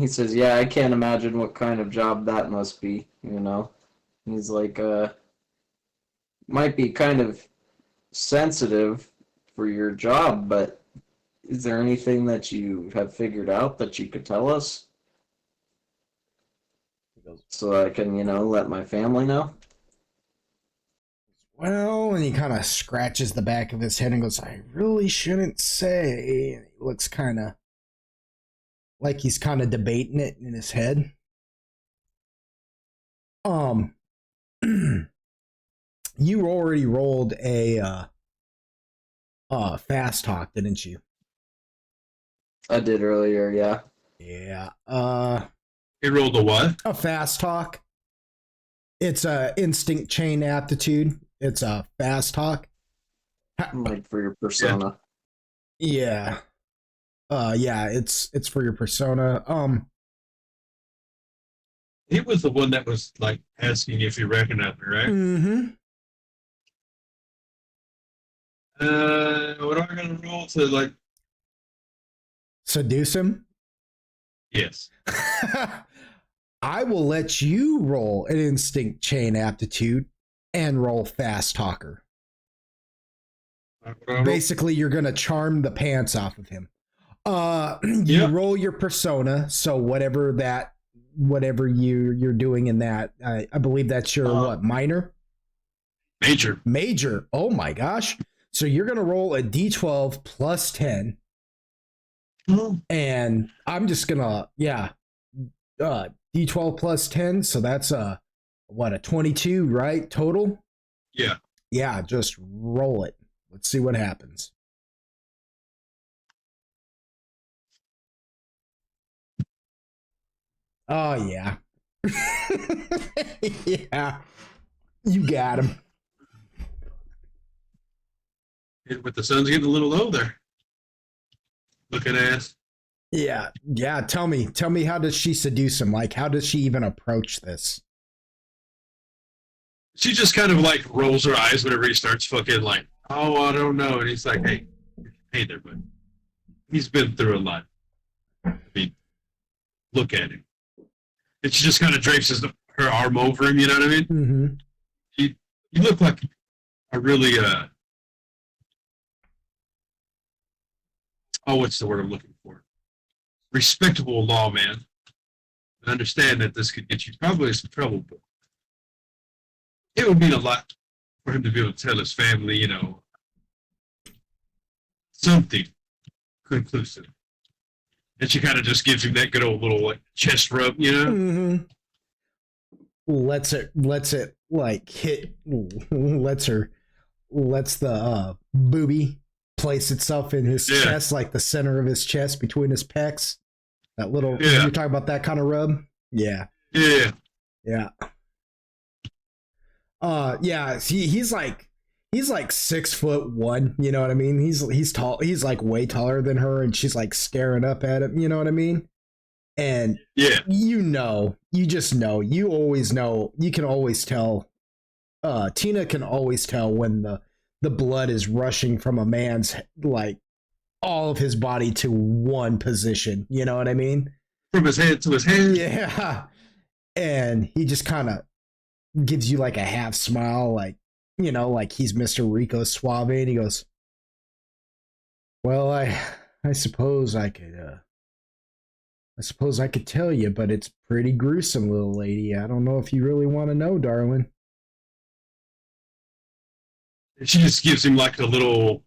says, yeah, I can't imagine what kind of job that must be. He's like, might be kind of sensitive for your job, but is there anything that you have figured out that you could tell us? So I can, let my family know? Well, and he kind of scratches the back of his head and goes, "I really shouldn't say." And he looks kind of like he's kind of debating it in his head. You already rolled a fast talk, didn't you? I did earlier, yeah. Yeah. He rolled a what? A fast talk. It's a instinct chain aptitude. It's a fast talk. Like for your persona. Yeah. Yeah, it's for your persona. He was the one that was like asking if you recognize me, right? Mm-hmm. What am I gonna roll to like? Seduce him. Yes. I will let you roll an instinct chain aptitude and roll fast talker. Basically, you're gonna charm the pants off of him. You roll your persona, so whatever you're doing in that, I believe that's your what, minor? Major. Oh my gosh. So you're gonna roll a d12 plus 10. And I'm just gonna, d12 plus 10, so that's a 22, right? Total? Yeah. Yeah, just roll it. Let's see what happens. Oh yeah. Yeah. You got him. But the sun's getting a little low there. Looking ass. Yeah. Tell me, how does she seduce him? Like, how does she even approach this? She just kind of like rolls her eyes whenever he starts fucking like, oh, I don't know. And he's like, hey there, bud. He's been through a lot. I mean, look at him. And she just kind of drapes her arm over him, you know what I mean? Mm-hmm. You look like a really, what's the word I'm looking for? Respectable lawman. I understand that this could get you probably in some trouble, but it would mean a lot for him to be able to tell his family, you know, something conclusive. And she kind of just gives him that good old little like chest rub, you know? Mm-hmm. Lets it like hit, lets the booby place itself in his chest, like the center of his chest between his pecs. That little, you're talking about that kind of rub? Yeah. Yeah. Yeah. Yeah, he's like 6'1", you know what I mean? He's tall, he's like way taller than her, and she's like staring up at him, you know what I mean? And you just know, you always know, you can always tell, Tina can always tell when the blood is rushing from a man's, like, all of his body to one position, you know what I mean? From his head to his hand. Yeah. And he just kind of gives you like a half smile, like, you know, like he's Mr. Rico Suave, and he goes, well, I suppose I could tell you, but it's pretty gruesome, little lady. I don't know if you really want to know, darling. And she just gives him like the little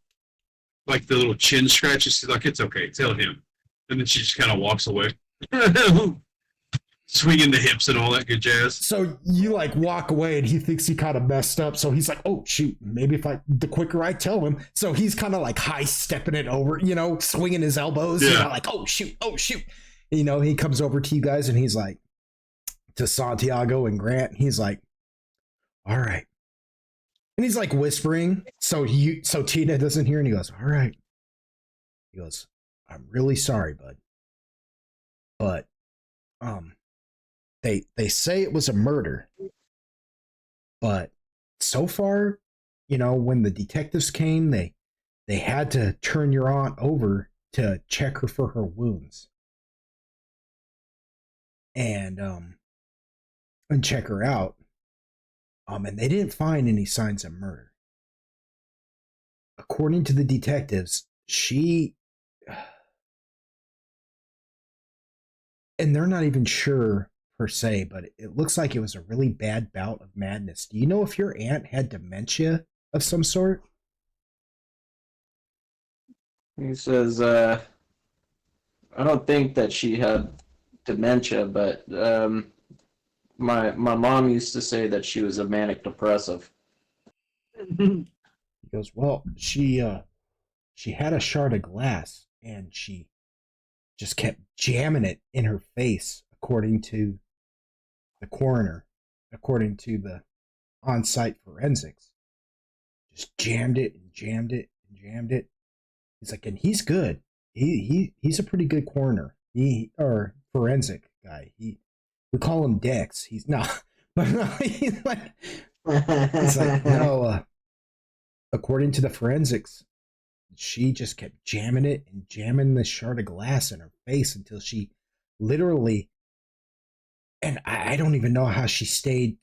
chin scratch. She's like, it's okay, tell him. And then she just kind of walks away. Swinging the hips and all that good jazz. So you like walk away, and he thinks he kind of messed up. So he's like, oh shoot, maybe the quicker I tell him. So he's kind of like high stepping it over, you know, swinging his elbows, you know, like, oh shoot. You know, he comes over to you guys, and he's like, to Santiago and Grant, he's like, all right. And he's like whispering, so Tina doesn't hear, and he goes, all right. He goes, I'm really sorry, bud. But they say it was a murder. But so far, you know, when the detectives came, they had to turn your aunt over to check her for her wounds. And check her out. And they didn't find any signs of murder. According to the detectives, and they're not even sure per se, but it looks like it was a really bad bout of madness. Do you know if your aunt had dementia of some sort? He says, I don't think that she had dementia, but my mom used to say that she was a manic depressive. He goes, well, she had a shard of glass, and she just kept jamming it in her face, according to the coroner, according to the on-site forensics. Just jammed it and jammed it and jammed it. He's like, and he's good. He's a pretty good coroner. He or forensic guy. We call him Dex. He's no, but no, he's like, it's like no. According to the forensics, she just kept jamming it and jamming this shard of glass in her face until she literally. And I don't even know how she stayed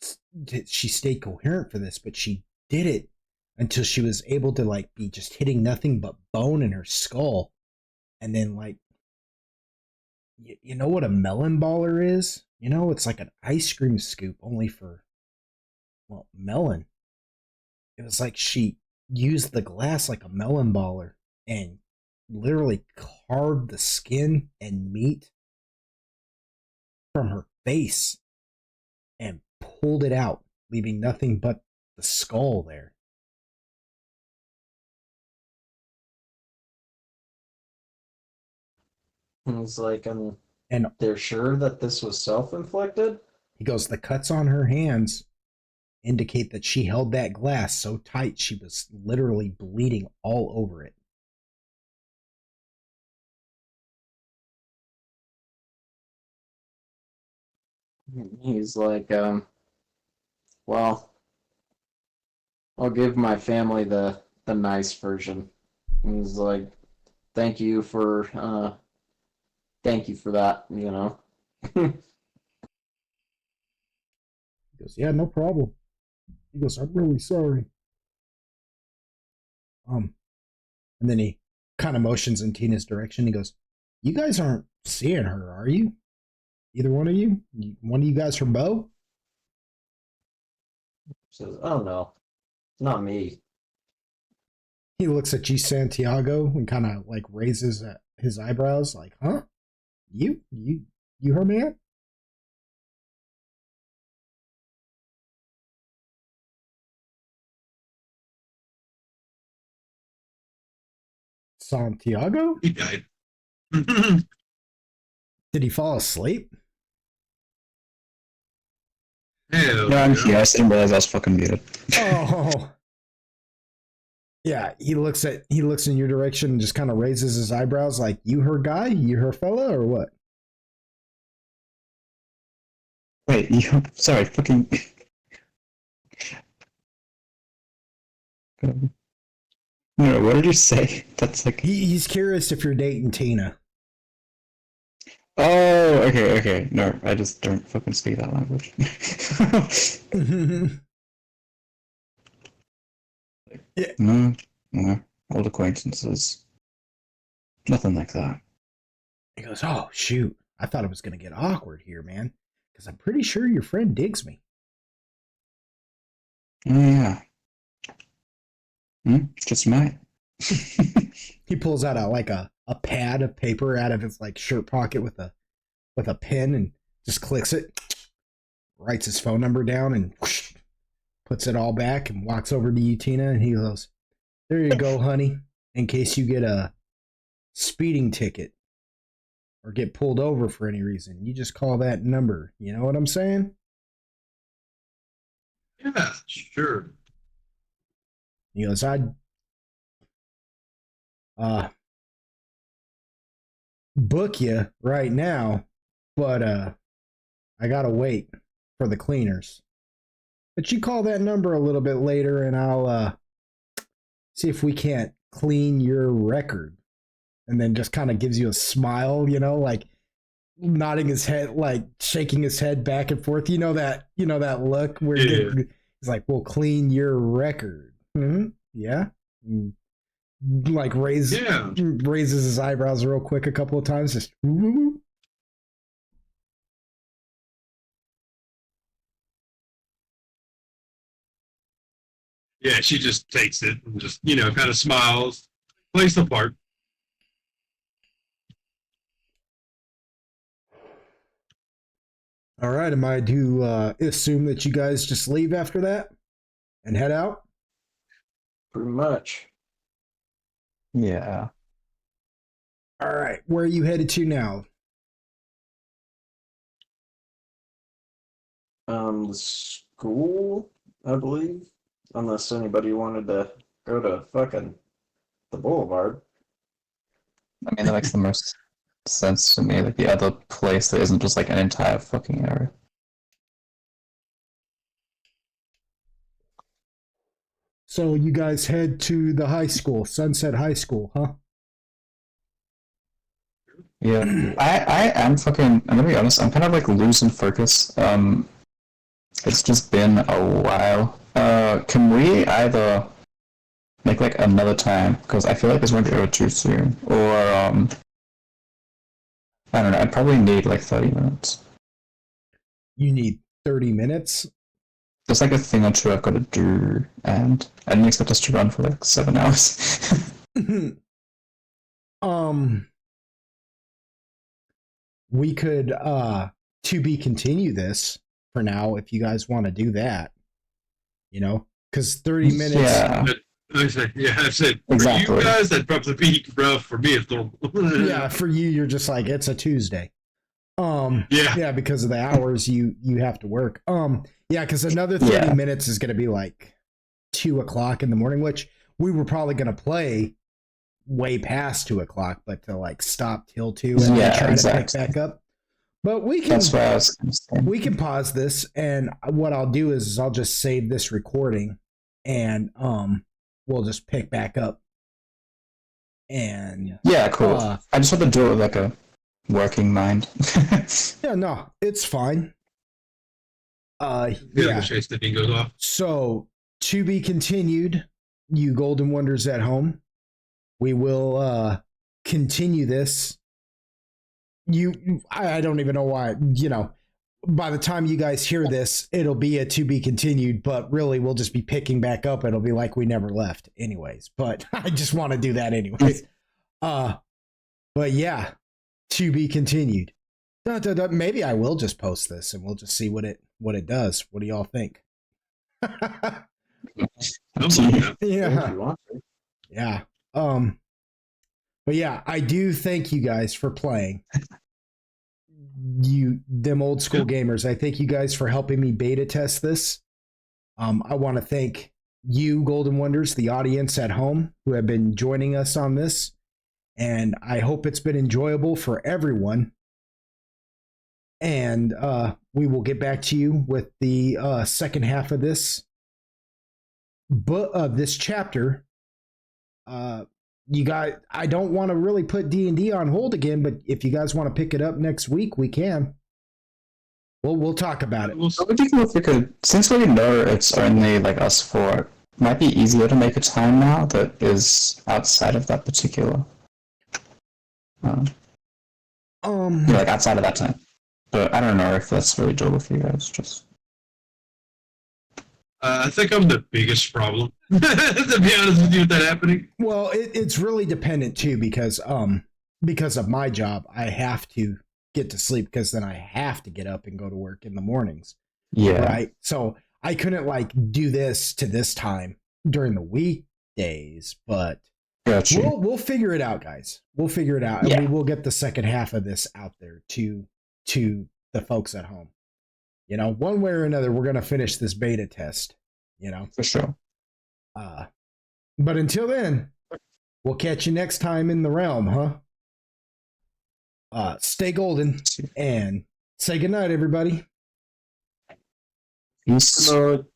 coherent for this, but she did it until she was able to like be just hitting nothing but bone in her skull. And then like you know what a melon baller is? You know, it's like an ice cream scoop only for melon. It was like she used the glass like a melon baller and literally carved the skin and meat from her face and pulled it out, leaving nothing but the skull there. And he's like, And they're sure that this was self-inflicted? he goes, the cuts on her hands indicate that she held that glass so tight she was literally bleeding all over it. He's like, well, I'll give my family the nice version. And he's like, thank you for that, you know. He goes, yeah, no problem. He goes, I'm really sorry. And then he kind of motions in Tina's direction. He goes, you guys aren't seeing her, are you? Either one of you? One of you guys from Bo? Says, oh no, it's not me. He looks at you, Santiago, and kind of like raises his eyebrows, like, huh? You her man? Santiago? He died. Did he fall asleep? Hell No, I'm yeah. here. I just didn't realize I was fucking muted. Oh. Yeah, he looks in your direction and just kind of raises his eyebrows like, you her guy? You her fella or what? Wait, you. Sorry, fucking. No, what did you say? That's like. He's curious if you're dating Tina. Oh, okay. No, I just don't fucking speak that language. Yeah. No, old acquaintances. Nothing like that. He goes, oh, shoot. I thought it was going to get awkward here, man. Because I'm pretty sure your friend digs me. Oh, yeah. Just might. He pulls out a pad of paper out of his like shirt pocket with a pen and just clicks it, writes his phone number down and whoosh, puts it all back and walks over to you, Tina, and he goes, there you go, honey, in case you get a speeding ticket or get pulled over for any reason. You just call that number. You know what I'm saying? Yeah, sure. He goes, I'd book you right now, but I gotta wait for the cleaners. But you call that number a little bit later and I'll see if we can't clean your record. And then just kind of gives you a smile, you know, like nodding his head, like shaking his head back and forth. You know that look where he's like, we'll clean your record. Mm-hmm. Yeah. Like raises his eyebrows real quick a couple of times. Just Yeah, she just takes it and just, kind of smiles, plays the part. all right. Am I to assume that you guys just leave after that and head out? Pretty much. Yeah. All right. Where are you headed to now? The school, I believe. Unless anybody wanted to go to fucking the boulevard. I mean, that makes the most sense to me. Like the other place that isn't just like an entire fucking area. So you guys head to the high school, Sunset High School, huh? Yeah, I am fucking. I'm gonna be honest. I'm kind of like losing focus. It's just been a while. Can we either make like another time? Because I feel like this won't be over too soon. Or I don't know. I'd probably need like 30 minutes. You need 30 minutes. There's like a thing or two I've got to do, and I didn't expect us to run for like 7 hours. We could to be continue this for now if you guys want to do that. You know, because 30 minutes. Yeah. I said, for Exactly. you guys, that'd probably be rough. For me, it's normal. Yeah, for you, you're just like it's a Tuesday. Yeah, because of the hours you have to work. Yeah, because another 30 minutes is going to be like 2:00 in the morning, which we were probably going to play way past 2:00, but to like stop till 2 and then try to pick back up. But we can. That's what I was gonna say. We can pause this, and what I'll do is I'll just save this recording, and we'll just pick back up. And yeah, cool. I just want to do it with like a working mind. Yeah, no, it's fine. Yeah. Chase the thing goes off. So to be continued, you Golden Wonders at home. We will continue this. I don't even know why. You know, by the time you guys hear this, it'll be a to be continued. But really, we'll just be picking back up. It'll be like we never left, anyways. But I just want to do that anyways. But yeah, to be continued. Maybe I will just post this and we'll just see what it does. What do y'all think? Yeah. Yeah. But yeah, I do thank you guys for playing. Them old school gamers. I thank you guys for helping me beta test this. I want to thank you, Golden Wonders, the audience at home who have been joining us on this. And I hope it's been enjoyable for everyone. And we will get back to you with the second half of this this chapter. You guys, I don't want to really put D&D on hold again, but if you guys want to pick it up next week, we can. We'll talk about it. It would be cool if we could, since we know it's only like us four, it might be easier to make a time now that is outside of that particular. Like outside of that time. But I don't know if that's really doable for you guys. Just. I think I'm the biggest problem, to be honest with you, with that happening. Well, it's really dependent too, because of my job, I have to get to sleep because then I have to get up and go to work in the mornings. Yeah. Right. So I couldn't like do this to this time during the weekdays, but gotcha. We'll figure it out, guys. We'll figure it out, and we will get the second half of this out there to the folks at home. You know, one way or another, we're gonna finish this beta test. You know, for sure. But until then, we'll catch you next time in the realm, huh? Stay golden and say goodnight, everybody. Peace. Lord.